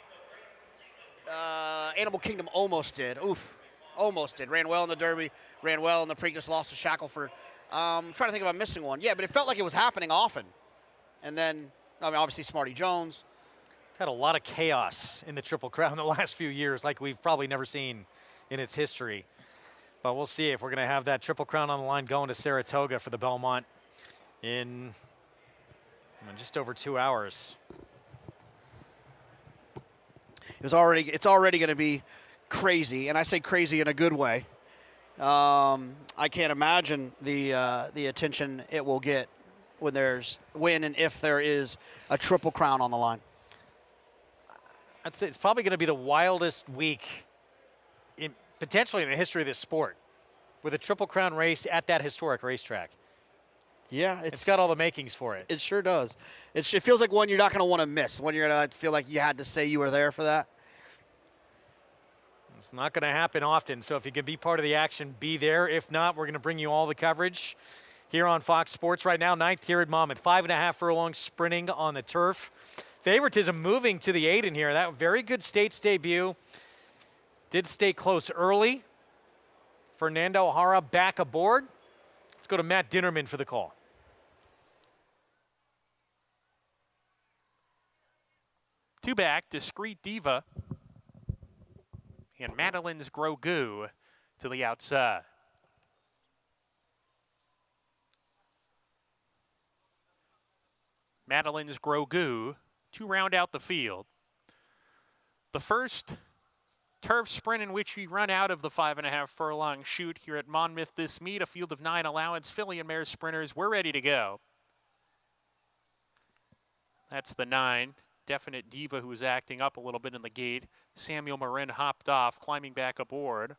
Animal Kingdom almost did. Oof, almost did. Ran well in the Derby, ran well in the Preakness, lost to Shackelford. I'm trying to think if I'm missing one. Yeah, but it felt like it was happening often. And then, obviously Smarty Jones. Had a lot of chaos in the Triple Crown the last few years, like we've probably never seen in its history. But we'll see if we're going to have that Triple Crown on the line going to Saratoga for the Belmont in just over 2 hours. It's already going to be crazy, and I say crazy in a good way. I can't imagine the attention it will get when and if there is a Triple Crown on the line. I'd say it's probably going to be the wildest week potentially in the history of this sport, with a Triple Crown race at that historic racetrack. Yeah, it's got all the makings for it. It sure does. It feels like one you're not going to want to miss, one you're going to feel like you had to say you were there for that. It's not going to happen often, so if you can be part of the action, be there. If not, we're going to bring you all the coverage here on Fox Sports right now. 9th here at Monmouth, 5.5 furlongs sprinting on the turf. Favoritism moving to the 8 in here. That very good States debut. Did stay close early. Fernando O'Hara back aboard. Let's go to Matt Dinnerman for the call. Two back, Discreet Diva and Madeline's Grogu to the outside. Madeline's Grogu to round out the field. The first turf sprint in which we run out of the 5.5 furlong chute here at Monmouth this meet. A field of 9 allowance filly and mare sprinters. We're ready to go. That's the 9. Definite Diva, who was acting up a little bit in the gate. Samuel Marin hopped off, climbing back aboard.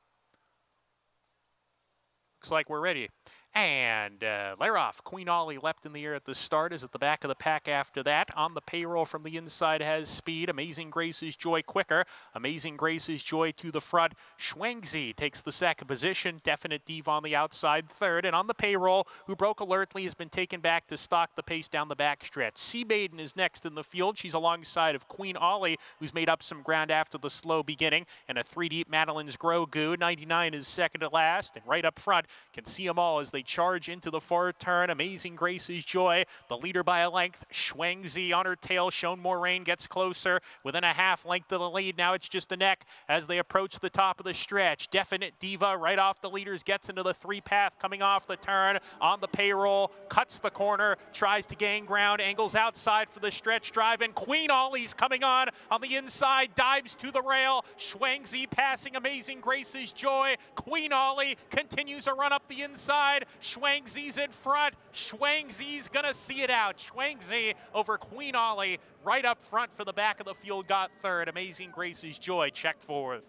Looks like we're ready. And Laroff, Queen Ollie leapt in the air at the start, is at the back of the pack after that. On the payroll from the inside has speed. Amazing Grace's Joy quicker. Amazing Grace's Joy to the front. Schwangzi takes the second position. Definite Diva on the outside third. And on the payroll, who broke alertly, has been taken back to stock the pace down the backstretch. Sea Maiden is next in the field. She's alongside of Queen Ollie, who's made up some ground after the slow beginning. And a 3-deep Madeline's Grogu. 99 is second to last. And right up front, can see them all as they charge into the forward turn. Amazing Grace's Joy, the leader by a length. Schwangzi on her tail. Sean Moraine gets closer within a half length of the lead. Now it's just a neck as they approach the top of the stretch. Definite Diva right off the leaders, gets into the 3-path coming off the turn. On the payroll, cuts the corner, tries to gain ground, angles outside for the stretch drive, and Queen Ollie's coming on the inside, dives to the rail. Schwangzi passing Amazing Grace's Joy. Queen Ollie continues to run up the inside. Schwangzi's in front. Schwangzi's gonna see it out. Schwangzi over Queen Ollie right up front for the back of the field, got third. Amazing Grace's Joy checked fourth.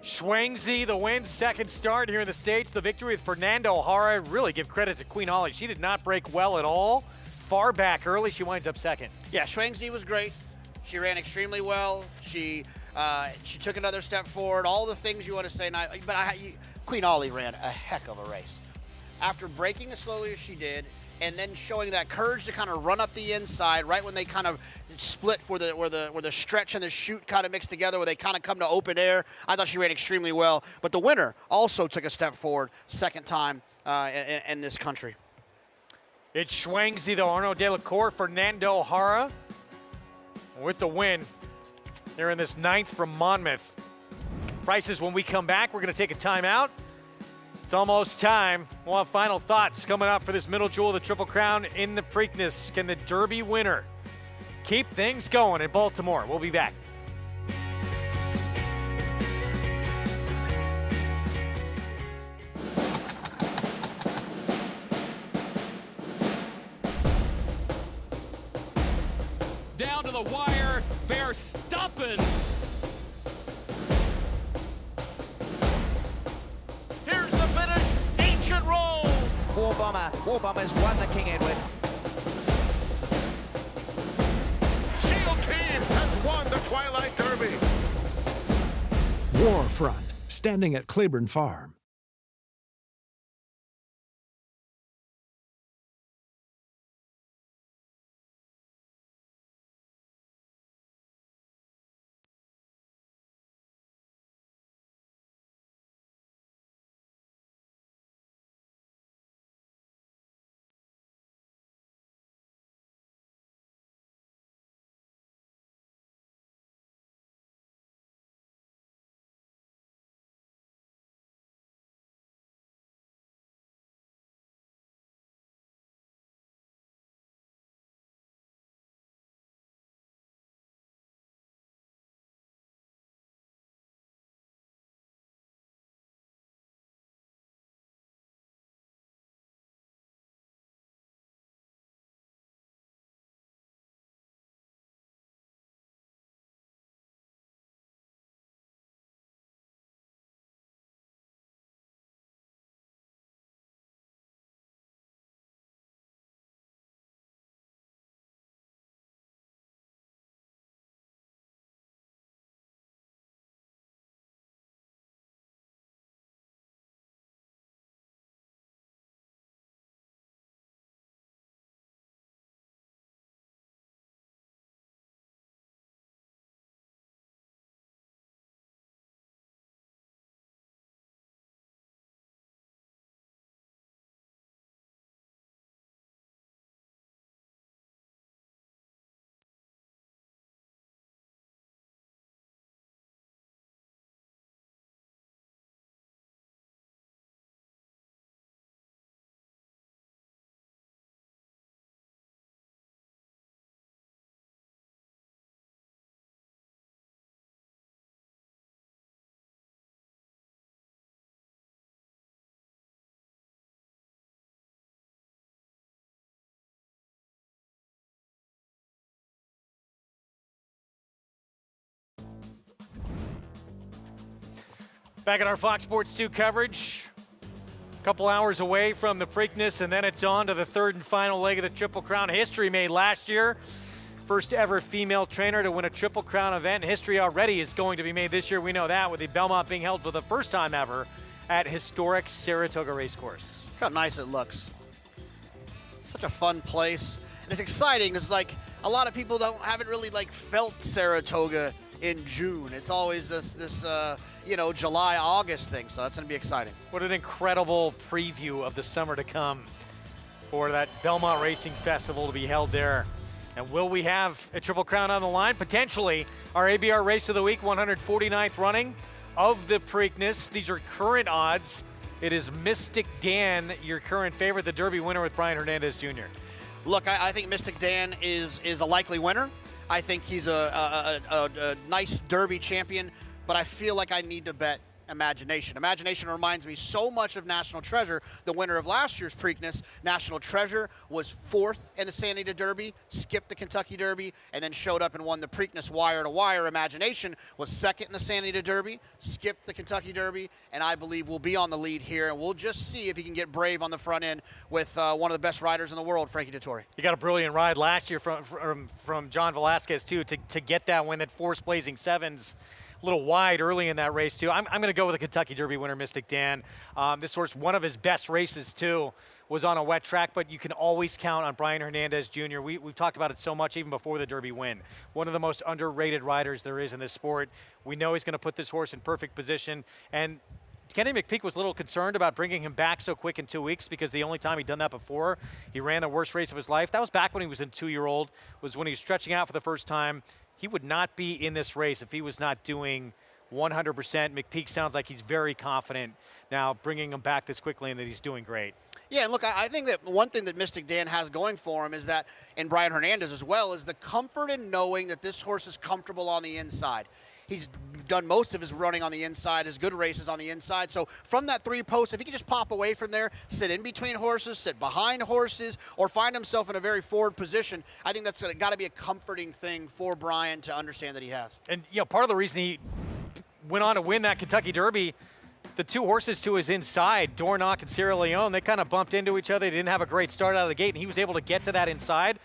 Schwangzi, the win, second start here in the States. The victory with Fernando O'Hara. Really give credit to Queen Ollie. She did not break well at all. Far back early, she winds up second. Yeah, Schwangzi was great. She ran extremely well. She took another step forward. All the things you want to say. Queen Ollie ran a heck of a race. After breaking as slowly as she did, and then showing that courage to kind of run up the inside right when they kind of split where the stretch and the chute kind of mixed together, where they kind of come to open air. I thought she ran extremely well. But the winner also took a step forward, second time in this country. It's Schwangzi, though. Arnaud Delacour, Fernando O'Hara with the win. They're in this 9th from Monmouth. Prices when we come back. We're going to take a timeout. It's almost time. We'll have final thoughts coming up for this middle jewel of the Triple Crown in the Preakness. Can the Derby winner keep things going in Baltimore? We'll be back. Down to the wire, Verstappen. Here's the finish, Ancient Roll. War Bomber's won the King Edward. SEAL Team has won the Twilight Derby. Warfront, standing at Claiborne Farm. Back at our Fox Sports 2 coverage. A couple hours away from the Preakness, and then it's on to the third and final leg of the Triple Crown. History made last year. First ever female trainer to win a Triple Crown event. History already is going to be made this year. We know that, with the Belmont being held for the first time ever at historic Saratoga Racecourse. Look how nice it looks. Such a fun place. And it's exciting because, like, a lot of people haven't really, like, felt Saratoga in June. It's always this July, August thing. So that's going to be exciting. What an incredible preview of the summer to come for that Belmont Racing Festival to be held there. And will we have a Triple Crown on the line? Potentially. Our ABR Race of the Week, 149th running of the Preakness. These are current odds. It is Mystic Dan, your current favorite, the Derby winner with Brian Hernandez Jr. Look, I think Mystic Dan is a likely winner. I think he's a nice Derby champion, but I feel like I need to bet Imagination. Imagination reminds me so much of National Treasure, the winner of last year's Preakness. National Treasure was 4th in the Santa Anita Derby, skipped the Kentucky Derby, and then showed up and won the Preakness wire to wire. Imagination was 2nd in the Santa Anita Derby, skipped the Kentucky Derby, and I believe will be on the lead here. And we'll just see if he can get brave on the front end with one of the best riders in the world, Frankie Dettori. He got a brilliant ride last year from John Velasquez, too, to get that win, that force blazing 7s. A little wide early in that race, too. I'm going to go with the Kentucky Derby winner, Mystic Dan. This horse, one of his best races, too, was on a wet track, but you can always count on Brian Hernandez Jr. We've talked about it so much even before the Derby win. One of the most underrated riders there is in this sport. We know he's going to put this horse in perfect position. And Kenny McPeek was a little concerned about bringing him back so quick in 2 weeks because the only time he'd done that before, he ran the worst race of his life. That was back when he was a 2-year-old, was when he was stretching out for the first time. He would not be in this race if he was not doing 100%. McPeak sounds like he's very confident now bringing him back this quickly and that he's doing great. Yeah, and look, I think that one thing that Mystic Dan has going for him is that, and Brian Hernandez as well, is the comfort in knowing that this horse is comfortable on the inside. He's done most of his running on the inside, his good races on the inside. So from that 3 post, if he can just pop away from there, sit in between horses, sit behind horses, or find himself in a very forward position, I think that's got to be a comforting thing for Brian to understand that he has. And, part of the reason he went on to win that Kentucky Derby, the 2 horses to his inside, Dornock and Sierra Leone, they kind of bumped into each other. They didn't have a great start out of the gate, and he was able to get to that inside.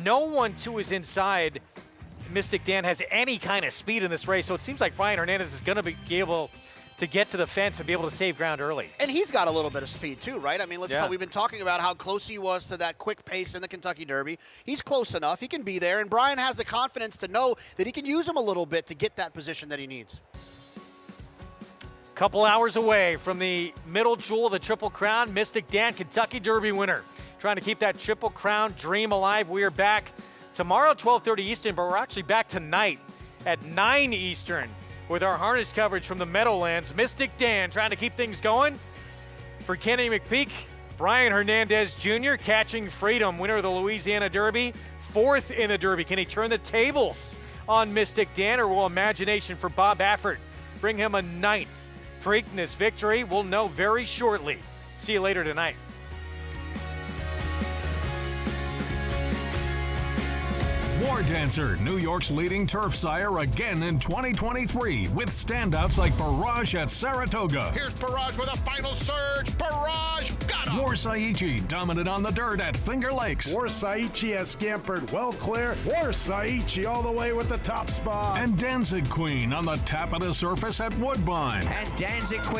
No one to his inside, Mystic Dan, has any kind of speed in this race, so it seems like Brian Hernandez is going to be able to get to the fence and be able to save ground early. And he's got a little bit of speed too, right? I mean, we've been talking about how close he was to that quick pace in the Kentucky Derby. He's close enough. He can be there, and Brian has the confidence to know that he can use him a little bit to get that position that he needs. Couple hours away from the middle jewel of the Triple Crown, Mystic Dan, Kentucky Derby winner. Trying to keep that Triple Crown dream alive. We are back tomorrow, 12:30 Eastern, but we're actually back tonight at 9 Eastern with our harness coverage from the Meadowlands. Mystic Dan trying to keep things going. For Kenny McPeak, Brian Hernandez Jr., Catching Freedom, winner of the Louisiana Derby, 4th in the Derby. Can he turn the tables on Mystic Dan, or will Imagination for Bob Baffert bring him a 9th Preakness victory? We'll know very shortly. See you later tonight. War Dancer, New York's leading turf sire again in 2023 with standouts like Barrage at Saratoga. Here's Barrage with a final surge. Barrage got him. Warsaichi dominant on the dirt at Finger Lakes. Warsaichi has scampered well clear. Warsaichi all the way with the top spot. And Danzig Queen on the tap of the surface at Woodbine. And Danzig Queen